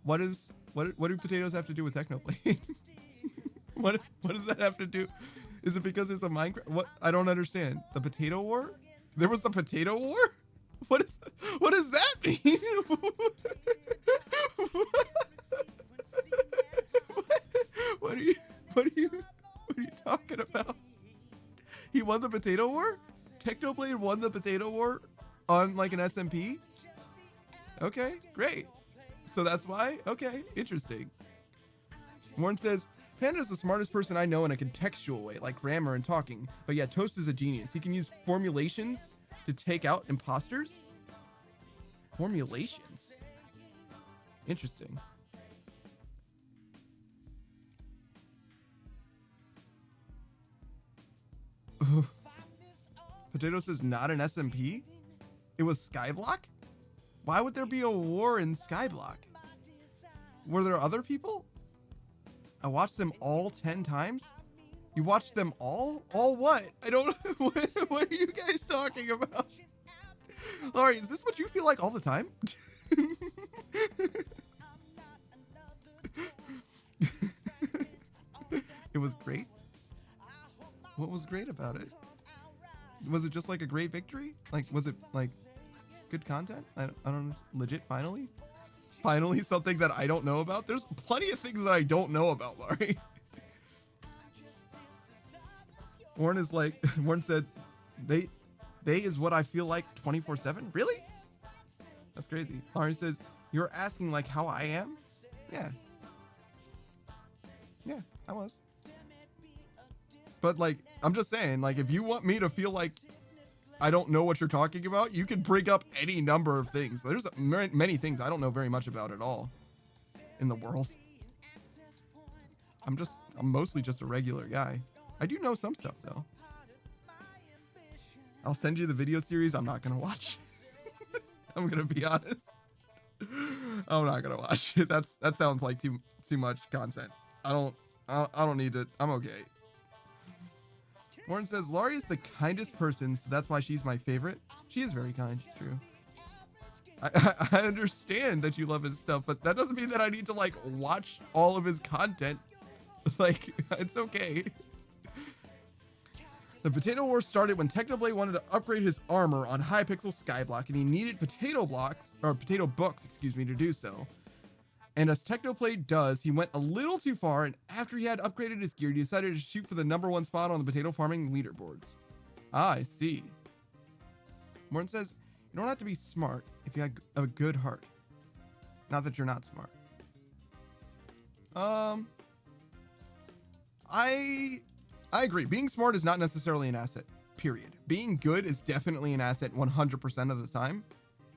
What do potatoes have to do with Technoblade? what does that have to do? Is it because it's a Minecraft? What? I don't understand. The potato war? There was a potato war? What does that mean? What are you talking about? He won the potato war? Technoblade won the potato war on like an SMP? Okay, great. So that's why? Okay, interesting. Warren says, Panda's the smartest person I know in a contextual way, like grammar and talking. But yeah, Toast is a genius. He can use formulations to take out imposters? Formulations? Interesting. Potato says not an SMP? It was Skyblock? Why would there be a war in Skyblock? Were there other people? I watched them all 10 times? You watched them all? All what? I don't... What are you guys talking about? Laurie, is this what you feel like all the time? It was great? What was great about it? Was it just like a great victory? Like, was it like good content? I don't legit finally? Finally something that I don't know about? There's plenty of things that I don't know about, Laurie. Warren is like, Warren said, they is what I feel like 24/7? Really? That's crazy. Laurie says, you're asking like how I am? Yeah. Yeah, I was. But like, I'm just saying, like, if you want me to feel like I don't know what you're talking about, you can bring up any number of things. There's many things I don't know very much about at all in the world. I'm mostly just a regular guy. I do know some stuff though. I'll send you the video series. I'm not gonna watch. I'm gonna be honest. I'm not gonna watch it. That sounds like too much content. I don't need to. I'm okay. Warren says, Laurie is the kindest person, so that's why she's my favorite. She is very kind, it's true. I understand that you love his stuff, but that doesn't mean that I need to, like, watch all of his content. Like, it's okay. The Potato War started when Technoblade wanted to upgrade his armor on Hypixel Skyblock, and he needed potato books, excuse me, to do so. And as Technoblade does, he went a little too far, and after he had upgraded his gear, he decided to shoot for the #1 spot on the potato farming leaderboards. Ah, I see. Morton says, you don't have to be smart if you have a good heart. Not that you're not smart. I agree. Being smart is not necessarily an asset, period. Being good is definitely an asset 100% of the time.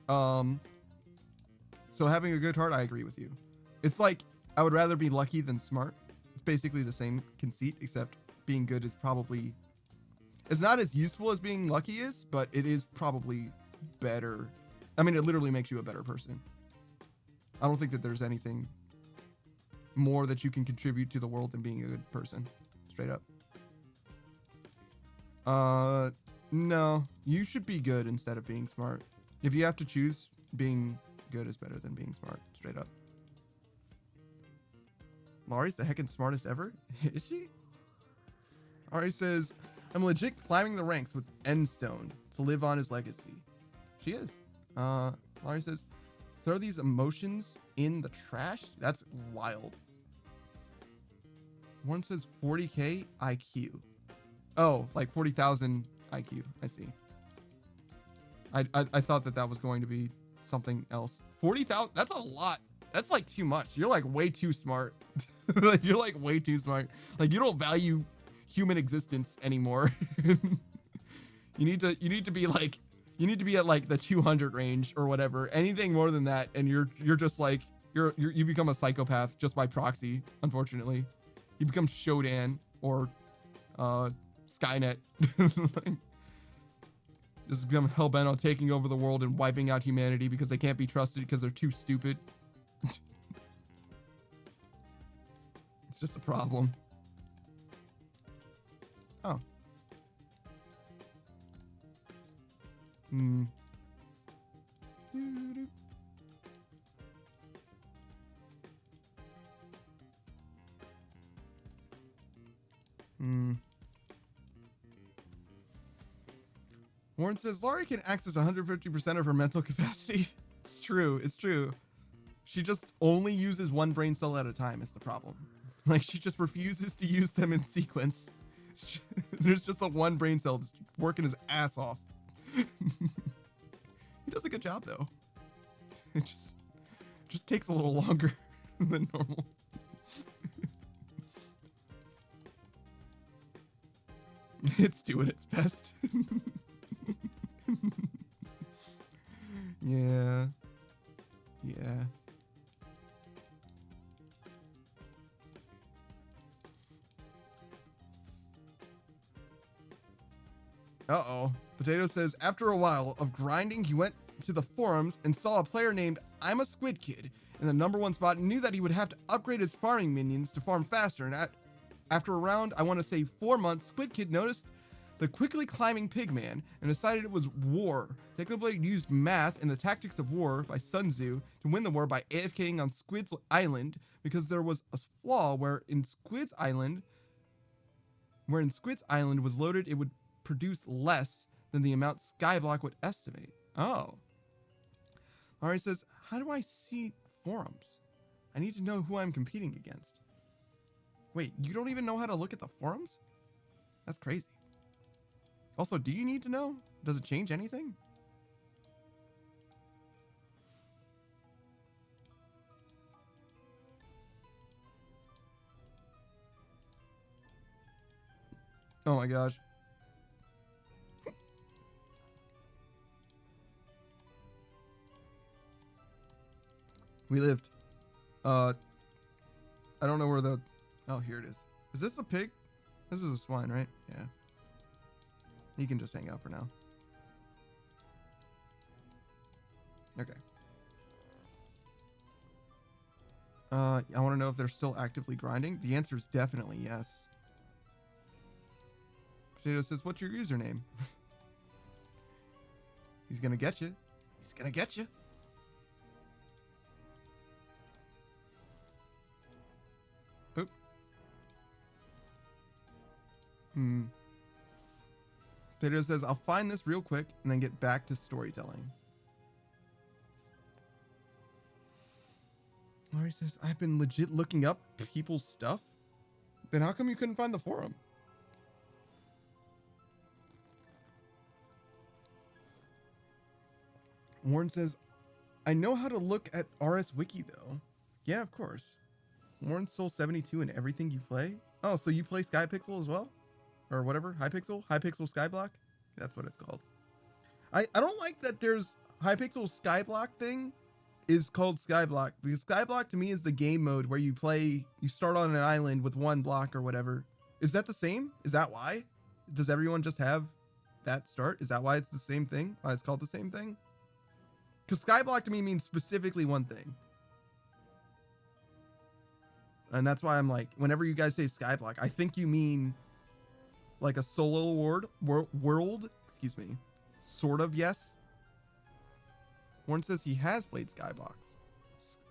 So having a good heart, I agree with you. It's like, I would rather be lucky than smart. It's basically the same conceit, except being good is probably, it's not as useful as being lucky is, but it is probably better. I mean, it literally makes you a better person. I don't think that there's anything more that you can contribute to the world than being a good person. Straight up. No, you should be good instead of being smart. If you have to choose, being good is better than being smart. Straight up. Laurie's the heckin' smartest ever? Is she? Ari says, I'm legit climbing the ranks with Endstone to live on his legacy. She is. Laurie says, throw these emotions in the trash? That's wild. One says 40k IQ. Oh, like 40,000 IQ. I see. I thought that was going to be something else. 40,000? That's a lot. That's like too much. You're like way too smart. Like, you're like way too smart. Like, you don't value human existence anymore. You need to be like, you need to be at like the 200 range or whatever. Anything more than that, and you're just like, you become a psychopath just by proxy. Unfortunately, you become Shodan or Skynet. Just become hellbent on taking over the world and wiping out humanity because they can't be trusted because they're too stupid. It's just a problem. Oh. Warren says Laurie can access 150% of her mental capacity. It's true. It's true. She just only uses one brain cell at a time is the problem. Like, she just refuses to use them in sequence. There's just a one brain cell just working his ass off. He does a good job though. It just takes a little longer than normal. It's doing its best. Yeah. Yeah. Uh-oh. Potato says, after a while of grinding, he went to the forums and saw a player named I'm a Squid Kid in the #1 spot and knew that he would have to upgrade his farming minions to farm faster. And after around, I want to say 4 months, Squid Kid noticed the quickly climbing Pigman and decided it was war. Technoblade used math and the tactics of war by Sun Tzu to win the war by AFKing on Squid's Island because there was a flaw where in Squid's Island was loaded, it would produce less than the amount Skyblock would estimate. Oh. Ari says, how do I see forums? I need to know who I'm competing against. Wait, you don't even know how to look at the forums? That's crazy. Also, do you need to know? Does it change anything? Oh my gosh. We lived. I don't know where the... Oh, here it is. Is this a pig? This is a swine, right? Yeah. He can just hang out for now. Okay. I want to know if they're still actively grinding. The answer is definitely yes. Potato says, what's your username? He's gonna get you. He's gonna get you. Oop. Potato says, I'll find this real quick and then get back to storytelling. Laurie says, I've been legit looking up people's stuff. Then how come you couldn't find the forum? Warren says, I know how to look at RS Wiki though. Yeah, of course. Warren Soul 72 in everything you play? Oh, so you play Skypixel as well? Or whatever? Hypixel? Hypixel Skyblock? That's what it's called. I don't like that there's Hypixel Skyblock thing is called Skyblock, because Skyblock to me is the game mode where you start on an island with one block or whatever. Is that the same? Is that why? Does everyone just have that start? Is that why it's the same thing? Why it's called the same thing? Because Skyblock to me means specifically one thing. And that's why I'm like, whenever you guys say Skyblock, I think you mean like a solo world, excuse me. Sort of, yes. Warren says he has played Skybox.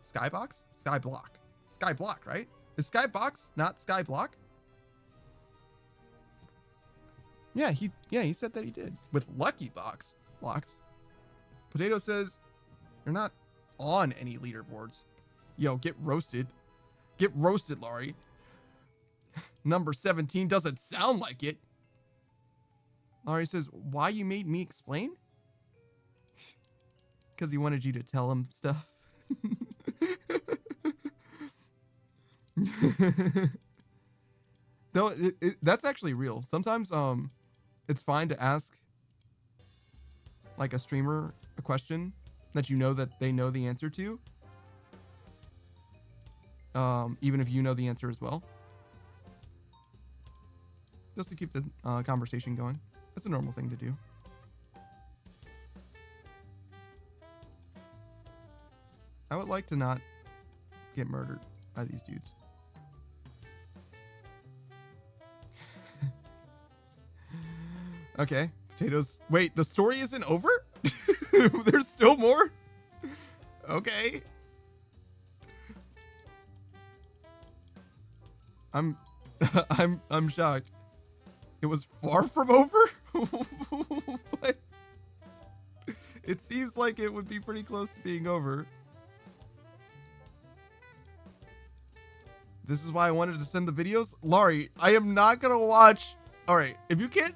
Skybox? Skyblock. Skyblock, right? Is Skybox not Skyblock? Yeah, he said that he did. With Lucky Blocks. Potato says, you're not on any leaderboards. Yo, get roasted. Get roasted, Laurie. Number 17 doesn't sound like it. Laurie says, why you made me explain? Because he wanted you to tell him stuff. Though that's actually real. Sometimes it's fine to ask like a streamer a question that you know that they know the answer to. Even if you know the answer as well. Just to keep the conversation going. That's a normal thing to do. I would like to not get murdered by these dudes. Okay, potatoes. Wait, the story isn't over? There's still more? Okay. I'm shocked. It was far from over? But it seems like it would be pretty close to being over. This is why I wanted to send the videos. Laurie, I am not gonna watch. All right, if you can't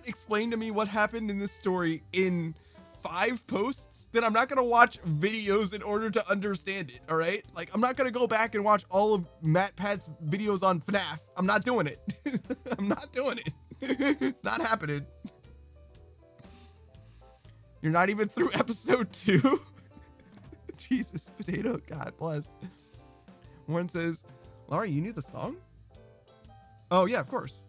explain to me what happened in this story in 5 posts, then I'm not gonna watch videos in order to understand it. All right, like I'm not gonna go back and watch all of MatPat's videos on FNAF. I'm not doing it. I'm not doing it. It's not happening. You're not even through episode 2. Jesus, potato. God bless. Warren says, Laurie, you knew the song? Oh, yeah, of course.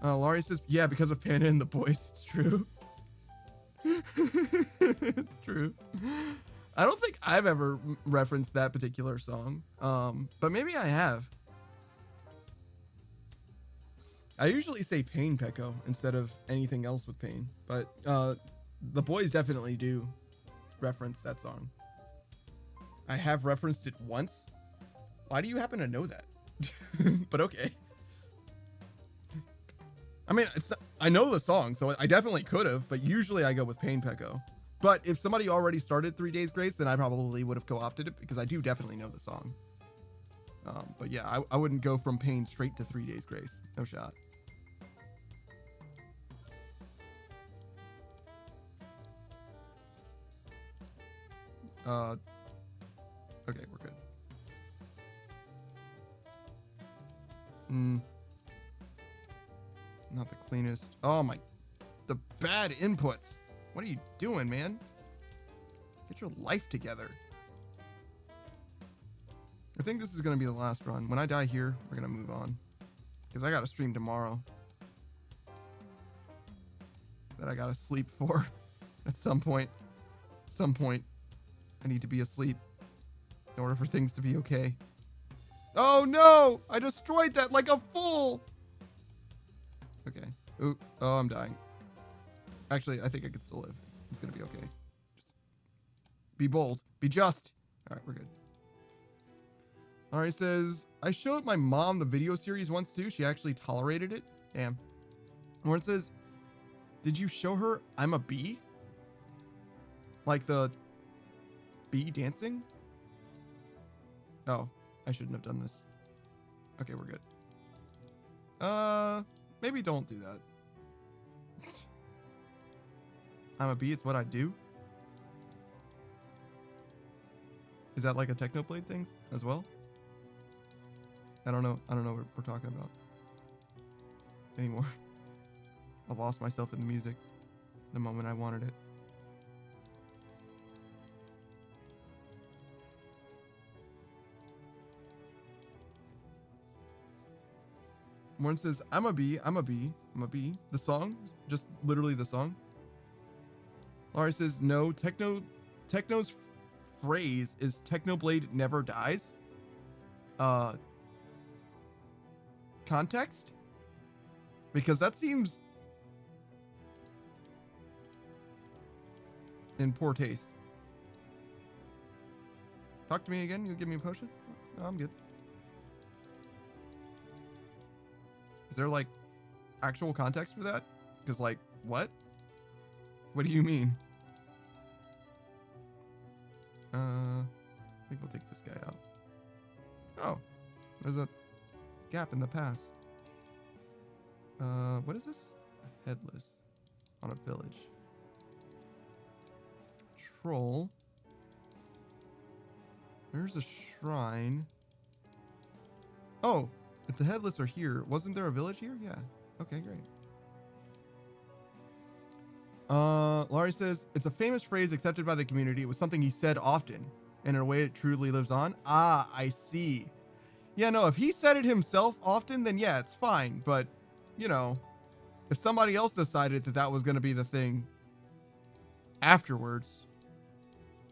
Laurie says, yeah, because of Panda and the Boys. It's true. It's true. I don't think I've ever referenced that particular song. But maybe I have. I usually say Pain Pecco instead of anything else with Pain. But the Boys definitely do reference that song. I have referenced it once. Why do you happen to know that? But okay. I mean, it's not, I know the song, so I definitely could have, but usually I go with Pain Pecco. But if somebody already started 3 Days Grace, then I probably would have co-opted it because I do definitely know the song. But yeah, I wouldn't go from Pain straight to 3 Days Grace. No shot. Okay, we're good. Not the cleanest. Oh my, the bad inputs. What are you doing, man? Get your life together. I think this is going to be the last run. When I die here, we're going to move on. Because I got to stream tomorrow. That I got to sleep for at some point. At some point, I need to be asleep in order for things to be okay. Oh no! I destroyed that like a fool! Okay. Ooh. Oh, I'm dying. Actually, I think I can still live. It's gonna be okay. Just be bold. Be just. All right, we're good. All right, says, I showed my mom the video series once too. She actually tolerated it. Damn. Where it says, did you show her I'm a bee? Like the bee dancing? Oh, I shouldn't have done this. Okay, we're good. Maybe don't do that. I'm a bee, it's what I do. Is that like a Technoblade thing as well? I don't know what we're talking about anymore. I lost myself in the music the moment I wanted it. One says, I'm a bee, I'm a bee, I'm a bee. The song, just literally the song. Laurie says, no, Techno's phrase is Technoblade never dies. Context? Because that seems in poor taste. Talk to me again, you'll give me a potion? No, I'm good. Is there like actual context for that? Because like, what? What do you mean? I think we'll take this guy out. Oh, there's a gap in the pass. What is this? Headless on a village. Troll. There's a shrine. Oh, if the headless are here, wasn't there a village here? Yeah. Okay, great. Laurie says, it's a famous phrase accepted by the community. It was something he said often, and in a way it truly lives on. Ah, I see. Yeah, no, if he said it himself often, then yeah, it's fine. But, you know, if somebody else decided that that was going to be the thing afterwards,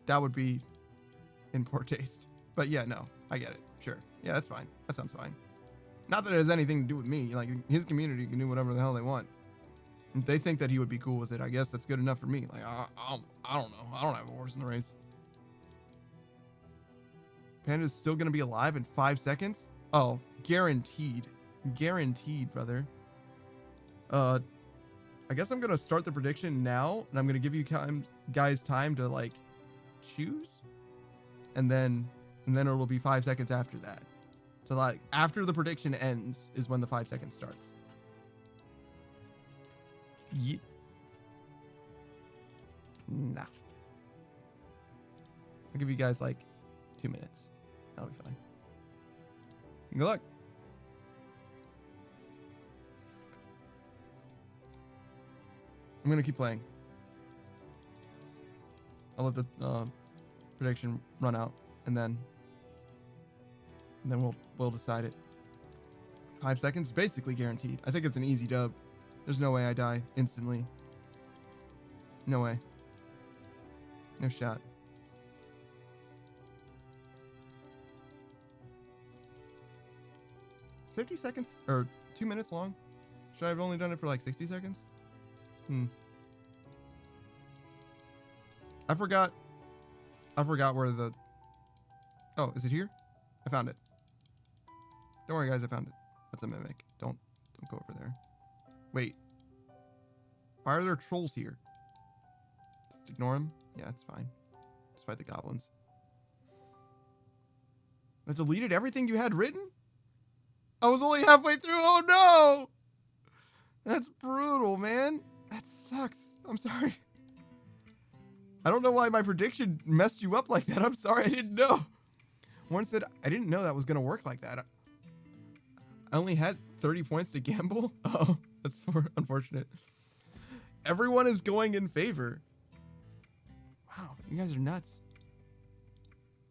that would be in poor taste. But yeah, no, I get it. Sure. Yeah, that's fine. That sounds fine. Not that it has anything to do with me. Like, his community can do whatever the hell they want. If they think that he would be cool with it, I guess that's good enough for me. Like, I don't know. I don't have a horse in the race. Panda's still going to be alive in 5 seconds? Oh, guaranteed. Guaranteed, brother. I guess I'm going to start the prediction now, and I'm going to give you guys time to, like, choose. And then it'll be 5 seconds after that. So, like, after the prediction ends is when the 5 seconds starts. Yeah. Nah. I'll give you guys like 2 minutes. That'll be fine. Good luck. I'm gonna keep playing. I'll let the prediction run out, and then we'll decide it. 5 seconds, basically guaranteed. I think it's an easy dub. There's no way I die instantly. No way. No shot. It's 50 seconds or 2 minutes long. Should I have only done it for like 60 seconds? I forgot where the... Oh, is it here? I found it. Don't worry, guys. I found it. That's a mimic. Don't go over there. Wait. Why are there trolls here? Just ignore them? Yeah, it's fine. Just fight the goblins. That deleted everything you had written? I was only halfway through. Oh no! That's brutal, man. That sucks. I'm sorry. I don't know why my prediction messed you up like that. I'm sorry. I didn't know. One said, I didn't know that was going to work like that. I only had 30 points to gamble. Oh, that's unfortunate. Everyone is going in favor. Wow, you guys are nuts.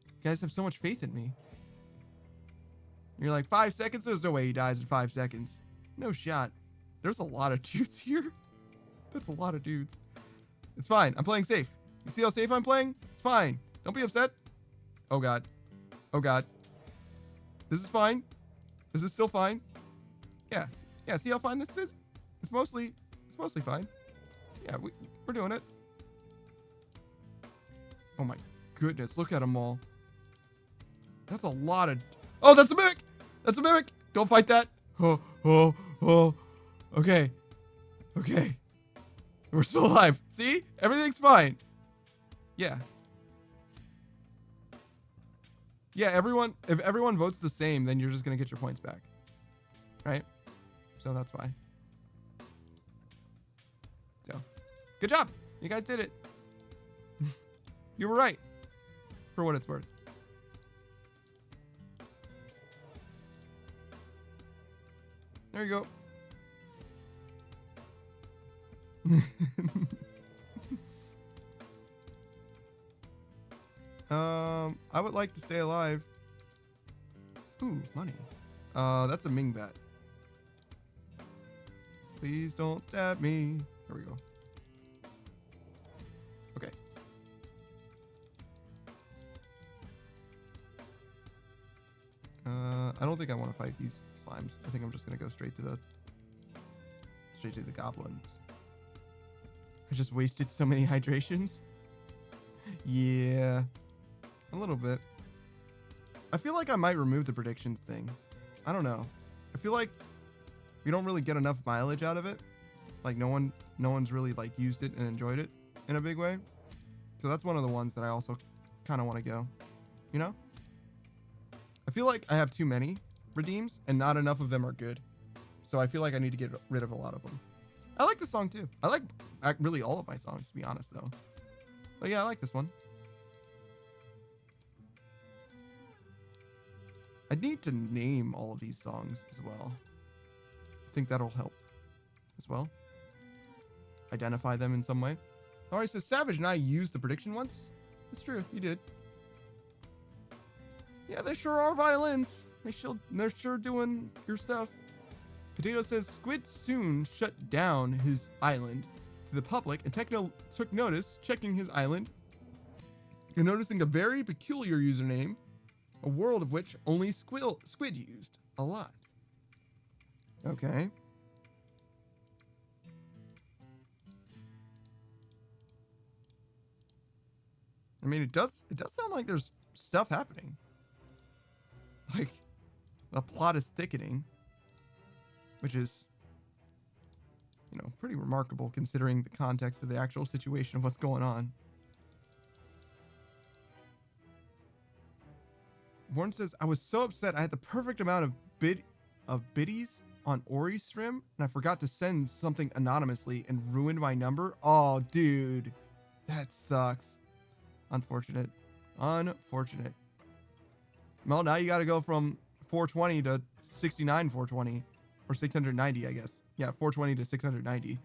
You guys have so much faith in me. You're like, 5 seconds? There's no way he dies in 5 seconds. No shot. There's a lot of dudes here. That's a lot of dudes. It's fine. I'm playing safe. You see how safe I'm playing? It's fine. Don't be upset. Oh, God. Oh, God. This is fine. This is still fine. Yeah. Yeah, see how fine this is? It's mostly fine. Yeah, we're doing it. Oh, my goodness. Look at them all. That's a lot of... Oh, that's a mimic! That's a mimic! Don't fight that. Oh, oh, oh. Okay. Okay. We're still alive. See? Everything's fine. Yeah. Yeah, if everyone votes the same, then you're just going to get your points back. Right? So that's why. So, good job. You guys did it. You were right. For what it's worth. There you go. I would like to stay alive. Ooh, money. That's a Ming bat. Please don't stab me. There we go. Okay. I don't think I want to fight these slimes. I think I'm just gonna go straight to the goblins. I just wasted so many hydrations. Yeah, a little bit. I feel like I might remove the predictions thing. I don't know. I feel like we don't really get enough mileage out of it. Like no one's really like used it and enjoyed it in a big way. So that's one of the ones that I also kind of want to go. You know? I feel like I have too many redeems and not enough of them are good. So I feel like I need to get rid of a lot of them. I like this song too. I like really all of my songs, to be honest though. But yeah, I like this one. I need to name all of these songs as well. I think that'll help as well. Identify them in some way. All right, so Savage and I used the prediction once. It's true, you did. Yeah, they sure are violins. They're sure doing your stuff. Potato says Squid soon shut down his island to the public, and Techno took notice, checking his island and noticing a very peculiar username, a world of which only Squid used a lot. Okay. I mean, it does sound like there's stuff happening. Like, the plot is thickening, which is, you know, pretty remarkable considering the context of the actual situation of what's going on. Warren says, I was so upset I had the perfect amount of biddies on Ori's stream, and I forgot to send something anonymously and ruined my number. Oh, dude. That sucks. Unfortunate. Unfortunate. Well, now you got to go from 420 to 69 420. Or 690, I guess. Yeah, 420 to 690.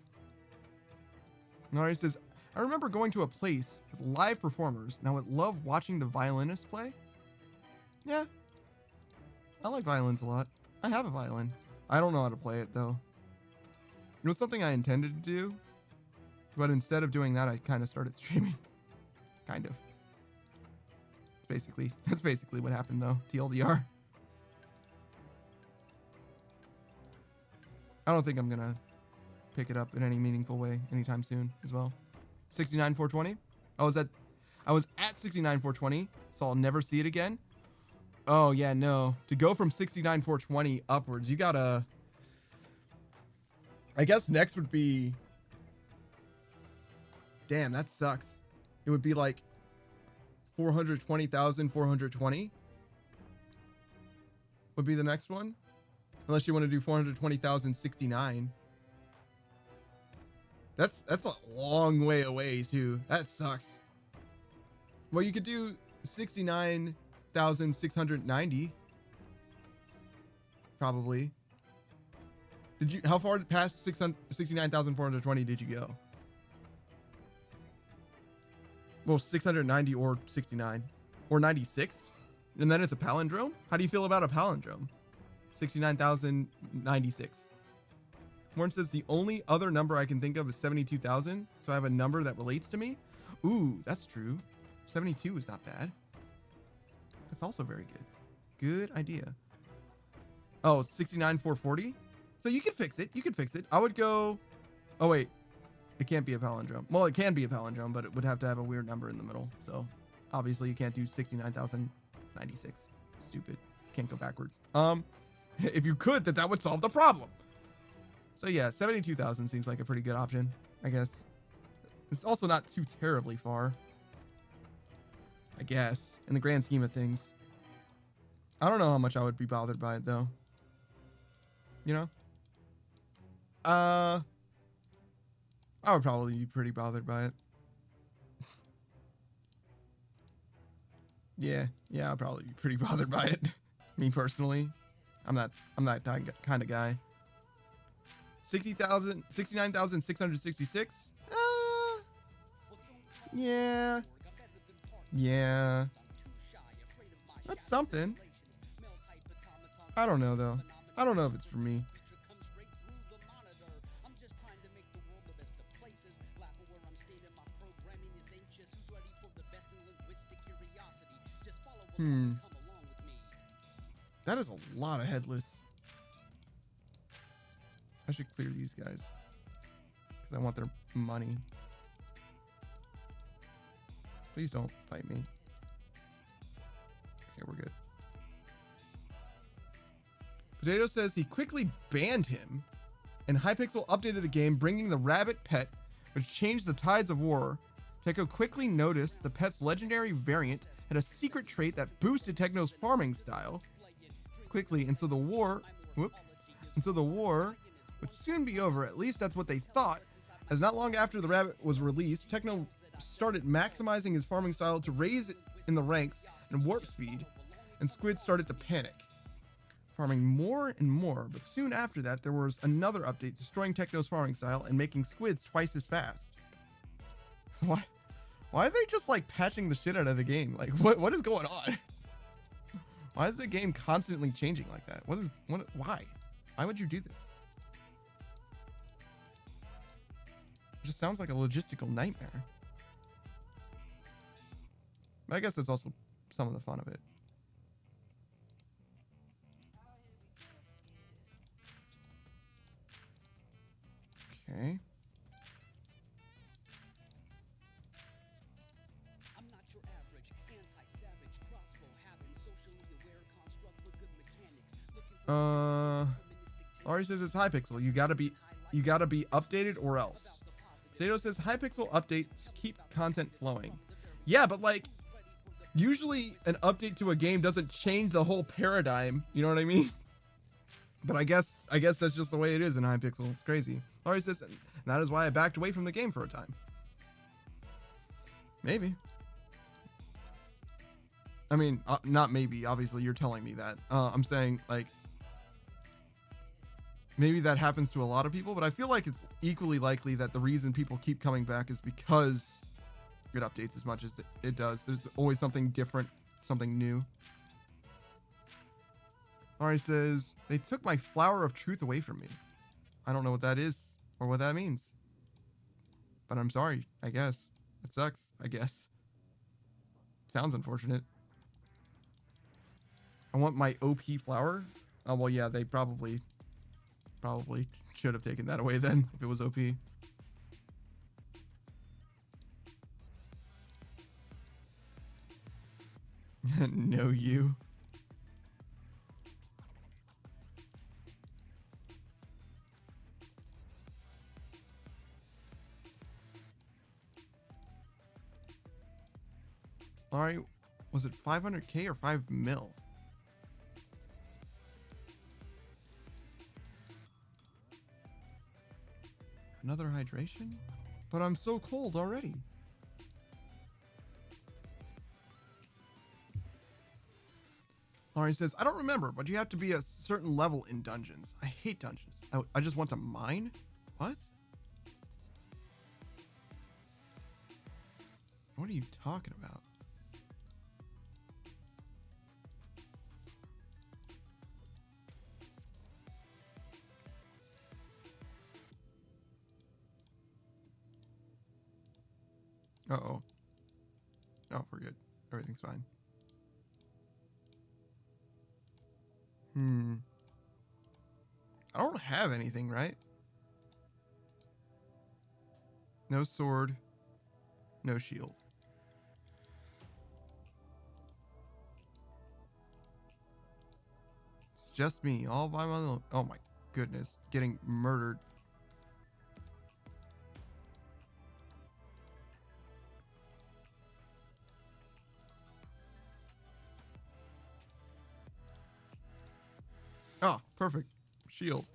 Nari says, I remember going to a place with live performers, and I would love watching the violinists play. Yeah. I like violins a lot. I have a violin. I don't know how to play it, though. It was something I intended to do, but instead of doing that, I kind of started streaming. Kind of. That's basically what happened, though. TLDR. I don't think I'm gonna pick it up in any meaningful way anytime soon as well. 69 420. I was at 69 420, so I'll never see it again. Oh yeah, no. To go from 69 420 upwards, you gotta. I guess next would be. Damn, that sucks. It would be like 420,420 would be the next one. Unless you want to do 420,069. That's a long way away too. That sucks. Well, you could do 69,690. Probably. How far past 69,420 did you go? Well, 690 or 69 or 96. And then it's a palindrome. How do you feel about a palindrome? 69,096. Warren says the only other number I can think of is 72,000. So I have a number that relates to me. Ooh, that's true. 72 is not bad. That's also very good. Good idea. Oh, 69,440. So you could fix it. You could fix it. I would go. Oh, wait. It can't be a palindrome. Well, it can be a palindrome, but it would have to have a weird number in the middle. So obviously you can't do 69,096. Stupid. Can't go backwards. If you could, that would solve the problem. So yeah, 72,000 seems like a pretty good option, I guess. It's also not too terribly far, I guess, in the grand scheme of things. I don't know how much I would be bothered by it though. You know? I would probably be pretty bothered by it. Yeah, I'd probably be pretty bothered by it. Me personally. I'm that kind of guy. 69,666. Yeah. Yeah. That's something. I don't know though. I don't know if it's for me. That is a lot of headless. I should clear these guys because I want their money. Please don't fight me. Okay, we're good. Potato says he quickly banned him, and Hypixel updated the game, bringing the rabbit pet, which changed the tides of war. Techno quickly noticed the pet's legendary variant had a secret trait that boosted Techno's farming style quickly, and so the war would soon be over. At least that's what they thought, as not long after the rabbit was released, Techno started maximizing his farming style to raise it in the ranks and warp speed, and Squid started to panic, farming more and more. But soon after that, there was another update destroying Techno's farming style and making Squid's twice as fast. Why are they just like patching the shit out of the game? Like what is going on? Why is the game constantly changing like that? Why would you do this? It just sounds like a logistical nightmare. But I guess that's also some of the fun of it. Okay. Ari says it's Hypixel. You gotta be updated or else. Zato says Hypixel updates keep content flowing. Yeah, but like usually an update to a game doesn't change the whole paradigm. You know what I mean? But I guess that's just the way it is in Hypixel. It's crazy. Ari says, and that is why I backed away from the game for a time. Maybe. I mean, not maybe. Obviously, you're telling me that. I'm saying like maybe that happens to a lot of people, but I feel like it's equally likely that the reason people keep coming back is because it updates as much as it does. There's always something different, something new. Ari says, they took my flower of truth away from me. I don't know what that is or what that means. But I'm sorry, I guess. It sucks, I guess. Sounds unfortunate. I want my OP flower. Oh, well, yeah, they probably should have taken that away then if it was OP. No, you. All right, was it 500k or 5 mil? Another hydration? But I'm so cold already. Ari says, I don't remember, but you have to be a certain level in dungeons. I hate dungeons. I just want to mine? What? What are you talking about? Uh-oh. Oh, we're good. Everything's fine. I don't have anything, right? No sword. No shield. It's just me, all by my own. Oh my goodness. Getting murdered Oh, perfect. Shield.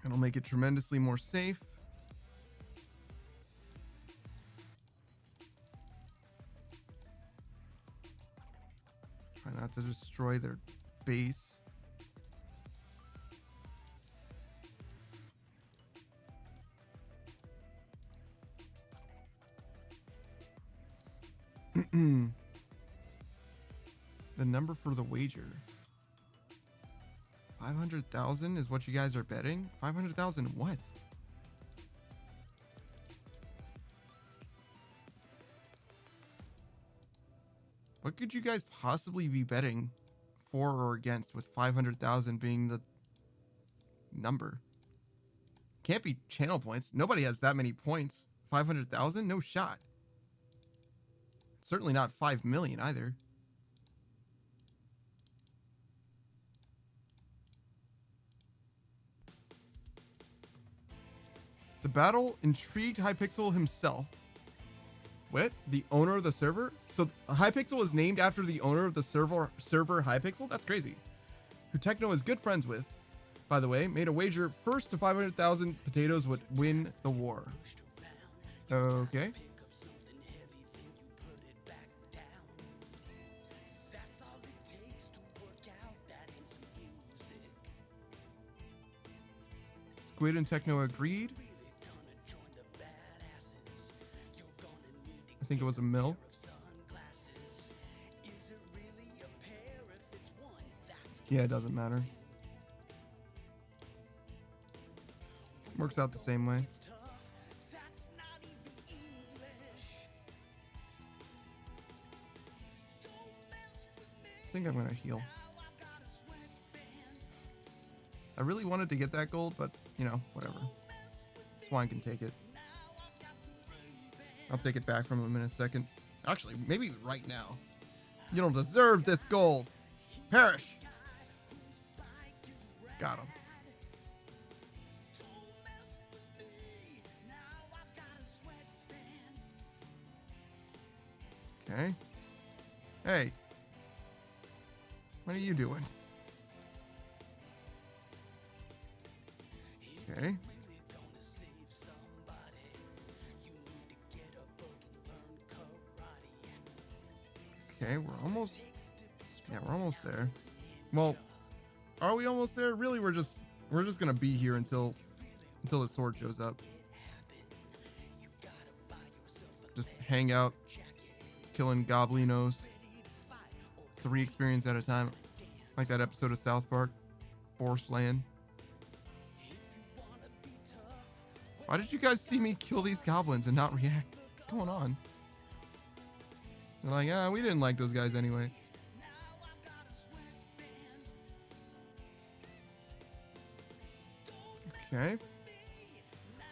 It'll make it tremendously more safe. Try not to destroy their base. The number for the wager. 500,000 is what you guys are betting? 500,000 what? What could you guys possibly be betting for or against with 500,000 being the number? Can't be channel points. Nobody has that many points. 500,000? No shot. Certainly not 5 million either. The battle intrigued Hypixel himself. What? The owner of the server? So Hypixel is named after the owner of the server Hypixel? That's crazy. Who Techno is good friends with, by the way, made a wager first to 500,000 potatoes would win the war. Okay. Squid and Techno agreed. I think it was a mill. Yeah, it doesn't matter. Works out the same way. I think I'm gonna heal. I really wanted to get that gold, but, you know, whatever. Swine can take it. I'll take it back from him in a second. Actually, maybe right now. You don't deserve this gold. Perish. Got him. Okay. Hey. What are you doing? Okay. Okay, we're almost... Yeah, we're almost there. Well, are we almost there? Really, we're just gonna be here until the sword shows up. Just hang out, killing goblinos. 3 experience at a time. Like that episode of South Park. Force Land. Why did you guys see me kill these goblins and not react? What's going on? They're like, we didn't like those guys anyway. Okay.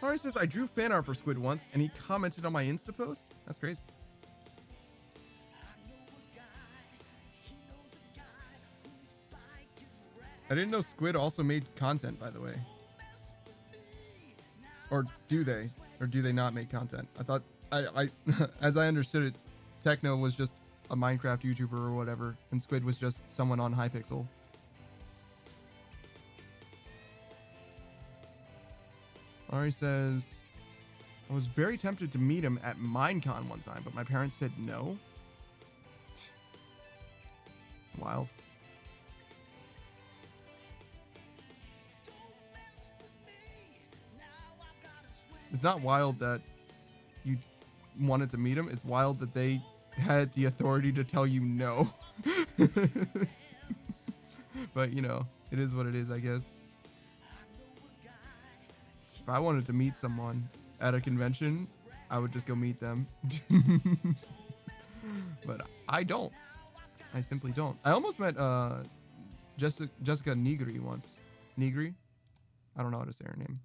Ari says, I drew fan art for Squid once, and he commented on my Insta post? That's crazy. I didn't know Squid also made content, by the way. Or do they? Or do they not make content? I thought, I as I understood it, Techno was just a Minecraft YouTuber or whatever, and Squid was just someone on Hypixel. Ari says, I was very tempted to meet him at Minecon one time, but my parents said no. Wild. It's not wild that you wanted to meet him. It's wild that they had the authority to tell you no. But, you know, it is what it is, I guess. If I wanted to meet someone at a convention, I would just go meet them. But I don't. I simply don't. I almost met Jessica Nigri once. Nigri? I don't know how to say her name.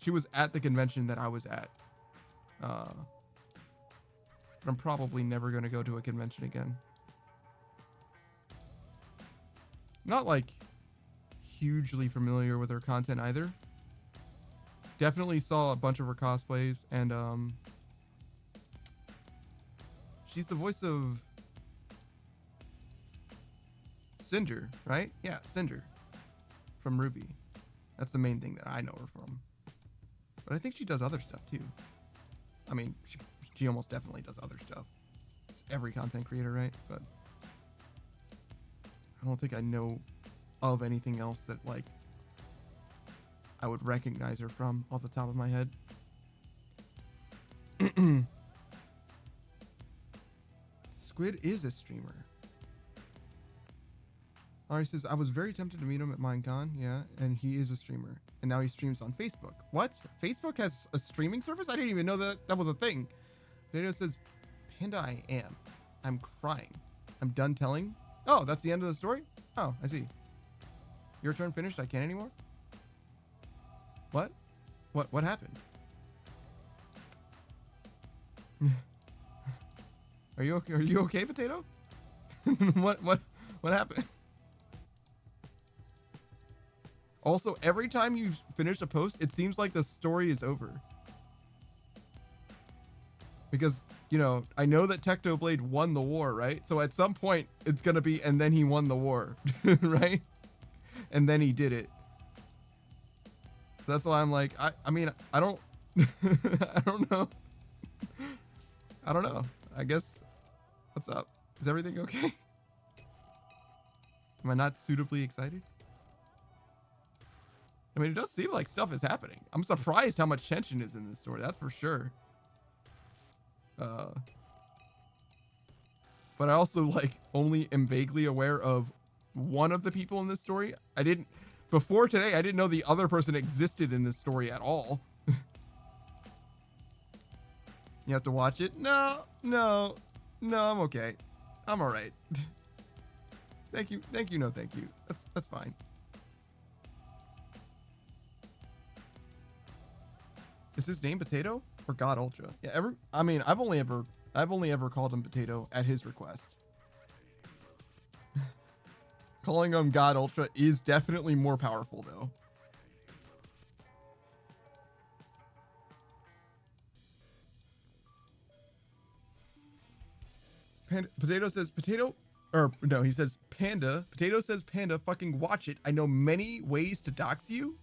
She was at the convention that I was at. But I'm probably never going to go to a convention again. Not like hugely familiar with her content either. Definitely saw a bunch of her cosplays, and she's the voice of Cinder, right? Yeah, Cinder from Ruby. That's the main thing that I know her from. But I think she does other stuff too. I mean, she almost definitely does other stuff. It's every content creator, right? But I don't think I know of anything else that like I would recognize her from off the top of my head. Squid is a streamer. Ari says, I was very tempted to meet him at Minecon, yeah, and he is a streamer. And now he streams on Facebook. What? Facebook has a streaming service? I didn't even know that was a thing. Video says, Panda, I am. I'm crying. I'm done telling. Oh, that's the end of the story? Oh, I see. Your turn finished? I can't anymore? What? What happened? Are you okay, Potato? what happened? Also, every time you finish a post, it seems like the story is over. Because, you know, I know that Technoblade won the war, right? So at some point, it's going to be, and then he won the war, right? And then he did it. So that's why I'm like, I mean, I don't, I don't know. I don't know. I guess, what's up? Is everything okay? Am I not suitably excited? I mean, it does seem like stuff is happening. I'm surprised how much tension is in this story. That's for sure. But I also like only am vaguely aware of one of the people in this story. Before today, I didn't know the other person existed in this story at all. You have to watch it? No, I'm okay. I'm all right. Thank you, no thank you. That's fine. Is his name Potato or God Ultra? Yeah, I mean, I've only ever called him Potato at his request. Calling him God Ultra is definitely more powerful though. Potato says Potato, or no, he says Panda. Potato says Panda, fucking watch it. I know many ways to dox you.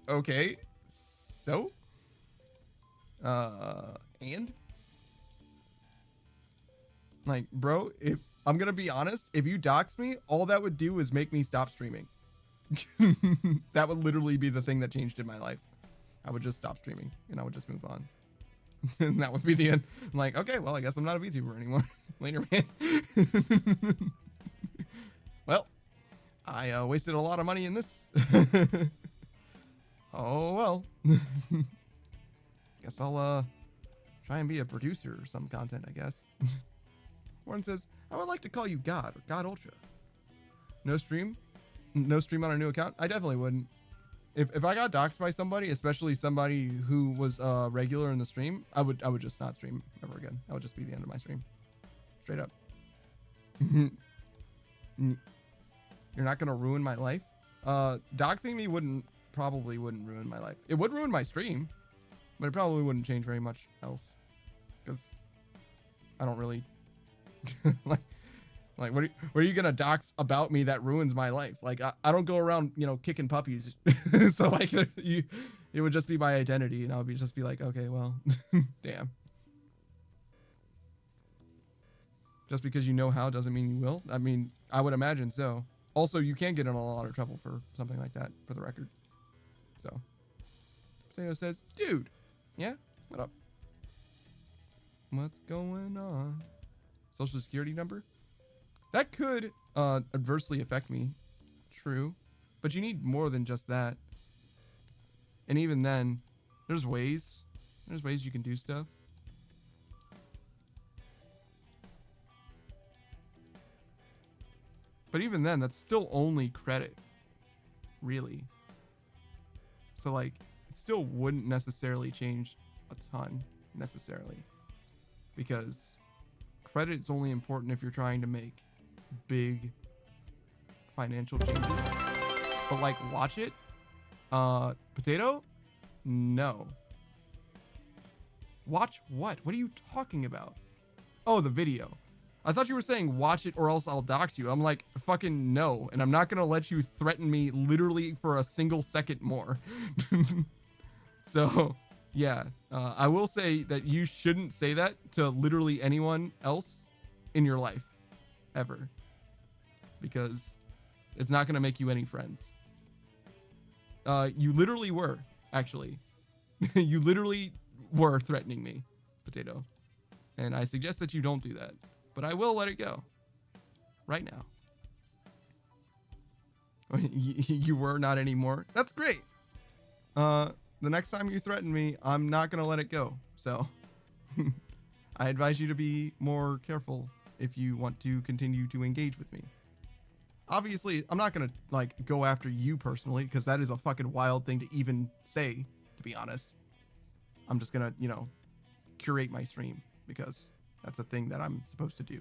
Okay. So? And? Like, bro, if I'm gonna be honest, if you dox me, all that would do is make me stop streaming. That would literally be the thing that changed in my life. I would just stop streaming and I would just move on. And that would be the end. I'm like, okay, well, I guess I'm not a VTuber anymore. Later, man. Well, I wasted a lot of money in this. Oh, well. Guess I'll try and be a producer or some content, I guess. Warren says, I would like to call you God or God Ultra. No stream? No stream on a new account? I definitely wouldn't. If I got doxxed by somebody, especially somebody who was regular in the stream, I would just not stream ever again. That would just be the end of my stream. Straight up. You're not gonna ruin my life? Doxing me probably wouldn't ruin my life. It would ruin my stream, but it probably wouldn't change very much else. Because I don't really like what are you gonna dox about me that ruins my life? Like I don't go around, you know, kicking puppies. So like it would just be my identity, and I would just be like, okay, well, damn. Just because you know how doesn't mean you will. I mean, I would imagine so. Also, you can get in a lot of trouble for something like that, for the record. So, Potato says, dude, yeah, what up? What's going on? Social security number? That could adversely affect me. True. But you need more than just that. And even then, there's ways you can do stuff. But even then, that's still only credit, really. So like, it still wouldn't necessarily change a ton, necessarily. Because credit is only important if you're trying to make big financial changes. But like, watch it. Potato? No. Watch what? What are you talking about? Oh, the video. I thought you were saying watch it or else I'll dox you. I'm like, fucking no. And I'm not going to let you threaten me literally for a single second more. So, yeah. I will say that you shouldn't say that to literally anyone else in your life. Ever. Because it's not going to make you any friends. You literally were, actually. You literally were threatening me, Potato. And I suggest that you don't do that. But I will let it go. Right now. You were not anymore. That's great. The next time you threaten me, I'm not going to let it go. So I advise you to be more careful if you want to continue to engage with me. Obviously, I'm not going to like go after you personally because that is a fucking wild thing to even say, to be honest. I'm just going to, curate my stream because that's a thing that I'm supposed to do.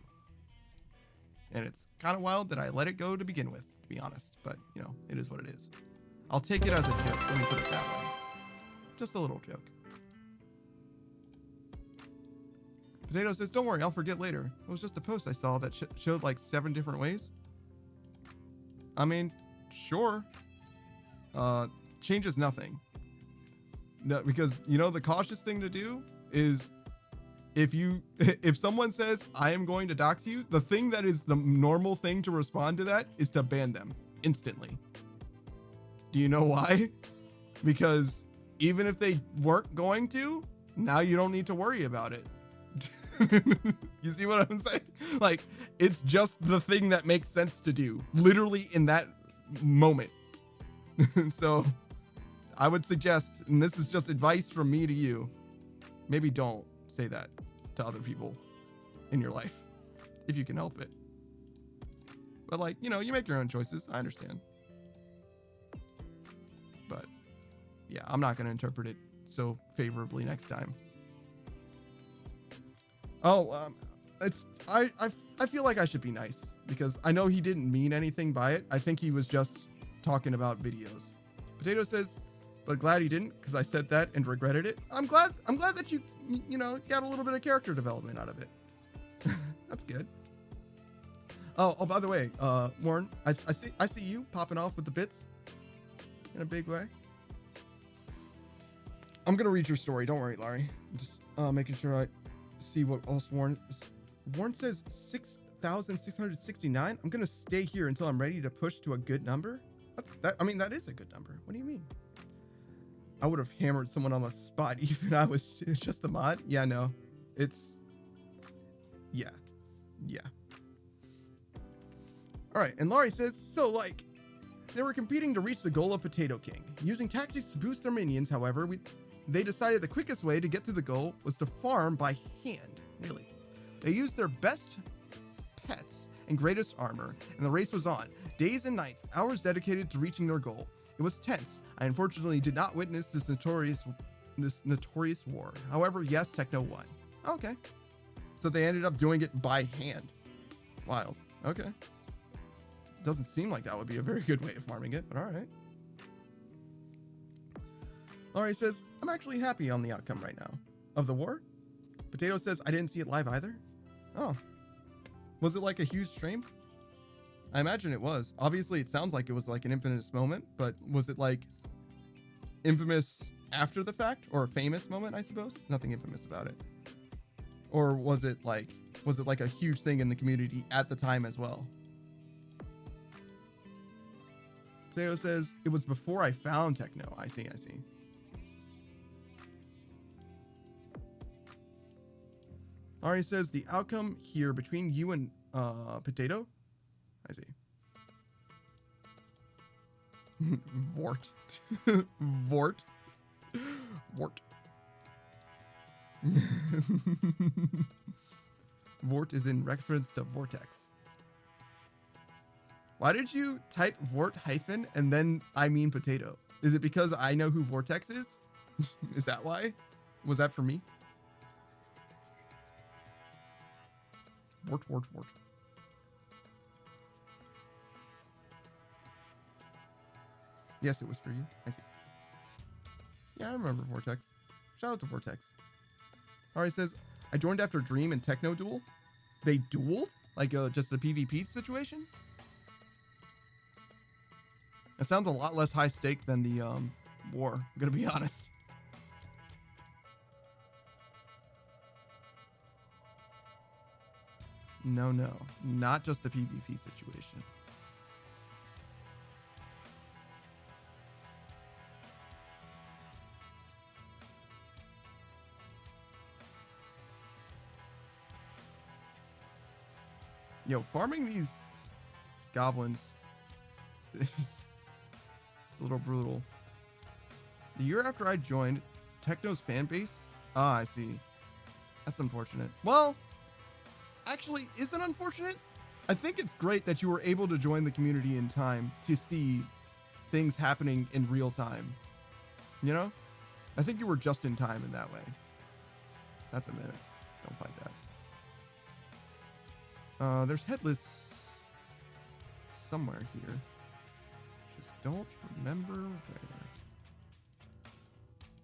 And it's kind of wild that I let it go to begin with, to be honest. But, it is what it is. I'll take it as a joke. Let me put it that way. Just a little joke. Potato says, don't worry, I'll forget later. It was just a post I saw that showed like 7 different ways. I mean, sure. Changes nothing. No, because, the cautious thing to do is if someone says, I am going to dox you, the thing that is the normal thing to respond to that is to ban them instantly. Do you know why? Because even if they weren't going to, now you don't need to worry about it. You see what I'm saying? Like, it's just the thing that makes sense to do, literally in that moment. So I would suggest, and this is just advice from me to you, maybe don't say that to other people in your life if you can help it. But like, you make your own choices. I understand. But yeah, I'm not going to interpret it so favorably next time. Oh, I feel like I should be nice because I know he didn't mean anything by it. I think he was just talking about videos. Potato says, but glad he didn't because I said that and regretted it. I'm glad that you got a little bit of character development out of it. That's good. Oh, by the way, Warren, I see you popping off with the bits in a big way. I'm gonna read your story. Don't worry, Larry. I'm just making sure I see what else Warren says 6,669. I'm gonna stay here until I'm ready to push to a good number. That is a good number. What do you mean? I would have hammered someone on the spot even I was just the mod. Yeah, no. It's yeah. All right, and Laurie says, so like they were competing to reach the goal of Potato King. Using tactics to boost their minions, however, they decided the quickest way to get to the goal was to farm by hand. Really. They used their best pets and greatest armor, and the race was on. Days and nights, hours dedicated to reaching their goal. It was tense. I unfortunately did not witness this notorious war. However, yes, Techno won. Okay. So they ended up doing it by hand. Wild. Okay. Doesn't seem like that would be a very good way of farming it, but all right. Laurie says, I'm actually happy on the outcome right now. Of the war? Potato says, I didn't see it live either. Oh. Was it like a huge stream? I imagine it was. Obviously, it sounds like it was like an infamous moment, but was it like infamous after the fact or a famous moment, I suppose? Nothing infamous about it. Or was it like a huge thing in the community at the time as well? Potato says, it was before I found Techno. I see. Ari says, the outcome here between you and Potato? I see. Vort. Vort. Vort is in reference to Vortex. Why did you type Vort hyphen and then I mean Potato? Is it because I know who Vortex is? Is that why? Was that for me? Vort. Yes, it was for you. I see. Yeah, I remember Vortex. Shout out to Vortex. Ari says, I joined after Dream and Techno duel. They dueled? Like just the PvP situation? That sounds a lot less high stake than the war, I'm gonna be honest. No, not just a PvP situation. Yo, farming these goblins is a little brutal. The year after I joined Techno's fan base. Ah, I see. That's unfortunate. Well, actually, isn't unfortunate. I think it's great that you were able to join the community in time to see things happening in real time. You know? I think you were just in time in that way. That's a mimic. Don't fight that. There's Headless somewhere here. Just don't remember where.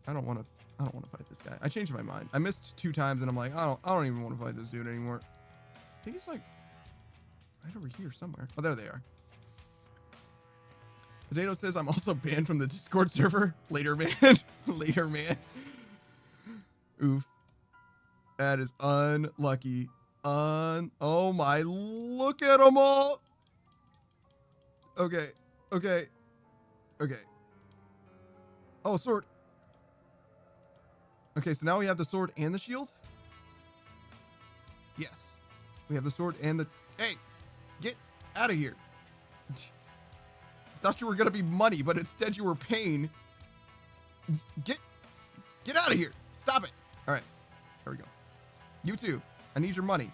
I don't want to fight this guy. I changed my mind. I missed 2 times and I'm like, I don't even want to fight this dude anymore. I think he's like right over here somewhere. Oh, there they are. Potato says I'm also banned from the Discord server. Later, man. Later, man. Oof. That is unlucky. Oh my, look at them all. Okay. Oh, sword. Okay, so now we have the sword and the shield. Yes. We have the sword and the... Hey, get out of here. Thought you were going to be money, but instead you were pain. Get out of here. Stop it. All right. There we go. You too. I need your money.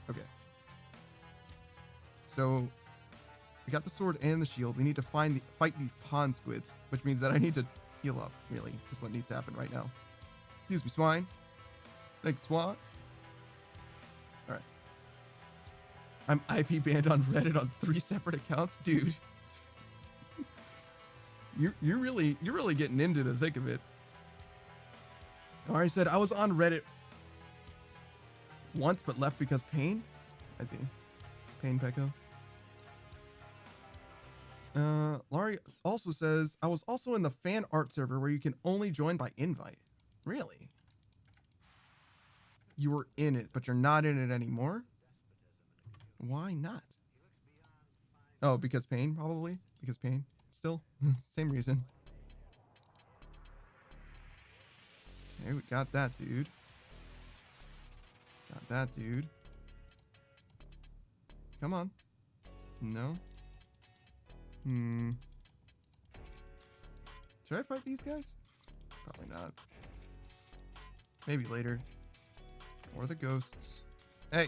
Okay. So we got the sword and the shield. We need to fight these pond squids, which means that I need to heal up, really, is what needs to happen right now. Excuse me, swine. Thanks, swine. All right. I'm IP banned on Reddit on 3 separate accounts. Dude. You're really getting into the thick of it. Or I said I was on Reddit once, but left because pain. I see. Pain Pecco. Laurie also says I was also in the fan art server where you can only join by invite. Really? You were in it, but you're not in it anymore? Why not? Oh, because pain, probably? Because pain? Still? Same reason. Okay, we got that dude. Got that dude. Come on. No. Should I fight these guys? Probably not. Maybe later. Or the ghosts. Hey.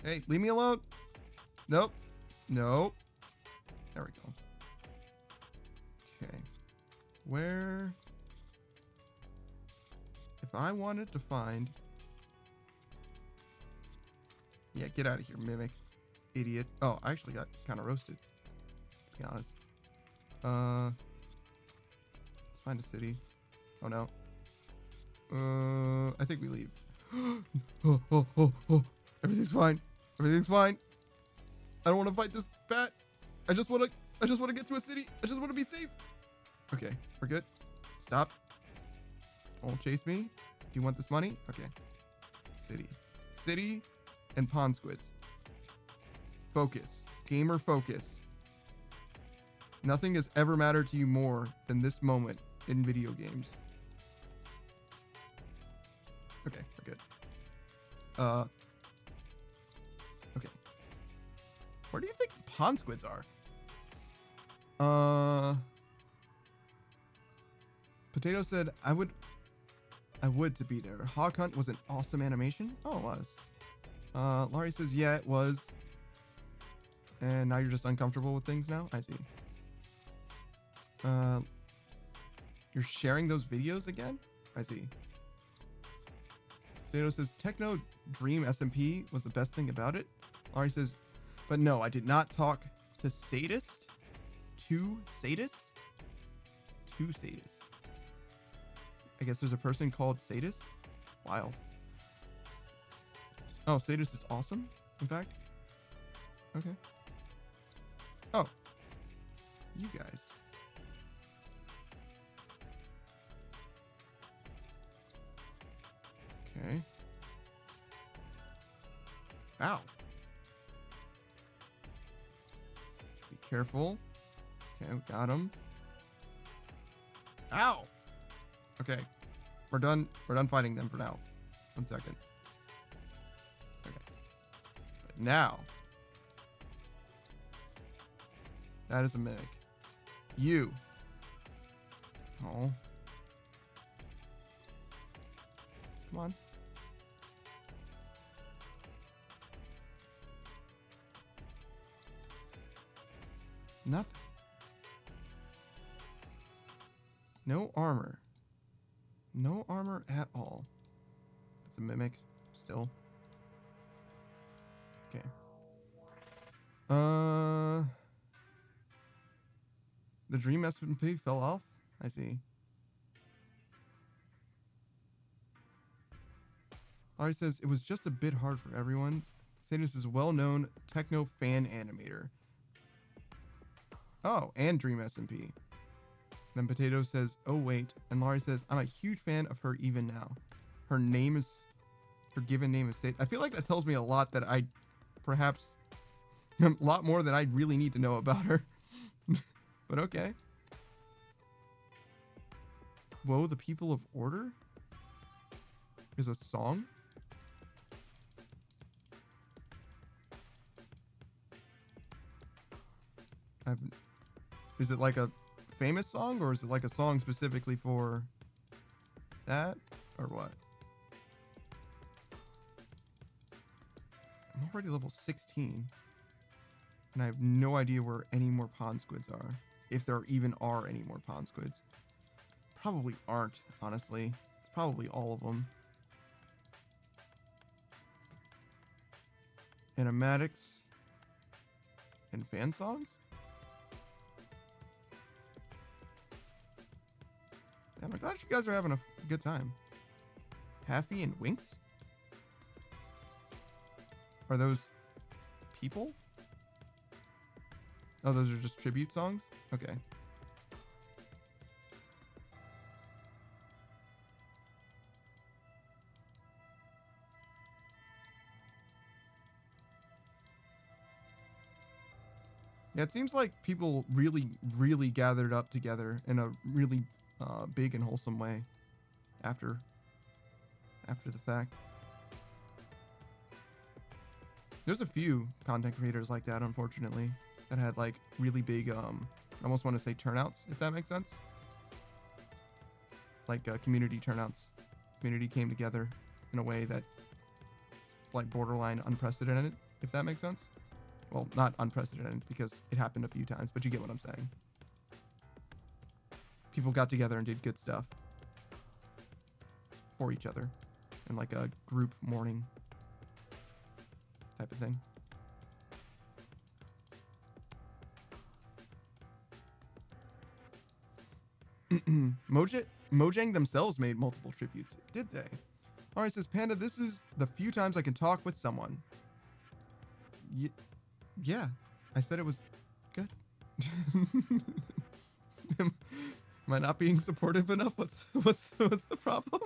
Hey, leave me alone. Nope. Nope. There we go. Okay. Where... If I wanted to find... Yeah, get out of here, Mimic. Idiot. Oh, I actually got kind of roasted. To be honest. Let's find a city. Oh, no. I think we leave. Oh. Everything's fine. Everything's fine. I don't want to fight this bat. I just want to get to a city. I just want to be safe. Okay, we're good. Stop. Don't chase me. Do you want this money? Okay. City and pond squids. Focus. Gamer focus. Nothing has ever mattered to you more than this moment in video games. Okay, we're good. Okay. Where do you think pond squids are? Potato said, I would to be there. Hog Hunt was an awesome animation. Oh, it was. Laurie says, yeah, it was. And now you're just uncomfortable with things now? I see. You're sharing those videos again? I see. Potato says, Techno Dream SMP was the best thing about it. Laurie says, but no, I did not talk to Sadist. To Sadist? To Sadist. I guess there's a person called Sadist? Wild. Oh, Sadist is awesome, in fact. Okay. Oh. You guys. Okay. Ow. Be careful. Okay, we got him. Ow. Okay. We're done. We're done fighting them for now. 1 second. Okay. But now. That is a mimic. You. Oh. Come on. Nothing. No armor. No armor at all. It's a mimic still. Okay. The dream SMP fell off? I see. Ari says, it was just a bit hard for everyone. Sadist is a well-known techno fan animator. Oh, and Dream SMP. Then Potato says, oh wait. And Laurie says, I'm a huge fan of her even now. Her given name is Sadist. I feel like that tells me a lot that a lot more than I really need to know about her. But okay. Whoa, the People of Order is a song? Is it like a famous song, or is it like a song specifically for that, or what? I'm already level 16, and I have no idea where any more pond squids are, if there even are any more pond squids. Probably aren't, honestly. It's probably all of them. Animatics and fan songs? Damn, I'm glad you guys are having a good time. Haffy and Winks? Are those people? Oh, those are just tribute songs? Okay. Yeah, it seems like people really, really gathered up together in a really big and wholesome way after the fact. There's a few content creators like that, unfortunately, that had like really big, I almost want to say turnouts, if that makes sense. Like community turnouts. Community came together in a way that like borderline unprecedented, if that makes sense. Well, not unprecedented because it happened a few times, but you get what I'm saying. People got together and did good stuff for each other in like a group mourning type of thing. Mojang themselves made multiple tributes, did they? Alright, says Panda, this is the few times I can talk with someone. Yeah, I said it was good. Am I not being supportive enough? What's the problem?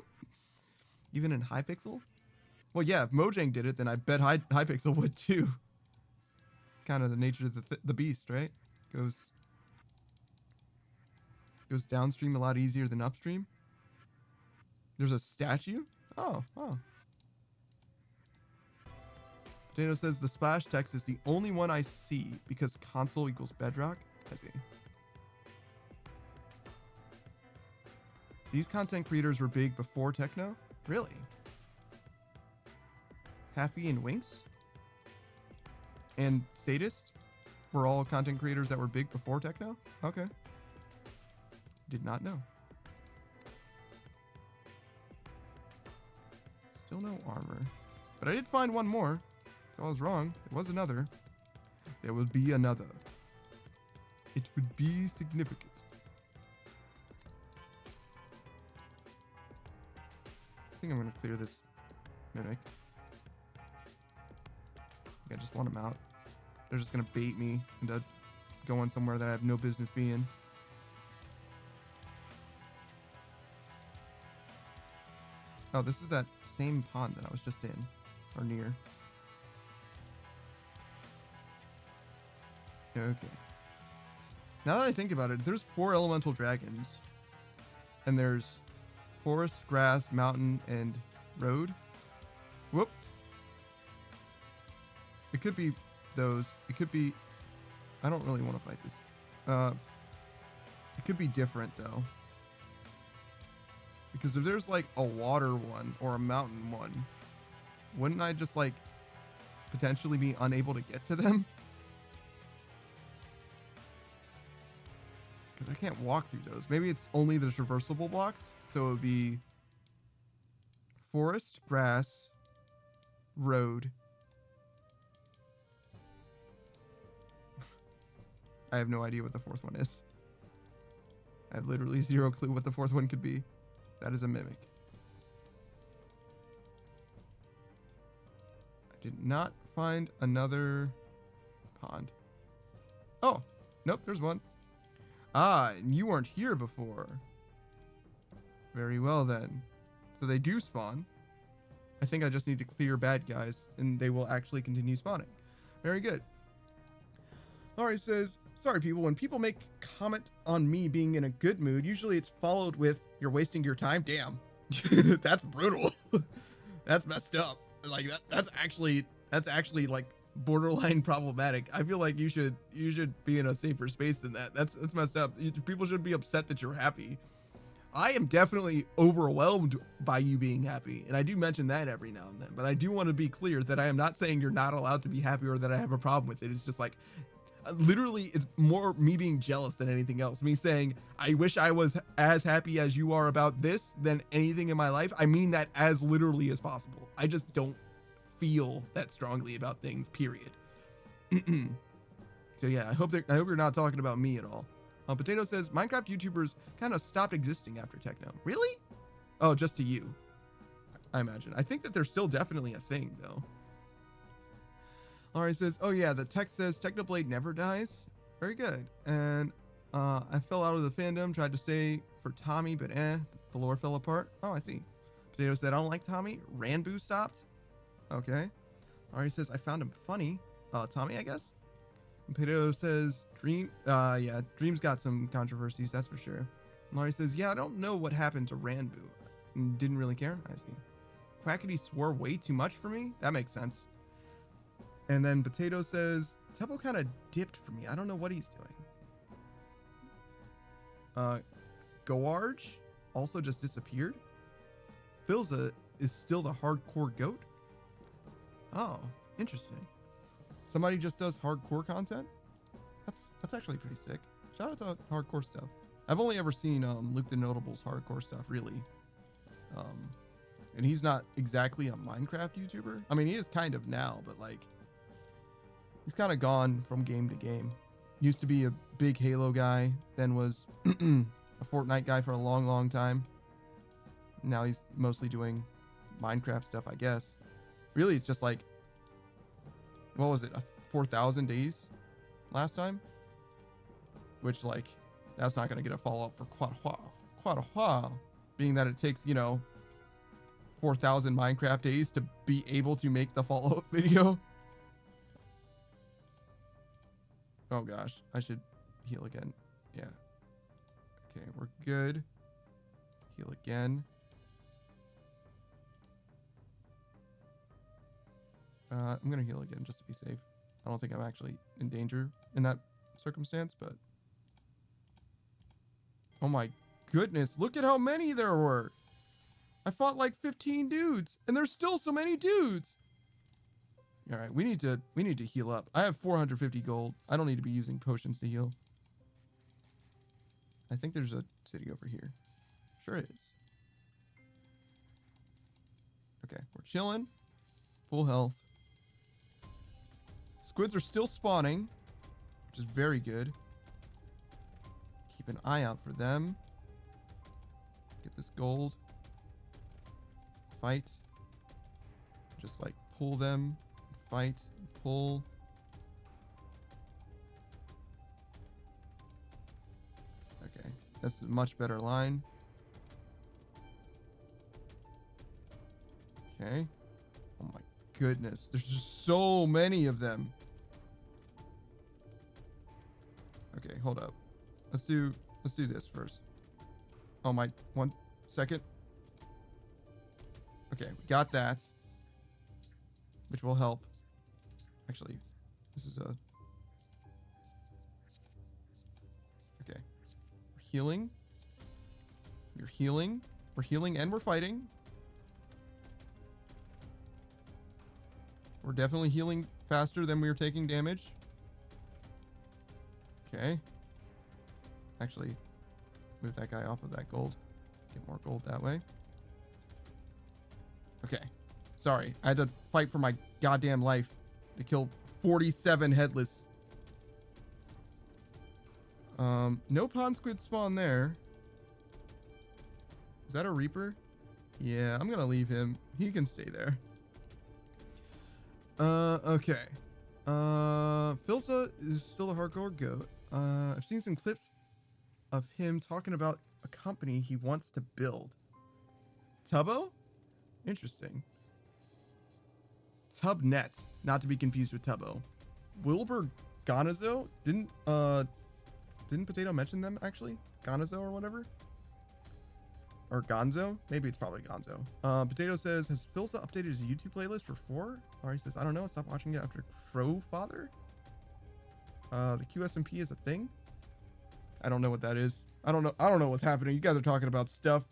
Even in Hypixel? Well, yeah, if Mojang did it, then I bet Hypixel would too. Kind of the nature of the beast, right? Goes downstream a lot easier than upstream. There's a statue? Oh. Potato says the splash text is the only one I see because console equals bedrock. I see. These content creators were big before techno? Really? Haffy and Winks? And Sadist were all content creators that were big before techno? Okay. Did not know. Still no armor. But I did find one more. So I was wrong. It was another. There will be another. It would be significant. I think I'm going to clear this mimic. I just want them out. They're just gonna bait me into going somewhere that I have no business being. Oh, this is that same pond that I was just in, or near. Okay. Now that I think about it, there's 4 elemental dragons. And there's forest, grass, mountain, and road. Whoop. It could be those. It could be... I don't really want to fight this. It could be different, though. Because if there's, like, a water one or a mountain one, wouldn't I just, like, potentially be unable to get to them? Because I can't walk through those. Maybe it's only the traversable blocks. So it would be forest, grass, road. I have no idea what the 4th one is. I have literally 0 clue what the 4th one could be. That is a mimic. I did not find another pond. Oh, nope, there's one. Ah, and you weren't here before. Very well then. So they do spawn. I think I just need to clear bad guys and they will actually continue spawning. Very good. Laurie says, sorry people, when people make comment on me being in a good mood, usually it's followed with, you're wasting your time. Damn. That's brutal. That's messed up. Like that's actually like borderline problematic. I feel like you should be in a safer space than that. That's messed up. People should be upset that you're happy. I am definitely overwhelmed by you being happy, and I do mention that every now and then, but I do want to be clear that I am not saying you're not allowed to be happy or that I have a problem with it. It's just like, literally, it's more me being jealous than anything else. Me saying, I wish I was as happy as you are about this than anything in my life. I mean that as literally as possible. I just don't feel that strongly about things, period. So yeah, I hope you're not talking about me at all. Potato says, Minecraft YouTubers kind of stopped existing after Techno. Really? Oh, just to you, I imagine. I think that they're still definitely a thing, though. Laurie says, oh yeah, the text says Technoblade never dies. Very good. And I fell out of the fandom, tried to stay for Tommy, but the lore fell apart. Oh, I see. Potato said, I don't like Tommy. Ranboo stopped. Okay. Laurie says, I found him funny. Tommy, I guess. And Potato says, yeah, Dream's got some controversies, that's for sure. Laurie says, yeah, I don't know what happened to Ranboo. Didn't really care. I see. Quackity swore way too much for me. That makes sense. And then Potato says, Teppo kind of dipped for me. I don't know what he's doing. Goarge also just disappeared. Filza is still the hardcore goat. Oh, interesting. Somebody just does hardcore content? That's actually pretty sick. Shout out to hardcore stuff. I've only ever seen Luke the Notable's hardcore stuff, really. And he's not exactly a Minecraft YouTuber. I mean, he is kind of now, but like, he's kind of gone from game to game. Used to be a big Halo guy, then was a Fortnite guy for a long, long time. Now he's mostly doing Minecraft stuff, I guess. Really, it's just like, what was it, 4,000 days last time? Which, like, that's not going to get a follow-up for quite a while. Being that it takes, 4,000 Minecraft days to be able to make the follow-up video. Oh gosh, I should heal again. Yeah. Okay, we're good. Heal again. I'm gonna heal again just to be safe. I don't think I'm actually in danger in that circumstance, but... Oh my goodness, look at how many there were! I fought like 15 dudes, and there's still so many dudes! Alright, we need to heal up. I have 450 gold. I don't need to be using potions to heal. I think there's a city over here. Sure is. Okay, we're chilling. Full health. Squids are still spawning, which is very good. Keep an eye out for them. Get this gold. Fight. Just like pull them, fight, pull. Okay, that's a much better line. Okay. Oh my goodness, there's just so many of them. Okay, hold up. Let's do this first. Oh my, 1 second. Okay, we got that, which will help. Actually, this is a... Okay. We're healing. We're healing. We're healing and we're fighting. We're definitely healing faster than we were taking damage. Okay. Actually, move that guy off of that gold. Get more gold that way. Okay. Sorry, I had to fight for my goddamn life to kill 47 headless. No pond squid spawn there. Is that a reaper? Yeah, I'm gonna leave him. He can stay there. Okay. Philza is still a hardcore goat. I've seen some clips of him talking about a company he wants to build. Tubbo? Interesting. Tubnet, not to be confused with Tubbo. Wilbur Gonzo? Didn't Potato mention them actually? Gonzo or whatever? Or Gonzo? Maybe it's probably Gonzo. Potato says, has Philza updated his YouTube playlist for 4? Or he says, I don't know, stop watching it after Crow Father. The QSMP is a thing. I don't know what that is. I don't know what's happening. You guys are talking about stuff.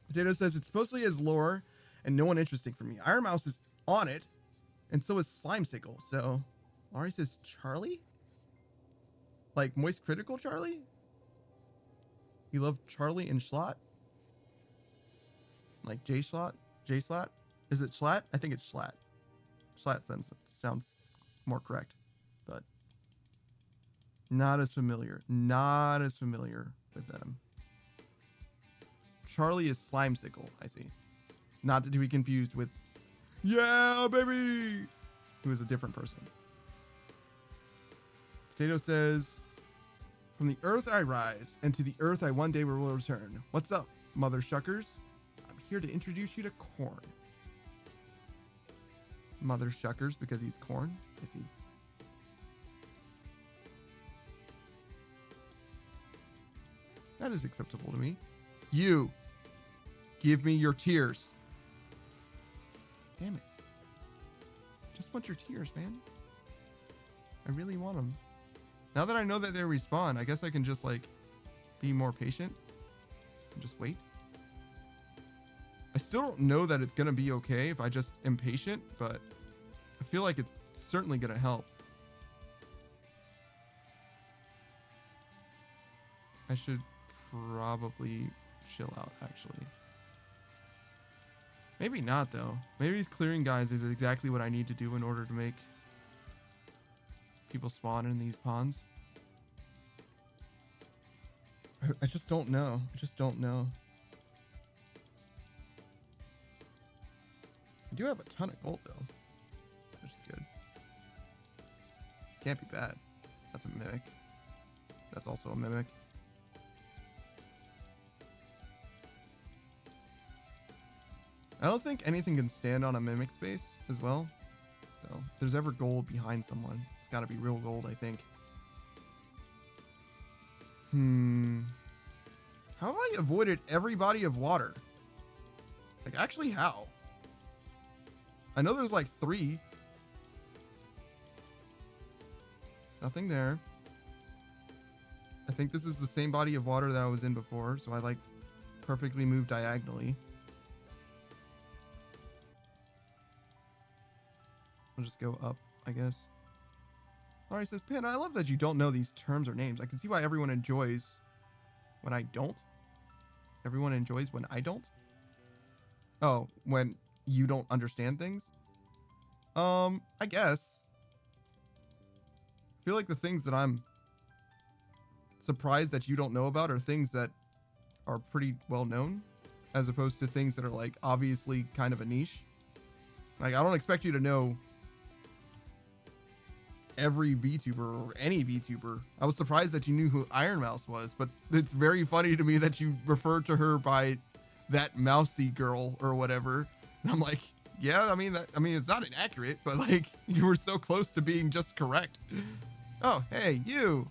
Potato says it supposedly has lore and no one interesting for me. Iron Mouse is on it, and so is Slimecicle. So Laurie says Charlie? Like Moist Critical Charlie? You love Charlie and Schlatt? Like J Schlatt? J Schlatt? Is it Schlatt? I think it's Schlatt. Schlatt sounds more correct, but not as familiar. Not as familiar with them. Charlie is Slimecicle, I see. Not to be confused with Yeah, baby! Who is a different person. Potato says, from the earth I rise, and to the earth I one day will return. What's up, mother shuckers? I'm here to introduce you to Corn. Mother shuckers because he's corn? I see. That is acceptable to me. You. Give me your tears. Damn it. Just want your tears, man. I really want them. Now that I know that they respawn, I guess I can just, like, be more patient and just wait. I still don't know that it's going to be okay if I just am patient, but I feel like it's certainly going to help. I should probably chill out, actually. Maybe not, though. Maybe clearing guys is exactly what I need to do in order to make people spawn in these ponds. I just don't know. I just don't know. I do have a ton of gold, though, which is good. Can't be bad. That's a mimic. That's also a mimic. I don't think anything can stand on a mimic space as well. So if there's ever gold behind someone, it's got to be real gold, I think. How have I avoided every body of water? Like, actually, how? I know there's like 3. Nothing there. I think this is the same body of water that I was in before, so I like perfectly moved diagonally. I'll just go up, I guess. Alright, says, Panda, I love that you don't know these terms or names. I can see why everyone enjoys when I don't. Everyone enjoys when I don't? Oh, when you don't understand things? I guess. I feel like the things that I'm surprised that you don't know about are things that are pretty well known, as opposed to things that are like obviously kind of a niche. Like, I don't expect you to know every VTuber or any VTuber. I was surprised that you knew who Iron Mouse was, but it's very funny to me that you referred to her by that mousy girl or whatever. And I'm like, yeah, I mean, it's not inaccurate, but like you were so close to being just correct. Oh, hey, you.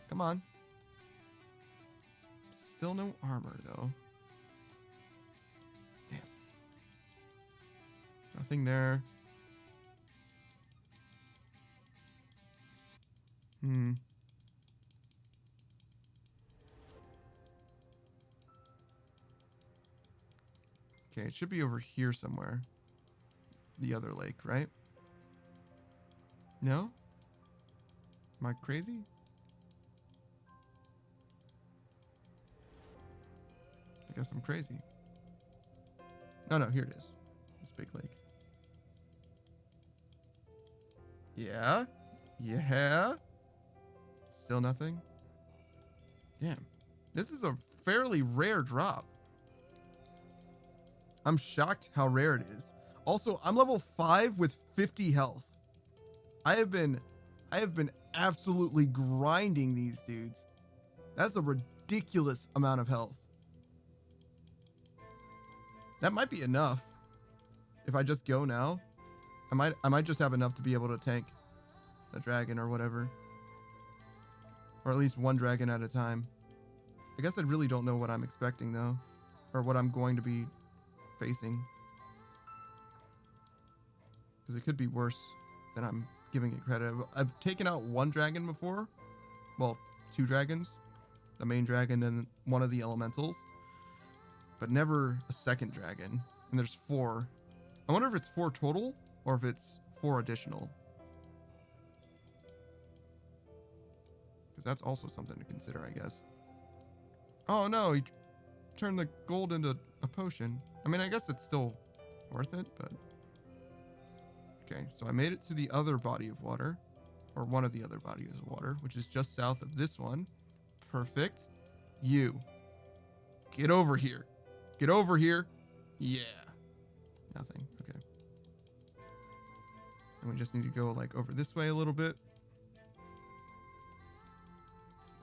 Come on. Still no armor though. Damn. Nothing there. Okay, it should be over here somewhere. The other lake, right? No? Am I crazy? I guess I'm crazy. No, here it is. This big lake. Yeah? Yeah? Still nothing? Damn. This is a fairly rare drop. I'm shocked how rare it is. Also, I'm level 5 with 50 health. I have been absolutely grinding these dudes. That's a ridiculous amount of health. That might be enough. If I just go now, I might just have enough to be able to tank the dragon or whatever. Or at least one dragon at a time. I guess I really don't know what I'm expecting though. Or what I'm going to be facing. Because it could be worse than I'm giving it credit. I've taken out one dragon before. Well, 2 dragons. The main dragon and one of the elementals. But never a second dragon. And there's 4. I wonder if it's 4 total or if it's 4 additional. Because that's also something to consider, I guess. Oh no, he turned the gold into a potion. I mean, I guess it's still worth it, but... Okay, so I made it to the other body of water. Or one of the other bodies of water, which is just south of this one. Perfect. You. Get over here. Get over here. Yeah. Nothing. Okay. And we just need to go like over this way a little bit.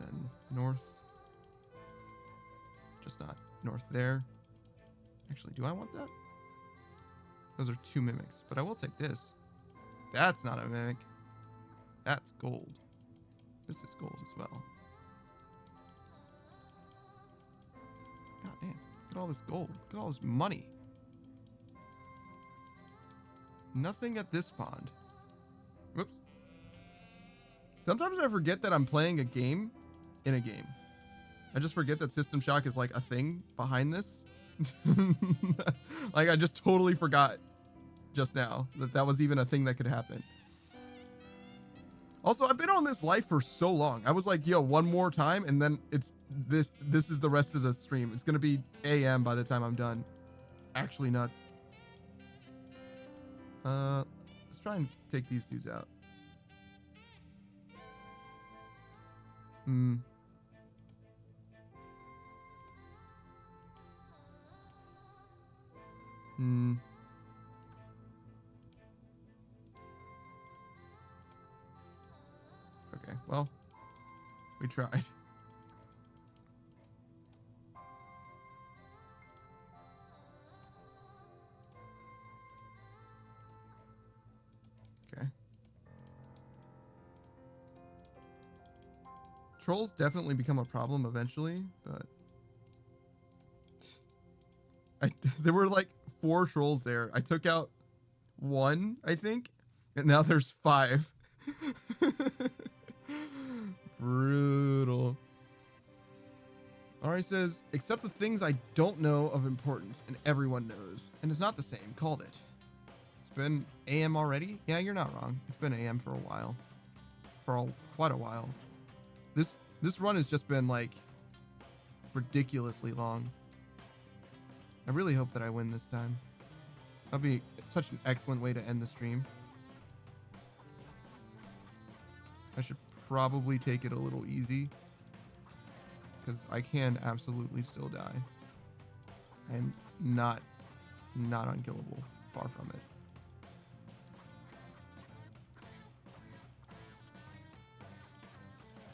Then north. Just not north there. Actually, do I want that? Those are 2 mimics, but I will take this. That's not a mimic. That's gold. This is gold as well. God damn. Look at all this gold. Look at all this money. Nothing at this pond. Whoops. Sometimes I forget that I'm playing a game in a game. I just forget that System Shock is like a thing behind this. Like I just totally forgot just now that was even a thing that could happen. Also, I've been on this life for so long. I was like, yo, one more time, and then it's this is the rest of the stream. It's gonna be AM by the time I'm done. Actually nuts. Let's try and take these dudes out. Okay, well, we tried. Okay. Trolls definitely become a problem eventually, but there were like 4 trolls there. I took out 1, I think, and now there's 5. Brutal. Ari says, except the things I don't know of importance and everyone knows. And it's not the same. Called it. It's been AM already? Yeah, you're not wrong. It's been AM for a while. Quite a while. This run has just been like ridiculously long. I really hope that I win this time. That'd be such an excellent way to end the stream. I should probably take it a little easy, because I can absolutely still die. I'm not unkillable. Far from it.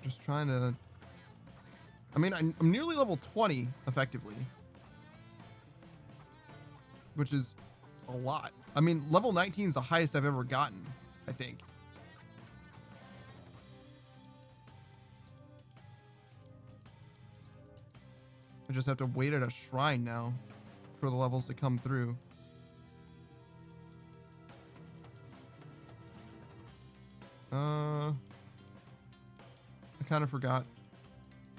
Just trying to... I mean, I'm nearly level 20, effectively. Which is a lot. I mean, level 19 is the highest I've ever gotten, I think. I just have to wait at a shrine now for the levels to come through. I kind of forgot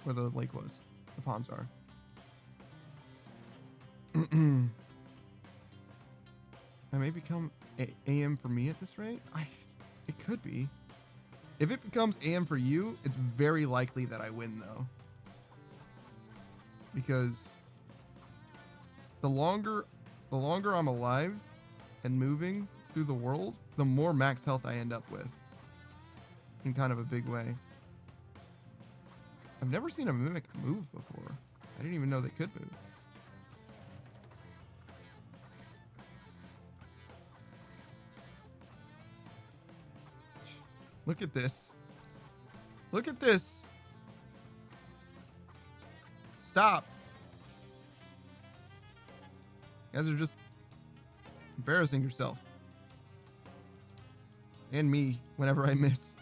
where the lake was. The ponds are. I may become AM for me at this rate. It could be. If it becomes AM for you, it's very likely that I win though. Because the longer I'm alive and moving through the world, the more max health I end up with. In kind of a big way. I've never seen a mimic move before. I didn't even know they could move. Look at this. Look at this. Stop. You guys are just embarrassing yourself. And me whenever I miss.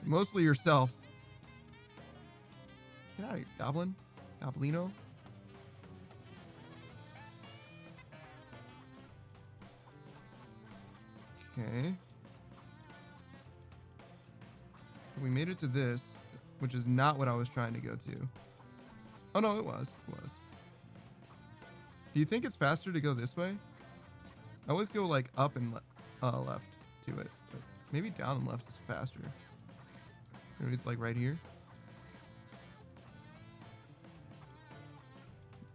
Mostly yourself. Get out of here, Goblin. Goblino. Okay. So we made it to this, which is not what I was trying to go to. Oh no, it was. It was. Do you think it's faster to go this way? I always go like up and left to it, but maybe down and left is faster. Maybe it's like right here.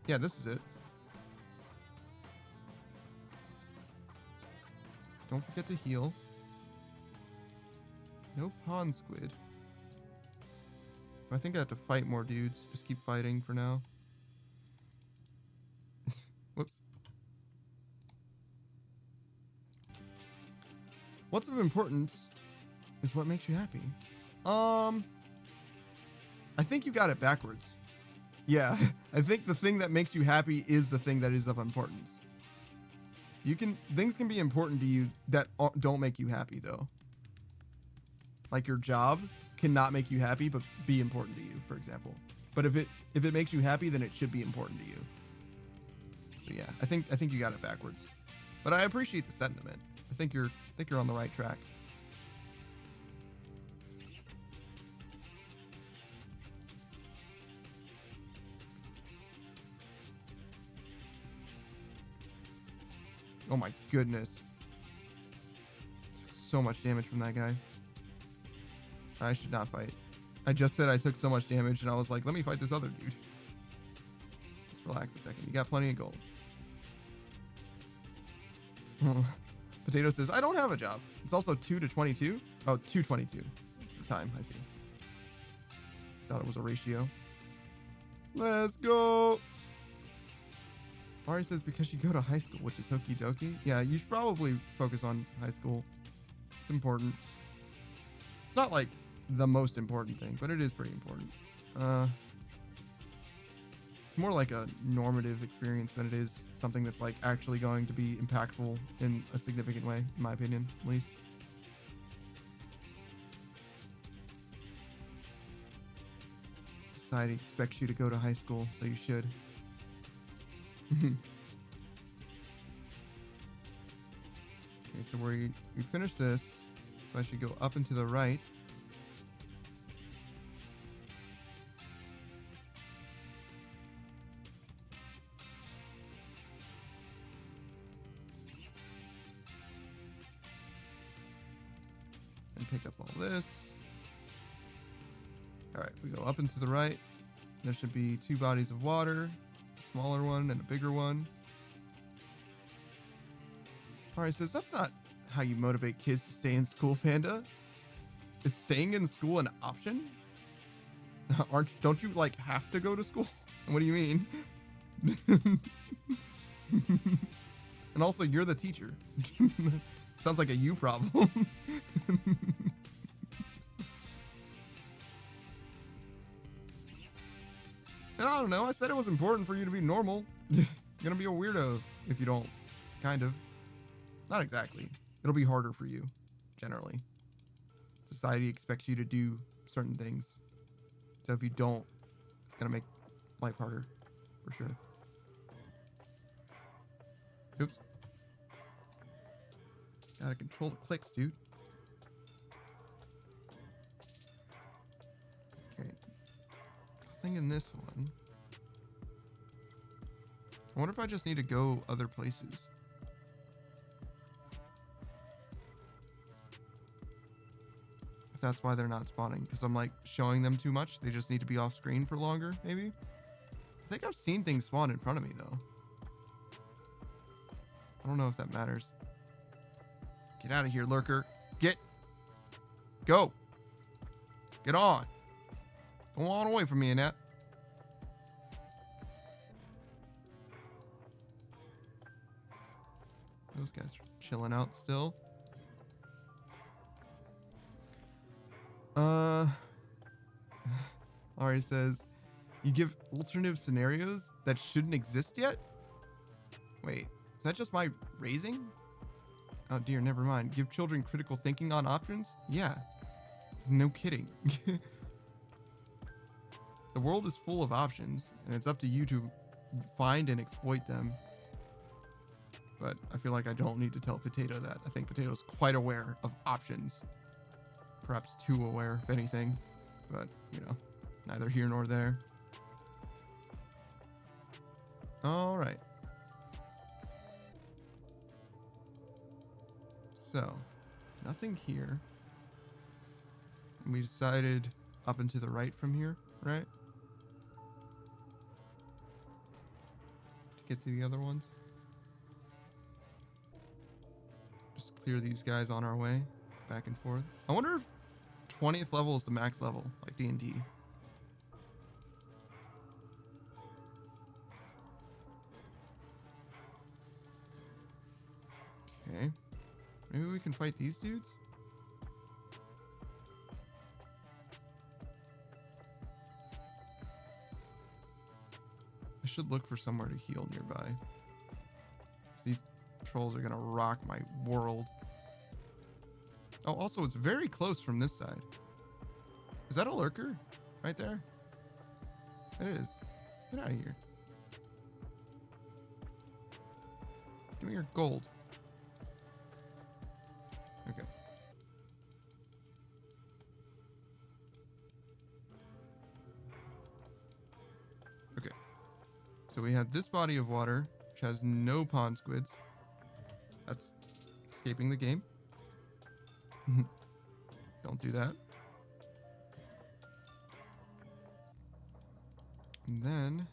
Yeah, this is it. Don't forget to heal. No pond squid. So I think I have to fight more dudes. Just keep fighting for now. Whoops. What's of importance is what makes you happy. I think you got it backwards. Yeah, I think the thing that makes you happy is the thing that is of importance. Things can be important to you that don't make you happy though. Like your job cannot make you happy, but be important to you, for example. But if it makes you happy, then it should be important to you. So yeah, I think you got it backwards. But I appreciate the sentiment. I think you're on the right track. Oh my goodness. Took so much damage from that guy. I should not fight. I just said I took so much damage and I was like, let me fight this other dude. Just relax a second. You got plenty of gold. Potato says, I don't have a job. It's also 2 to 22. Oh, 2:22. It's the time. I see. Thought it was a ratio. Let's go. Ari says, because you go to high school, which is hokey dokey. Yeah, you should probably focus on high school. It's important. It's not like the most important thing, but it is pretty important. It's more like a normative experience than it is something that's like actually going to be impactful in a significant way, in my opinion, at least. Society expects you to go to high school, so you should. Okay, so we finished this, so I should go up and to the right. And pick up all this. Alright, we go up and to the right. There should be 2 bodies of water. Smaller one and a bigger one. Ari says, that's not how you motivate kids to stay in school, Panda. Is staying in school an option? Don't you like have to go to school? What do you mean? And also, you're the teacher. Sounds like a you problem. And I don't know. I said it was important for you to be normal. You're gonna be a weirdo if you don't. Kind of. Not exactly. It'll be harder for you, generally. Society expects you to do certain things. So if you don't, it's gonna make life harder, for sure. Oops. Gotta control the clicks, dude. Okay. Nothing in this one. I wonder if I just need to go other places. If that's why they're not spawning. Because I'm like showing them too much. They just need to be off screen for longer, maybe? I think I've seen things spawn in front of me, though. I don't know if that matters. Get out of here, lurker. Get. Go. Get on. Go on away from me, Annette. Those guys are chilling out still. Ari says, you give alternative scenarios that shouldn't exist yet? Wait, is that just my raising? Oh dear, never mind. Give children critical thinking on options? Yeah. No kidding. The world is full of options, and it's up to you to find and exploit them. But I feel like I don't need to tell Potato that. I think Potato's quite aware of options. Perhaps too aware, if anything. But, you know, neither here nor there. All right. So, nothing here. And we decided up and to the right from here, right? To get to the other ones. Just clear these guys on our way, back and forth. I wonder if 20th level is the max level, like D&D. Okay. Maybe we can fight these dudes? I should look for somewhere to heal nearby. These trolls are gonna rock my world. Oh, also, it's very close from this side. Is that a lurker? Right there? It is. Get out of here. Give me your gold. Okay. Okay. So we have this body of water, which has no pond squids. That's escaping the game. Don't do that. And then...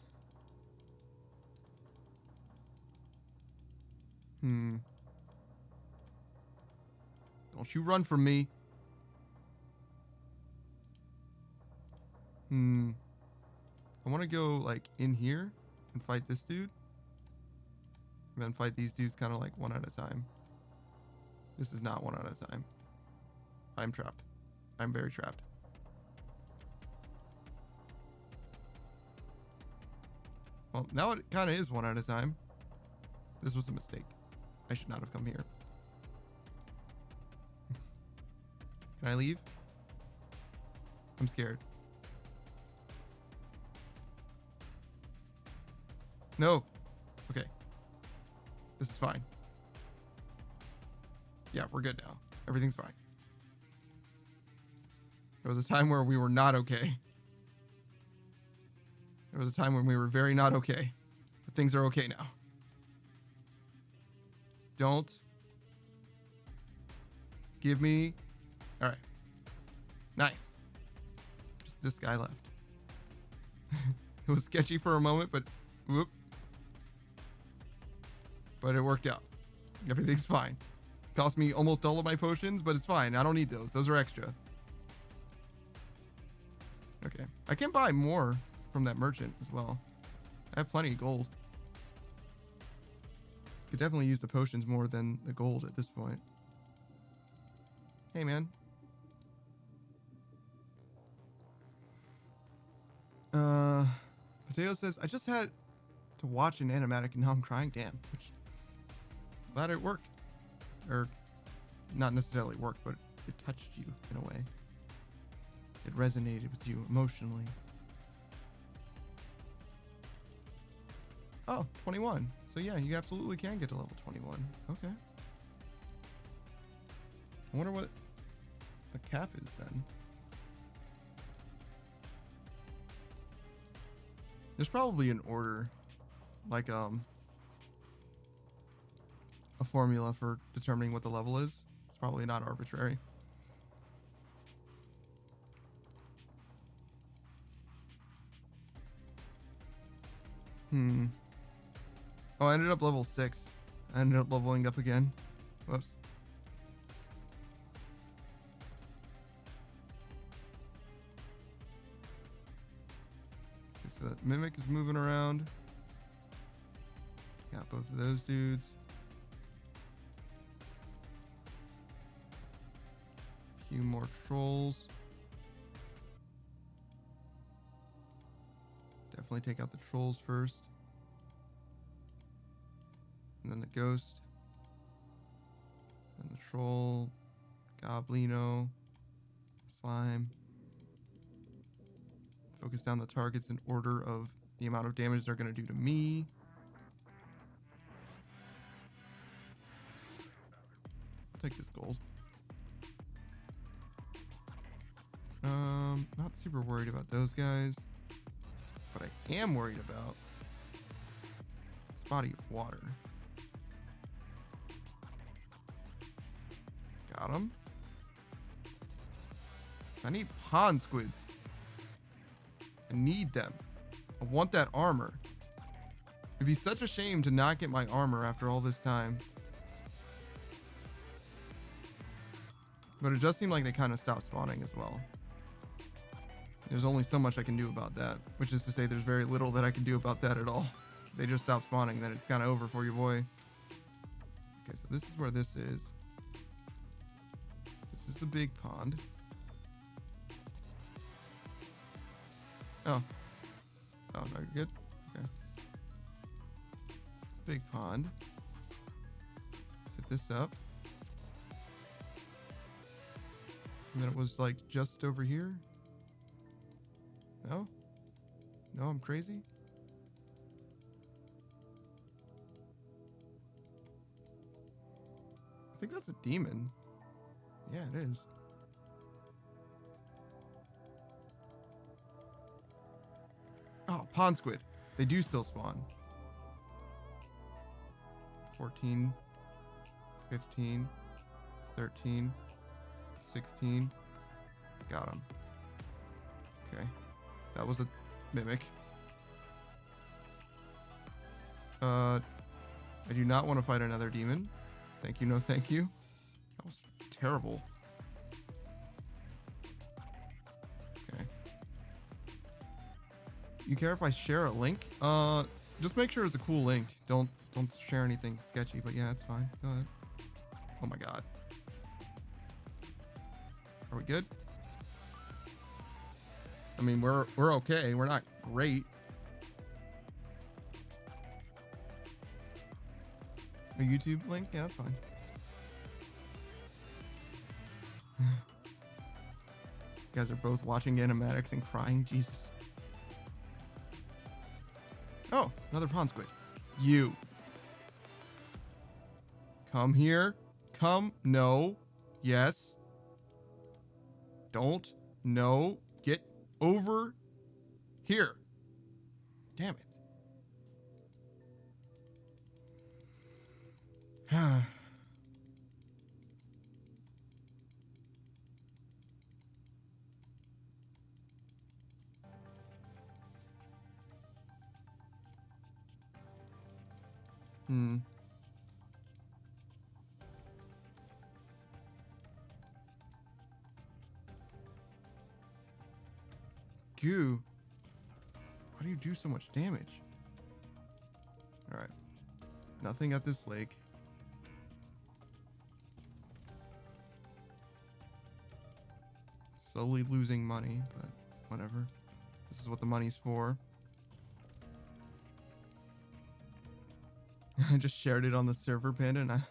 Don't you run from me. I want to go, like, in here and fight this dude. And then fight these dudes kind of, like, one at a time. This is not one at a time. I'm trapped. I'm very trapped. Well, now it kind of is one at a time. This was a mistake. I should not have come here. Can I leave? I'm scared. No. Okay. This is fine. Yeah, we're good now. Everything's fine. There was a time where we were not okay. There was a time when we were very not okay. But things are okay now. Don't give me... All right. Nice. Just this guy left. It was sketchy for a moment, but... Whoop. But it worked out. Everything's fine. Cost me almost all of my potions, but it's fine. I don't need those. Those are extra. Okay. I can buy more from that merchant as well. I have plenty of gold. Could definitely use the potions more than the gold at this point. Hey, man. Potato says, I just had to watch an animatic and now I'm crying. Damn. Glad it worked. Or not necessarily worked, but it touched you in a way. It resonated with you emotionally. Oh, 21. So yeah, you absolutely can get to level 21. Okay. I wonder what the cap is then. There's probably an order, like a formula for determining what the level is. It's probably not arbitrary. Oh, I ended up level 6. I ended up leveling up again. Whoops. Okay, so that Mimic is moving around. Got both of those dudes. A few more trolls. Definitely take out the trolls first. And then the ghost. And the troll. Goblino. Slime. Focus down the targets in order of the amount of damage they're going to do to me. I'll take this gold. Not super worried about those guys. What I am worried about is body of water. Got him. I need pond squids. I need them. I want that armor. It'd be such a shame to not get my armor after all this time. But it does seem like they kind of stopped spawning as well. There's only so much I can do about that, which is to say there's very little that I can do about that at all. If they just stop spawning, then it's kind of over for you, boy. Okay, so this is where this is. This is the big pond. Oh. Oh, no, you're good? Okay. Big pond. Hit this up. And then it was like just over here. No? No, I'm crazy? I think that's a demon. Yeah, it is. Oh, pond squid. They do still spawn. 14, 15, 13, 16. Got him. Okay. That was a mimic. I do not want to fight another demon. Thank you, no thank you. That was terrible. Okay. You care if I share a link? Just make sure it's a cool link. Don't share anything sketchy, but yeah, it's fine. Go ahead. Oh my god. Are we good? I mean, we're okay. We're not great. A YouTube link? Yeah, that's fine. You guys are both watching animatics and crying. Jesus. Oh, another pond squid. You. Come here. Come. No. Yes. Don't. No. Get over here. Damn it. Goo. Why do you do so much damage? Alright. Nothing at this lake. Slowly losing money, but whatever. This is what the money's for. I just shared it on the server pin and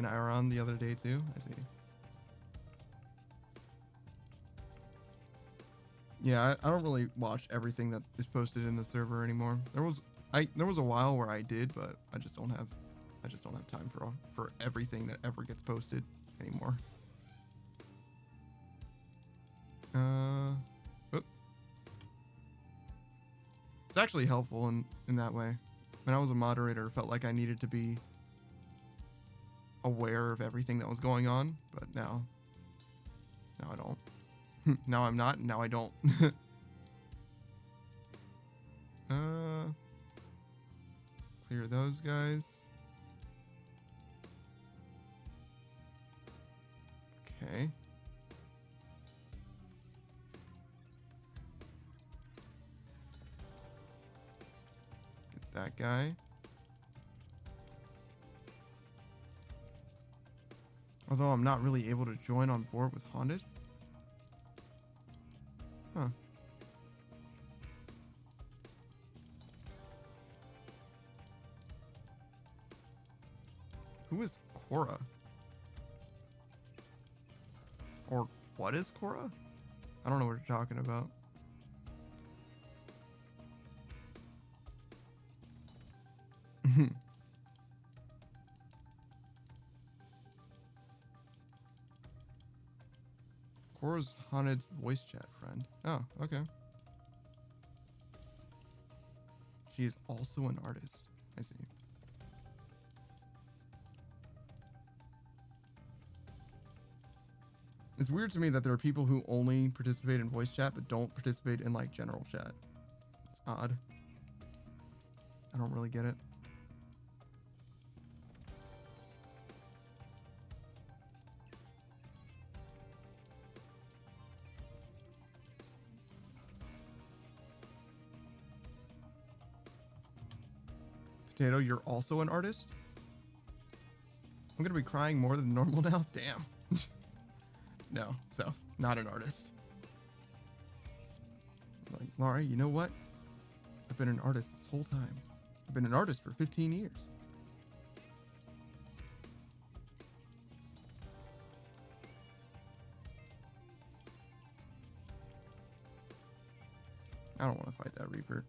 Iron the other day too. I see. Yeah, I don't really watch everything that is posted in the server anymore. There was a while where I did, but I just don't have time for everything that ever gets posted anymore. It's actually helpful in that way. When I was a moderator, it felt like I needed to be aware of everything that was going on, but now I don't. Now I'm not, and now I don't. Clear those guys. Okay. Get that guy. Although I'm not really able to join on board with Haunted. Huh. Who is Cora? Or what is Cora? I don't know what you're talking about. Cora's Haunted's voice chat friend. Oh, okay. She is also an artist. I see. It's weird to me that there are people who only participate in voice chat but don't participate in like general chat. It's odd. I don't really get it. Potato, you're also an artist? I'm gonna be crying more than normal now? Damn. No, so, not an artist. Like, Laura, you know what? I've been an artist this whole time. I've been an artist for 15 years. I don't want to fight that Reaper.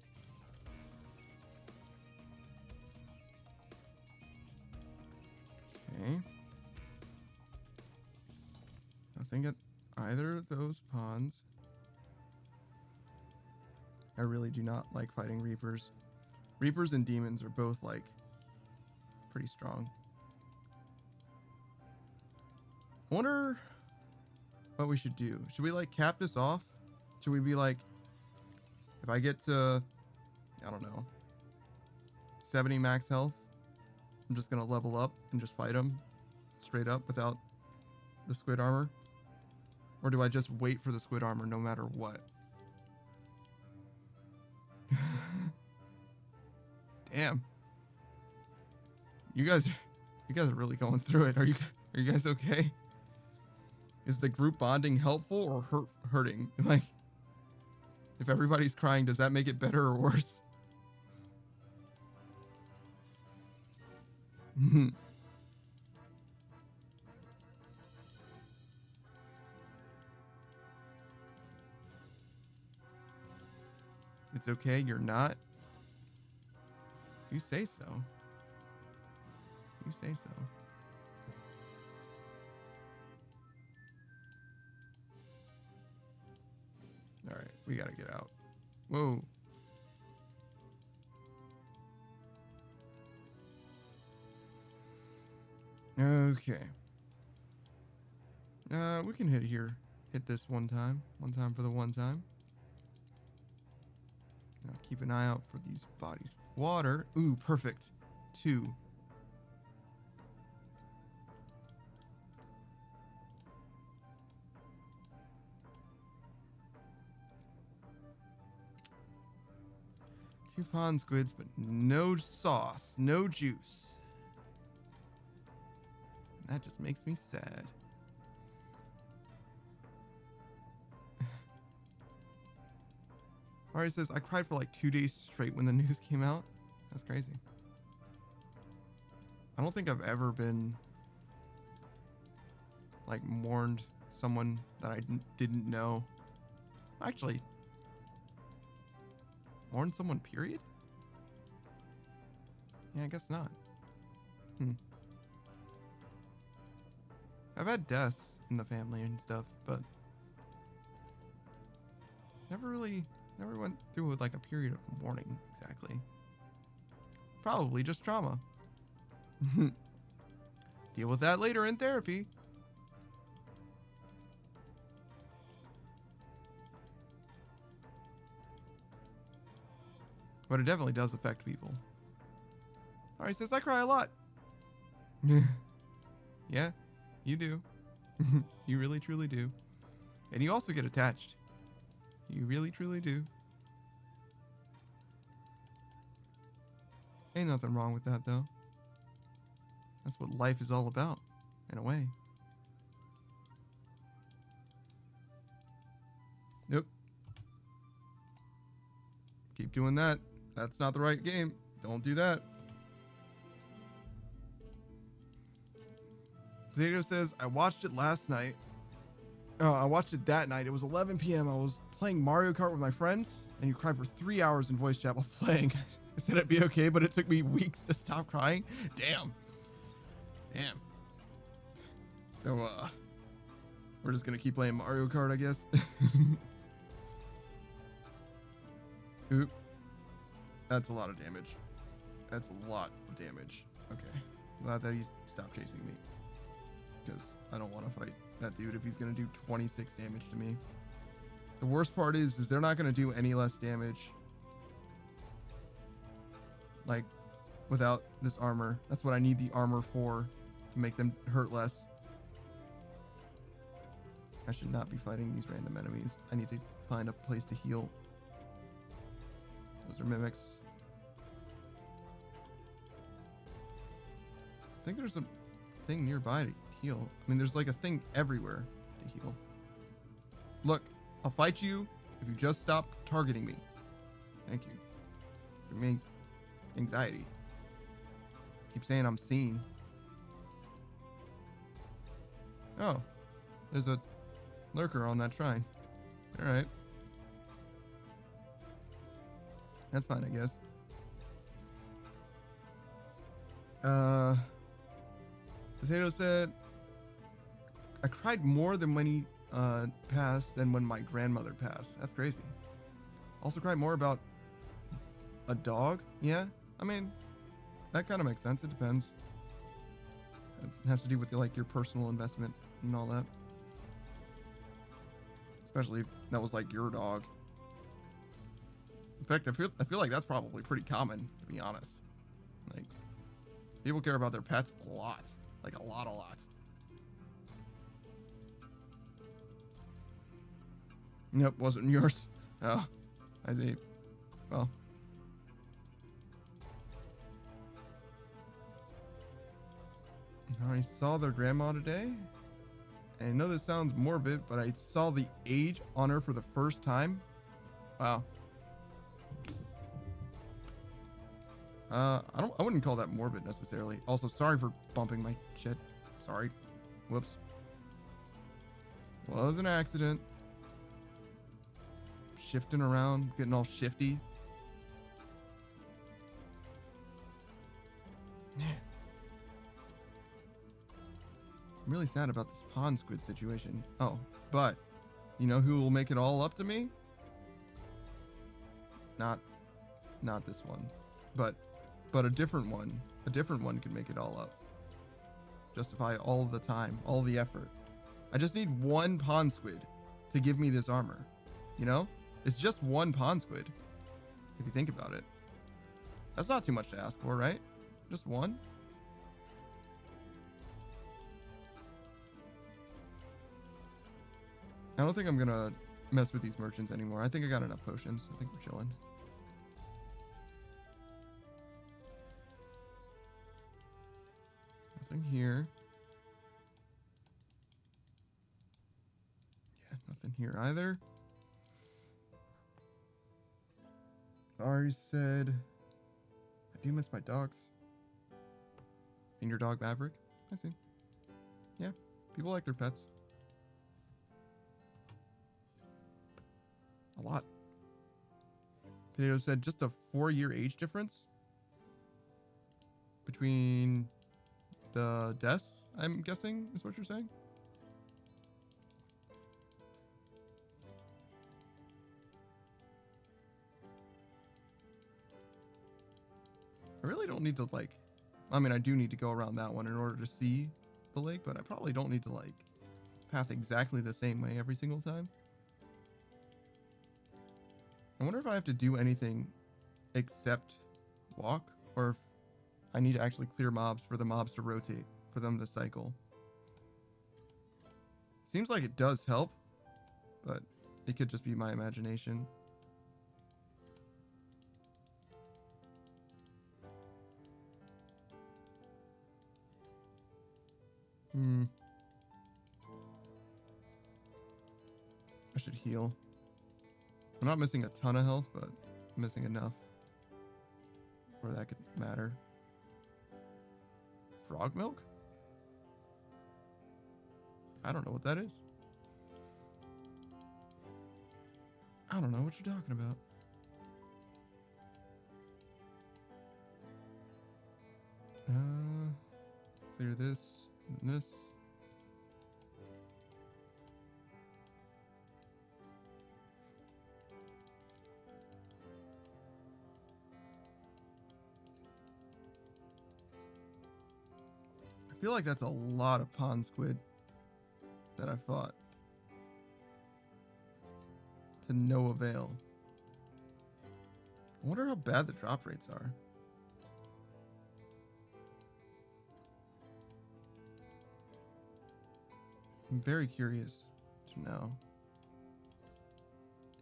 Okay. Nothing at either of those ponds. I really do not like fighting Reapers. Reapers and demons are both like pretty strong. I wonder what we should do. Should we like cap this off? Should we be like, if I get to, I don't know, 70 max health, I'm just gonna level up and just fight him straight up without the squid armor? Or do I just wait for the squid armor no matter what? Damn. You guys are really going through it. Are you guys okay? Is the group bonding helpful or hurting? Like, if everybody's crying, does that make it better or worse? It's okay, you're not. You say so. You say so. All right, we gotta get out. Whoa. Okay. We can hit here. Hit this one time. One time for the one time. Now keep an eye out for these bodies. Water. Ooh, perfect. 2. Two pond squids, but no sauce, no juice. That just makes me sad. Ari says, I cried for like 2 days straight when the news came out. That's crazy. I don't think I've ever been like mourned someone that I didn't know. Actually, mourned someone, period? Yeah, I guess not. I've had deaths in the family and stuff, but never went through like a period of mourning exactly. Probably just trauma. Deal with that later in therapy. But it definitely does affect people. Alright, says I cry a lot. Yeah, you do. You really truly do. And you also get attached. You really truly do. Ain't nothing wrong with that though. That's what life is all about, in a way. Nope. Keep doing that. That's not the right game. Don't do that. Potato says, I watched it last night. I watched it that night. It was 11 p.m. I was playing Mario Kart with my friends, and you cried for 3 hours in voice chat while playing. I said it'd be okay, but it took me weeks to stop crying. Damn. So, we're just gonna keep playing Mario Kart, I guess. Oop. That's a lot of damage. That's a lot of damage. Okay. Glad that he stopped chasing me. Because I don't want to fight that dude if he's going to do 26 damage to me. The worst part is they're not going to do any less damage. Like, without this armor. That's what I need the armor for. To make them hurt less. I should not be fighting these random enemies. I need to find a place to heal. Those are mimics. I think there's a thing nearby to heal. I mean, there's like a thing everywhere to heal. Look, I'll fight you if you just stop targeting me. Thank you. Give me anxiety. Keep saying I'm seen. Oh, there's a lurker on that shrine. All right. That's fine, I guess. Potato said, I cried more than when he passed than when my grandmother passed. That's crazy. Also cried more about a dog. Yeah, I mean, that kind of makes sense. It depends. It has to do with like your personal investment and all that. Especially if that was like your dog. In fact, I feel like that's probably pretty common, to be honest. Like, people care about their pets a lot. Like, a lot. Nope, wasn't yours. Oh, I see. Well. I saw their grandma today. And I know this sounds morbid, but I saw the age on her for the first time. Wow. I wouldn't call that morbid necessarily. Also, sorry for bumping my shit. Sorry. Whoops. Was an accident. Shifting around, getting all shifty. Man. I'm really sad about this pond squid situation. Oh, but you know who will make it all up to me? Not this one. But a different one. A different one can make it all up. Justify all the time, all the effort. I just need one pond squid to give me this armor. You know? It's just one pond squid. If you think about it. That's not too much to ask for, right? Just one? I don't think I'm gonna mess with these merchants anymore. I think I got enough potions. I think we're chilling. Nothing here. Yeah, nothing here either. Ari said, I do miss my dogs. And your dog Maverick? I see. Yeah, people like their pets. A lot. Potato said just a 4-year age difference between the deaths, I'm guessing, is what you're saying? I really don't need to, like, I mean, I do need to go around that one in order to see the lake, but I probably don't need to, like, path exactly the same way every single time. I wonder if I have to do anything except walk, or if I need to actually clear mobs for the mobs to rotate, for them to cycle. Seems like it does help, but it could just be my imagination. I should heal. I'm not missing a ton of health, but I'm missing enough where that could matter. Frog milk? I don't know what that is. I don't know what you're talking about. Clear this and this. I feel like that's a lot of pond squid that I fought to no avail. I wonder how bad the drop rates are. I'm very curious to know.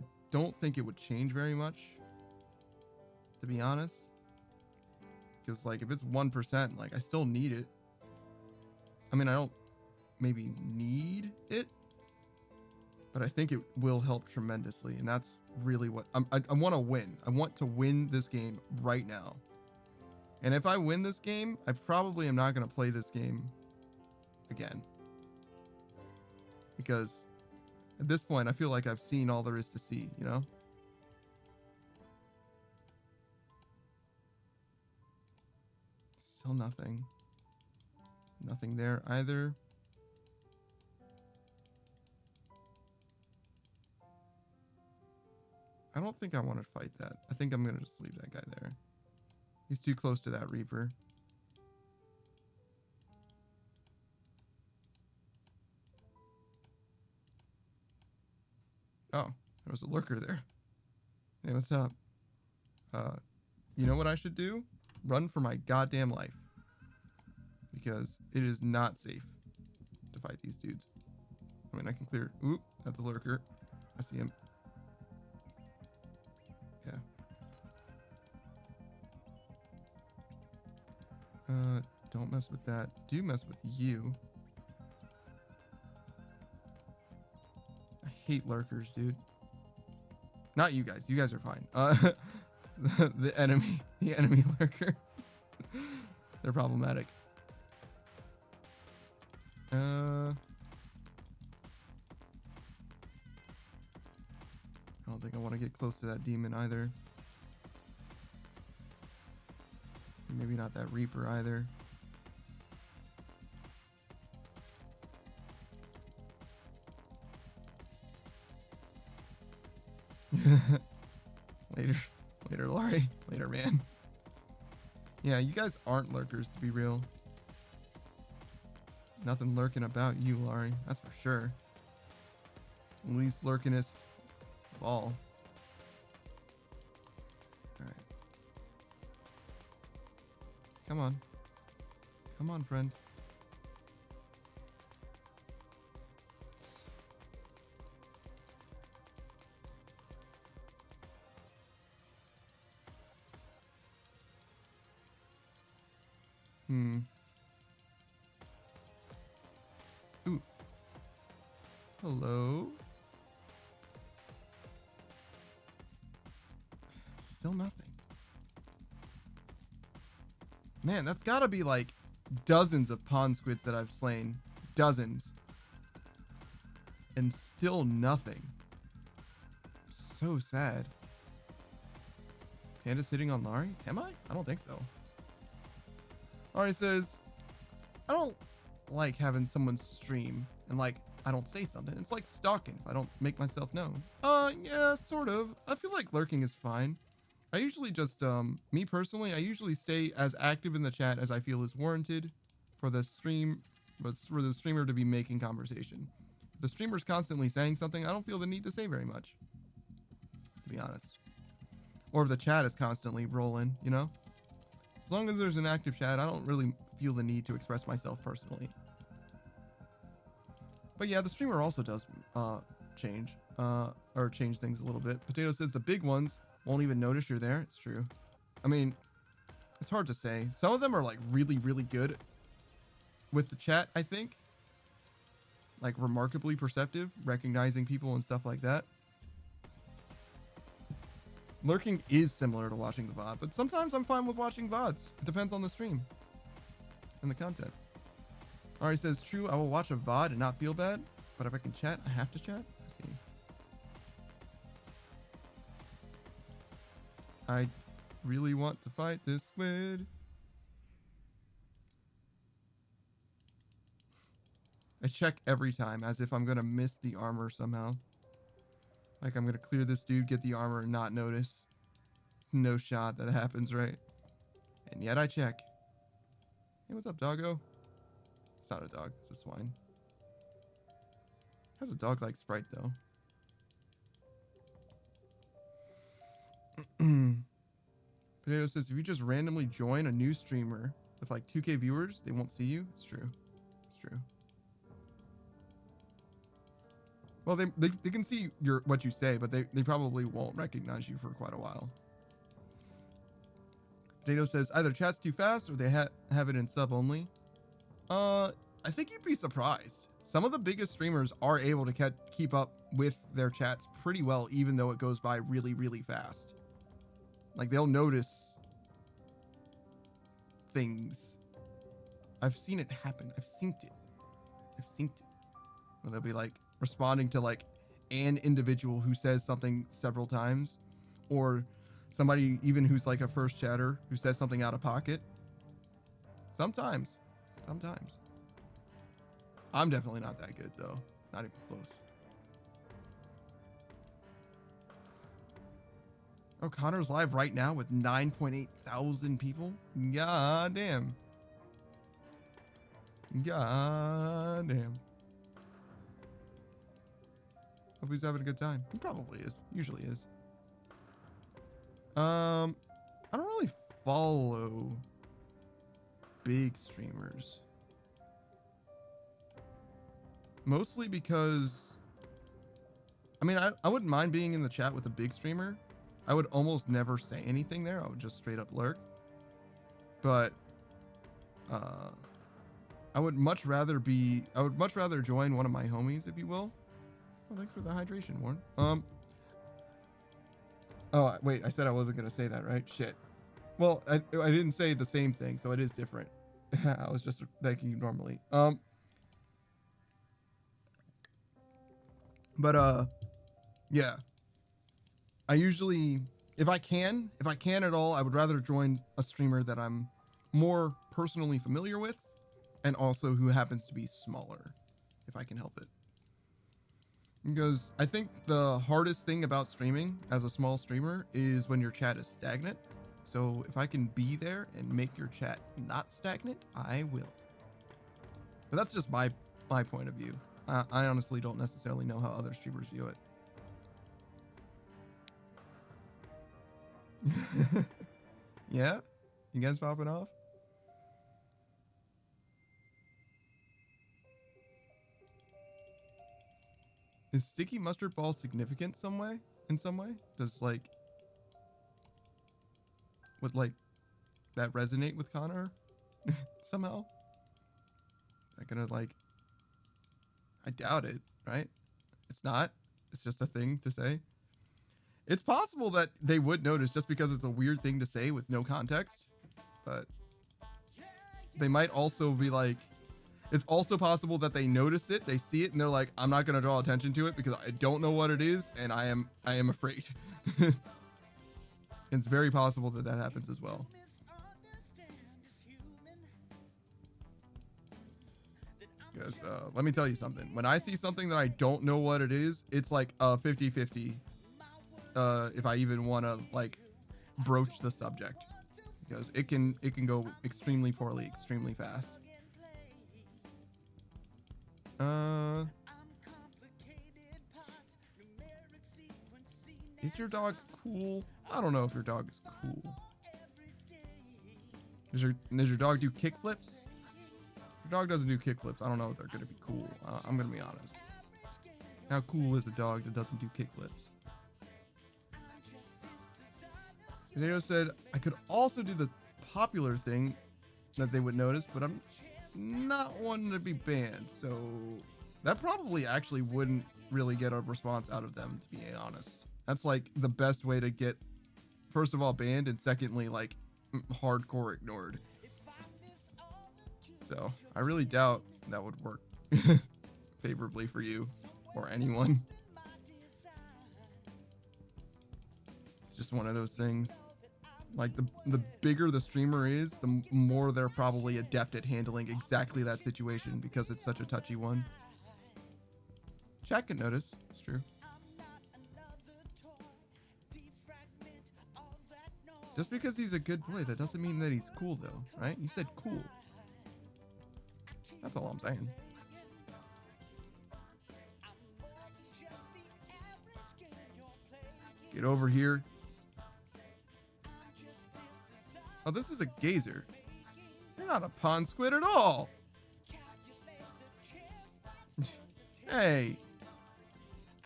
I don't think it would change very much, to be honest. Because, like, if it's 1%, like, I still need it. I mean, I don't maybe need it, but I think it will help tremendously. And that's really what I want to win. I want to win this game right now. And if I win this game, I probably am not going to play this game again. Because at this point, I feel like I've seen all there is to see, you know? Still nothing. Nothing there either. I don't think I want to fight that. I think I'm going to just leave that guy there. He's too close to that Reaper. Oh, there was a lurker there. Hey, what's up? You know what I should do? Run for my goddamn life. Because it is not safe to fight these dudes. I mean, I can clear... Oop, that's a lurker. I see him. Yeah. Don't mess with that. Do mess with you. I hate lurkers, dude. Not you guys. You guys are fine. The enemy lurker. They're problematic. I don't think I want to get close to that demon either. Maybe not that Reaper either. Later, Laurie. Later, man. Yeah, you guys aren't lurkers, to be real. Nothing lurking about you, Laurie. That's for sure. Least lurkinest of all. Alright. Come on. Come on, friend. Ooh. Hello? Still nothing. Man, that's gotta be like dozens of pond squids that I've slain. Dozens. And still nothing. So sad. Candace hitting on Lari? Am I? I don't think so. Lari says, I don't like having someone stream and like I don't say something. It's like stalking if I don't make myself known. Yeah, sort of. I feel like lurking is fine. I usually just, me personally, I usually stay as active in the chat as I feel is warranted for the stream, but for the streamer to be making conversation. If the streamer's constantly saying something, I don't feel the need to say very much, to be honest. Or if the chat is constantly rolling, you know? As long as there's an active chat, I don't really feel the need to express myself personally. But yeah, the streamer also does change things a little bit. Potato says the big ones won't even notice you're there. It's true. I mean, it's hard to say. Some of them are like really, really good with the chat, I think. Like remarkably perceptive, recognizing people and stuff like that. Lurking is similar to watching the VOD, but sometimes I'm fine with watching VODs. It depends on the stream and the content. Ari says, true, I will watch a VOD and not feel bad, but if I can chat, I have to chat? I see. I really want to fight this squid. I check every time as if I'm going to miss the armor somehow. Like I'm going to clear this dude, get the armor, and not notice. No shot that happens, right? And yet I check. Hey, what's up, doggo? It's not a dog, it's a swine. Has a dog-like sprite, though. Potato says, if you just randomly join a new streamer with like 2K viewers, they won't see you. It's true. It's true. Well, they can see what you say, but they probably won't recognize you for quite a while. Potato says, either chat's too fast or they have it in sub only. I think you'd be surprised. Some of the biggest streamers are able to keep up with their chats pretty well, even though it goes by really, really fast. Like, they'll notice things. I've seen it happen. I've seen it. Where they'll be, like, responding to, like, an individual who says something several times. Or somebody even who's, like, a first chatter who says something out of pocket. Sometimes. I'm definitely not that good, though. Not even close. Oh, Connor's live right now with 9.8 thousand people? God damn. God damn. Hope he's having a good time. He probably is. Usually is. I don't really follow big streamers. Mostly because, I mean, I wouldn't mind being in the chat with a big streamer. I would almost never say anything there. I would just straight up lurk. But I would much rather join one of my homies, if you will. Oh, thanks for the hydration, Warren. Oh, wait, I said I wasn't going to say that, right? Shit. Well, I didn't say the same thing, so it is different. I was just thanking you normally. But yeah. I usually, if I can at all, I would rather join a streamer that I'm more personally familiar with and also who happens to be smaller, if I can help it. Because I think the hardest thing about streaming as a small streamer is when your chat is stagnant. So if I can be there and make your chat not stagnant, I will. But that's just my point of view. I honestly don't necessarily know how other streamers view it. Yeah? You guys popping off? Is sticky mustard ball significant in some way? Does like, would like that resonate with Connor somehow? Not gonna like, I doubt it, right? It's not. It's just a thing to say. It's possible that they would notice just because it's a weird thing to say with no context, but they might also be like, it's also possible that they notice it, they see it, and they're like, I'm not gonna draw attention to it because I don't know what it is, and I am afraid. It's very possible that that happens as well. Because let me tell you something. When I see something that I don't know what it is, it's like a 50-50 if I even want to like broach the subject, because it can go extremely poorly, extremely fast. Is your dog cool? I don't know if your dog is cool. Does your dog do kickflips? Your dog doesn't do kickflips. I don't know if they're gonna be cool. I'm gonna be honest. How cool is a dog that doesn't do kickflips? Potato said I could also do the popular thing that they would notice, but I'm not wanting to be banned, so that probably actually wouldn't really get a response out of them, to be honest. That's like the best way to get, first of all, banned, and secondly, like hardcore ignored. So I really doubt that would work favorably for you or anyone. It's just one of those things. Like the bigger the streamer is, the more they're probably adept at handling exactly that situation, because it's such a touchy one. Chat can notice. It's true. Just because he's a good boy, that doesn't mean that he's cool, though, right? You said cool. That's all I'm saying. Get over here. Oh, this is a gazer. You're not a pond squid at all. Hey.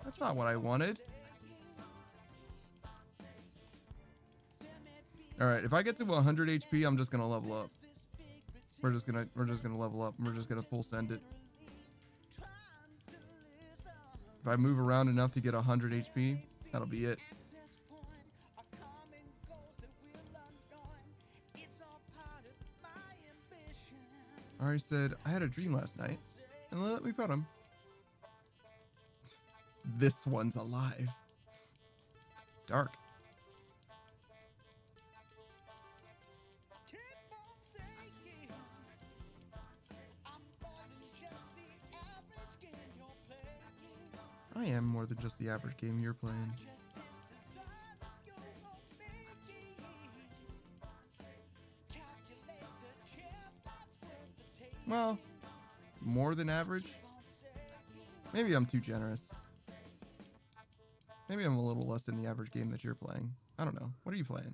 That's not what I wanted. All right, if I get to 100 HP, I'm just gonna level up. We're just gonna level up, and we're just gonna full send it. If I move around enough to get 100 HP, that'll be it. Ari said, I had a dream last night, and let me pet him. This one's alive. Dark. I am more than just the average game you're playing. Well, more than average? Maybe I'm too generous. Maybe I'm a little less than the average game that you're playing. I don't know. What are you playing?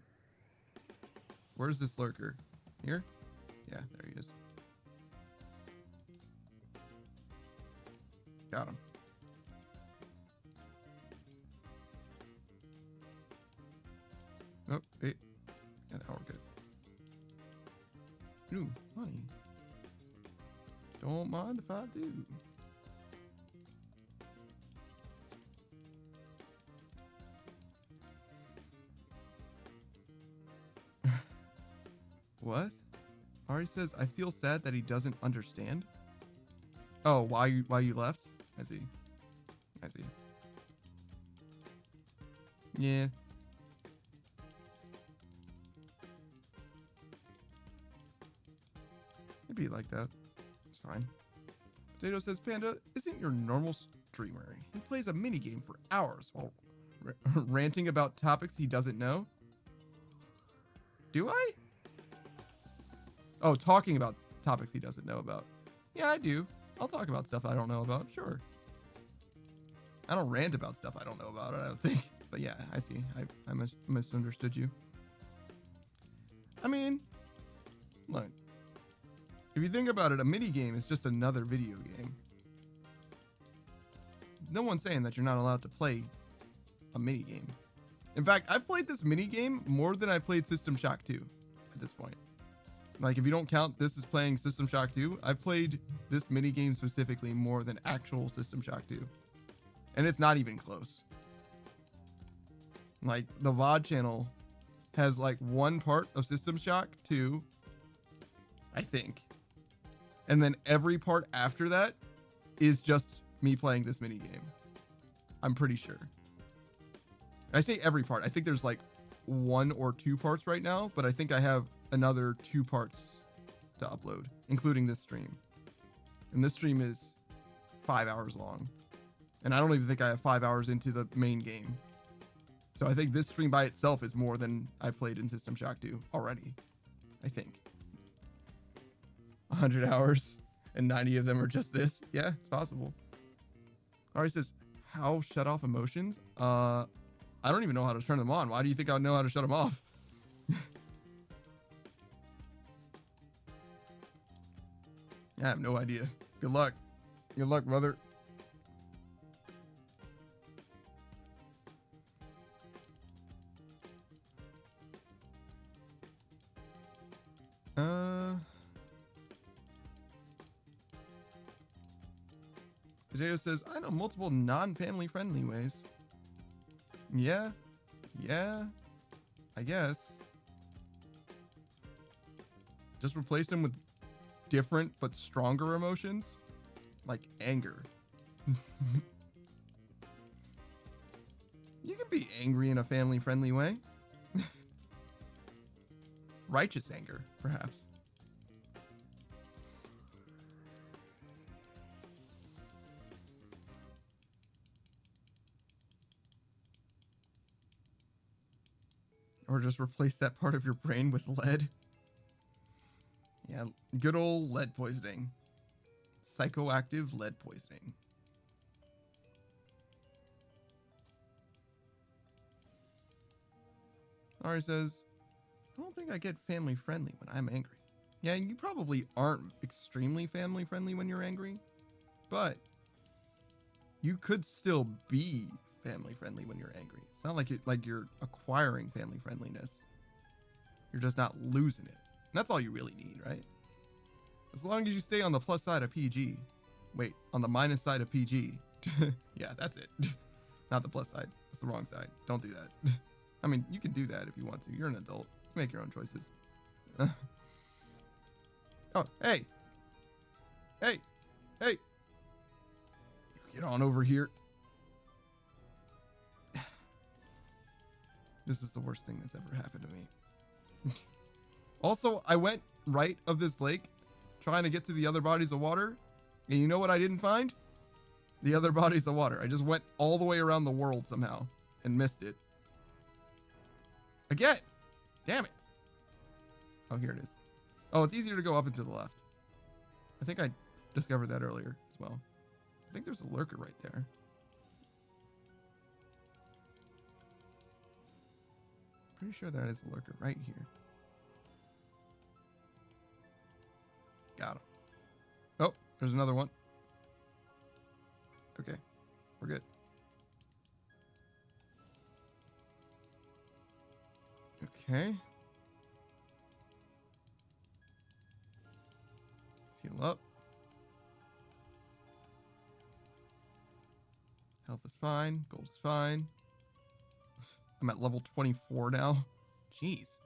Where's this lurker? Here? Yeah, there he is. Got him. Oh, hey. Yeah, now we're good. Ooh, honey. Don't mind if I do. What? Ari says, I feel sad that he doesn't understand. Oh, why you left? I see. I see. Yeah. It'd be like that. It's fine. Potato says, Panda isn't your normal streamer. He plays a minigame for hours while ranting about topics he doesn't know. Do I? Oh, talking about topics he doesn't know about. Yeah, I do. I'll talk about stuff I don't know about, sure. I don't rant about stuff I don't know about, I don't think. But yeah, I see. I misunderstood you. I mean, look. If you think about it, a mini game is just another video game. No one's saying that you're not allowed to play a mini game. In fact, I've played this mini game more than I played System Shock 2 at this point. Like, if you don't count this as playing System Shock 2, I've played this mini game specifically more than actual System Shock 2. And it's not even close. Like, the VOD channel has like one part of System Shock 2 I think. And then every part after that is just me playing this mini game. I'm pretty sure. I say every part. I think there's like 1 or 2 parts right now, but I think I have another 2 parts to upload, including this stream. And this stream is 5 hours long. And I don't even think I have 5 hours into the main game. So I think this stream by itself is more than I've played in System Shock 2 already. I think. 100 hours and 90 of them are just this. Yeah, it's possible. Ari says, how shut off emotions? I don't even know how to turn them on. Why do you think I know how to shut them off? I have no idea. Good luck. Good luck, brother. Potato says, I know multiple non-family friendly ways. Yeah. I guess. Just replace them with different but stronger emotions, like anger. You can be angry in a family friendly way. Righteous anger, perhaps. Or just replace that part of your brain with lead. Yeah, good old lead poisoning. Psychoactive lead poisoning. Ari says, I don't think I get family friendly when I'm angry. Yeah, you probably aren't extremely family friendly when you're angry, but you could still be family friendly when you're angry. It's not like you're acquiring family friendliness. You're just not losing it. And that's all you really need, right? As long as you stay on the plus side of PG. Wait, on the minus side of PG. Yeah, that's it. Not the plus side. That's the wrong side. Don't do that. I mean, you can do that if you want to. You're an adult. You make your own choices. Oh, hey. Hey. Hey. Get on over here. This is the worst thing that's ever happened to me. Also, I went right of this lake trying to get to the other bodies of water. And you know what I didn't find? The other bodies of water. I just went all the way around the world somehow and missed it. Again. Damn it. Oh, here it is. Oh, it's easier to go up and to the left. I think I discovered that earlier as well. I think there's a lurker right there. Pretty sure that is a lurker right here. Got him. Oh, there's another one. Okay, we're good. Okay. Heal up. Health is fine. Gold is fine. I'm at level 24 now. Jeez.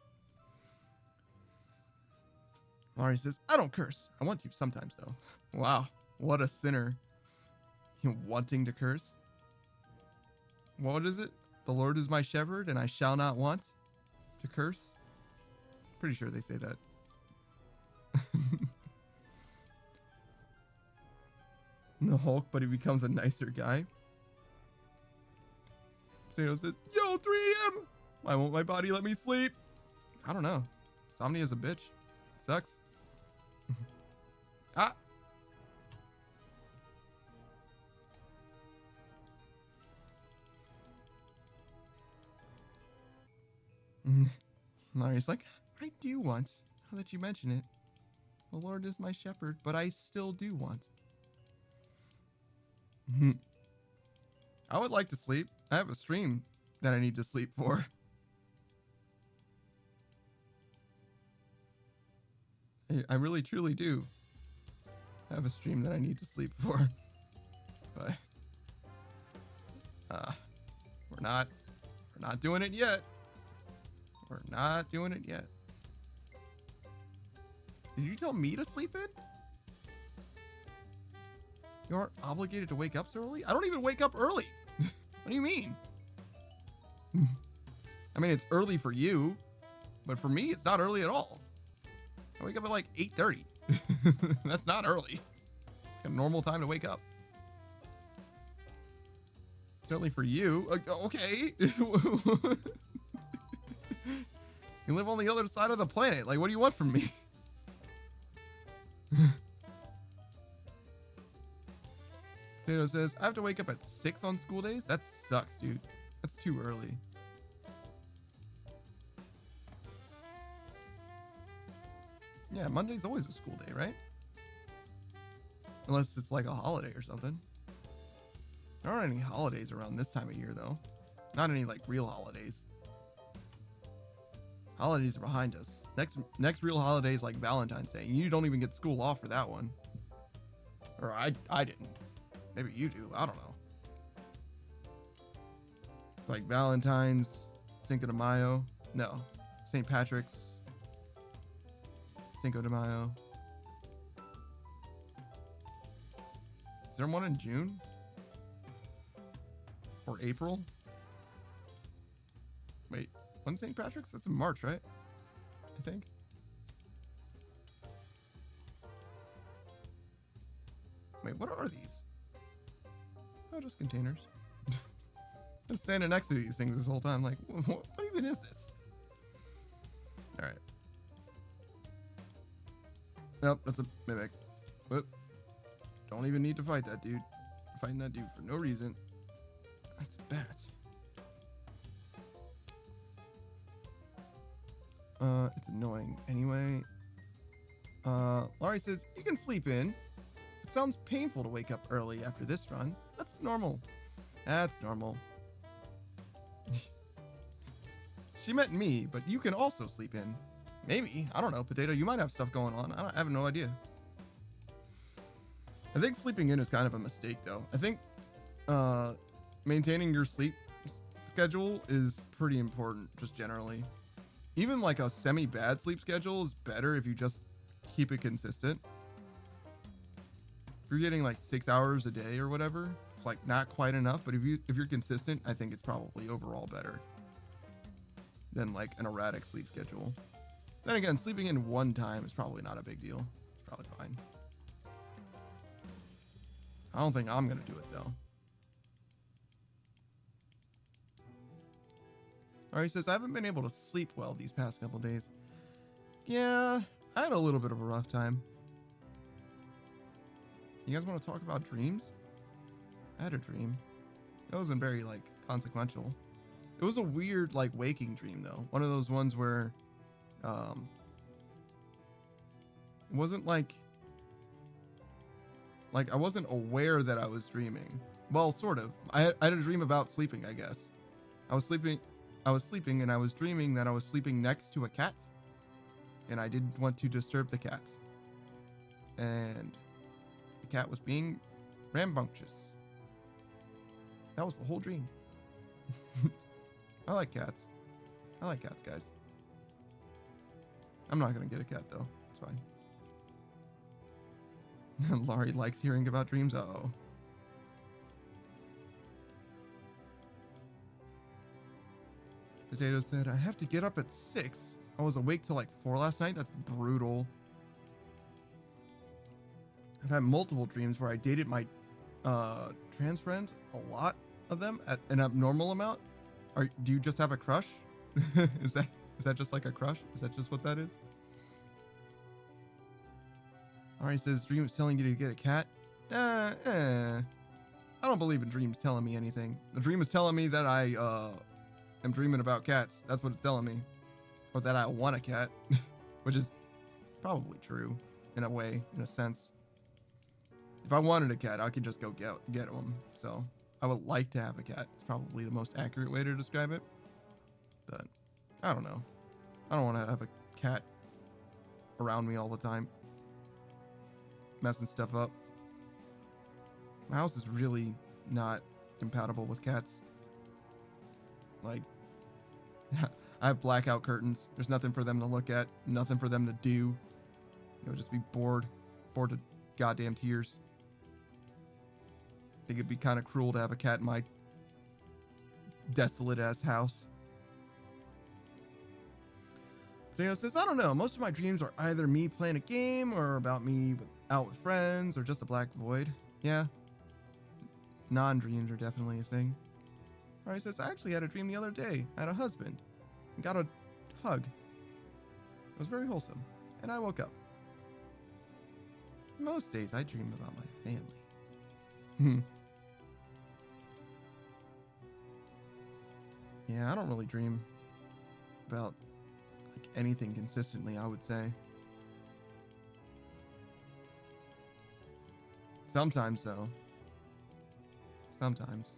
Mari says, I don't curse. I want to sometimes, though. Wow. What a sinner. You wanting to curse? What is it? The Lord is my shepherd, and I shall not want to curse? Pretty sure they say that. The Hulk, but he becomes a nicer guy. Potato says, yo, 3am! Why won't my body let me sleep? I don't know. Insomnia's a bitch. It sucks. Ah! Mari's like, I do want. Now that you mention it. The Lord is my shepherd, but I still do want. I would like to sleep. I have a stream that I need to sleep for. I really truly do have a stream that I need to sleep for. But we're not doing it yet. We're not doing it yet. Did you tell me to sleep in? You aren't obligated to wake up so early? I don't even wake up early. What do you mean? I mean, it's early for you, but for me, it's not early at all. I wake up at like 8:30. That's not early. It's like a normal time to wake up. It's early for you. Okay. You live on the other side of the planet. Like, what do you want from me? Potato says, I have to wake up at 6 on school days? That sucks, dude. That's too early. Yeah, Monday's always a school day, right? Unless it's like a holiday or something. There aren't any holidays around this time of year, though. Not any, like, real holidays. Holidays are behind us. Next real holiday is like Valentine's Day. You don't even get school off for that one. Or I didn't. Maybe you do. I don't know. It's like Valentine's, Cinco de Mayo. No. St. Patrick's, Cinco de Mayo. Is there one in June? Or April? Wait, when's St. Patrick's? That's in March, right? I think. Wait, what are these? Oh, just containers. Been standing next to these things this whole time. Like, what even is this? All right. Nope, that's a mimic. Whoop. Don't even need to fight that dude. Fighting that dude for no reason. That's a bat. It's annoying. Anyway. Laurie says, you can sleep in. It sounds painful to wake up early after this run. That's normal. That's normal. She meant me, but you can also sleep in. Maybe. I don't know. Potato, you might have stuff going on. I have no idea. I think sleeping in is kind of a mistake, though. I think maintaining your sleep schedule is pretty important, just generally. Even like a semi-bad sleep schedule is better if you just keep it consistent. If you're getting like 6 hours a day or whatever, it's like not quite enough. But if you're consistent, I think it's probably overall better than like an erratic sleep schedule. Then again, sleeping in one time is probably not a big deal. It's probably fine. I don't think I'm gonna do it though. Alright, he says, I haven't been able to sleep well these past couple days. Yeah, I had a little bit of a rough time. You guys want to talk about dreams? I had a dream. It wasn't very, like, consequential. It was a weird, like, waking dream, though. One of those ones where, it wasn't like, I wasn't aware that I was dreaming. Well, sort of. I had a dream about sleeping, I guess. I was sleeping and I was dreaming that I was sleeping next to a cat. And I didn't want to disturb the cat. And the cat was being rambunctious. That was the whole dream. I like cats. I like cats, guys. I'm not going to get a cat, though. It's fine. Laurie likes hearing about dreams. Uh-oh. Potato said, I have to get up at 6. I was awake till like 4 last night. That's brutal. I've had multiple dreams where I dated my trans friend, a lot of them, at an abnormal amount. Do you just have a crush? Is that just like a crush? Is that just what that is? Alright, says dream is telling you to get a cat. I don't believe in dreams telling me anything. The dream is telling me that I am dreaming about cats. That's what it's telling me. Or that I want a cat, which is probably true in a way, in a sense. If I wanted a cat, I could just go get one. So I would like to have a cat. It's probably the most accurate way to describe it. But I don't know. I don't want to have a cat around me all the time, messing stuff up. My house is really not compatible with cats. Like, I have blackout curtains. There's nothing for them to look at, nothing for them to do. Just be bored to goddamn tears. I think it'd be kind of cruel to have a cat in my desolate ass house. Daniel says, I don't know. Most of my dreams are either me playing a game or about me out with friends or just a black void. Yeah. Non-dreams are definitely a thing. Or he says, I actually had a dream the other day. I had a husband and got a hug. It was very wholesome. And I woke up. Most days I dream about my family. Yeah, I don't really dream about like anything consistently, I would say. Sometimes though. Sometimes.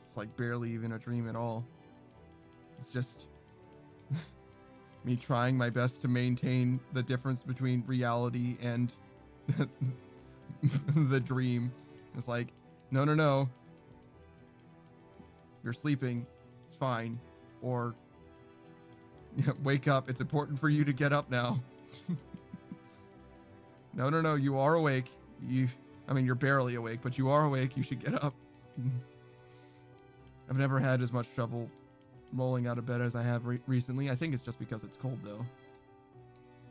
It's like barely even a dream at all. It's just me trying my best to maintain the difference between reality and the dream. It's like, no. You're sleeping. It's fine. Or wake up. It's important for you to get up now. No. You are awake. You're barely awake, but you are awake. You should get up. I've never had as much trouble rolling out of bed as I have recently. I think it's just because it's cold though.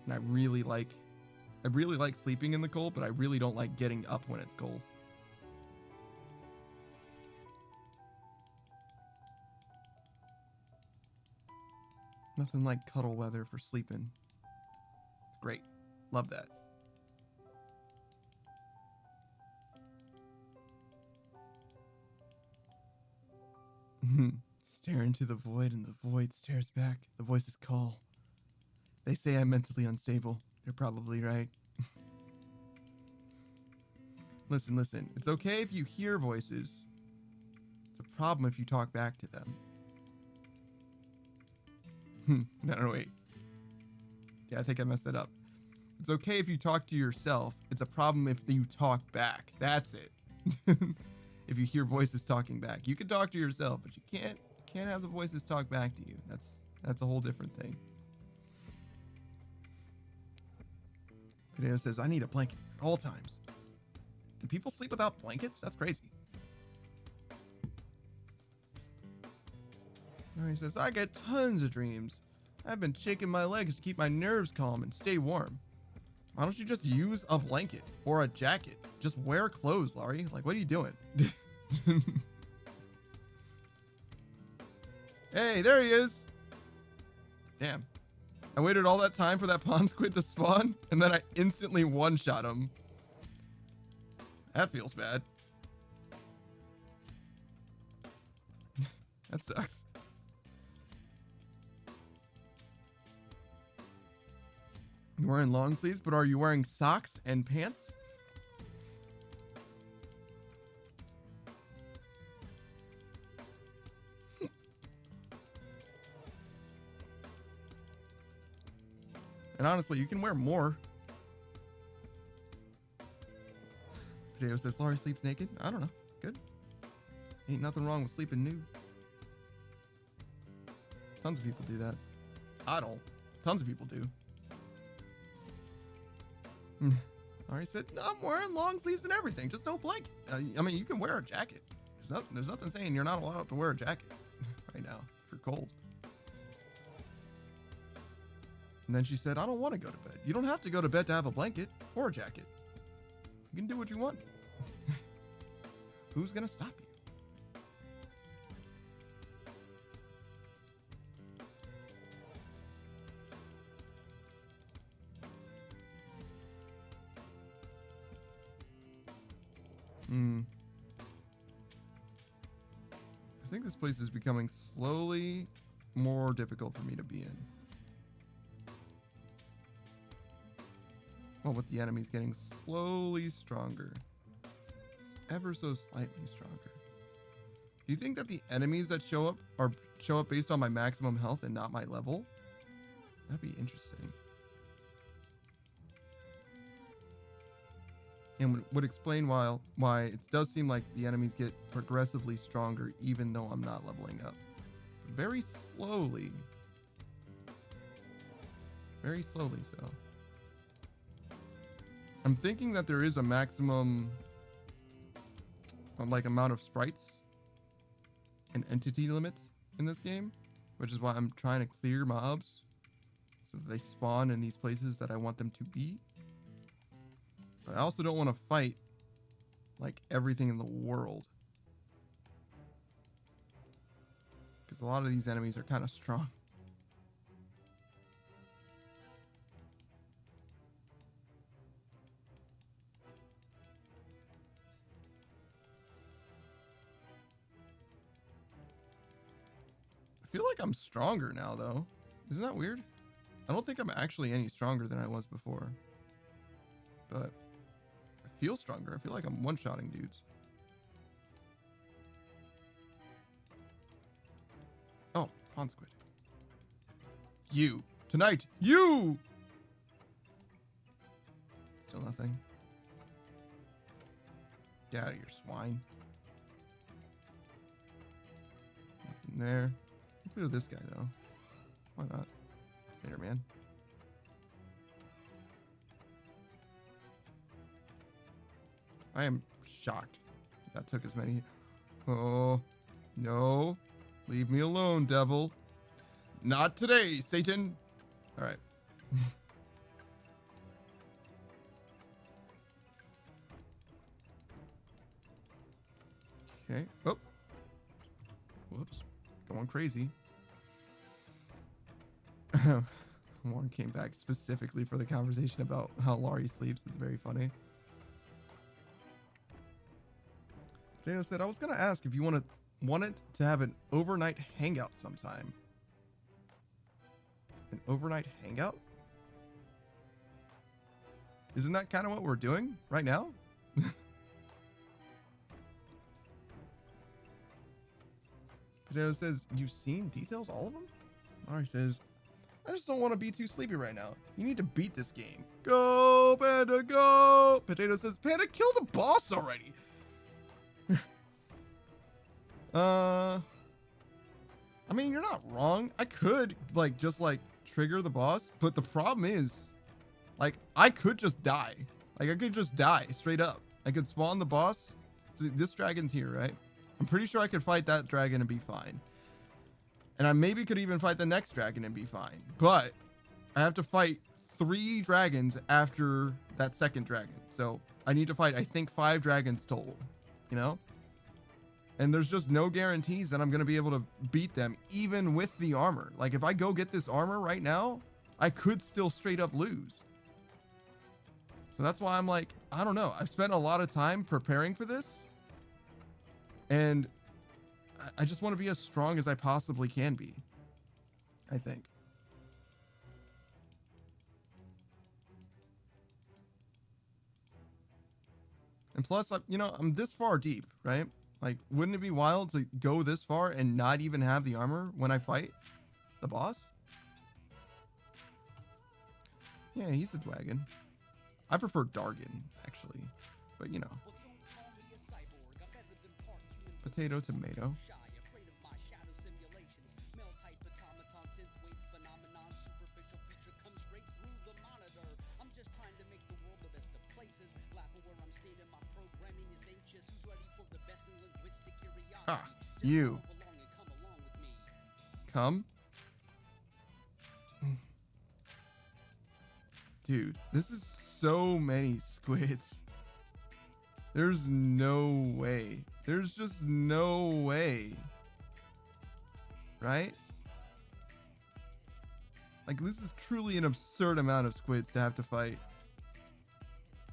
And I really like sleeping in the cold, but I really don't like getting up when it's cold. Nothing like cuddle weather for sleeping. Great. Love that. Stare into the void and the void stares back. The voices call. They say I'm mentally unstable. They're probably right. Listen. It's okay if you hear voices. It's a problem if you talk back to them. No, wait. Yeah, I think I messed that up. It's okay if you talk to yourself. It's a problem if you talk back. That's it. If you hear voices talking back. You can talk to yourself, but you can't have the voices talk back to you. That's a whole different thing. Potato says, I need a blanket at all times. Do people sleep without blankets? That's crazy. He says, I get tons of dreams. I've been shaking my legs to keep my nerves calm and stay warm. Why don't you just use a blanket or a jacket? Just wear clothes, Laurie. Like, what are you doing? Hey, there he is. Damn. I waited all that time for that pond squid to spawn, and then I instantly one-shot him. That feels bad. That sucks. You're wearing long sleeves, but are you wearing socks and pants? And honestly, you can wear more. Potato says, Laurie sleeps naked. I don't know. Good. Ain't nothing wrong with sleeping nude. Tons of people do that. I don't. Tons of people do. Laurie said, no, I'm wearing long sleeves and everything. Just no blanket. You can wear a jacket. There's nothing saying you're not allowed to wear a jacket right now if you're cold. And then she said, I don't want to go to bed. You don't have to go to bed to have a blanket or a jacket. You can do what you want. Who's going to stop you? I think this place is becoming slowly more difficult for me to be in. Well, with the enemies getting slowly stronger. Ever so slightly stronger. Do you think that the enemies that show up based on my maximum health and not my level? That'd be interesting. And would explain why it does seem like the enemies get progressively stronger even though I'm not leveling up. Very slowly. Very slowly so. I'm thinking that there is a maximum like amount of sprites and entity limit in this game, which is why I'm trying to clear mobs so that they spawn in these places that I want them to be. But I also don't want to fight like everything in the world, because a lot of these enemies are kind of strong. I feel like I'm stronger now, though. Isn't that weird? I don't think I'm actually any stronger than I was before. But I feel stronger. I feel like I'm one-shotting dudes. Oh, pond squid. You. Tonight. You! Still nothing. Get out of here, swine. Nothing there. Clear this guy, though. Why not? Later, man. I am shocked that took as many. Oh, no. Leave me alone, devil. Not today, Satan. All right. Okay. Oh. Whoops. Going crazy. Warren came back specifically for the conversation about how Laurie sleeps. It's very funny. Dano said, I was going to ask if you wanted to have an overnight hangout sometime. An overnight hangout? Isn't that kind of what we're doing right now? Potato says, you've seen details, all of them? Laurie says, I just don't want to be too sleepy right now. You need to beat this game. Go, Panda, go! Potato says, Panda, kill the boss already. I mean, you're not wrong. I could, just trigger the boss, but the problem is, I could just die. I could just die straight up. I could spawn the boss. So this dragon's here, right? I'm pretty sure I could fight that dragon and be fine. And I maybe could even fight the next dragon and be fine. But I have to fight 3 dragons after that second dragon. So I need to fight, I think, 5 dragons total, you know? And there's just no guarantees that I'm going to be able to beat them, even with the armor. Like, if I go get this armor right now, I could still straight up lose. So that's why I'm like, I don't know. I've spent a lot of time preparing for this. And I just want to be as strong as I possibly can be, I think. And plus, I'm this far deep, right? Like, wouldn't it be wild to go this far and not even have the armor when I fight the boss? Yeah, he's a dragon. I prefer Dargon, actually. But, Potato, tomato. Ah, you. Come. Dude, this is so many squids. There's no way. There's just no way. Right? Like, this is truly an absurd amount of squids to have to fight.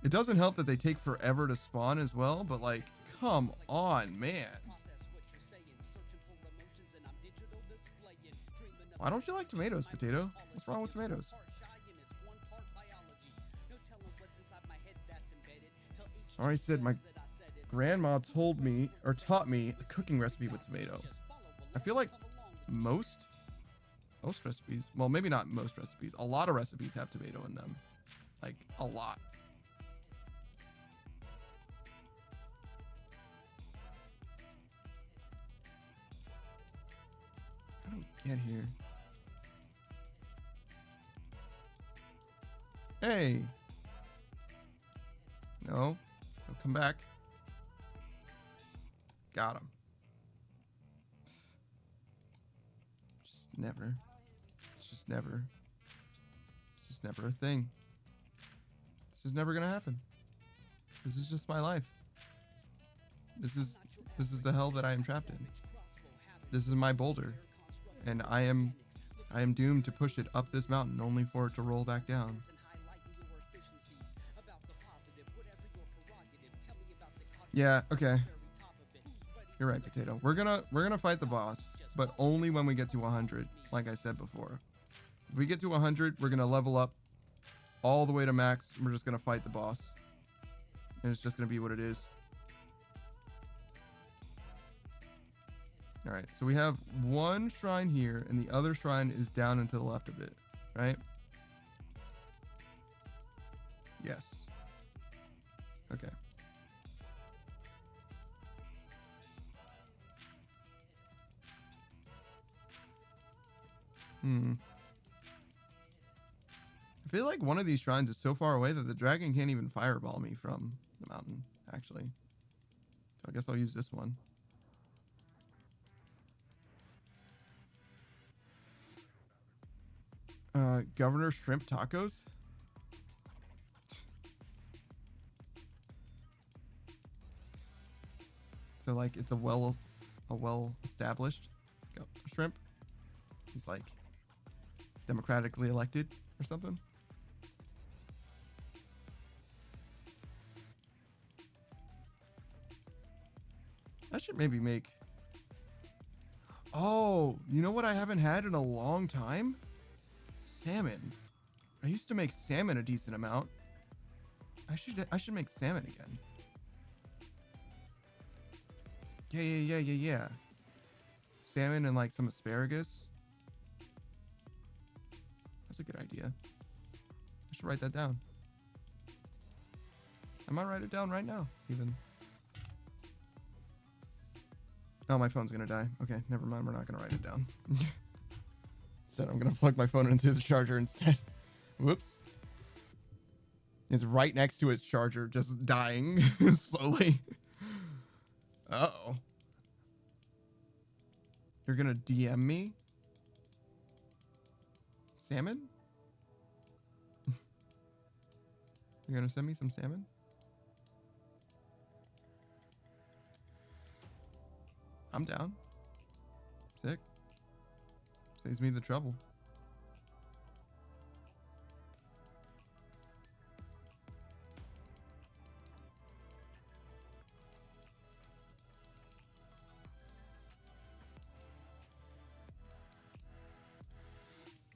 It doesn't help that they take forever to spawn as well, but like, come on, man. Why don't you like tomatoes, Potato? What's wrong with tomatoes? I already said my grandma told me or taught me a cooking recipe with tomato. I feel like most recipes, well, maybe not most recipes, a lot of recipes have tomato in them. Like, a lot. How do we get here? Hey. No. Don't come back. Got him. Just never. It's just never. It's just never a thing. It's just never gonna happen. This is just my life. This is the hell that I am trapped in. This is my boulder. And I am doomed to push it up this mountain only for it to roll back down. Yeah, okay. You're right, Potato. We're gonna fight the boss, but only when we get to 100, like I said before. If we get to 100, we're gonna level up all the way to max, and we're just gonna fight the boss. And it's just gonna be what it is. Alright, so we have one shrine here, and the other shrine is down and to the left of it, right? Yes. Okay. I feel like one of these shrines is so far away that the dragon can't even fireball me from the mountain, actually. So I guess I'll use this one. Governor Shrimp Tacos? So like it's a well established shrimp. He's like democratically elected or something. I should maybe make. Oh, you know what I haven't had in a long time? Salmon. I used to make salmon a decent amount. I should make salmon again. Yeah. Salmon and like some asparagus. That's a good idea. I should write that down. I might write it down right now, even. Oh, my phone's gonna die. Okay, never mind. We're not gonna write it down. Instead, I'm gonna plug my phone into the charger instead. Whoops. It's right next to its charger, just dying slowly. Uh-oh. You're gonna DM me? Salmon? You're gonna send me some salmon? I'm down. Sick. Saves me the trouble.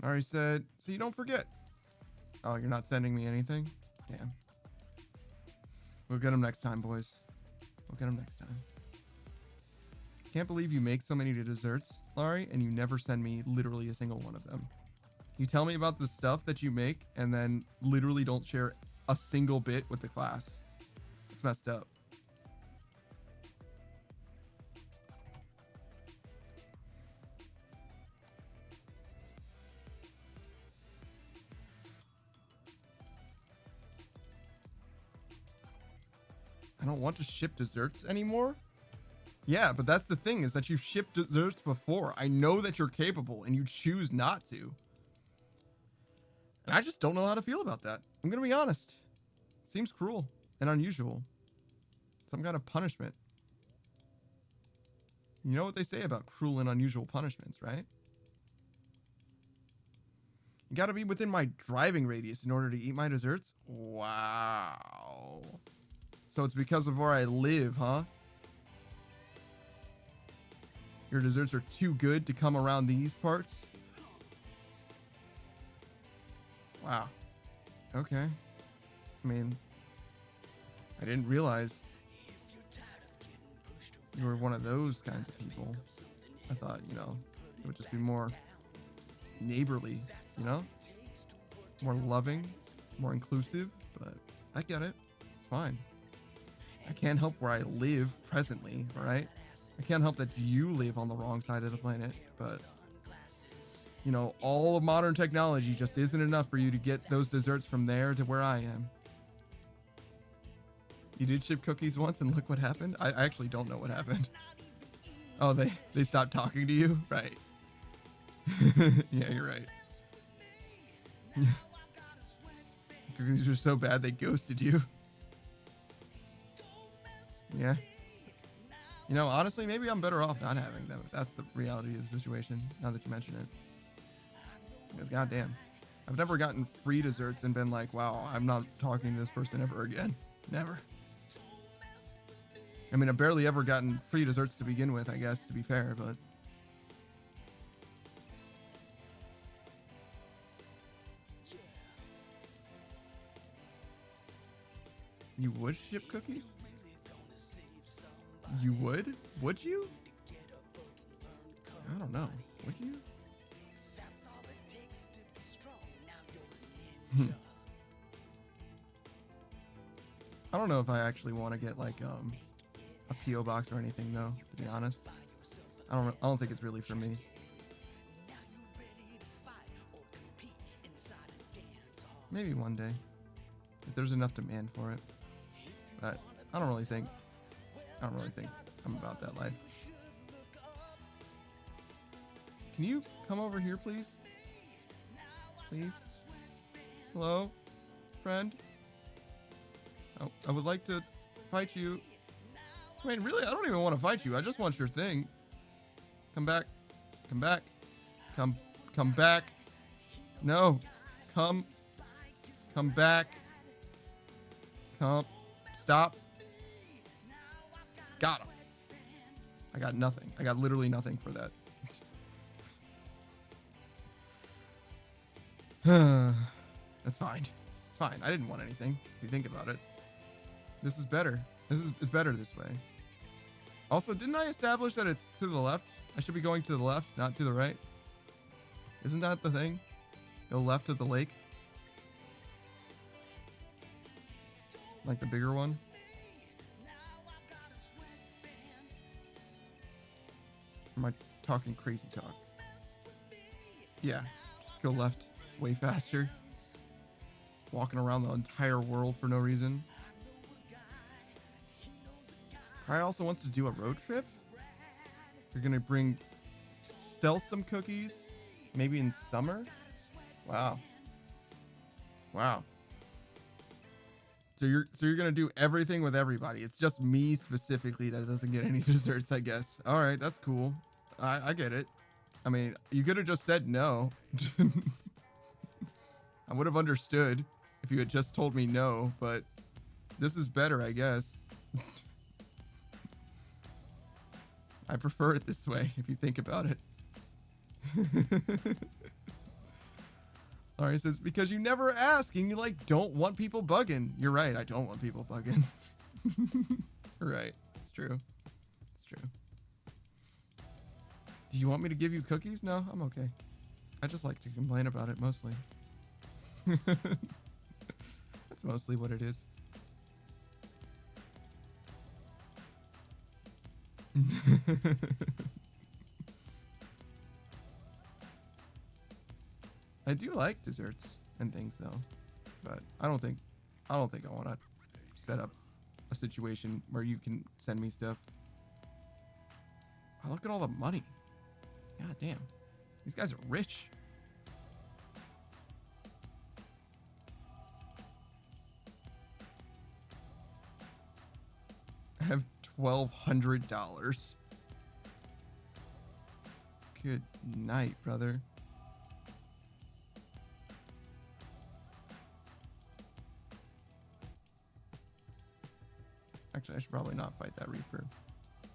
Already said, so you don't forget. Oh, you're not sending me anything? Damn. We'll get them next time, boys. We'll get them next time. Can't believe you make so many desserts, Laurie, and you never send me literally a single one of them. You tell me about the stuff that you make and then literally don't share a single bit with the class. It's messed up. I don't want to ship desserts anymore. Yeah, but that's the thing, is that you've shipped desserts before. I know that you're capable and you choose not to. And I just don't know how to feel about that. I'm going to be honest. It seems cruel and unusual. Some kind of punishment. You know what they say about cruel and unusual punishments, right? You got to be within my driving radius in order to eat my desserts? Wow. So it's because of where I live, huh? Your desserts are too good to come around these parts? Wow. Okay. I mean, I didn't realize you were one of those kinds of people. I thought, you know, it would just be more neighborly, you know? More loving, more inclusive, but I get it. It's fine. I can't help where I live presently, all right? I can't help that you live on the wrong side of the planet, but, you know, all of modern technology just isn't enough for you to get those desserts from there to where I am. You did ship cookies once and look what happened? I actually don't know what happened. Oh, they stopped talking to you? Right. Yeah, you're right. Cookies were so bad they ghosted you. Yeah. You know, honestly, maybe I'm better off not having them if that's the reality of the situation, now that you mention it. Because goddamn. I've never gotten free desserts and been like, wow, I'm not talking to this person ever again. Never. I mean, I've barely ever gotten free desserts to begin with, I guess, to be fair, but... You would ship cookies? You would? Would you? I don't know. Would you? I don't know if I actually want to get like a PO box or anything though, to be honest. I don't think it's really for me. Maybe one day, if there's enough demand for it. But I don't really think I'm about that life. Can you come over here, please? Please? Hello? Friend? Oh, I would like to fight you. I mean, really, I don't even want to fight you. I just want your thing. Come back. Come back. Come back. No. Come back. Stop. Got him. I got nothing. I got literally nothing for that. That's fine. It's fine. I didn't want anything, if you think about it. This is better. It's better this way. Also, didn't I establish that it's to the left? I should be going to the left, not to the right. Isn't that the thing? Go left of the lake? Like the bigger one? Or am I talking crazy talk? Yeah, just go left. It's way faster. Walking around the entire world for no reason. Cry also wants to do a road trip? You're gonna bring stealth some cookies? Maybe in summer? Wow. Wow. So you're gonna do everything with everybody. It's just me specifically that doesn't get any desserts, I guess. All right, that's cool. I get it. I mean, you could have just said no. I would have understood if you had just told me no, but this is better, I guess. I prefer it this way, if you think about it. Alright, says, because you never ask and you like don't want people bugging. You're right, I don't want people bugging. Right, it's true. It's true. Do you want me to give you cookies? No, I'm okay. I just like to complain about it mostly. That's mostly what it is. I do like desserts and things though, but I don't think I want to set up a situation where you can send me stuff. Oh, look at all the money. God damn. These guys are rich. I have $1,200. Good night, brother. Actually, I should probably not fight that Reaper.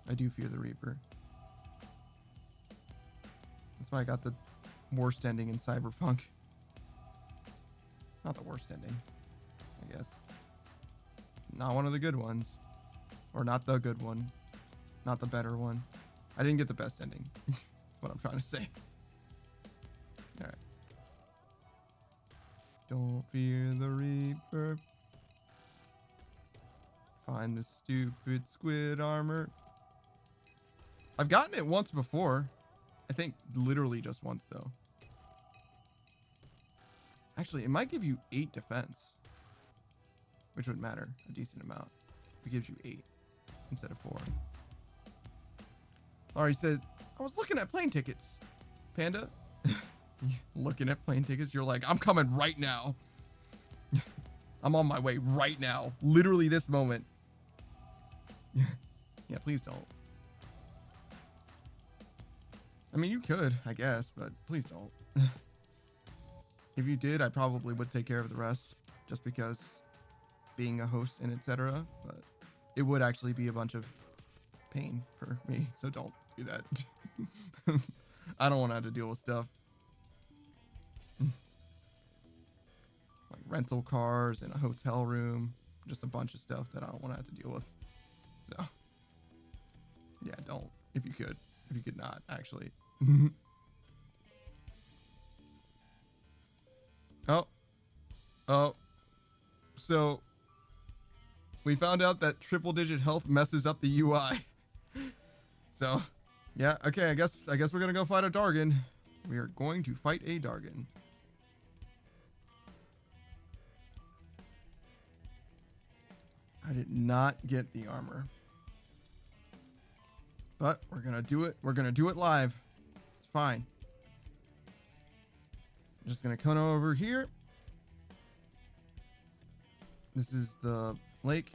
I do fear the Reaper. That's why I got the worst ending in Cyberpunk. Not the worst ending, I guess. Not one of the good ones. Or not the good one. Not the better one. I didn't get the best ending. That's what I'm trying to say. Alright. Don't fear the Reaper. Find the stupid squid armor. I've gotten it once before. I think literally just once though. Actually, it might give you 8 defense. Which would matter a decent amount. It gives you 8 instead of 4. Alright, said, I was looking at plane tickets. Panda, looking at plane tickets, you're like, I'm coming right now. I'm on my way right now. Literally this moment. Yeah, please don't. I mean, you could, I guess, but please don't. If you did, I probably would take care of the rest, just because being a host and etc. But it would actually be a bunch of pain for me, so don't do that. I don't want to have to deal with stuff like rental cars and a hotel room, just a bunch of stuff that I don't want to have to deal with. So yeah, don't. If you could not actually. Oh, so we found out that triple digit health messes up the UI. So yeah, okay, I guess we're gonna go fight a Dargon. We are going to fight a Dargon. I did not get the armor, but we're gonna do it. We're gonna do it live. It's fine. I'm just gonna come over here. This is the lake,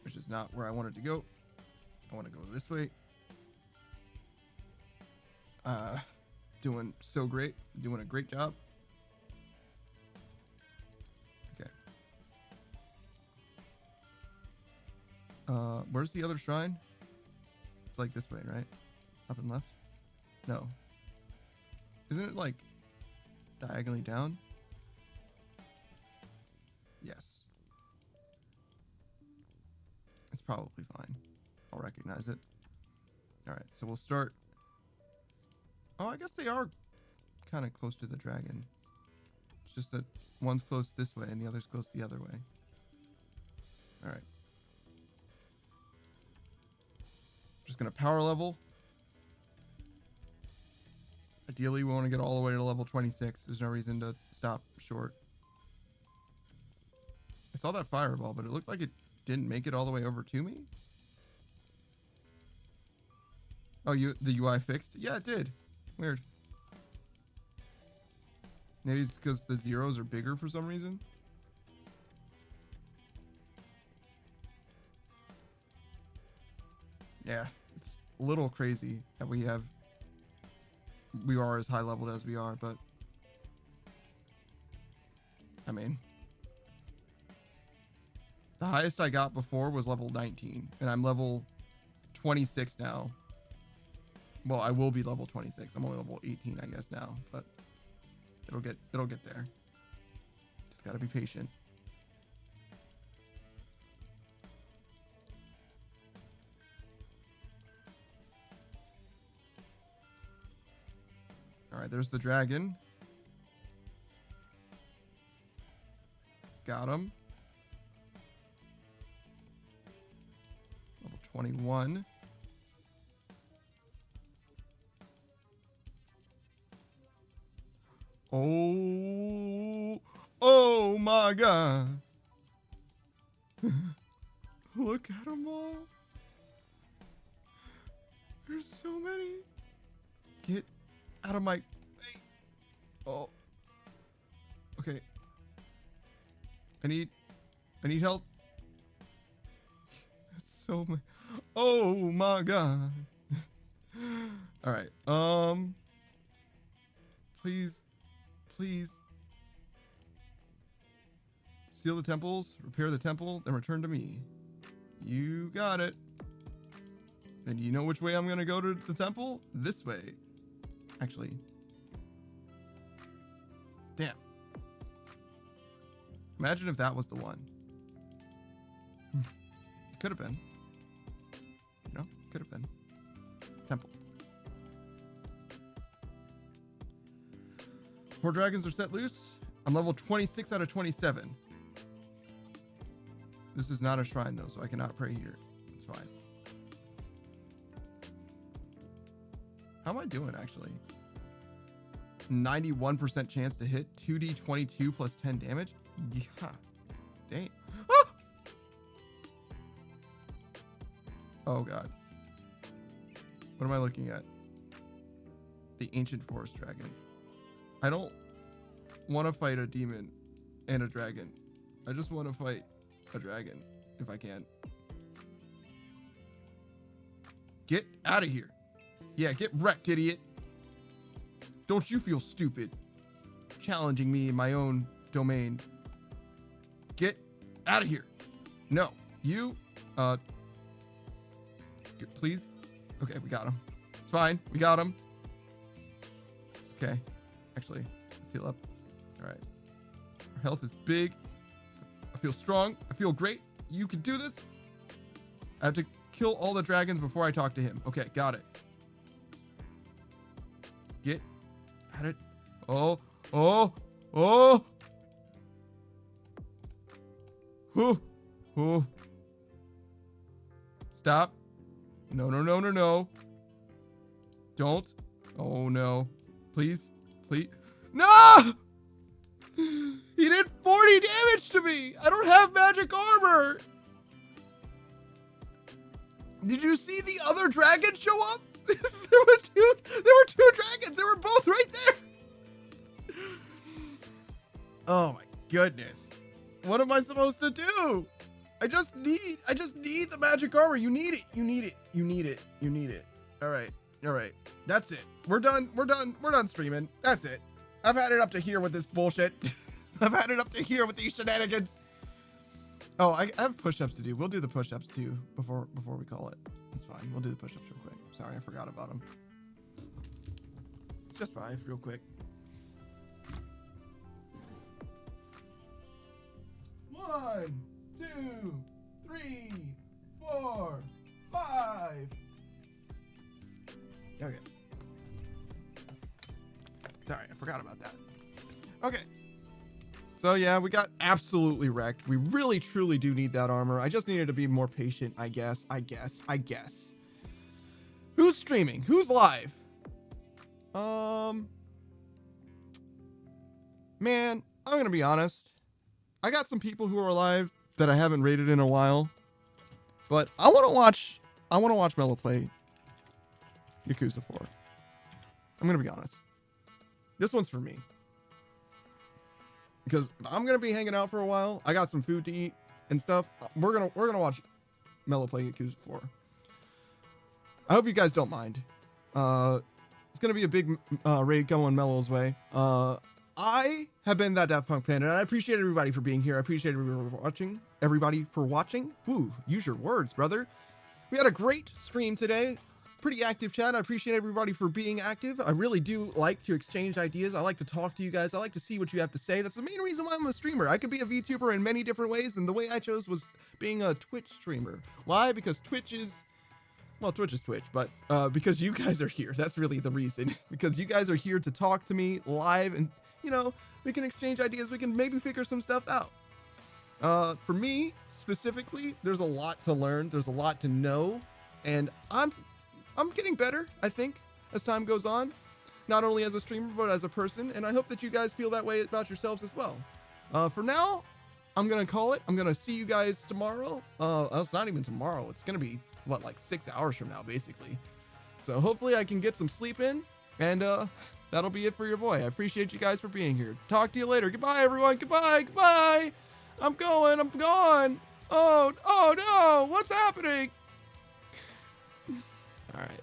which is not where I wanted to go. I want to go this way. Doing so great. Doing a great job. Okay. Where's the other shrine? It's like this way, right? Up and left? No. Isn't it like diagonally down? Yes. It's probably fine. I'll recognize it. Alright, so we'll start. Oh, I guess they are kind of close to the dragon. It's just that one's close this way and the other's close the other way. Alright. Just gonna power level. Ideally, we want to get all the way to level 26. There's no reason to stop short. I saw that fireball, but it looked like it didn't make it all the way over to me. Oh, the UI fixed? Yeah, it did. Weird. Maybe it's because the zeros are bigger for some reason. Yeah, it's a little crazy that we are as high leveled as we are, but I mean, the highest I got before was level 19, and I'm level 26 now. Well, I will be level 26. I'm only level 18, I guess, now, but it'll get there. Just gotta be patient. All right, there's the dragon. Got him. Level 21. Oh my God. Look at them all. There's so many. Get out of my... Oh. Okay. I need health. It's so many. Oh my God. All right. Please. Seal the temples, repair the temple, then return to me. You got it. And you know which way I'm gonna go to the temple? This way. Actually. Damn. Imagine if that was the one. It could have been. You know, could have been. Temple. 4 dragons are set loose. I'm level 26 out of 27. This is not a shrine though, so I cannot pray here. It's fine. How am I doing actually? 91% chance to hit, 2d22 plus 10 damage. Yeah. Dang. Ah! Oh god. What am I looking at? The ancient forest dragon. I don't want to fight a demon and a dragon. I just want to fight a dragon if I can. Get out of here. Yeah, get wrecked, idiot. Don't you feel stupid challenging me in my own domain. Get out of here. No, you, please. Okay, we got him. It's fine. We got him. Okay. Actually, let's heal up. All right. Our health is big. I feel strong. I feel great. You can do this. I have to kill all the dragons before I talk to him. Okay, got it. Get at it. Oh, oh, oh. Whoo, whoo. Stop. No, no, no, no, no. Don't. Oh, no. Please, please. No! He did 40 damage to me. I don't have magic armor. Did you see the other dragon show up? there were two dragons. They were both right there. Oh my goodness. What am I supposed to do? I just need the magic armor. You need it. You need it. You need it. You need it. All right. All right. That's it. We're done. We're done. We're done streaming. That's it. I've had it up to here with this bullshit. I've had it up to here with these shenanigans. Oh, I have push-ups to do. We'll do the push-ups too before we call it. That's fine. We'll do the push-ups real quick. Sorry, I forgot about them. It's just 5 real quick. 1, 2, 3, 4, 5. Okay. Sorry, I forgot about that. Okay. So yeah, we got absolutely wrecked. We really truly do need that armor. I just needed to be more patient, I guess. Who's streaming? Who's live? Man, I'm gonna be honest. I got some people who are live that I haven't rated in a while. But I wanna watch Mellow play Yakuza 4. I'm gonna be honest. This one's for me. Because I'm gonna be hanging out for a while. I got some food to eat and stuff. We're gonna watch Mellow play Yakuza 4. I hope you guys don't mind. It's gonna be a big raid going Mellow's way. I have been that Daft Punk fan, and I appreciate everybody for being here. I appreciate everybody for watching. Ooh, use your words, brother. We had a great stream today. Pretty active chat. I appreciate everybody for being active. I really do like to exchange ideas. I like to talk to you guys. I like to see what you have to say. That's the main reason why I'm a streamer. I could be a VTuber in many different ways, and the way I chose was being a Twitch streamer. Why? Because Twitch is Twitch, but because you guys are here. That's really the reason. Because you guys are here to talk to me live, and you know, we can exchange ideas. We can maybe figure some stuff out. For me specifically, there's a lot to learn. There's a lot to know, and I'm getting better, I think, as time goes on, not only as a streamer, but as a person. And I hope that you guys feel that way about yourselves as well. For now, I'm going to call it. I'm going to see you guys tomorrow. It's not even tomorrow. It's going to be, what, like 6 hours from now, basically. So hopefully I can get some sleep in. And that'll be it for your boy. I appreciate you guys for being here. Talk to you later. Goodbye, everyone. Goodbye. Goodbye. I'm going. I'm gone. Oh no. What's happening? All right.